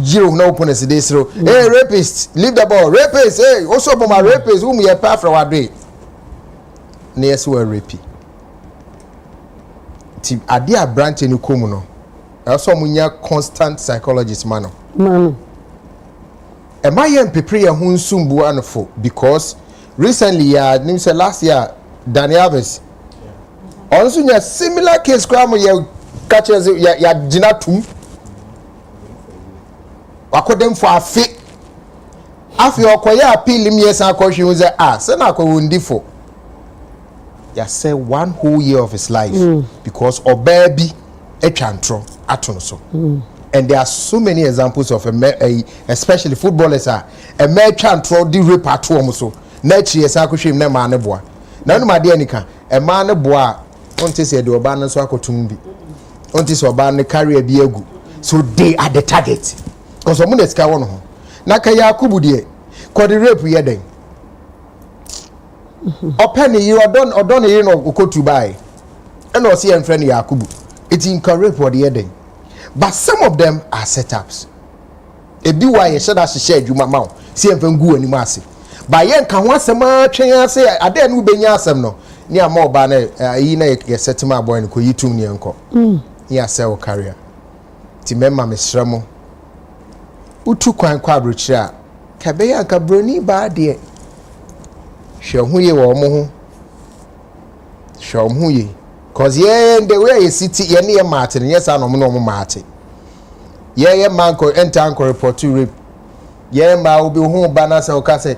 Jiro now open and say this. Hey, rapist, leave the ball. Rapist, hey, also for my rapist, whom we are part from our day. Near so a rapist. Adia branch in Ukumuno. Also, munya constant psychologist mano. Am I am prepare who soon buanfo because recently, last year, Danny Alves. Also, a similar case, Grandma, you catch us, ya Jinatum. According for a fit. After your choir appeal, yes, I call you was a Senako Wundifo. Ya say 1 whole year of his life because or baby a chantro atonso. And there are so many examples of especially footballers are a mere chantro di rape at home so. Next year, Sakushim ne maneboa. None my dear Nika, a maneboa. Onti se do ban so akotumbi onti so ban ne carry a biegu so they are the target because omo na sika won ho na ka Yakubu de ko the rape ye den open yi odon yi no okotu bai e no se en friend Yakubu it in rape for the den but some of them are setups e bi why ye shada hye adwuma ma se en fangu ani ma ase ba ye nka ho asem atwen ase ade no benya asem no ni ama oba na yi na ye setima boy ko yitum ni enko ya sell career ti memma mesramo utu kwan kwa abrochira ka be ya ka broni ba de hwe ye wo mo ho hwe ye cause ye the way you city ye ne ye mate ye sa no mo mate ye man ko enter anko report to rape ye ma obi ho ba na se o ka se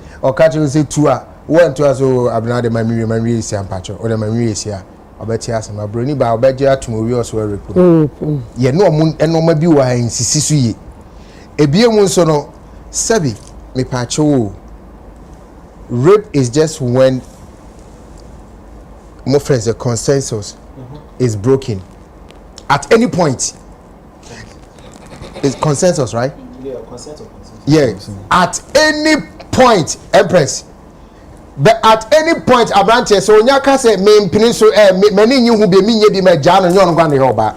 say two a one to so abna de mamiri esi ampacho o de mamiri esi a obeti asema broni ba obeje atomowi oso repo ye no mu enoma bi wa insisi su ye ebie mu nso no sabi me pacho rape is just when more friends the consensus is broken at any point. It's consensus, right? Yeah, consensus. Yeah, at any point, Empress. But at any point, Abranche, so Nyaka say, me peninsula, many you who be me, ye me Jan and yon gone over.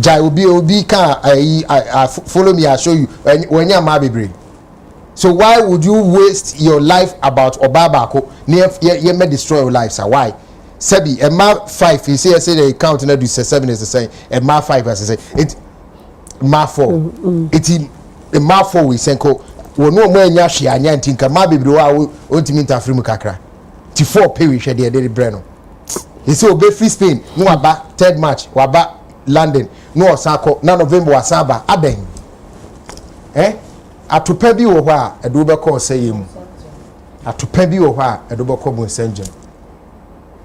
Jai will be can I follow me, I show you when you're my baby. So why would you waste your life about Obabako? You may destroy your life, so why? Sebi, a ma 5, you say the count and do 7 is the same, a ma 5 as I say, it ma 4. It's a ma 4 we say, we no more nyashi anya ntinka ma bebre wa ontimi ntafrimu kakra ti 4 pay we hwede de breno he say obe free Spain no aba third match waba London no osako na November wasaba aben atopa bi wo ho a edo be ko sayem atopa bi wo ho a edo be ko bonsanjem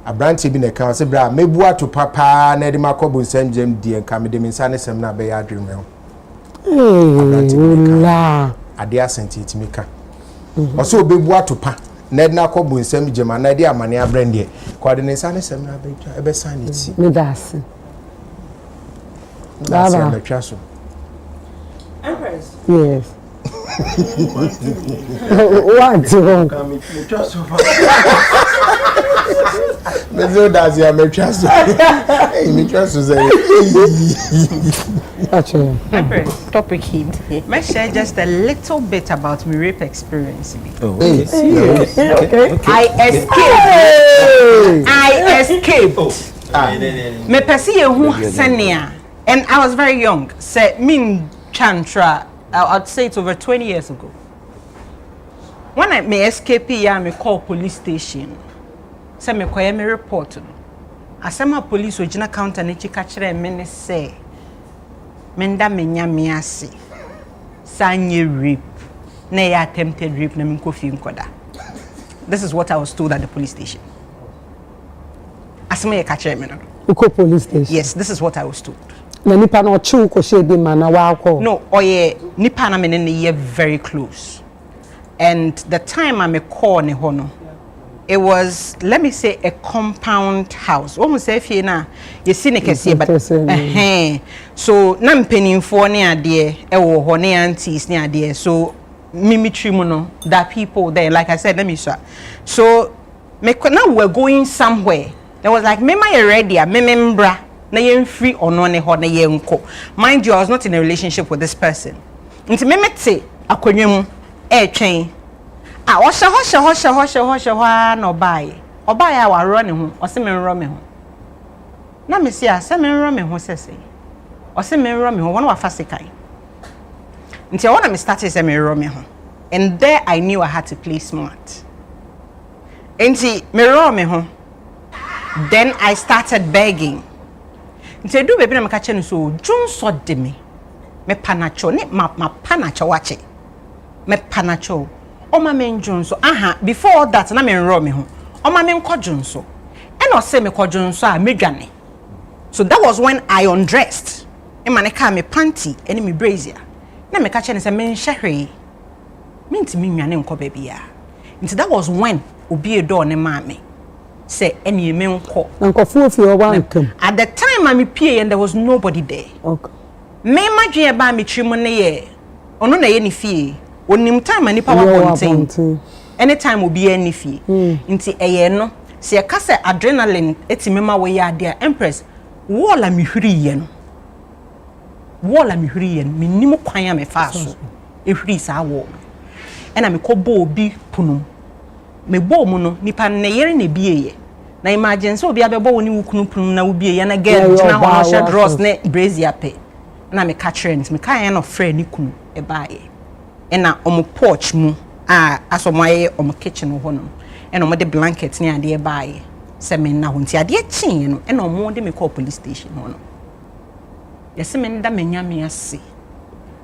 abranche bi na ka say bra mebu atopa pa na de makọ bonsanjem die nka me de minsa ne sem na be ya adwene ho la ade asenti timika oso obebu atopa na de nakọ bonsam jema na de amane abrande kwa de nsa ne sem na be ebe sanity me das baba na twaso Empress yes what wrong me twaso mezo das ya me twaso me twaso say actually Empress topic hit. May share just a little bit about my rape experience. Okay. I escaped. Me perceive who senia, and I was very young. Say mean chantra. I'd say it's over 20 years ago. When I may escape, me call police station. Say me call me report. Asema police ojina counter ne chikachire me say. Menda menya miasi. Sanye rape. Na ya attempted rape na minko fi nkoda. This is what I was told at the police station. Asema ye kachire me no. Uko police station. Yes, this is what I was told. Na nipa na ochi uko shedi mana wa ko. No, oye nipa na me ne ye very close. And the time I me call ne hono. It was, let me say, a compound house. Almost say if you na, you see ne kesi, but so na mpenin for ne ade, ewo ho ne aunties ne ade. So mimicry mono that people there, like I said, let me show. So me now we're going somewhere. There was like me my ready, me membra. na yen free ono ne ho na yen ko. Mind you, I was not in a relationship with this person. Nti me mete akonnwa mu twɛn. Hosha na obaye a waro ne ho, ose me nro me ho. Na me se a se me nro me ho sese. Ose me nro me ho, wona wa fa sekai. Nti I want to start say me nro me ho. And there I knew I had to play smart. Nti me nro me ho. Then I started begging. Nti do baby na me ka che no so junso de me panacho ne ma panacho wache. Me panacho. Oma me njunso. Aha, before that na me nro me ho. Oma me nkojunso. And o say me kojunso a medwane. So that was when I undressed. E ma ne ka me panty ene me brazier. Na me ka che ne say me nhwehwe. Me ntimi nwane nko baby ya. Nti that was when obi edo ne ma me. Say any me nko. Nko fu owa. At the time I me pie and there was nobody there. Okay. Me madwe ba me trimu ne ye. Ono na ye ni fie. Onim time ani power contain. Anytime obi ye ni fie. Nti eye no se ye ka se adrenaline etimema we ya ade Empress wall a me hwiri ye no. Wall a me hwiri ye no me nim kwan a me fa so. E hwiri sa wall. E na me ko bo obi punum. Me bo mu no nipa ne yere na bieye. Na imagine so obi abebo woni wukunu punum na obieye na girl gina ho shed dross ne brazier pe. Na me catch rent me kan no friend ni kunu e baaye. E na omo porch mu asomoye omo kitchen ho no. E na omo de blanket ni ade e baaye. Se me na ho nti ade chin no e na omo de me call police station ho no. Yesi me nda menya me ase.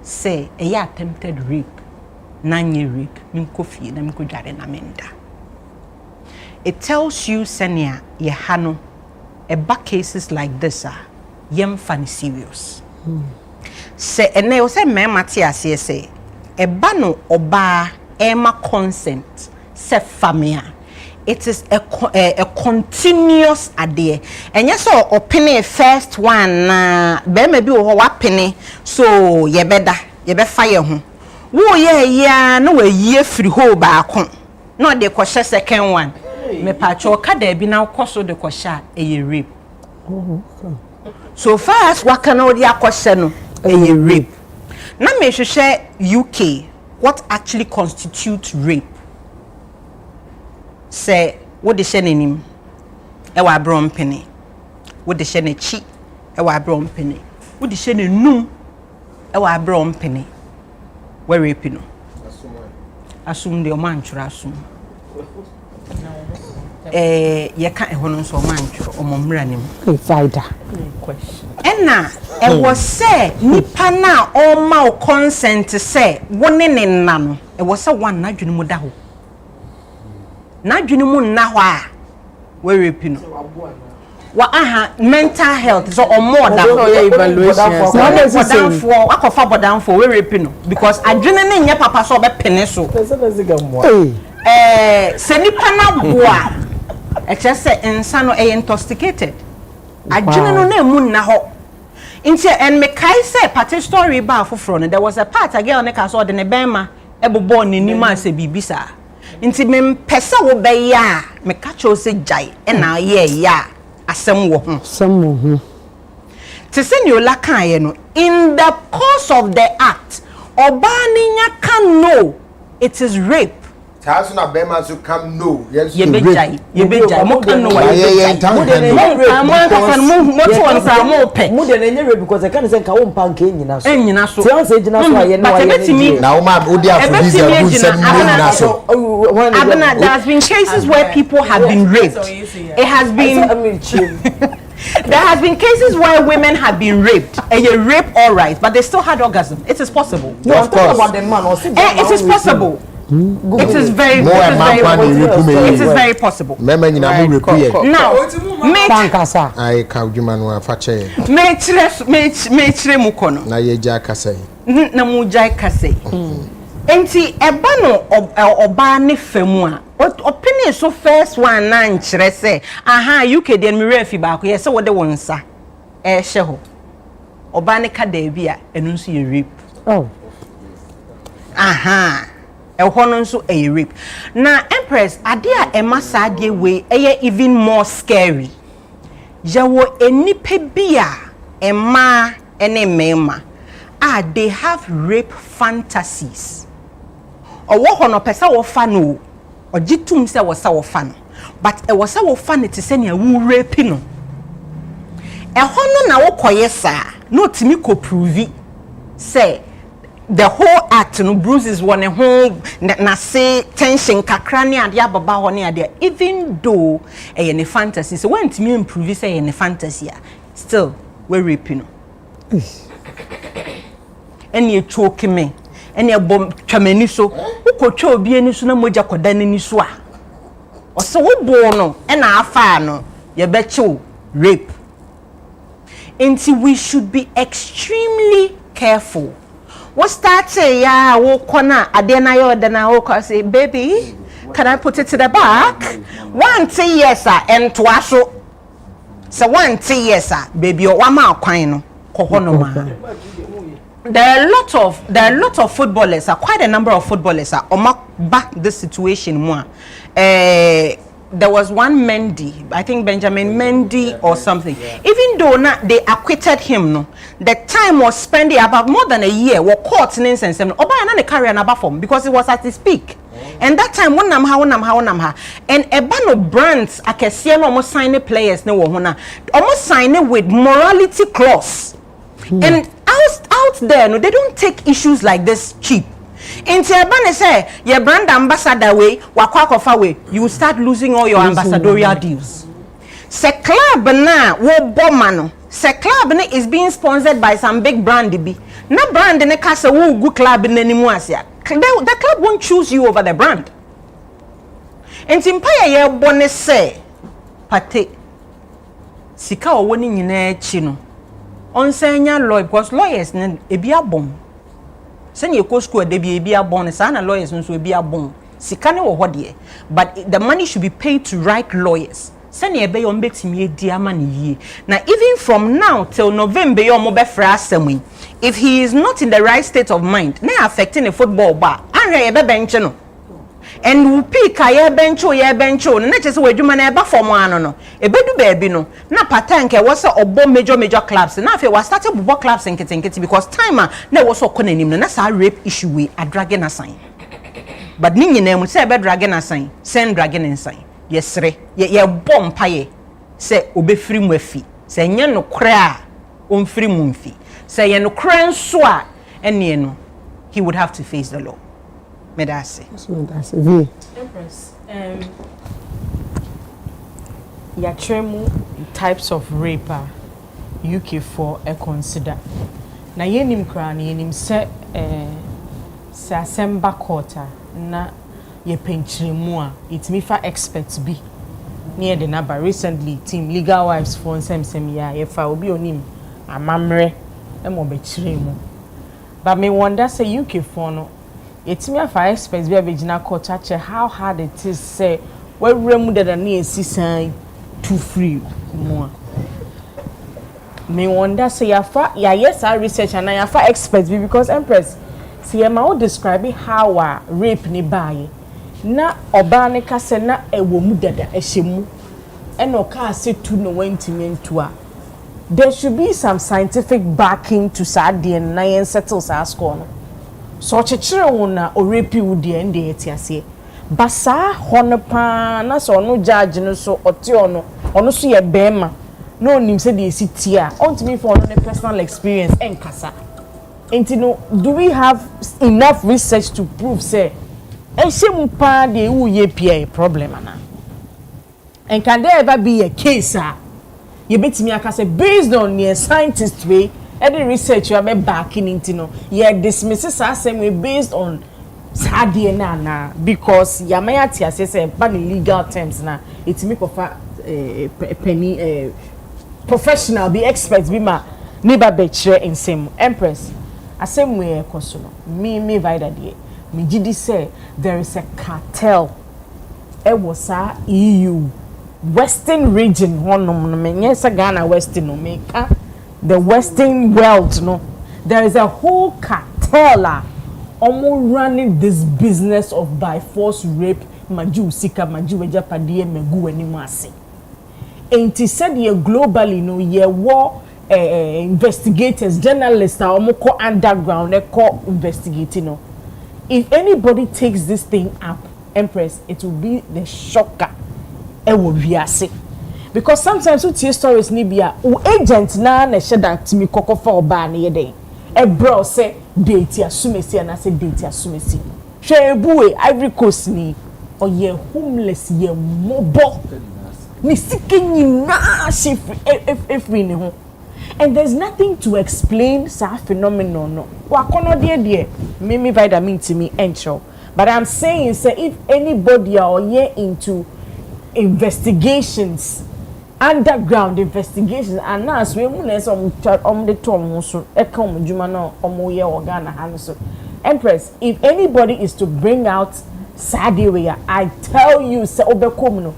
Say e ya attempted rape. Na nye rape me nkofie na me kodware na me nda. It tells you senia ye hano eba cases like this yem fan serious. Se ene o se me mate ase se eba no oba ema consent se famia. It is a continuous ade. Enye so opene first one na be ma bi wo wa pene so ye beda ye be fire ho. Wo ye ya na wa yie free ho ba akon. No de ko second one. Me pacho kada bi na koso de kwasha eye rape. So far as wakana odi akwasha no eye rape. Na me hwehwe UK what actually constitutes rape. Say what de hye nanim e wa brom pene. What de hye na chi e wa brom pene. What de hye na num e wa brom pene. We rape no. Asum de o man twra asum. Ye ka ehono so mancho omomra nim fighter question ena e was say nipa na o ma o consent say woni ne nna no e was say one na dwene mu da ho na dwene mu nna ho a we rape no wa mental health so o more da evaluation for akofa bodan for we rape no because adwene ne nya papa so be pene so se nipa na boa say insano intoxicated. Adwene no na mu na ho. Nti en me kai say party story ba foforo. There was a part a girl ne ka so de ne bema ebobo ne nima se bibisa. Nti me pesa wo be ya me ka cho se jai e na ye ya asem wo ho. Asem wo ho. Te se ni ola kan ye no in the course of the act oba ni nya kan no it is rape. Tasu na bema so come no yes ye bejai mo kan no wa ye bejai mo de na rape because I can't say ka wo mpa nke nyina so nyina so ti an say gyina so aye na wa ye na wo ma odi afudise who said nyina so abana there has been cases where people have been raped. It has been there has been cases where women have been raped. A rape all right, but they still had orgasm. It is possible. No, I'm talking about the man or it is possible. It is very possible. Now, I can't do man wa fache. Me mukono. Na ye ja kasai. Na mu jai kasai. Enti eba no oba ne femu a opinion so first one na nkyere se aha UK den me refi ba ko ye se wo de wonsa e hye ho oba ne ka da bi a enu nso ye rape. Oh. Aha. Ehono nso e rape. Na Empress ade a ema sa ade we even more scary. yawo enipe bia ema ene mema they have rape fantasies owo hono pesa wo fa no ogitum se wo sa wo fa no but e wo sa wo fa ne te se ne wu rape no e hono na wo koye sa no timi ko prove say the whole act no bruises one whole na say tension kakra ne ade ababa ho ne ade even though ne fantasy so when timi improve say ne fantasy still we rape no ene choke me ene bom twamani so ukotwa obi ani so na moja koda nani so a o se wo bo no ena afa no ye be chew rape. And we should be extremely careful. What starts say ya wo kona adena yo dena wo say baby can I put it to the back? 1 yes sir and twaso. So 1 yes sir baby o wa ma kwan no kohono ma. There are a lot of footballers, quite a number of footballers back this situation more. There was one Mendy, I think Benjamin Mendy or something. Even though they acquitted him, no, the time was spending about more than a year. Were court names and some. Oba na carry an form because it was at his peak. And that time one namha. And ebano brands akesiano almost signing players no wona. Almost signing with morality clause. And out there, no, they don't take issues like this cheap. In Tiabane say, your brand ambassador way, wakwakofa way, you will start losing all your ambassadorial deals. Se club na wo bomano. Se club na is being sponsored by some big brand be. Na brand ne kasa wo good club na nimu asia. The club won't choose you over the brand. And Timpaya ye bone say, pate sika o woni nyina echi no. Onsenya lawyer because lawyers na ebia bom. Send your school de be a bonus and lawyers will be a bon. Sikane or what ye. But the money should be paid to write lawyers. Send your bay on bet me dear money ye. Now even from now till November your mobile frasemi. If he is not in the right state of mind, now affecting a football bar, and bench and we pick a year bencho, and not just where you man ever for one no. A bedu baby no. Na patanke was a bomb major clubs. And now if it was started with clubs and kitty because timer there was so conning him. That's our rape issue we a dragon a sign. But ninny name would say about dragon a sign, send dragon and sign. Yes, re, ye bomb paye. Say obe free mwefi. Say yen no cra free mumfi. Say yen no cran swa and ye no he would have to face the law. Medase. Empress, yatremu types of rape UK for a consider. Na yenim kran yenim se Asemba quarter na ye penchirimu a it me fa experts be near the number recently team legal wives for sem ya ye fa obi onim amamre e mo be chirimu. But me wonder say UK for no it's me for experts be a court how hard it is say we remove that na sign too free more. Me wonder say yes I research and I for experts because Empress see am I describe how rape ni buy na oba ne ka se na ewo mu dada ehyemu e no ka se tu no wantimi ntu a there should be some scientific backing to sadie na yen settles our score no. So chechire wona o rape wo de ende etiase basa hono pa na so no judge no so ote ono so ye bema no onim se de sitia ontimi for no personal experience enkasa entino do we have enough research to prove say ehim pa de wo ye pia problem ana and can there ever be a case you betimi akase based on your scientist way any research you have backing into no yeah dismisses us and based on sadie na because yamaya tia say ban legal terms na it make of penny professional be experts be ma neighbor be chere in same Empress asem we ekoso no me vida de me gidi say there is a cartel e was EU Western region honom no me say Ghana Western no make the Western world, no, there is a whole cartel almost running this business of by force rape, maju sika, maju ejapadie, megu animasi. enti said ye globally no ye war investigators, journalists are almost underground, they call investigating. No. If anybody takes this thing up, Empress, it will be the shocker. It will be a sick. Because sometimes we tell stories nibia, agent na share that to me koko for ban ye day. A bro say date ya sumesi and I say date ya sumesi. Share buwe Ivory Coast ni or ye homeless ye mobo. Ni siking na if we know. And there's nothing to explain that phenomenon. No. Wakono dear, mimi vitamin to me encho. But I'm saying, say, if anybody are here into investigations, underground investigations, and now we must the tom so ekom jumano omoye organa hanso. Empress, if anybody is to bring out Sadiwaya, I tell you, say obekomuno.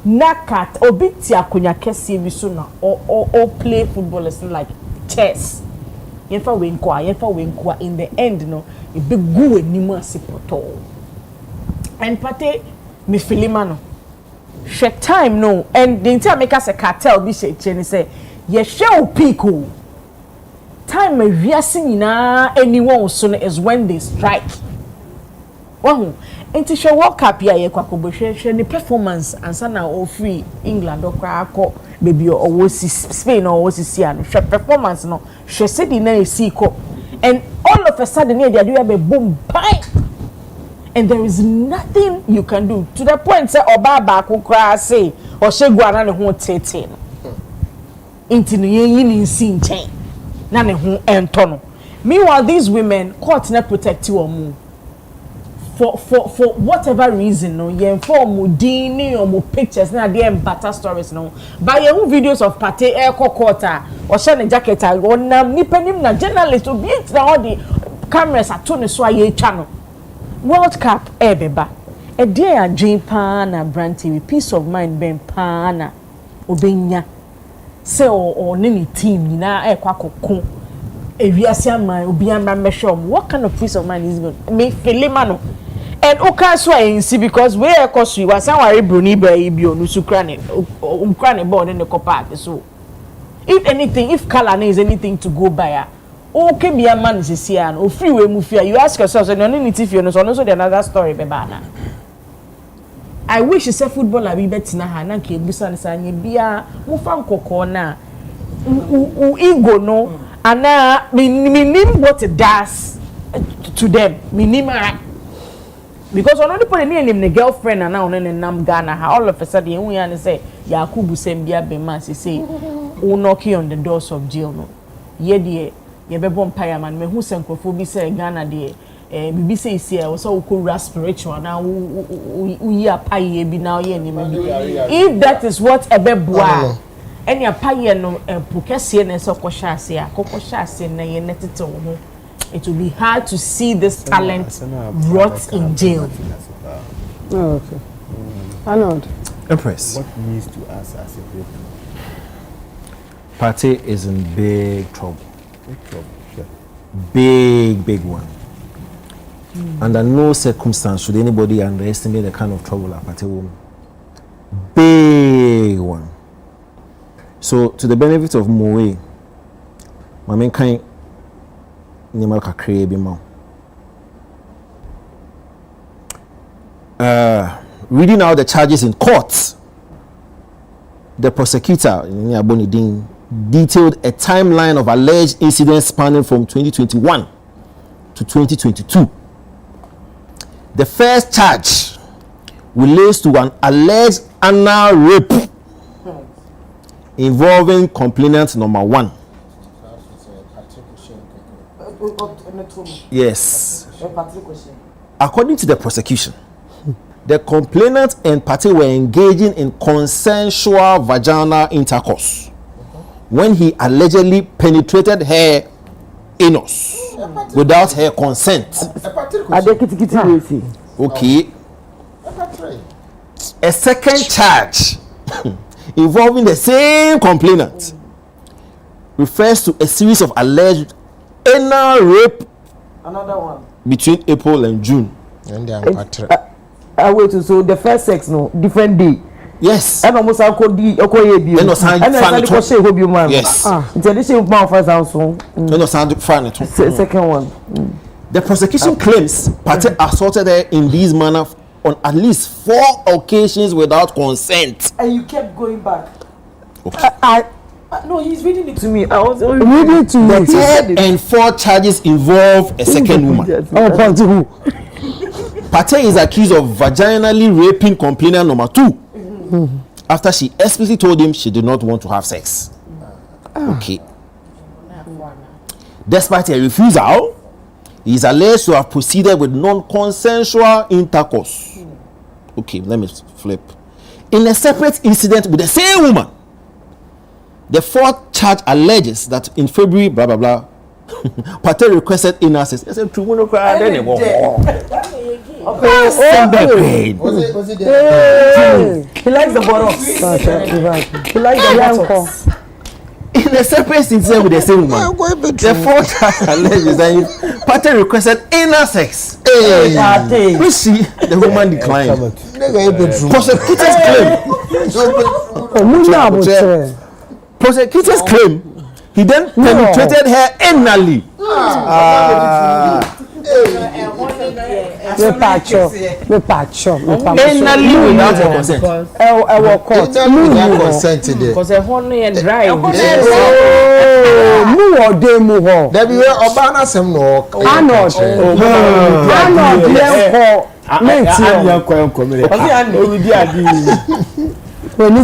Nakat obitia kunya kesi bisuna or play football is like chess. Yefa wenkwa in the end no e be gu enimu asipoto. And pate me filimano. She time no and the entire make us a cartel bi she cheni say ye show people time me wiase nyina anyone so is when they strike. Wow. Enti show World Cup ya ye kwakobo hwe ni performance ansa na o free England okra akọ baby o wosi Spain o wosi sia no hwe performance no hwe sedi na esi ko and all of a sudden they do have a boom bang and there is nothing you can do to the point say oba ba akokra say o shegua na ne ho tete no enti no yen ni nsi nchen na ne ho ento no. Meanwhile these women court na protect you omu for whatever reason no ye inform mudini or mo pictures na dey better stories no by your videos of party air quarter or share jacket on nipanim na journalist to be na all the cameras at tone so aye channel World Cup beba e dey adwin pa na brand TV peace of mind ben pa na obenya say o ne team na e kwakoko ewiase aman obi amba mehwe what kind of peace of mind is going me felema no. And okay, so I see because we are cause we was our bruni by no Ukraine born in the copper. So if anything, if color is anything to go by, okay, be a man is here and free way move here. You ask yourself, and you need if you so the another story, bebana. I wish you say football I be better na hana ke busa nsanye bia mo fan kokona ego no ana minim what it does to them minima. Because on only put him the girlfriend and now on nam Ghana, all of a sudden we and say Yakubu Sembia Bema say who knocking on the doors of jail no. Ye dear ye be vampire man me who senkophobia say Ghana dear bibi say here so ko spiritual now we are pay bi now ye ni if that is what ebeboa any pay no pokese na so koshase a kokoshase na ye netete ho. It will be hard to see this talent rot in jail. Oh, okay. Arnold. Empress. What needs to us as a group? Party is in big trouble. Big trouble, sure. Big one. Under no circumstance should anybody underestimate the kind of trouble a party woman. Big one. So, to the benefit of Moe, my main kind. Reading out the charges in court, the prosecutor detailed a timeline of alleged incidents spanning from 2021 to 2022. The first charge relates to an alleged anal rape involving complainant number 1. Yes. According to the prosecution, the complainant and party were engaging in consensual vaginal intercourse when he allegedly penetrated her anus without her consent. Okay. A second charge involving the same complainant refers to a series of alleged anal rape. Another one between April and June. And wait, so the first sex no different day. Yes. And almost I could be okay. Yes. Second one. The prosecution claims Pate assaulted her in this manner on at least 4 occasions without consent. And you kept going back. Okay. No, he's reading it to me. I was reading to the 3rd and 4th charges involve a second woman. Pate is accused of vaginally raping complainant number 2 after she explicitly told him she did not want to have sex. Okay. Despite her refusal, he is alleged to have proceeded with non-consensual intercourse. Okay, let me flip. In a separate incident with the same woman, the 4th charge alleges that in February, blah blah blah, Pate requested anal sex. I said, "True, no cry." Then he walked. He likes the bottles. He likes the bottles. In a separate incident with the same woman, the 4th charge alleges that Pate requested anal sex. Which the woman declined. Prosecutors claim he then penetrated her anally. Anally without her consent. Without consent today. Because a honey and dry. There be Obana sem no.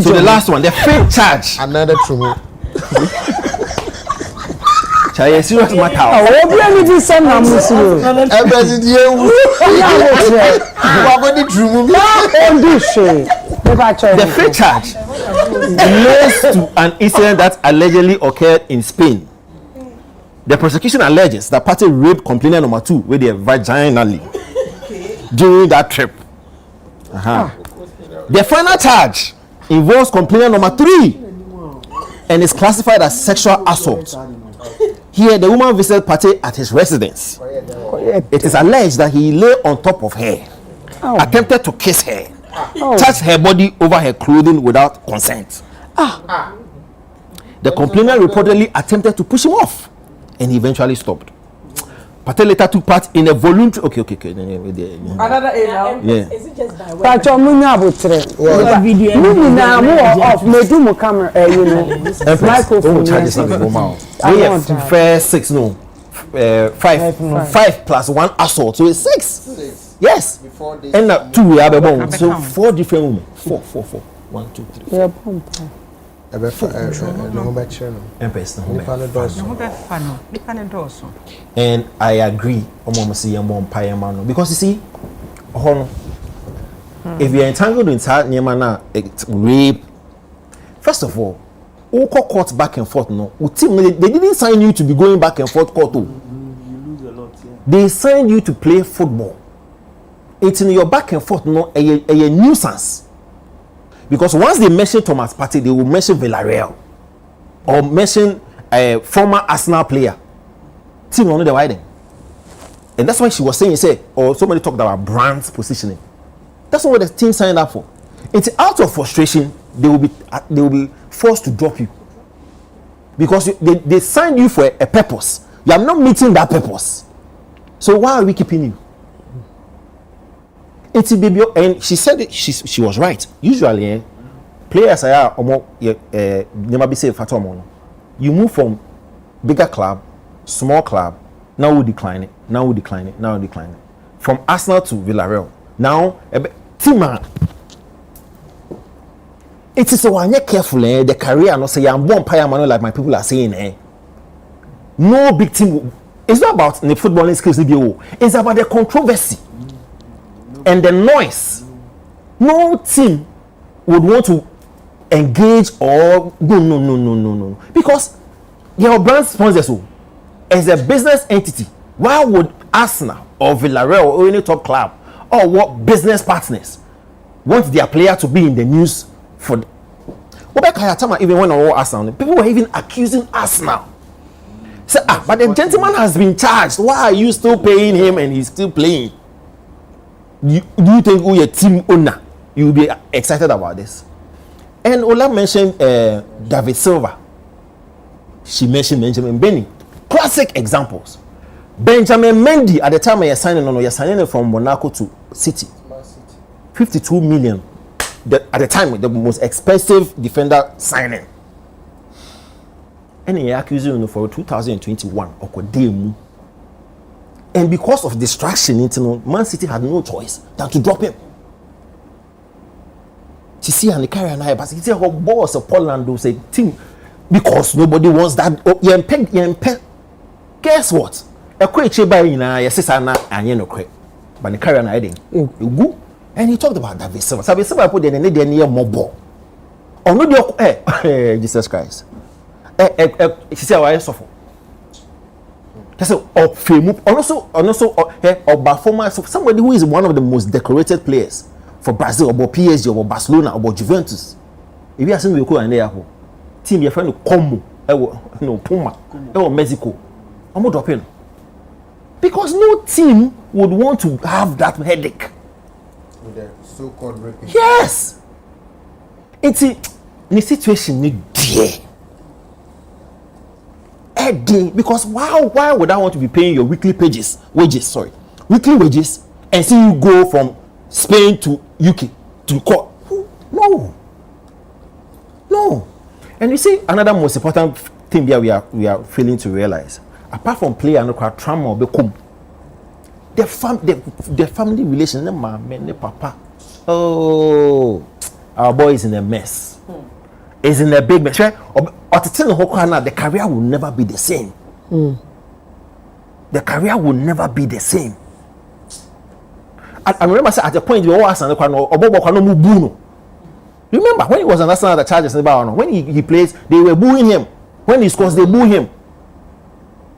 So the last one, the 5th charge. Another true. Chaya serious matter. The 5th charge relates to an incident that allegedly occurred in Spain. The prosecution alleges that Pate raped complainant number 2 with their vaginally during that trip. The final charge involves complainant number 3 and is classified as sexual assault. Here, the woman visited Pate at his residence. It is alleged that he lay on top of her, attempted to kiss her, touched her body over her clothing without consent. The complainant reportedly attempted to push him off, and he eventually stopped. Pate later took part in a voluntary. Okay. Another A now. Yeah. Is it just by way? Pacho munya botre. Mimi na mo off medu mo camera microphone. Charges on the woman. We have first 6 no. 5 plus 1 assault, so it's 6. Yes. And 2 we have a so 4 different women. 4. 1, 2, 3. Yeah, Empress, and I agree because you see, if you're entangled in rape, first of all, court back and forth. No, they didn't sign you to be going back and forth court. You lose a lot. They signed you to play football. It's in your back and forth. No, a nuisance. Because once they mention Thomas Partey, they will mention Villarreal or mention a former Arsenal player. Team on the widen. And that's why she was saying, or somebody talked about brand's positioning. That's not what the team signed up for. It's out of frustration, they will be forced to drop you. Because they signed you for a purpose. You are not meeting that purpose. So why are we keeping you? And she said it, she was right. Usually, players are never be safe at all. You move from bigger club, small club, now we decline it. From Arsenal to Villarreal. Now, Tima. It is one you're careful, the career, no say I'm one player man like my people are saying. No big team. It's not about the footballing skills, it's about the controversy. And the noise. No team would want to engage or no. Because your brand sponsors as a business entity, why would Arsenal or Villarreal or any top club or what business partners want their player to be in the news for? Even when I was Arsenal, people were even accusing Arsenal. Say, but the gentleman has been charged. Why are you still paying him and he's still playing? Do you think you're team owner? You'll be excited about this? And Ola mentioned David Silva. She mentioned Benjamin Benny. Classic examples. Benjamin Mendy, at the time you're signing from Monaco to City. 52 million. At the time, the most expensive defender signing. And he accused him for 2021. And because of distraction, Man City had no choice than to drop him. To see and the carry and I, but he said, boss of Poland say team because nobody wants that. Guess what? A creature by yes, and you know, but the carry and I didn't. And he talked about David Silva. David Silva put in the near mobile. Oh no, Jesus Christ. She said, "I suffer." That's a fame. Also, somebody who is one of the most decorated players for Brazil, about PSG, about Barcelona, about Juventus. If you are saying we go and there, team your friend Como, no Puma, Mexico, I'm not dropping because no team would want to have that headache. With the so-called breaking. Yes, it's the situation need dear. Because why would I want to be paying your weekly wages, and see you go from Spain to UK to court? No. And you see another most important thing here we are failing to realize, apart from player and trauma or become the family relation, the mama, the papa. Oh, our boy is in a mess. Is in a big mess. Right? The career will never be the same. The career will never be the same. I remember at the point you always asked remember when he was understanding the charges when he plays, they were booing him. When he scores, they boo him.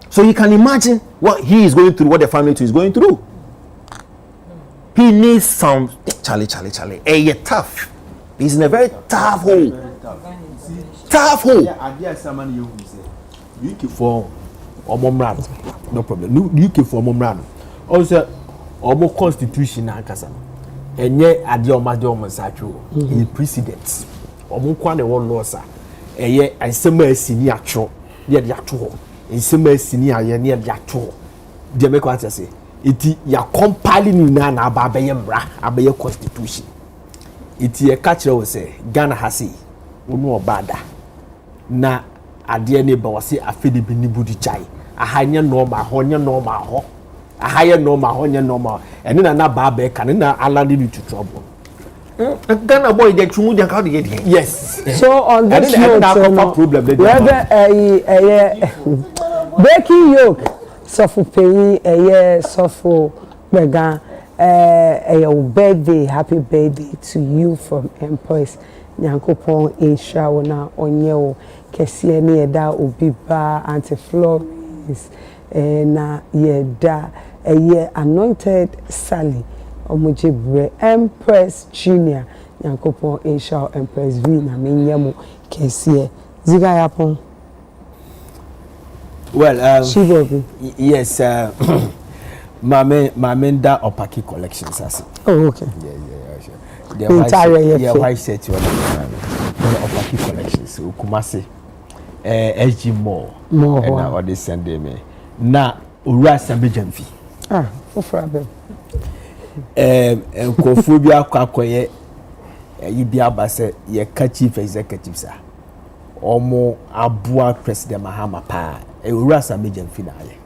So you can imagine what he is going through, what the family is going through. He needs some Charlie. Hey, tough. He's in a very tough hole. Tough hole. UK for Omomran. No problem. UK for Omomran. Also, Omo constitution ankasa. Enye ade omadom sacho. In precedents. Omo kwane won law sa. Eye ansema asini atwo. Ne de atwo. Ensema asini aye ne de atwo. De make what say. Iti ya compiling na na aba abaye mra, abaye constitution. Iti e catch we say Ghana hasi. Onu obada. Na ade ne ba wase afede bi ni budi chai. Ahanye normal ho nye normal ho. Ahaye normal ho nye normal. Ene na ba be kan na alandi ni to trouble. Ghana boy dey tumu dey how dey get. Yes. So on this note, problem breaking yoke suffer pay suffer mega your birthday, happy birthday to you from Empress. Nyankopon insha wona onye kese ne yeda obi ba Auntie Florence na yeda anointed Sally omojebre Empress Junior Nyankopon insha Empress V na menyamo kese ziga yapon. Well, yes, Mamenda Opaki collections. Oh, okay. Yeah. The white set you Opaki collections. Ukumase, SG more. And now they send me. Now, Ura Sambijanfi. For problem. Kophobia Kwakoye, Yibiabase, ye chief executive, sir. Omo Abua President Mahama Pa. Ura Sambijanfi na ye.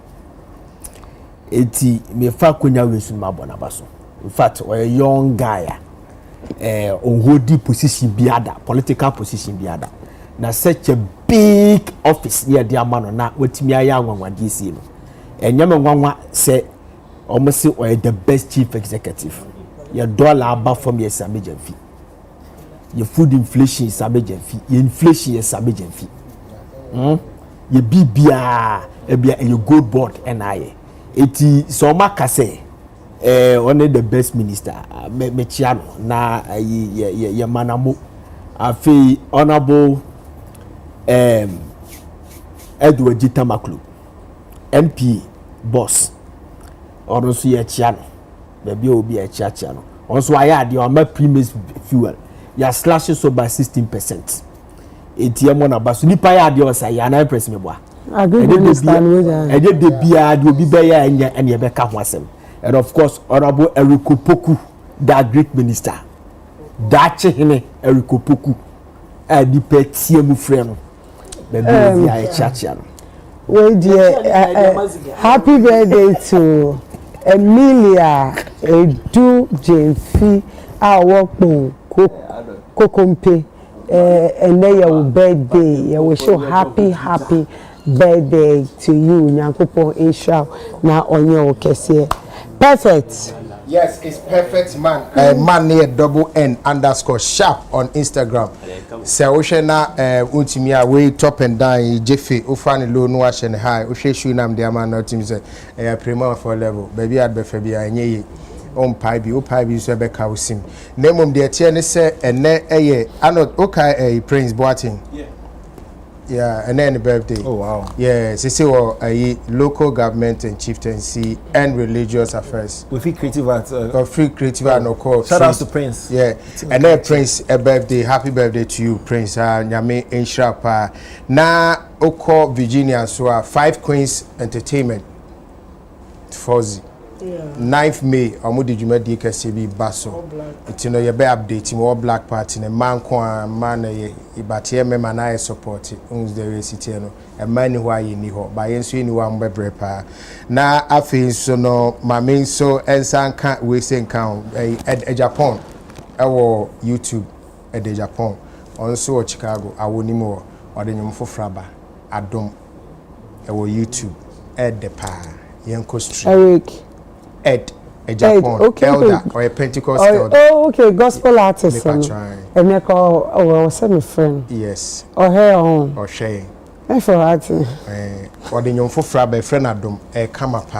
Eti me fa konya wesu mabona baso. In fact, a young guy on hold position biada, political position biada. Na such a big office near the amano na wetimi aya nwanwa DC no. Enyame nwanwa say almost the best chief executive. Your dollar aba from your Sambijanfi. Your food inflation is Sambijanfi. Your inflation is Sambijanfi. Your BBA your gold board NIA. Eti Soma Kase one the best minister Mechiano na ye manamo afi honorable Edward Jitamaklu MP boss also ye chiano baby obi e chiano also aya de on my premise fuel ya slash so by 16%. ATM one abaso nipa ya ade o say ya na press me boa. I do understand with that. E de bia de obi be ya enya ene be ka ho asem. And of course honorable Eriko Poku, that Greek minister. That chehene Eriko Poku. E di petie mu frɛ no. Be be ya church ya no. Well, dear, happy birthday to Emilia Edu Jenfi Awokpo Kokompe. And then your birthday, I wish you happy birthday to you, Nyankopo Insha. Now on your case, perfect. Yes, it's perfect, man. Man near _N_sharp on Instagram. So Oshena Untimia way top and down Jeffy Ufani low no wash and high. Ushe nam the man not him say prima for level. Baby I'd be Fabia and on Pibi so be kausim. Name the tiene say and ne anot okay Prince Boating. Yeah, and then the birthday. Oh wow. Yeah, say a local government and chieftaincy and religious affairs. We feel creative at free creative and no call. Shout out to Prince. Yeah, and then Prince a birthday, happy birthday to you, Prince. Nyame Inshrapa. Na Oko Virginia so 5 Queens Entertainment. Fozzy. Yeah. 9th May, Amudi Jumedi Kasibi Basso. It's no your be update all black party and man man but here me man I support it. The city no a man who I ni ho by enso ni wa mbebre pa. Na afi so no mame so ensan kan we say kan e Japan. Ewo YouTube e de Japan. Also Chicago awonimo o de nyum fofraba adom ewo YouTube e de pa yenko street. Eric Ed, a Japan okay, elder okay. or a Pentecost elder. Oh, okay, gospel artist. And me call my friend. Yes. Or her own. Or she. For artist. Or the young for frabbe friend Adam a come up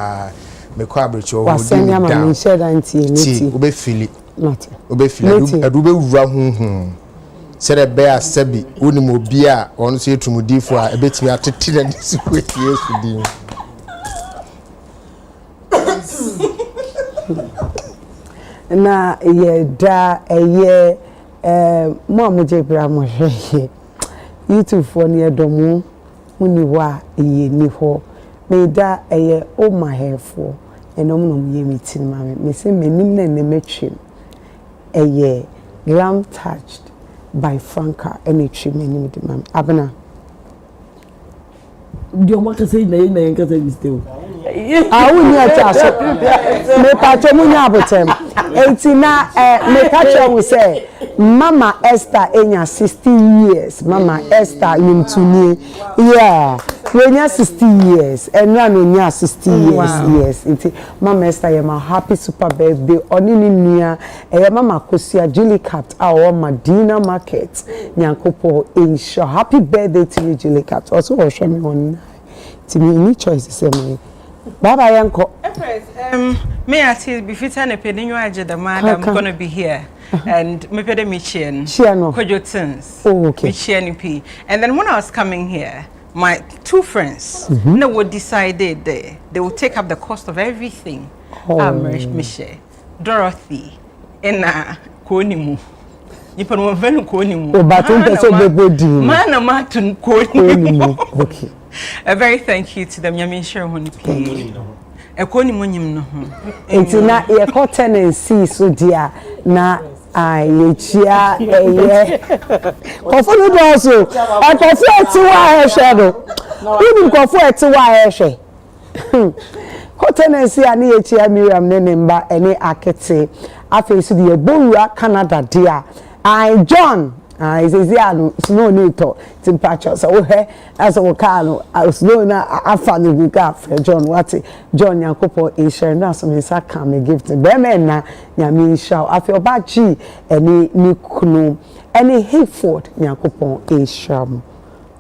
me call bricho. Was send me my shed auntie. Ube feel it. Not. Ube feel it. A dube run. Said a bear sebi unimu beer on say to mudi for a bit me at the till and this way years. Na ye da ye mo amuje bra mo hwe YouTube for ne domu muni wa ye ni ho me da ye o ma hefo enom no ye meeting ma me say menim na ne metwem ye glam touched by Franca any trim menim de ma abena di o ma ka say na ye ka say still awuni achaso me pacho munya abotem entina me catch we say Mama Esther enya 60 years Mama Esther nimtuni yeah we 60 years and na me 60 years yes enti Mama Esther ye ma happy super birthday oni ni nua Mama Kosia Julie Cat our Medina Market Nyankopo Insha happy birthday to you Julie Cat also o hwe me won ti me any choice say Baba Yanko. Empress, may I tell before I pay you the madam I'm gonna be here and me pay the Michian. Kojotins. Oh, okay. Michian P. And then when I was coming here, my 2 friends would decided they would take up the cost of everything. Michelle, Dorothy, and Konimu. Nipa no venu Konimu. Oh, but so bebodi. Man amatun Konimu. Okay. A very thank you to them. Yami share honi pi. E koni monyim no ho. Enti na ye cotton and see so dia na ye chia ye. Kofo no do so. Akofo eti wa hwe do. Uni kofo eti wa hwe. Cotton and see ani ye chia Miriam ne mba ene akete. Afi so the Borua Canada dia. I John is no need to temperature so as a volcano snow na afanu buka John what John Yakopo Insha na so me saka me gift be men na nyame Insha afi obachi eni ni kunu eni Hayford Yakopo Insha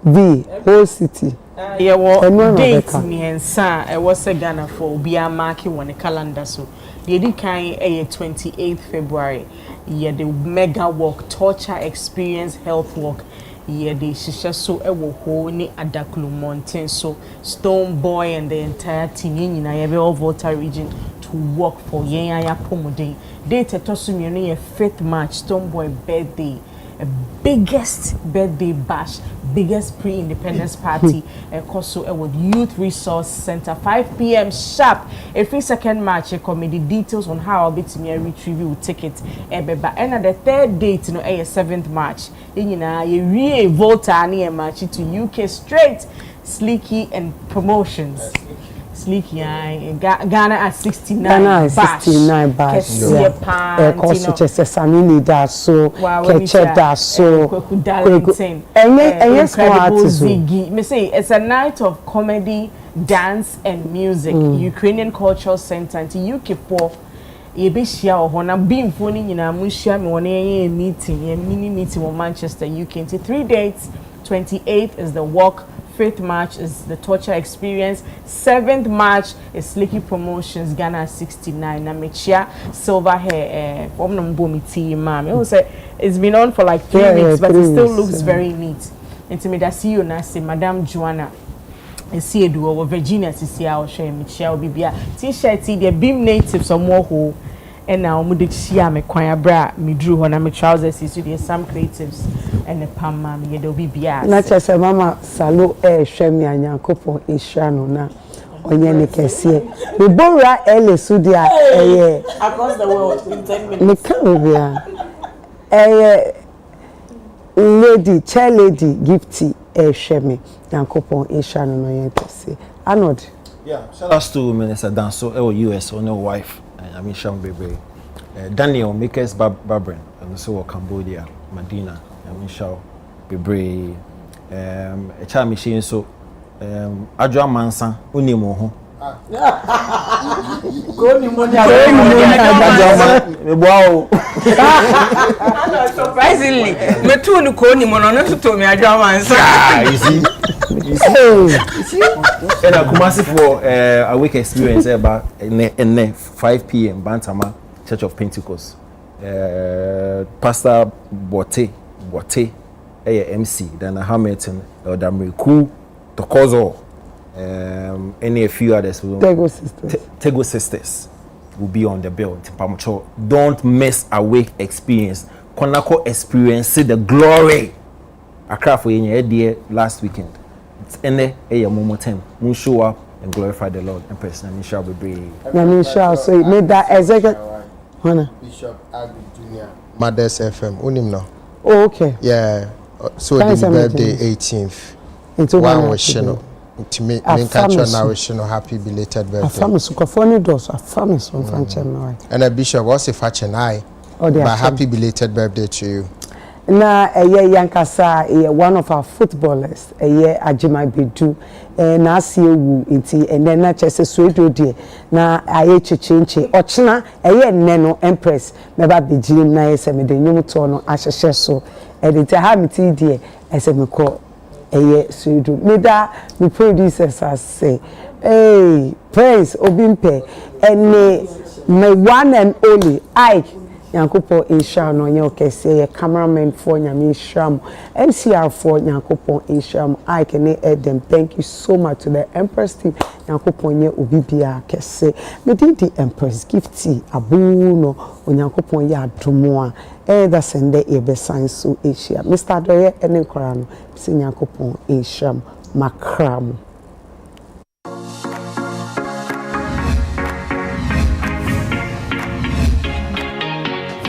the whole city yeah wo date ni ensa e was Ghana for obi amaki won calendar so the edikan 28th February yeah the mega walk torture experience health walk yeah the shisha so ewo ho ni Adaklu Mountain so Stone Boy and the entire team nyina yeah be all Volta region to work for Yaya Pomode. Date Tosumi 5th March, Stonebwoy birthday. A biggest birthday bash, biggest pre-independence party, Koso with Youth Resource Center, 5 p.m. sharp. Every 2nd March, comedy details on how I'll be to me retrieve you ticket. And at the 3rd date, 7th March, you re-volta match to UK straight, Sleeky and promotions. Sleeky, Ghana at 69. Ghana at 69 bash. Also, just a Samini that so, Ketchup that so, Incredible Ziggy. Me say it's a night of comedy, dance, and music. Ukrainian Cultural Center and UK for. Yebishia or Hona being phoning in a Mushia meeting, a mini meeting in Manchester, UK. 3 dates. 28th is the walk. 5th March is the torture experience. 7th March is Slicky Promotions, Ghana 69. Namechia silver hair from Nambomi tea, ma'am. It's been on for like 3 weeks, but it still looks very neat. Intimate, I see you now, say Madame Joanna. And see do over Virginia to see our show Michelle Bibia t-shirt the beam natives or more who and now mudit shia me kwaya bra me drew on my trousers is the some creatives and the pam mam ye do bibia na chese mama salo hwemi anyankopon ehwano na onye ne kese me bora ele sudia across the world in 10 minutes me kan bia lady chair lady Gifty hwemi Yankopon Ishano no yentese. Arnold. Yeah, shout out to Minister Danso, US, or no wife, I mean Sham Bebe. Daniel Makers Barbara, and also Cambodia, Medina, I mean Shaw Bebe. A child machine so Adra Mansa, Unimo. Wow. Surprisingly, me too no call him on to me Adra Mansa. You see. And I come for a week experience about 5 p.m. Bantama Church of Pentecost. Pastor Bote, MC, then Hamilton, Damriku, Tokozo, any a few others. Tego Sisters will be on the bill. Don't miss a week experience. Konako experience the glory. I craft for you dear last weekend. And a moment time, we show up and glorify the Lord and personally shall be brave. So it made that executive Bishop Agri Jr. Mothers FM. Unim no. Oh, okay. Yeah. So the birthday 18th. One was Shino. To me, catch on now Shino. Happy belated birthday. A family Sukafoni does. A family from Franchemai. And a bishop was a fetch and I. But happy belated birthday to you. Na Yankasa one of our footballers Ajima Bedu na asiewu nti and then na chese swedo die na aye chechenche ochna neno Empress meba begiri na yese me de nyum to no ahyehye so edite ha meti die ese me ko swedo me da me producers say hey praise obimpe ene my one and only Ike Yankopon Isham no kese cameraman for Nyame Isham MCR for Yankopon Isham I can add them. Thank you so much to the Empress team Yankopon ye obibia kese me did the Empress Gifty abuno Yankopon ya adomo da sende e be science so Asia Mr. Doye enen korano si Yankopon Isham makram